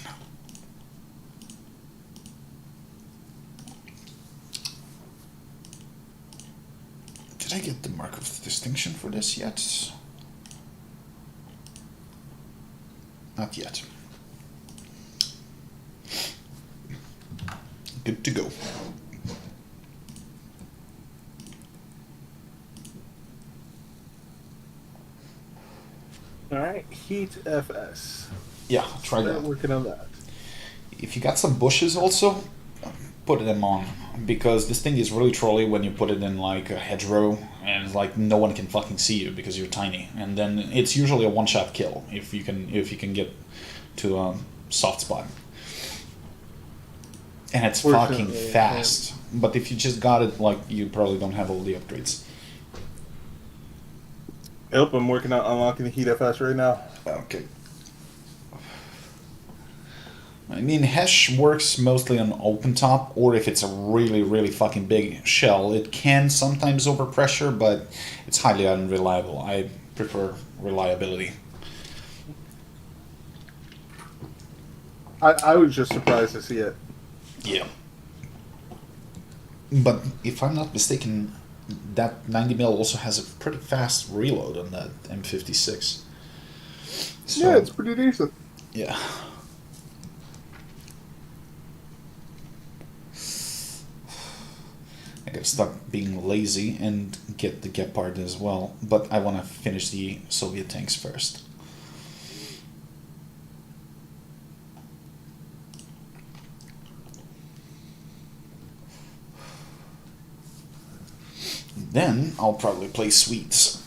Did I get the mark of distinction for this yet? Not yet. Good to go. Alright, Heat FS. Yeah, try We're that. working on that. If you got some bushes also, put them on. because this thing is really trolly when you put it in like a hedgerow and like no one can fucking see you because you're tiny, and then it's usually a one-shot kill if you can get to a soft spot, and it's fucking Fortunately, fast. But if you just got it, like, you probably don't have all the upgrades. Yep, I'm working on unlocking the heat FS right now. Okay. I mean, Hesh works mostly on open top, or if it's a really, really fucking big shell, it can sometimes overpressure, but it's highly unreliable. I prefer reliability. I was just surprised to see it. Yeah. But if I'm not mistaken, that 90mm also has a pretty fast reload on that M56. So, Yeah, it's pretty decent. yeah. I gotta stop being lazy and get the Gepard as well, but I want to finish the Soviet tanks first. Then I'll probably play Swedes.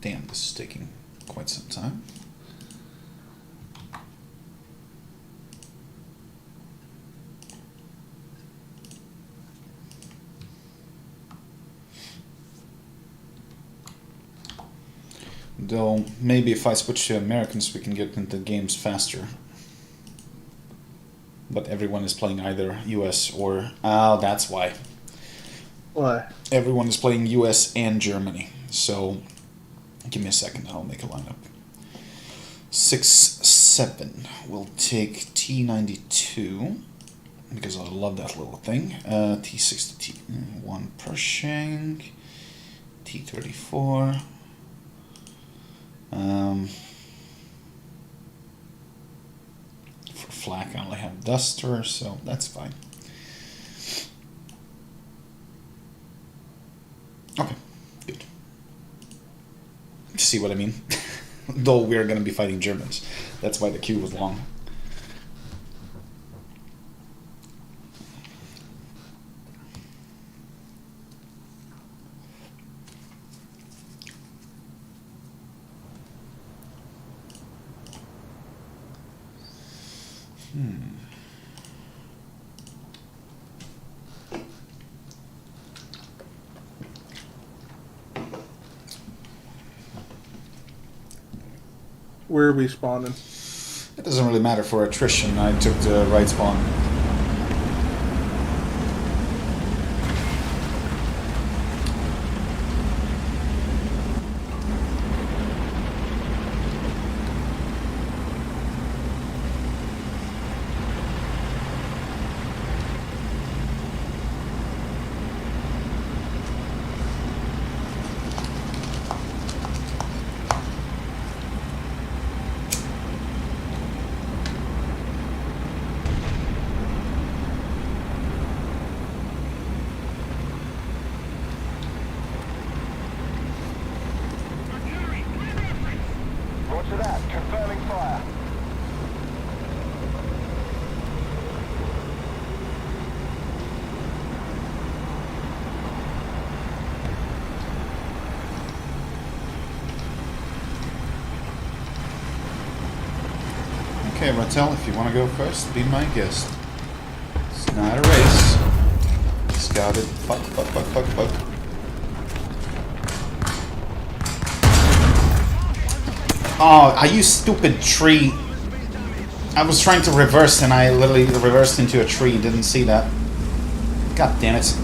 Damn, this is taking quite some time. Though, maybe if I switch to Americans we can get into games faster. But everyone is playing either US or... Oh, that's why. Why? Everyone is playing US and Germany, so... Give me a second, I'll make a lineup. 6-7. We'll take T92, because I love that little thing. T60, T1 Pershing. T34. For flak I only have Duster, so that's fine. Okay, good. See what I mean? Though we're gonna be fighting Germans. That's why the queue was long. Where are we spawning? It doesn't really matter for attrition. I took the right spawn. Roger that. Confirming fire. Okay, Rattel, if you want to go first, be my guest. It's not a race. Scouted. Fuck, fuck, fuck, fuck, fuck. Oh, you stupid tree. I was trying to reverse and I literally reversed into a tree. Didn't see that. God damn it.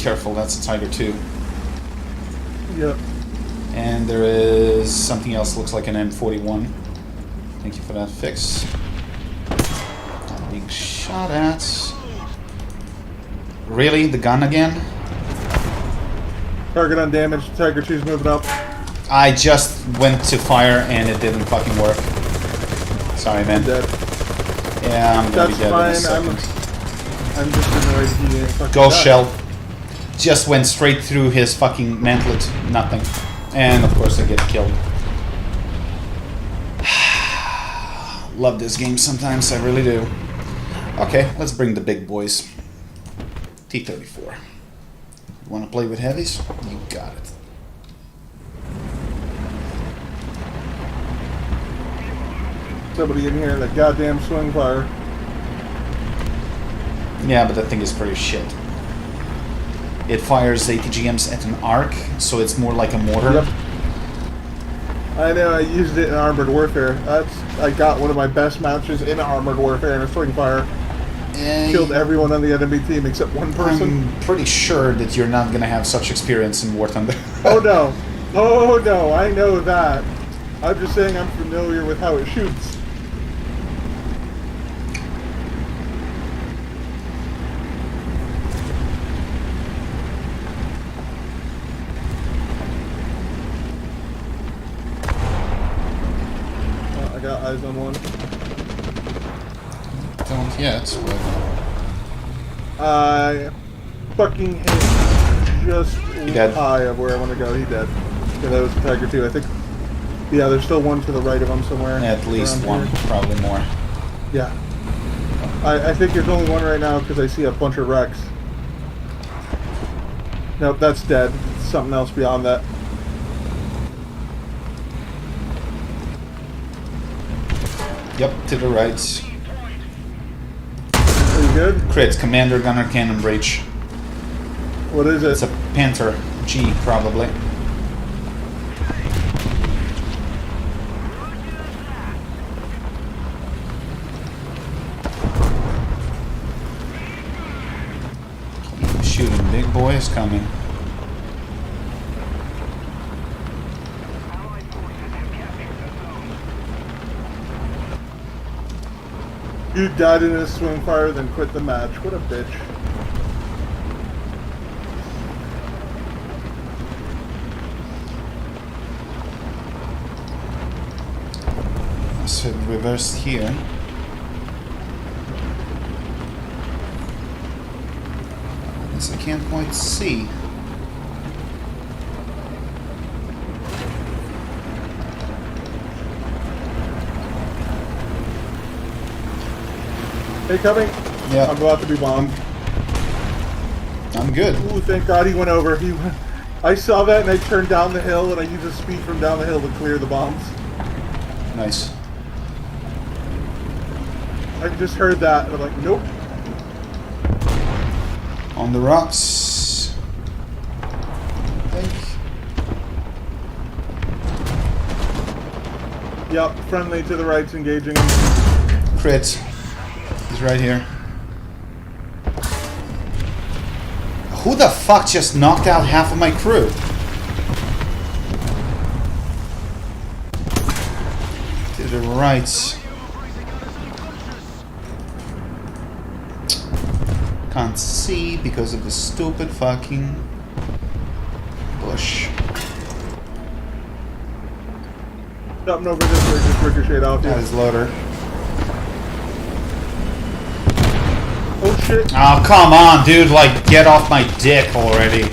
careful, that's a Tiger 2. Yep. And there is something else, looks like an M41. Thank you for that fix. I'm being shot at. Really? The gun again? Target undamaged. Tiger 2's moving up. I just went to fire and it didn't fucking work. Sorry, man. Dead. Yeah, I'm gonna That's be dead fine. in a second. I'm just annoyed he ain't fucking Ghost died. shell. Just went straight through his fucking mantlet. Nothing. And of course I get killed. Love this game sometimes, I really do. Okay, let's bring the big boys. T-34. You wanna play with heavies? You got it. Somebody in here in that goddamn swing fire. Yeah, but that thing is pretty shit. It fires ATGMs at an arc, so it's more like a mortar. Yep. I know, I used it in Armored Warfare. I got one of my best matches in Armored Warfare in a swing fire. And Killed everyone on the enemy team except one person. I'm pretty sure that you're not gonna have such experience in War Thunder. Oh no. Oh no, I know that. I'm just saying I'm familiar with how it shoots. I got eyes on one. Don't yet, but I fucking hit just dead? high of where I want to go. He dead. Yeah, that was the Tiger 2, I think. Yeah, there's still one to the right of him somewhere. at least around one, here. probably more. Yeah. I think there's only one right now because I see a bunch of wrecks. Nope, that's dead. Something else beyond that. Yep, to the right. Are you good? Crits, Commander Gunner Cannon Breach. What is It's it? a Panther G, probably. Keep shooting, big boy is coming. You died in a swing fire, then quit the match. What a bitch. So reversed here. Guess I can't quite see. Hey, coming. Yeah, I'm about to be bombed. I'm good. Ooh, thank God he went over. I saw that and I turned down the hill and I used the speed from down the hill to clear the bombs. Nice. I just heard that and I'm like, nope. On the rocks. I think. Yep, friendly to the right's engaging him. Crit. He's right here. Who the fuck just knocked out half of my crew? To the right. Can't see because of the stupid fucking bush. Something over this way just ricocheted off you. That is loader. Oh shit. Oh, come on, dude. Like, get off my dick already.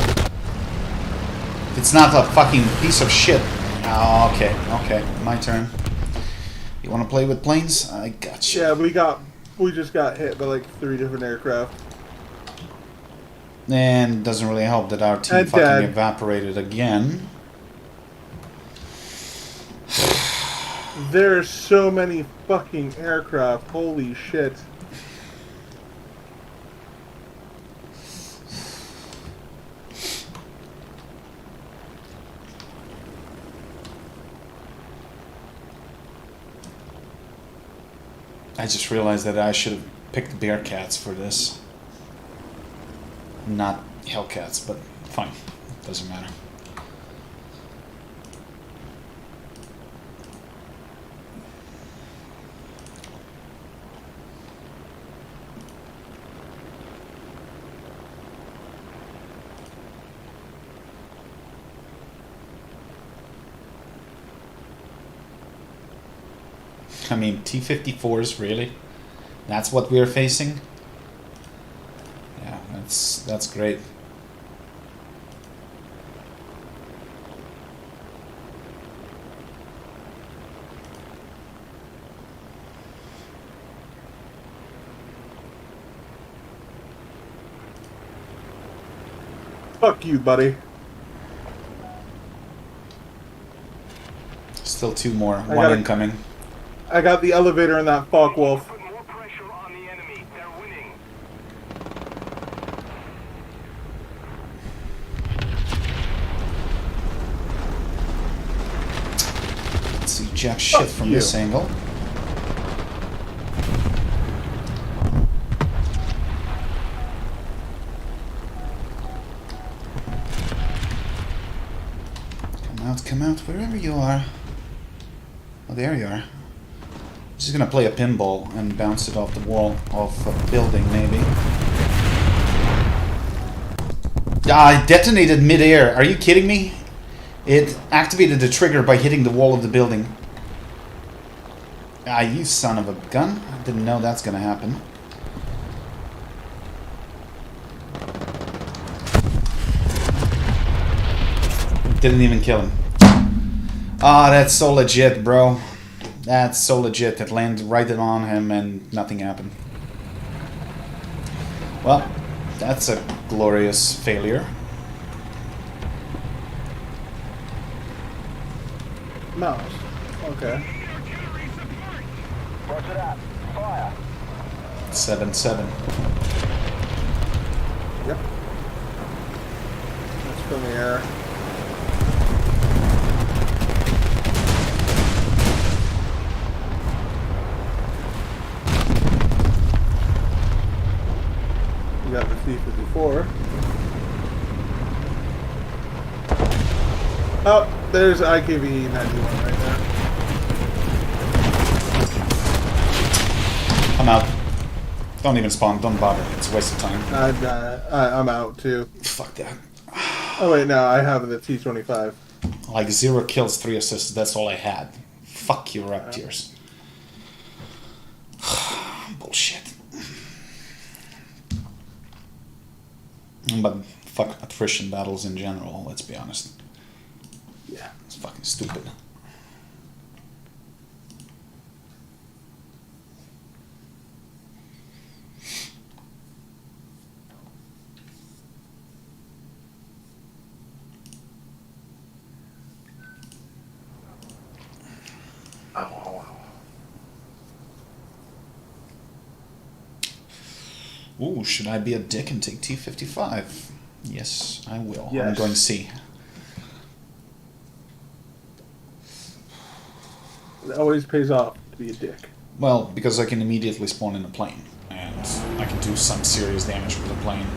It's not a fucking piece of shit. Oh, okay. Okay. My turn. You want to play with planes? I got you. Yeah, we just got hit by like 3 different aircraft. And it doesn't really help that our team And fucking dead. evaporated again. There's so many fucking aircraft. Holy shit. I just realized that I should have picked the Bearcats for this. not Hellcats, but fine. Doesn't matter. I mean, T-54s, really? That's what we're facing? Yeah, that's great. Fuck you, buddy. Still two more. I One gotta- incoming. I got the elevator in that fog wolf. Put more pressure on the enemy. They're winning. Let's see jack shit Fuck from you. this angle. Come out, wherever you are. Oh, there you are. Just gonna play a pinball and bounce it off the wall of a building, maybe. Ah, I detonated mid-air. Are you kidding me? It activated the trigger by hitting the wall of the building. Ah, you son of a gun. I didn't know that's gonna happen. Didn't even kill him. Ah, that's so legit, bro. That's so legit. It landed right on him and nothing happened. Well, that's a glorious failure. Mouse. Okay. 7-7. Yep. That's from the air. You got the C-54. Oh, there's IKV-91 right there. I'm out. Don't even spawn. Don't bother. It's a waste of time. I'm out too. Fuck that. Oh wait, no, I have the T-25. Like 0 kills, 3 assists. That's all I had. Fuck your up tiers. Bullshit. But fuck attrition battles in general, let's be honest. Yeah. It's fucking stupid. Ooh, should I be a dick and take T-55? Yes, I will. I'm Yes. going C. It always pays off to be a dick. Well, because I can immediately spawn in a plane, and I can do some serious damage with a plane.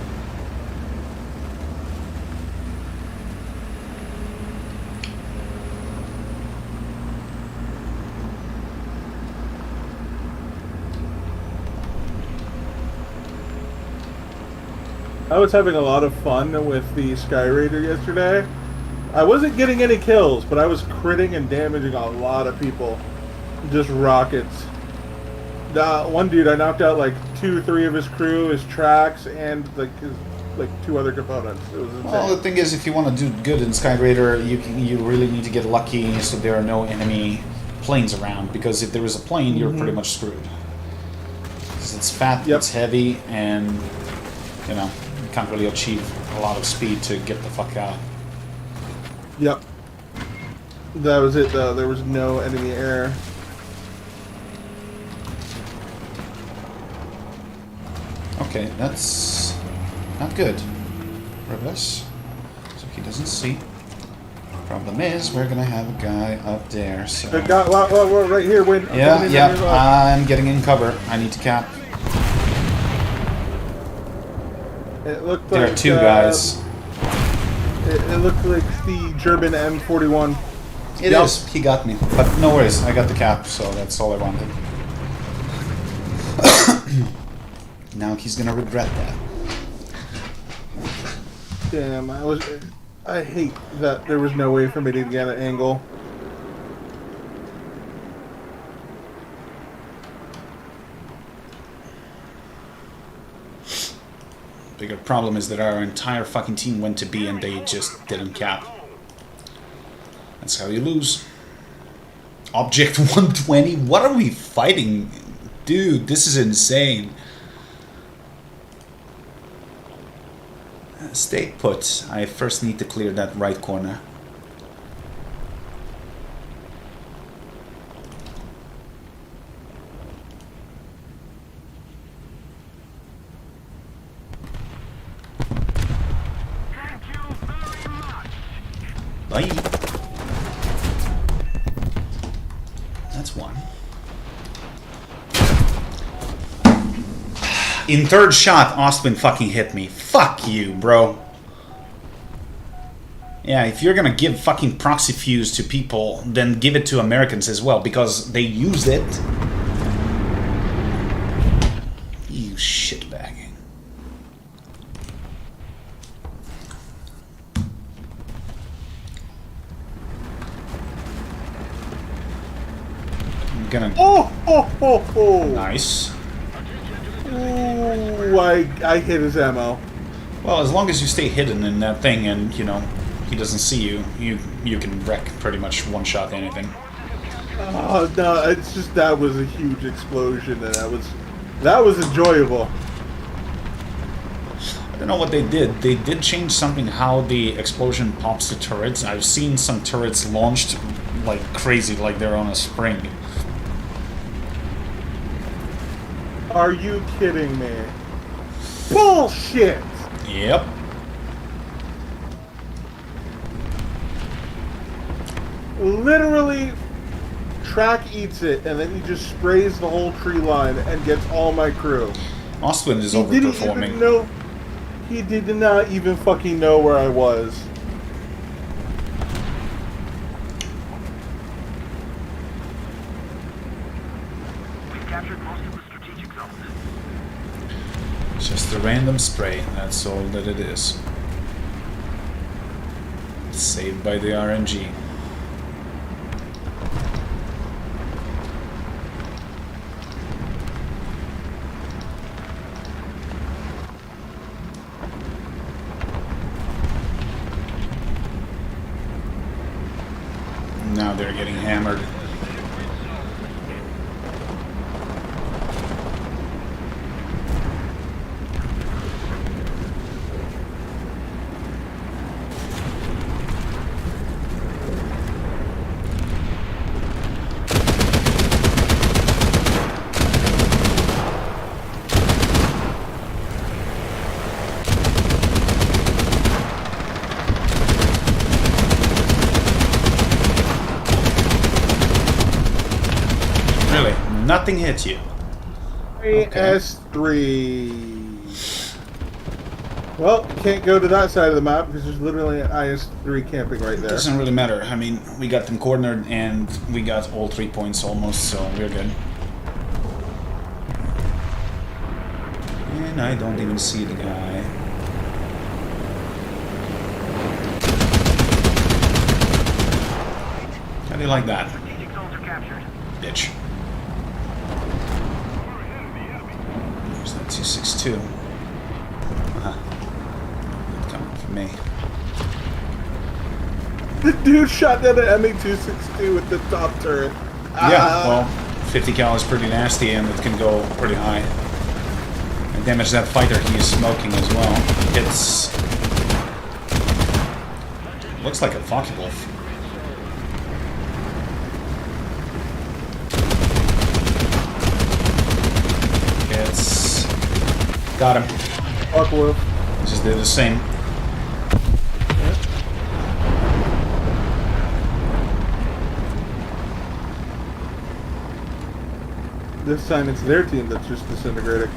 I was having a lot of fun with the Sky Raider yesterday. I wasn't getting any kills, but I was critting and damaging a lot of people. Just rockets. One dude, I knocked out like 2 or 3 of his crew, his tracks, and like 2 other components. It was insane. Well, the thing is, if you want to do good in Sky Raider, you really need to get lucky so there are no enemy planes around, because if there is a plane, you're pretty much screwed. Because it's fat, Yep. it's heavy, and, you know, you can't really achieve a lot of speed to get the fuck out. Yep. That was it though. There was no enemy air. Okay, that's not good. Reverse. So he doesn't see. Problem is, we're gonna have a guy up there, so... The guy, whoa, right here, Win. Yeah, I'm getting in cover. I need to cap. It looked There like are two guys. It looked like the German M41. It is. He got me. But no worries, I got the cap, so that's all I wanted. Now he's gonna regret that. Damn, I hate that there was no way for me to get an angle. Bigger problem is that our entire fucking team went to B and they just didn't cap. That's how you lose. Object 120? What are we fighting? Dude, this is insane. Stay put. I first need to clear that right corner. Thank you very much. Bye. That's one. In third shot, Austin fucking hit me. Fuck you, bro. Yeah, if you're gonna give fucking proxy fuse to people, then give it to Americans as well, because they use it. You shitbag. I'm gonna... Oh! Nice. Ooh, I hit his ammo. Well, as long as you stay hidden in that thing and, you know, he doesn't see you, you can wreck pretty much one-shot anything. Oh no, it's just that was a huge explosion, and that was enjoyable. I don't know what they did. They did change something how the explosion pops the turrets. I've seen some turrets launched like crazy, like they're on a spring. Are you kidding me? Bullshit! Yep. Literally, track eats it, and then he just sprays the whole tree line and gets all my crew. Ostwind is He didn't overperforming. even know. He did not even fucking know where I was. We've captured most of the strategic zones. Just a random spray, that's all that it is. Saved by the RNG. Now they're getting hammered. Really, nothing hit you. IS-3. Well, you can't go to that side of the map because there's literally an IS-3 camping right there. Doesn't really matter. I mean, we got them cornered and we got all 3 points almost, so we're good. And I don't even see the guy. How do you like that, Strategic zones are captured. bitch? There's that 262. Good coming for me. The dude shot down an ME-262 with the top turret. Yeah, well, 50 cal is pretty nasty and it can go pretty high. And damage that fighter he is smoking as well. It's... looks like a Focke-Wulf. It's... got him. Focke-Wulf. Just did the same. This time it's their team that's just disintegrating.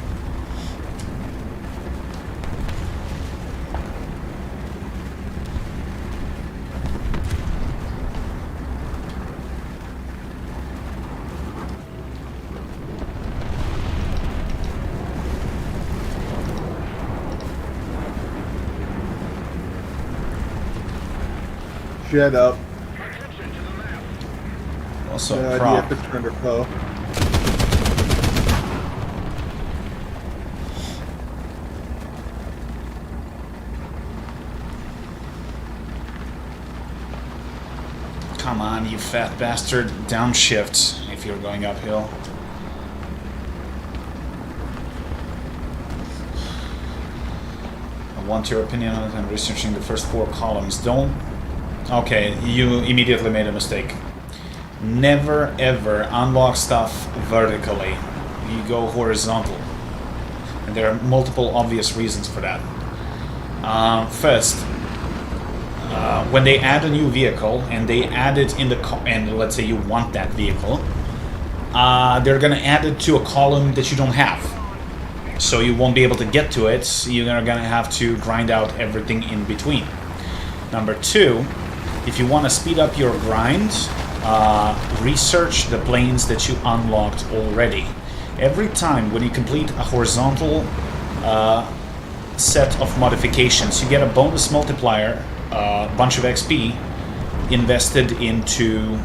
jet up. Also, No idea prop. if it's friend or foe. Come on, you fat bastard. Downshift if you're going uphill. I want your opinion on it. I'm researching the first 4 columns. Don't... Okay, you immediately made a mistake. Never ever unlock stuff vertically. You go horizontal. And there are multiple obvious reasons for that. First, when they add a new vehicle and they add it in the and let's say you want that vehicle, they're gonna add it to a column that you don't have, so you won't be able to get to it. You're gonna have to grind out everything in between. Number 2, if you want to speed up your grind, research the planes that you unlocked already. Every time when you complete a horizontal set of modifications, you get a bonus multiplier, a bunch of XP invested into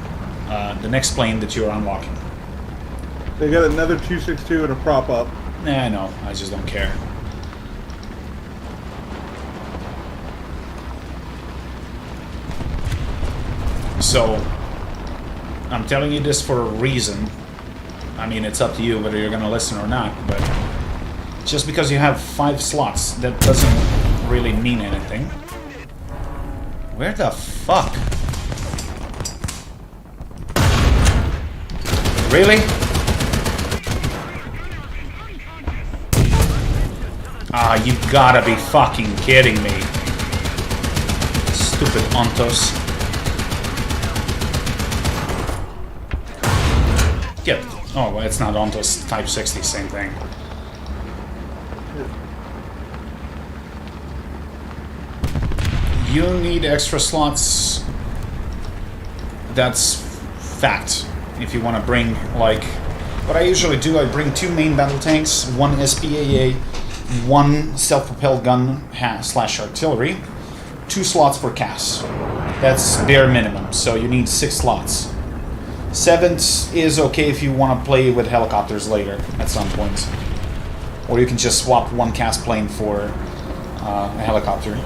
the next plane that you're unlocking. They got another 262 and a prop up. Nah, I know, I just don't care. So, I'm telling you this for a reason. I mean, it's up to you whether you're gonna listen or not, but just because you have 5 slots, that doesn't really mean anything. Where the fuck? Really? Ah, you gotta be fucking kidding me. Stupid Ontos. Get... Oh, well, it's not Ontos, Type 60, same thing. You need extra slots. That's fact. If you want to bring, like... What I usually do, I bring 2 main battle tanks, 1 SPAA, 1 self-propelled gun slash artillery, 2 slots for CAS. That's bare minimum, so you need 6 slots. 7th is okay if you want to play with helicopters later, at some point. Or you can just swap 1 CAS plane for a helicopter.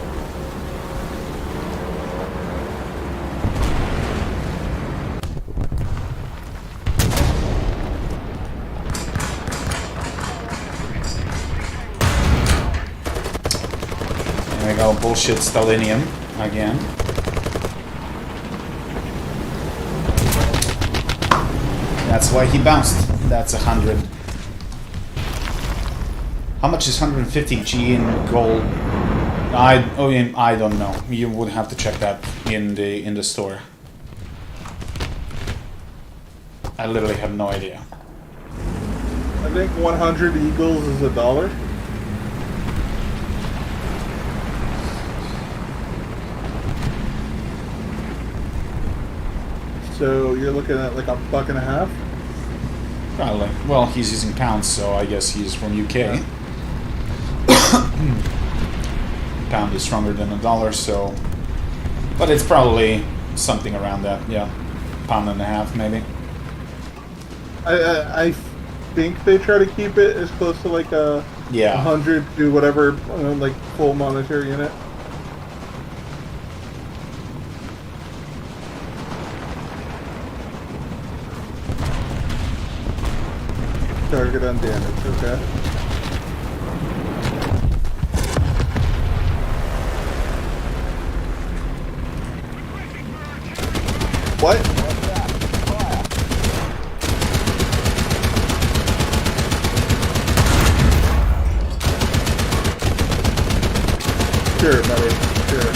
There we go, bullshit Stalinium again. That's why he bounced. That's 100. How much is 150 G in gold? I don't know. You would have to check that in the store. I literally have no idea. I think 100 Eagles is $1. So you're looking at like $1.50? Probably. Well, he's using pounds, so I guess he's from UK. Yeah. Pound is stronger than $1, so... But it's probably something around that, yeah. £1.50, maybe. I think they try to keep it as close to like a Yeah. 100 to whatever, like full monetary unit. Target undamaged, okay. What? Sure, buddy. Sure.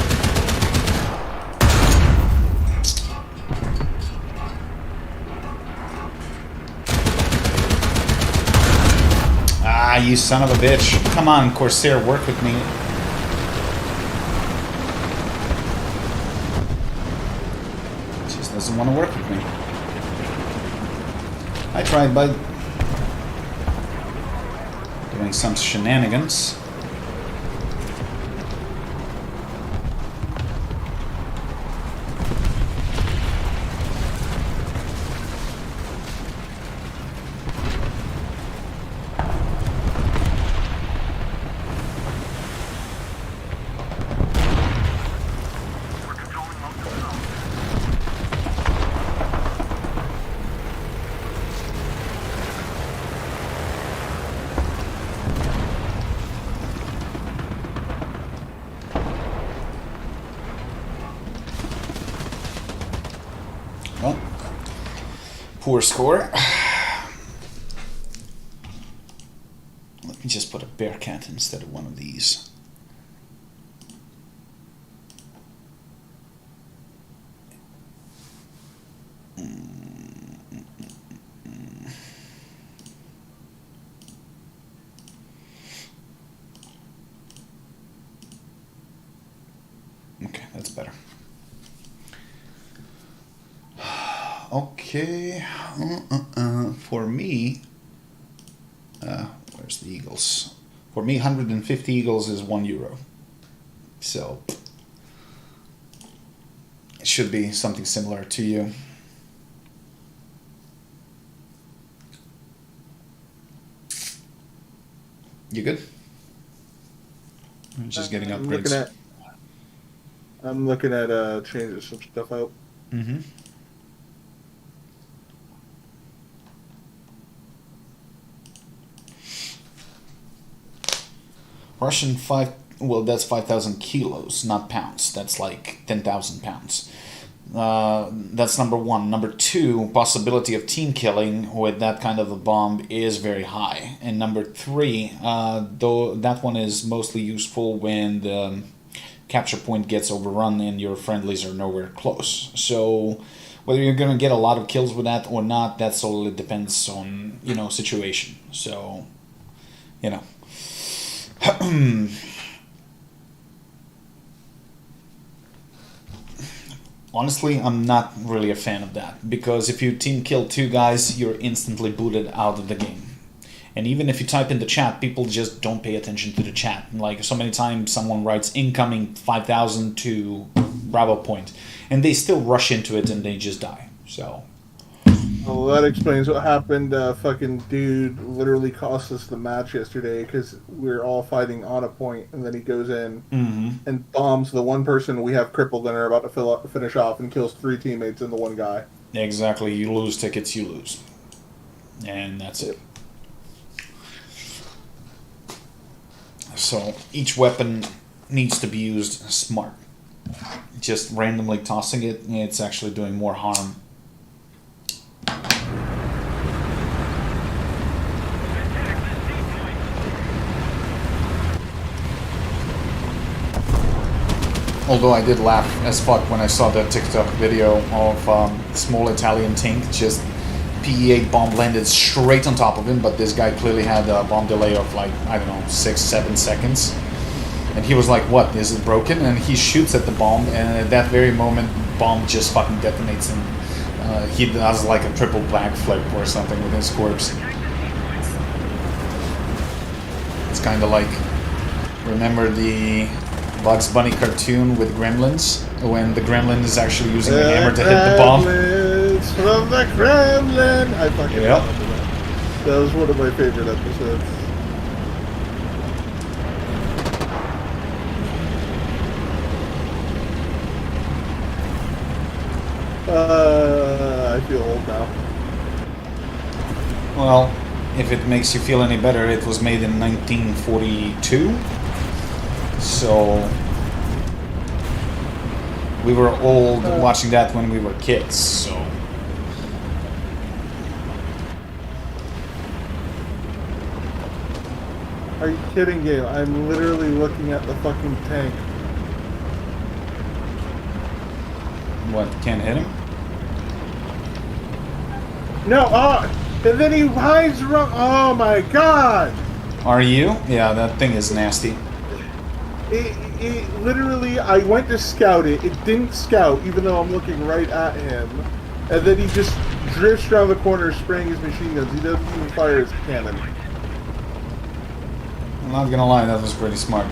Ah, you son of a bitch. Come on, Corsair, work with me. Just doesn't want to work with me. I tried, bud. Doing some shenanigans. Poor score. Let me just put a Bearcat instead of one of these. Okay, that's better. Okay, for me, where's the Eagles? For me, 150 Eagles is €1. So, it should be something similar to you. You good? I'm just getting upgrades. I'm looking at changing some stuff out. Mm-hmm. Russian 5, well, that's 5,000 kilos, not pounds. That's like 10,000 pounds. That's number one. Number two, possibility of team killing with that kind of a bomb is very high. And number three, though that one is mostly useful when the capture point gets overrun and your friendlies are nowhere close. So whether you're going to get a lot of kills with that or not, that solely depends on, situation. So, honestly, I'm not really a fan of that, because if you team kill 2 guys, you're instantly booted out of the game. And even if you type in the chat, people just don't pay attention to the chat. Like, so many times someone writes incoming 5,000 to Bravo point, and they still rush into it and they just die. So, well, that explains what happened. Fucking dude literally cost us the match yesterday because we were all fighting on a point, and then he goes in and bombs the one person we have crippled and are about to finish off, and kills 3 teammates and the one guy. Exactly. You lose tickets, you lose. And that's it. So each weapon needs to be used smart. Just randomly tossing it, it's actually doing more harm. Although I did laugh as fuck when I saw the TikTok video of a small Italian tank just PE-8 bomb landed straight on top of him, but this guy clearly had a bomb delay of like, I don't know, 6-7 seconds. And he was like, what, is it broken? And he shoots at the bomb, and at that very moment, bomb just fucking detonates him. He does like a triple backflip or something with his corpse. It's kind of like, remember the Bugs Bunny cartoon with gremlins, when the gremlin is actually using the hammer to hit the bomb. From the Kremlin! I fucking Yep. loved that. That was one of my favorite episodes. I feel old now. Well, if it makes you feel any better, it was made in 1942. So we were old watching that when we were kids, so. Are you kidding me? I'm literally looking at the fucking tank. What, can't hit him? No, and then he hides around. Oh my god! Are you? Yeah, that thing is nasty. It literally, I went to scout it. It didn't scout, even though I'm looking right at him. And then he just drifts around the corner, spraying his machine guns. He doesn't even fire his cannon. I'm not gonna lie, that was pretty smart.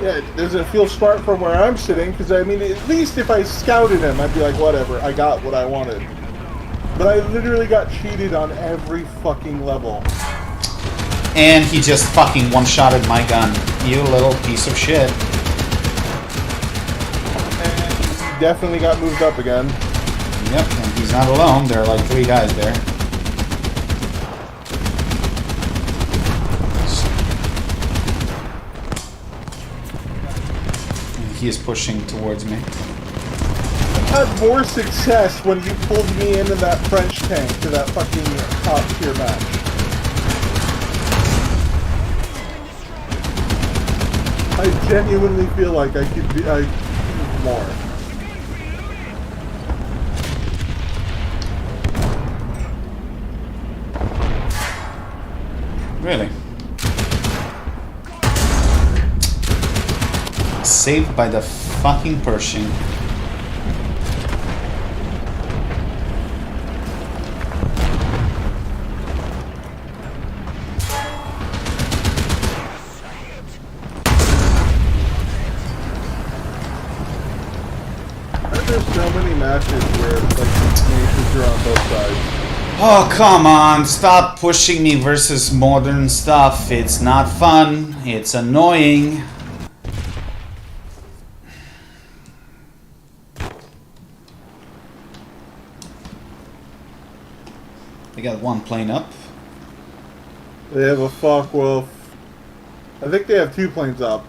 Yeah, it doesn't feel smart from where I'm sitting, because I mean, at least if I scouted him, I'd be like, whatever, I got what I wanted. But I literally got cheated on every fucking level. And he just fucking one-shotted my gun. You little piece of shit. And he definitely got moved up again. Yep, and he's not alone. There are like 3 guys there. And he is pushing towards me. had more success when you pulled me into that French tank to that fucking top tier match. I genuinely feel like I could do more. Really? Saved by the fucking Pershing. There's so many matches where like nations are on both sides. Oh, come on, stop pushing me versus modern stuff. It's not fun. It's annoying. They got one plane up. They have a Focke-Wulf. I think they have 2 planes up.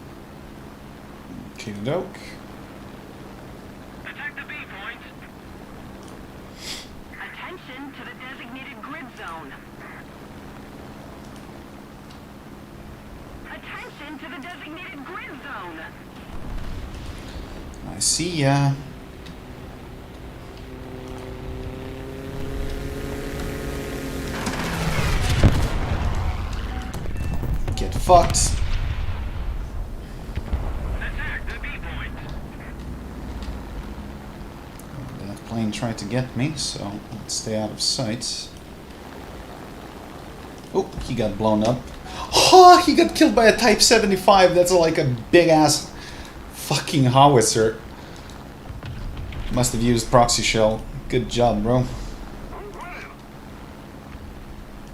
Okey-doke. Attack the B point. Attention to the designated grid zone. Attention to the designated grid zone. I see ya. Get fucked. Attack the B point. That plane tried to get me, so let's stay out of sight. Oh, he got blown up. Oh, he got killed by a Type 75. That's like a big ass fucking howitzer. Must have used proxy shell. Good job, bro.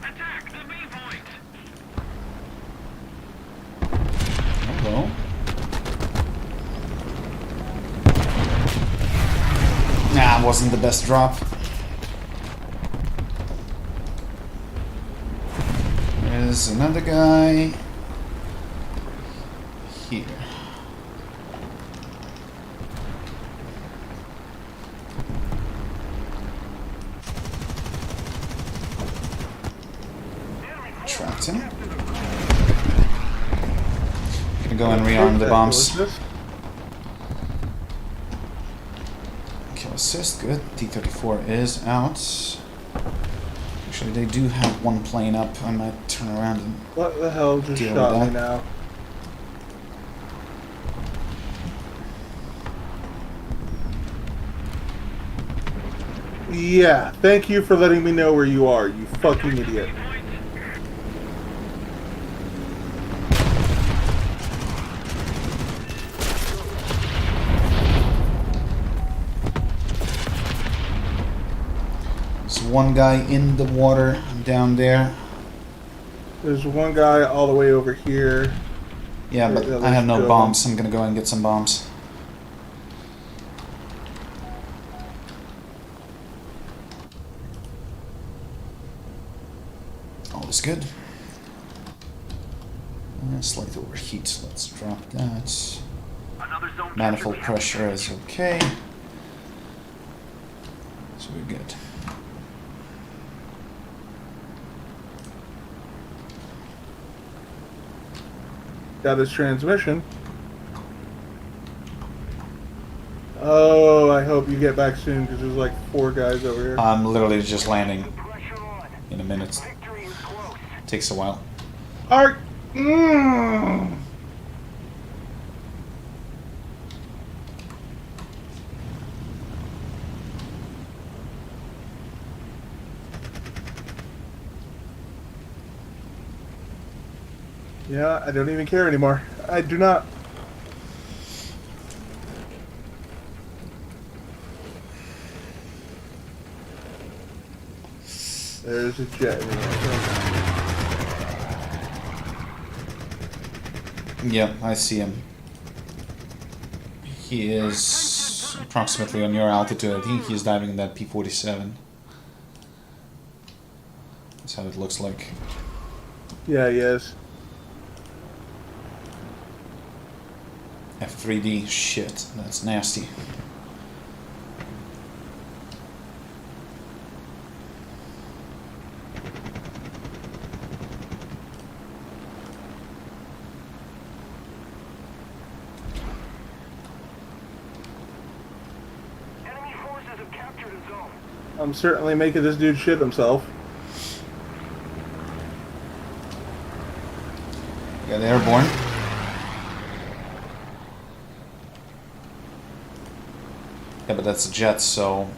Attack the B point. Hello. Nah, wasn't the best drop. There's another guy here. Trapped him. Gonna go and rearm the bombs. Kill assist, good. T-34 is out. Actually, they do have one plane up. I might turn around and What the hell just Deal shot with me now? Yeah, thank you for letting me know where you are, you fucking idiot. there's one guy in the water down there. There's one guy all the way over here. Yeah, but Yeah, I have no let's go. bombs. I'm gonna go and get some bombs. All is good. Slight overheat. Let's drop that. Another zone Manifold capture. pressure is okay. So we're good. Got his transmission. Oh, I hope you get back soon because there's like 4 guys over here. I'm literally just landing Pressure on. in a minute. Victory is close. Takes a while. Art! Yeah, I don't even care anymore. I do not. There's a jet. Yep, I see him. He is approximately on your altitude. I think he's diving in that P-47. That's how it looks like. Yeah, he is. F3D, shit, that's nasty. I'm certainly making this dude shit himself. Got airborne. Yeah, but that's a jet, so...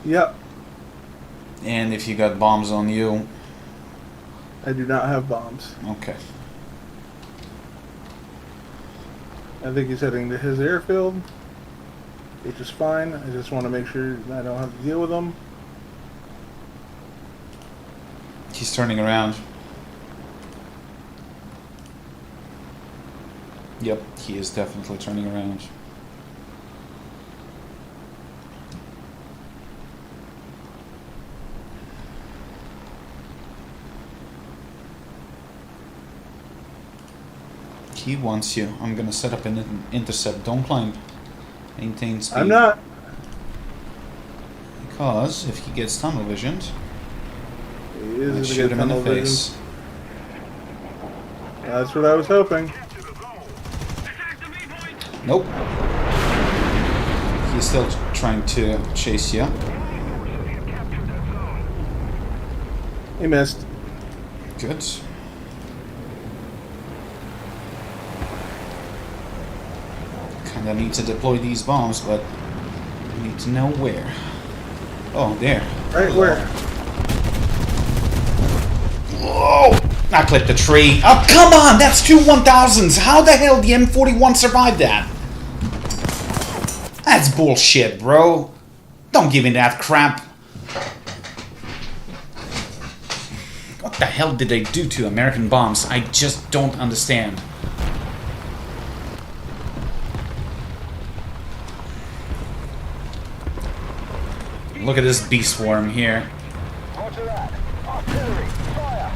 Yep, And if you got bombs on you... I do not have bombs. Okay. I think he's heading to his airfield, which is fine. I just want to make sure I don't have to deal with him. He's turning around. Yep, he is definitely turning around. He wants you. I'm gonna set up an intercept. Don't climb. Maintain speed. I'm not. Because if he gets tunnel visioned, He I is shoot going to him get in the tunnel vision. face. That's what I was hoping. Nope. He's still trying to chase you. He missed. Good. Kinda need to deploy these bombs, but we need to know where. Oh, there. Right where? Whoa! I clipped the tree. Oh, come on! That's two 1000s! How the hell the M41 survived that? That's bullshit, bro. Don't give me that crap. What the hell did they do to American bombs? I just don't understand. Look at this bee swarm here. Roger that. Artillery, fire.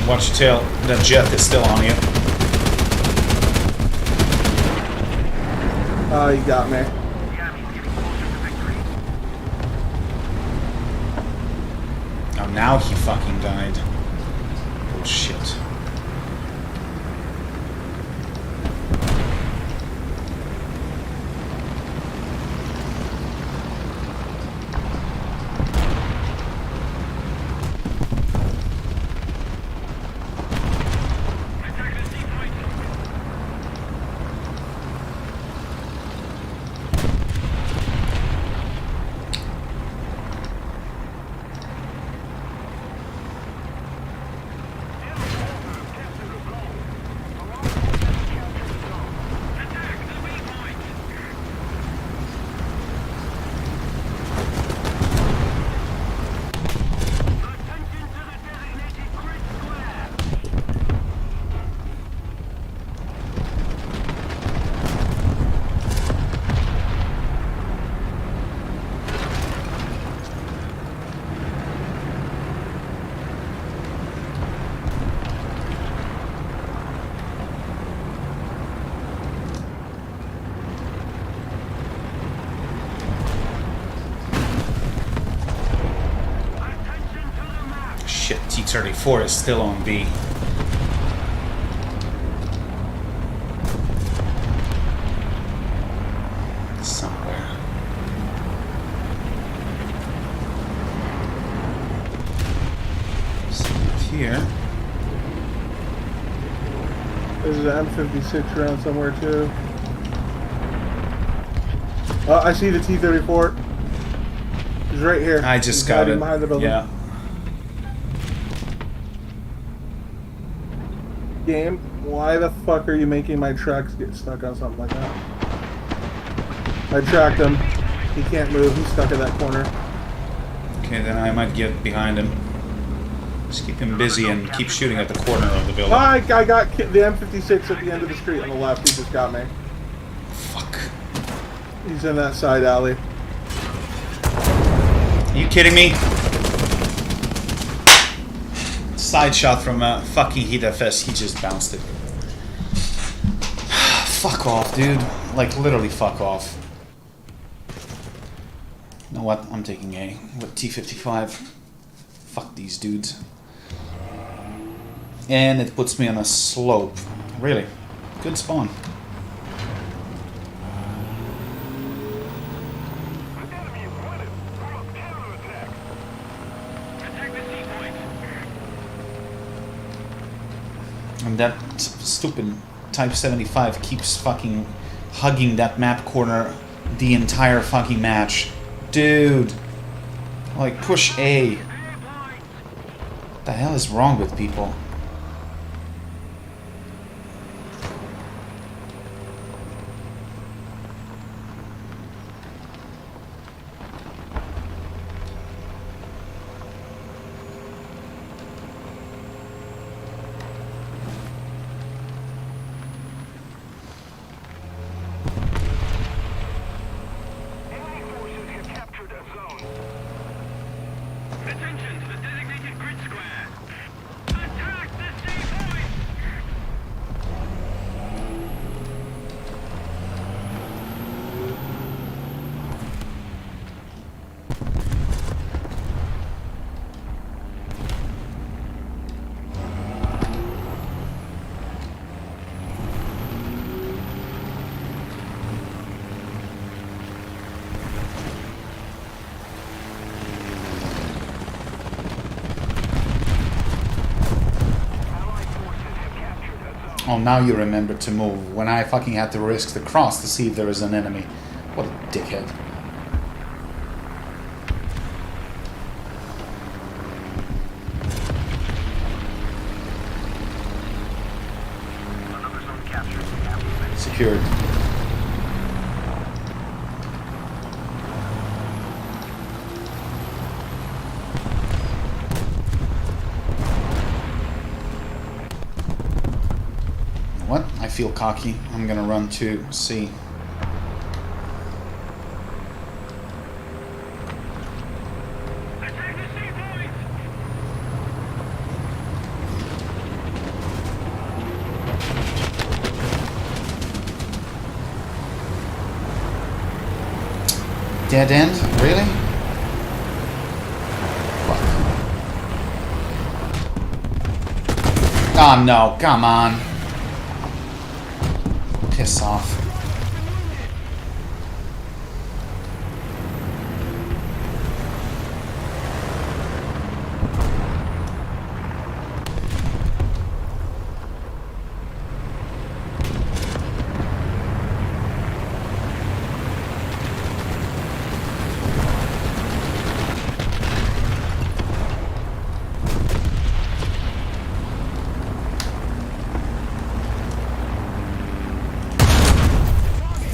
Watch your tail. That jet is still on you. Oh, you got me. Oh, now he fucking died. Bullshit. Shit, T-34 is still on B. Somewhere. Here. There's an M56 around somewhere too. Oh, I see the T-34. He's right here. I just He's got hiding it. behind the building. Yeah. Game, why the fuck are you making my tracks get stuck on something like that? I tracked him. He can't move. He's stuck in that corner. Okay, then I might get behind him. Just keep him busy and keep shooting at the corner of the building. I got the M56 at the end of the street on the left. He just got me. Fuck. He's in that side alley. Are you kidding me? Side shot from a fucking Heat FS. He just bounced it. Fuck off, dude. Like, literally fuck off. know what? I'm taking A with T-55. Fuck these dudes. And it puts me on a slope. Really. Good spawn. The enemy is winning. We're on counterattack. Attack the C point. And that stupid Type 75 keeps fucking hugging that map corner the entire fucking match. Dude. Like, push A. What the hell is wrong with people? Enemy forces have captured a zone. Attention to the designated grid square. Attack the C point. Allied forces have captured a zone. Oh, now you remember to move when I fucking had to risk the cross to see if there was an enemy. What a dickhead. Another zone captured. Secured. What? I feel cocky. I'm gonna run to C. Attack the C point. Dead end? Really? Fuck. Oh no, come on. Piss off.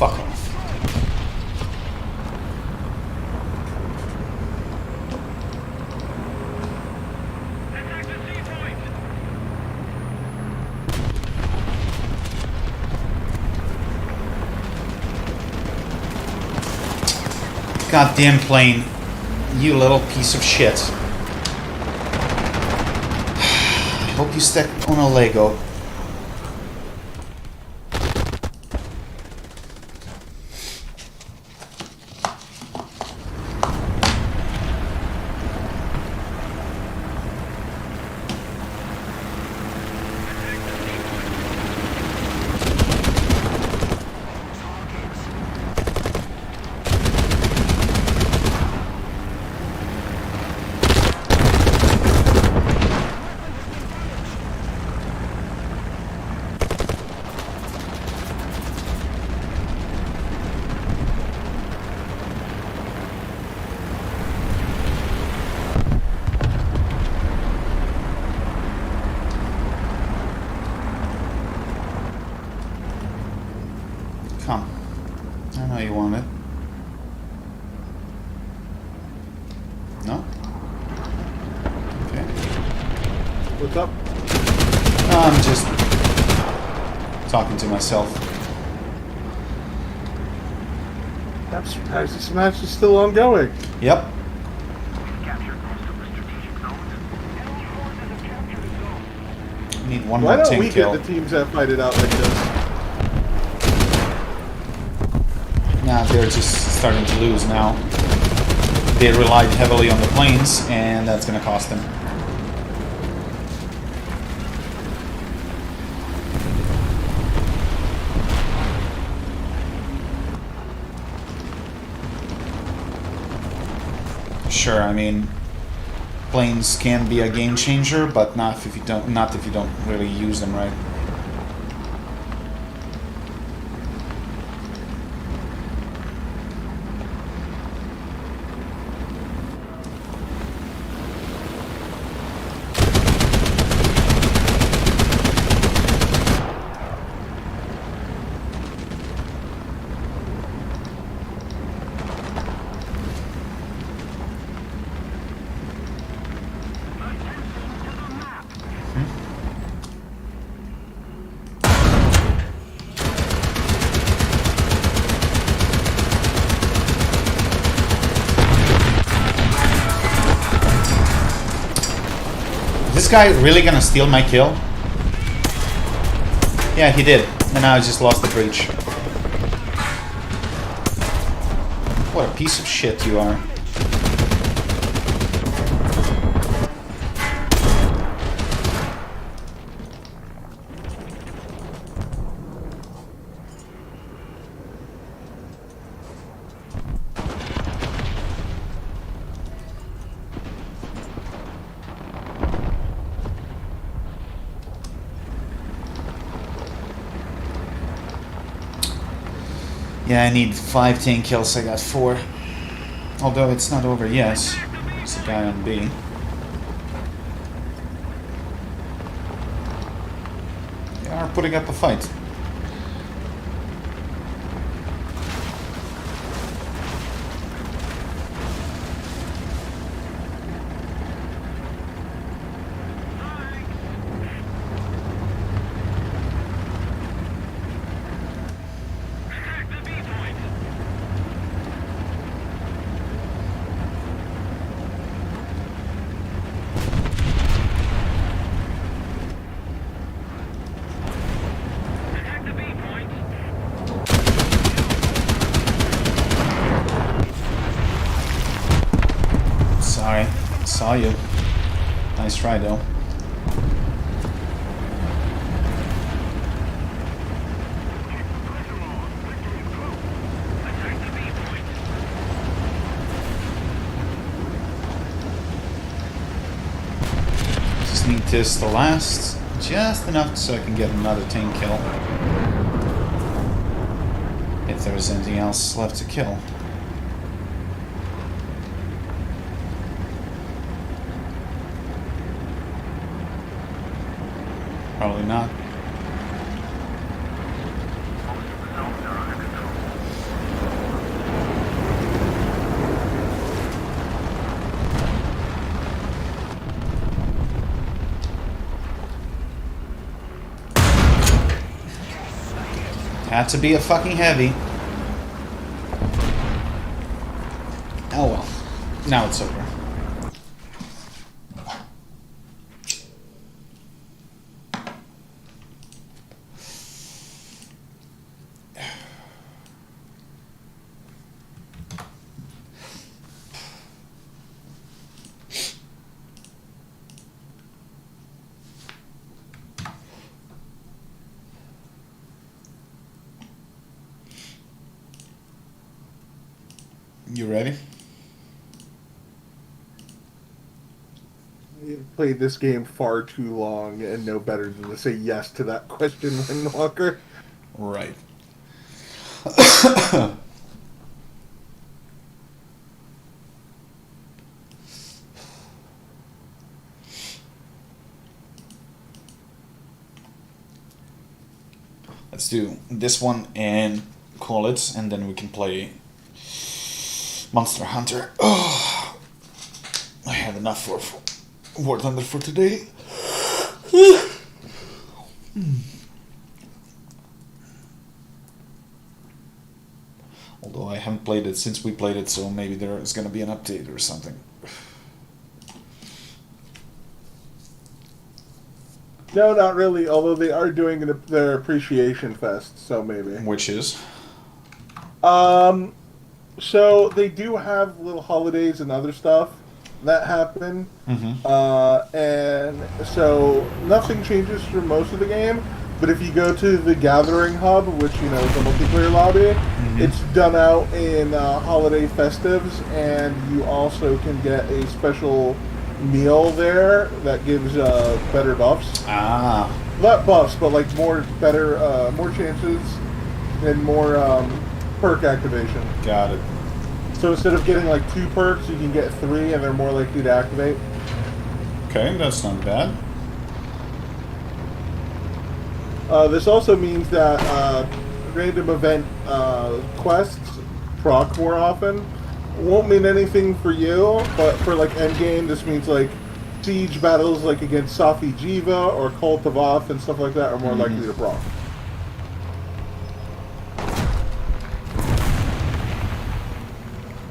Fuck off. Attack the C point. Goddamn plane. You little piece of shit. I hope you step on a Lego. Come. I know you want it. No? Okay. What's up? I'm just talking to myself. I'm surprised this match is still ongoing. Yep. Captured most of the strategic zones. Enemy forces have captured a zone. Need one Why more don't we team kill. get the teams that fight it out like this? Nah, they're just starting to lose now. they relied heavily on the planes, and that's going to cost them. Sure, I mean, planes can be a game changer, but not if you don't really use them right. This guy really gonna steal my kill? Yeah, he did. And now I just lost the breach. What a piece of shit you are. Yeah, I need 5 tank kills, I got 4. Although it's not over yet. It's a guy on B. They are putting up a fight. Sorry, saw you. Nice try though. Just need this to last just enough so I can get another tank kill. If there's anything else left to kill. Probably not. Had to be a fucking heavy. Oh well. Now it's over. You ready? You've played this game far too long and know better than to say yes to that question, Windwalker. Right. Let's do this one and call it, and then we can play Monster Hunter. Oh, I had enough for War Thunder for today. Although I haven't played it since we played it, so maybe there is going to be an update or something. No, not really, although they are doing their appreciation fest, so maybe. Which is? So they do have little holidays and other stuff that happen, and so nothing changes for most of the game. But if you go to the Gathering Hub, which is a multiplayer lobby, it's done out in holiday festives, and you also can get a special meal there that gives better buffs. Ah. Not buffs, but like more chances and more perk activation. Got it. So instead of getting like 2 perks, you can get 3, and they're more likely to activate. Okay, that's not bad. This also means that random event quests proc more often. Won't mean anything for you, but for like endgame, this means like siege battles like against Safi Jiva or Cult of Off and stuff like that are more likely to proc.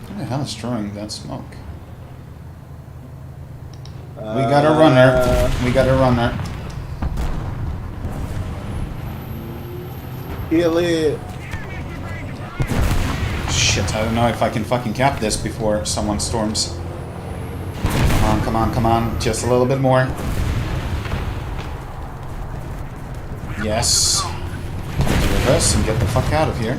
Who the hell is throwing that smoke? We got a runner. We got a runner. Heal it. Shit, I don't know if I can fucking cap this before someone storms. Come on, come on, come on. Just a little bit more. Yes. Reverse and get the fuck out of here.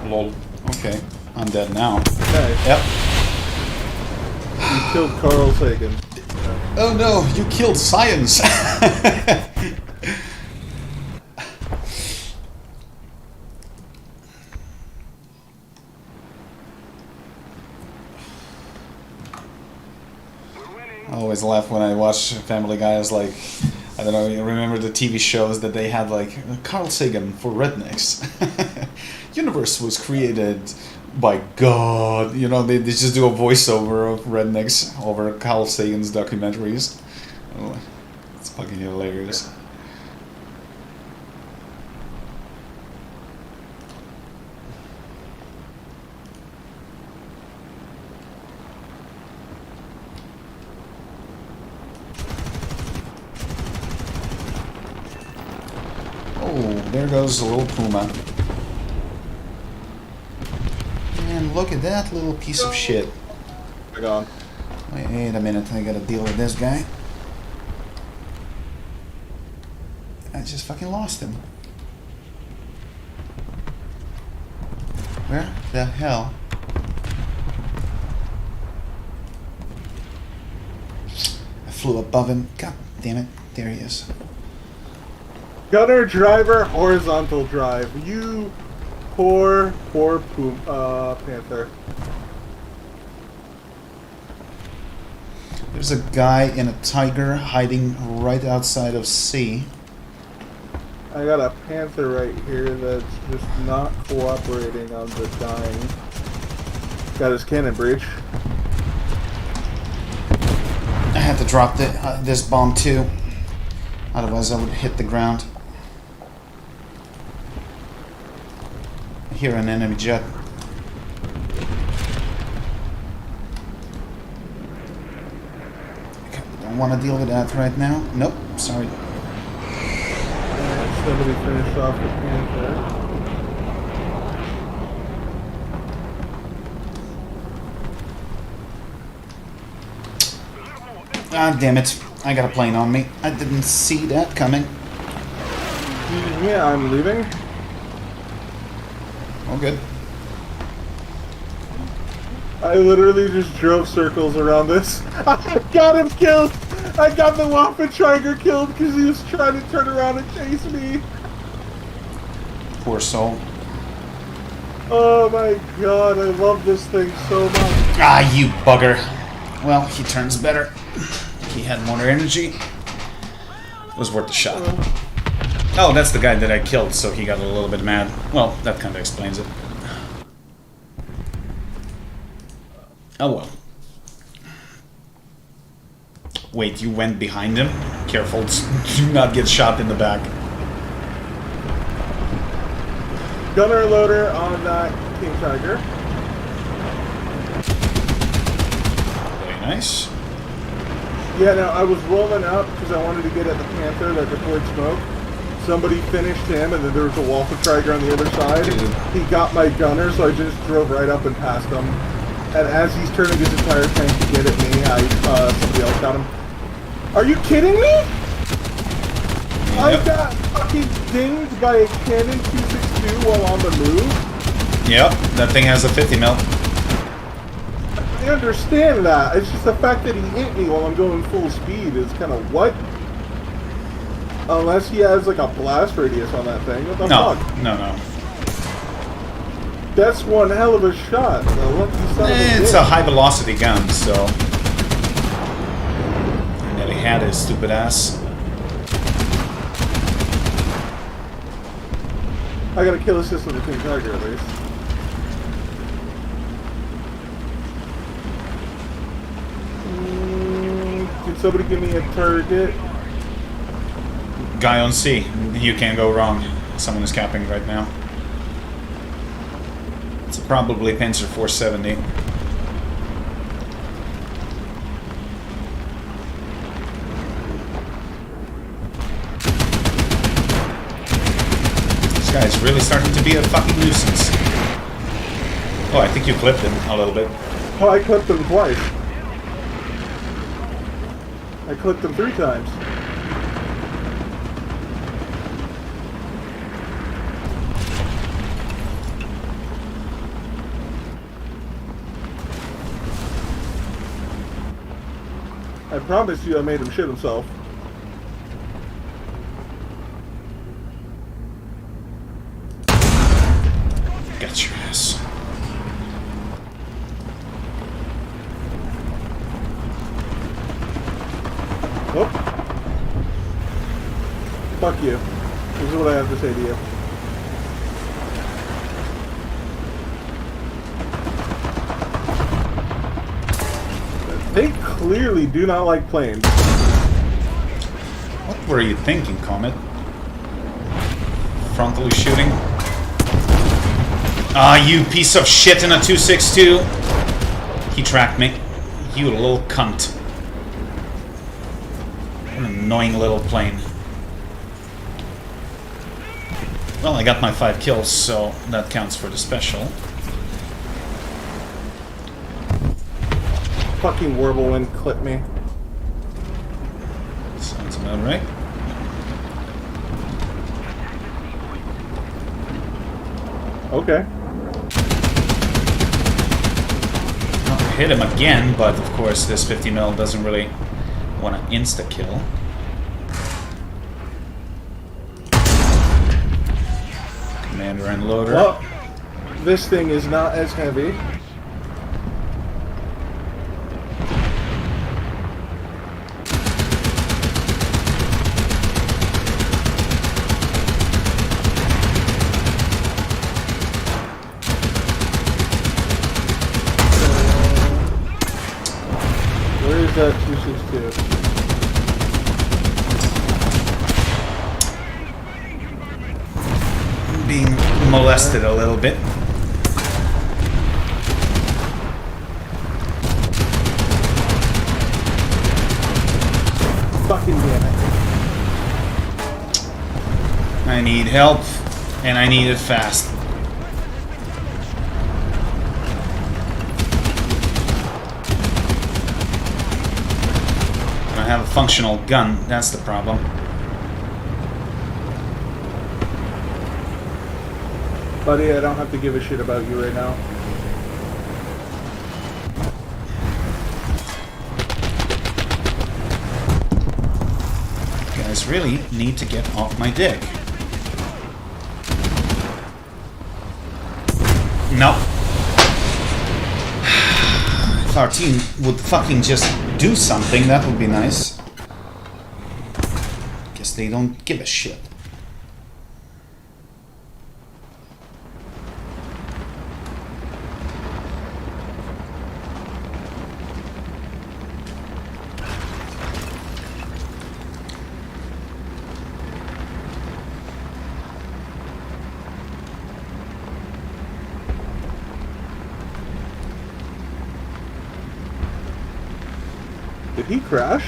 Lol. Okay, I'm dead now. Okay. Yep. You killed Carl Sagan. Oh no, you killed science! I always laugh when I watch Family Guy. It's like, I don't know, you remember the TV shows that they had like Carl Sagan for rednecks. Universe was created by God. They just do a voiceover of rednecks over Carl Sagan's documentaries. Oh, it's fucking hilarious. Oh, there goes a little puma. And look at that little piece of shit. They're gone. Wait a minute, I gotta deal with this guy. I just fucking lost him. Where the hell? I flew above him. God damn it. There he is. Gunner driver horizontal drive. You poor panther. There's a guy in a tiger hiding right outside of C. I got a panther right here that's just not cooperating on the dying. Got his cannon breach. I had to drop this bomb too. Otherwise I would hit the ground. I hear an enemy jet. Okay, don't want to deal with that right now. Nope, sorry. And somebody finished off the panther. Ah, damn it. I got a plane on me. I didn't see that coming. Yeah, I'm leaving. Oh, good. I literally just drove circles around this. I got him killed! I got the Waffen Tiger killed because he was trying to turn around and chase me. Poor soul. Oh my god, I love this thing so much. Ah, you bugger. Well, he turns better. He had more energy. It was worth a shot. Oh, that's the guy that I killed, so he got a little bit mad. Well, that kind of explains it. Oh well. Wait, you went behind him? Careful, do not get shot in the back. Gunner loader on that King Tiger. Very nice. Yeah, no, I was rolling up because I wanted to get at the Panther that deployed smoke. Somebody finished him, and then there was a Walker Tiger on the other side. Dude. He got my gunner, so I just drove right up and passed him. And as he's turning his entire tank to get at me, somebody else got him. Are you kidding me? I Yep. got fucking dinged by a Cannon 262 while on the move. Yep, that thing has a 50 mil. I understand that. It's just the fact that he hit me while I'm going full speed is kind of what? Unless he has like a blast radius on that thing. What the No, fuck? no. That's one hell of a shot. The lucky son of a It's bitch. a high velocity gun, so. And then he had his stupid ass. I got a kill assist with the King Tiger at least. Can somebody give me a target? Guy on C. You can't go wrong. Someone is capping right now. It's probably Panzer 470. This guy is really starting to be a fucking nuisance. Oh, I think you clipped him a little bit. Oh, I clipped him twice. I clipped him 3 times. I promise you I made him shit himself. Got your ass. Oh. Fuck you. This is what I have to say to you. They clearly do not like planes. What were you thinking, Comet? Frontally shooting? Ah, you piece of shit in a 262! He tracked me. You little cunt. What an annoying little plane. Well, I got my 5 kills, so that counts for the special. Fucking Warblewind clip me. Sounds about right. Okay. I'll hit him again, but of course this 50 mil doesn't really want to insta-kill. Commander and loader. Well, this thing is not as heavy. Where is that 262? Being molested a little bit. Fucking damn it. I need help, and I need it fast. I don't have a functional gun, that's the problem. Buddy, I don't have to give a shit about you right now. You guys really need to get off my dick. No. If our team would fucking just do something, that would be nice. Guess they don't give a shit. he crash?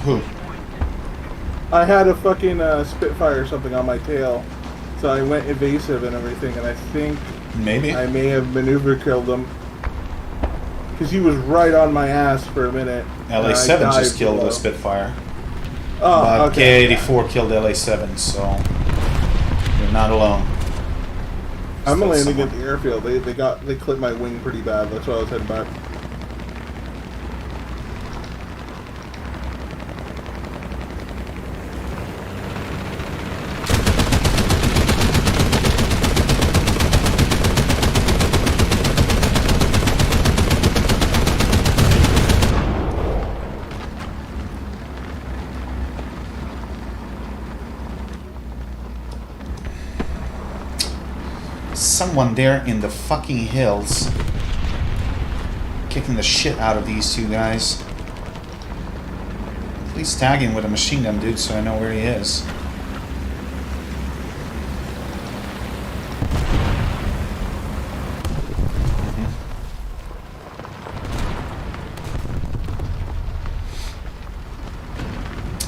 Who? I had a fucking Spitfire or something on my tail, so I went evasive and everything, and I think Maybe. I may have maneuver killed him. Because he was right on my ass for a minute. and I LA7 just dived killed below. a Spitfire. Oh, But okay. K84 killed LA7, so you're not alone. I'm Still landing someone. at the airfield. They clipped my wing pretty bad. That's why I was heading back. Someone there in the fucking hills kicking the shit out of these two guys. Please tag him with a machine gun, dude, so I know where he is.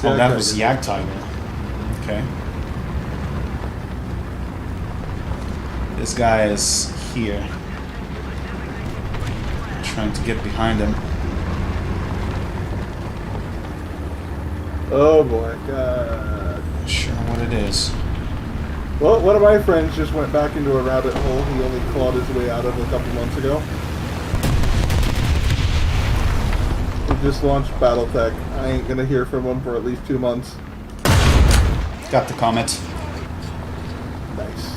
Oh, that was Yak Tiger. Okay. This guy is here. Trying to get behind him. Oh boy, God. Not sure what it is. Well, one of my friends just went back into a rabbit hole he only clawed his way out of a couple months ago. He just launched Battletech. I ain't gonna hear from him for at least 2 months. Got the comment. Nice.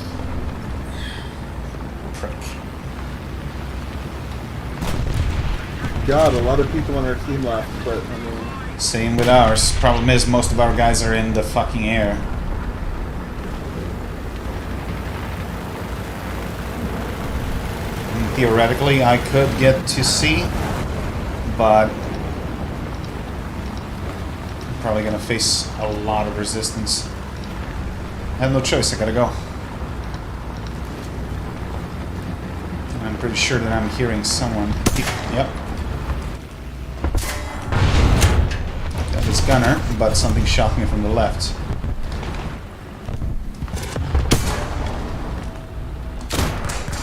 Prick. God, a lot of people on our team left, but I mean, Same with ours. Problem is, most of our guys are in the fucking air. And theoretically, I could get to sea, but I'm probably gonna face a lot of resistance. I have no choice. I gotta go. And I'm pretty sure that I'm hearing someone. Yep. Got this gunner, but something shot me from the left.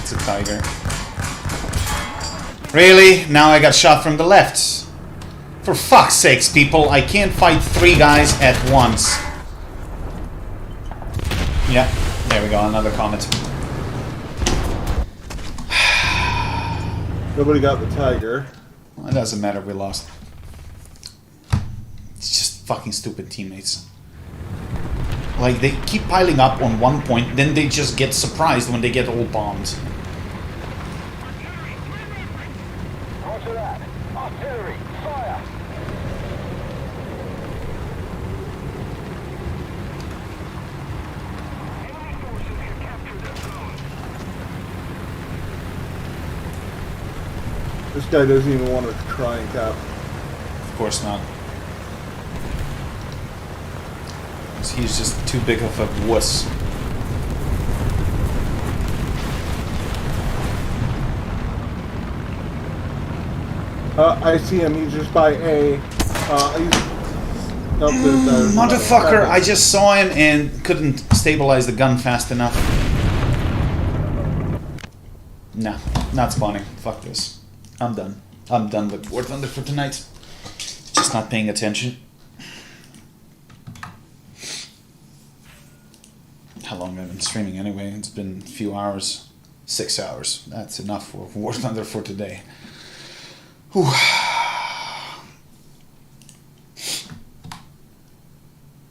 It's a tiger. Really? Now I got shot from the left. For fuck's sakes, people, I can't fight 3 guys at once. Yeah, there we go, another comment. nobody got the tiger. Well, it doesn't matter, we lost. It's just fucking stupid teammates. Like, they keep piling up on one point, then they just get surprised when they get all bombed. Roger that. Artillery, fire! Enemy forces have captured the zone. This guy doesn't even want to try and cap. Of course not. 'Cause he's just too big of a wuss. I see him. He's just by A. Nope, there's Motherfucker, I just saw him and couldn't stabilize the gun fast enough. Nah, not spawning. Fuck this. I'm done. I'm done with War Thunder for tonight. Just not paying attention. How long have I been streaming anyway? It's been a few hours. 6 hours. That's enough for War Thunder for today. Whew.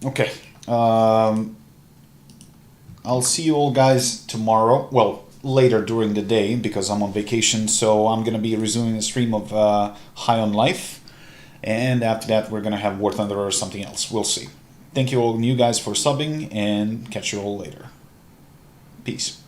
Okay. I'll see you all guys tomorrow. Well, later during the day because I'm on vacation. So I'm going to be resuming a stream of High on Life. And after that, we're going to have War Thunder or something else. We'll see. Thank you all new guys for subbing and catch you all later. Peace.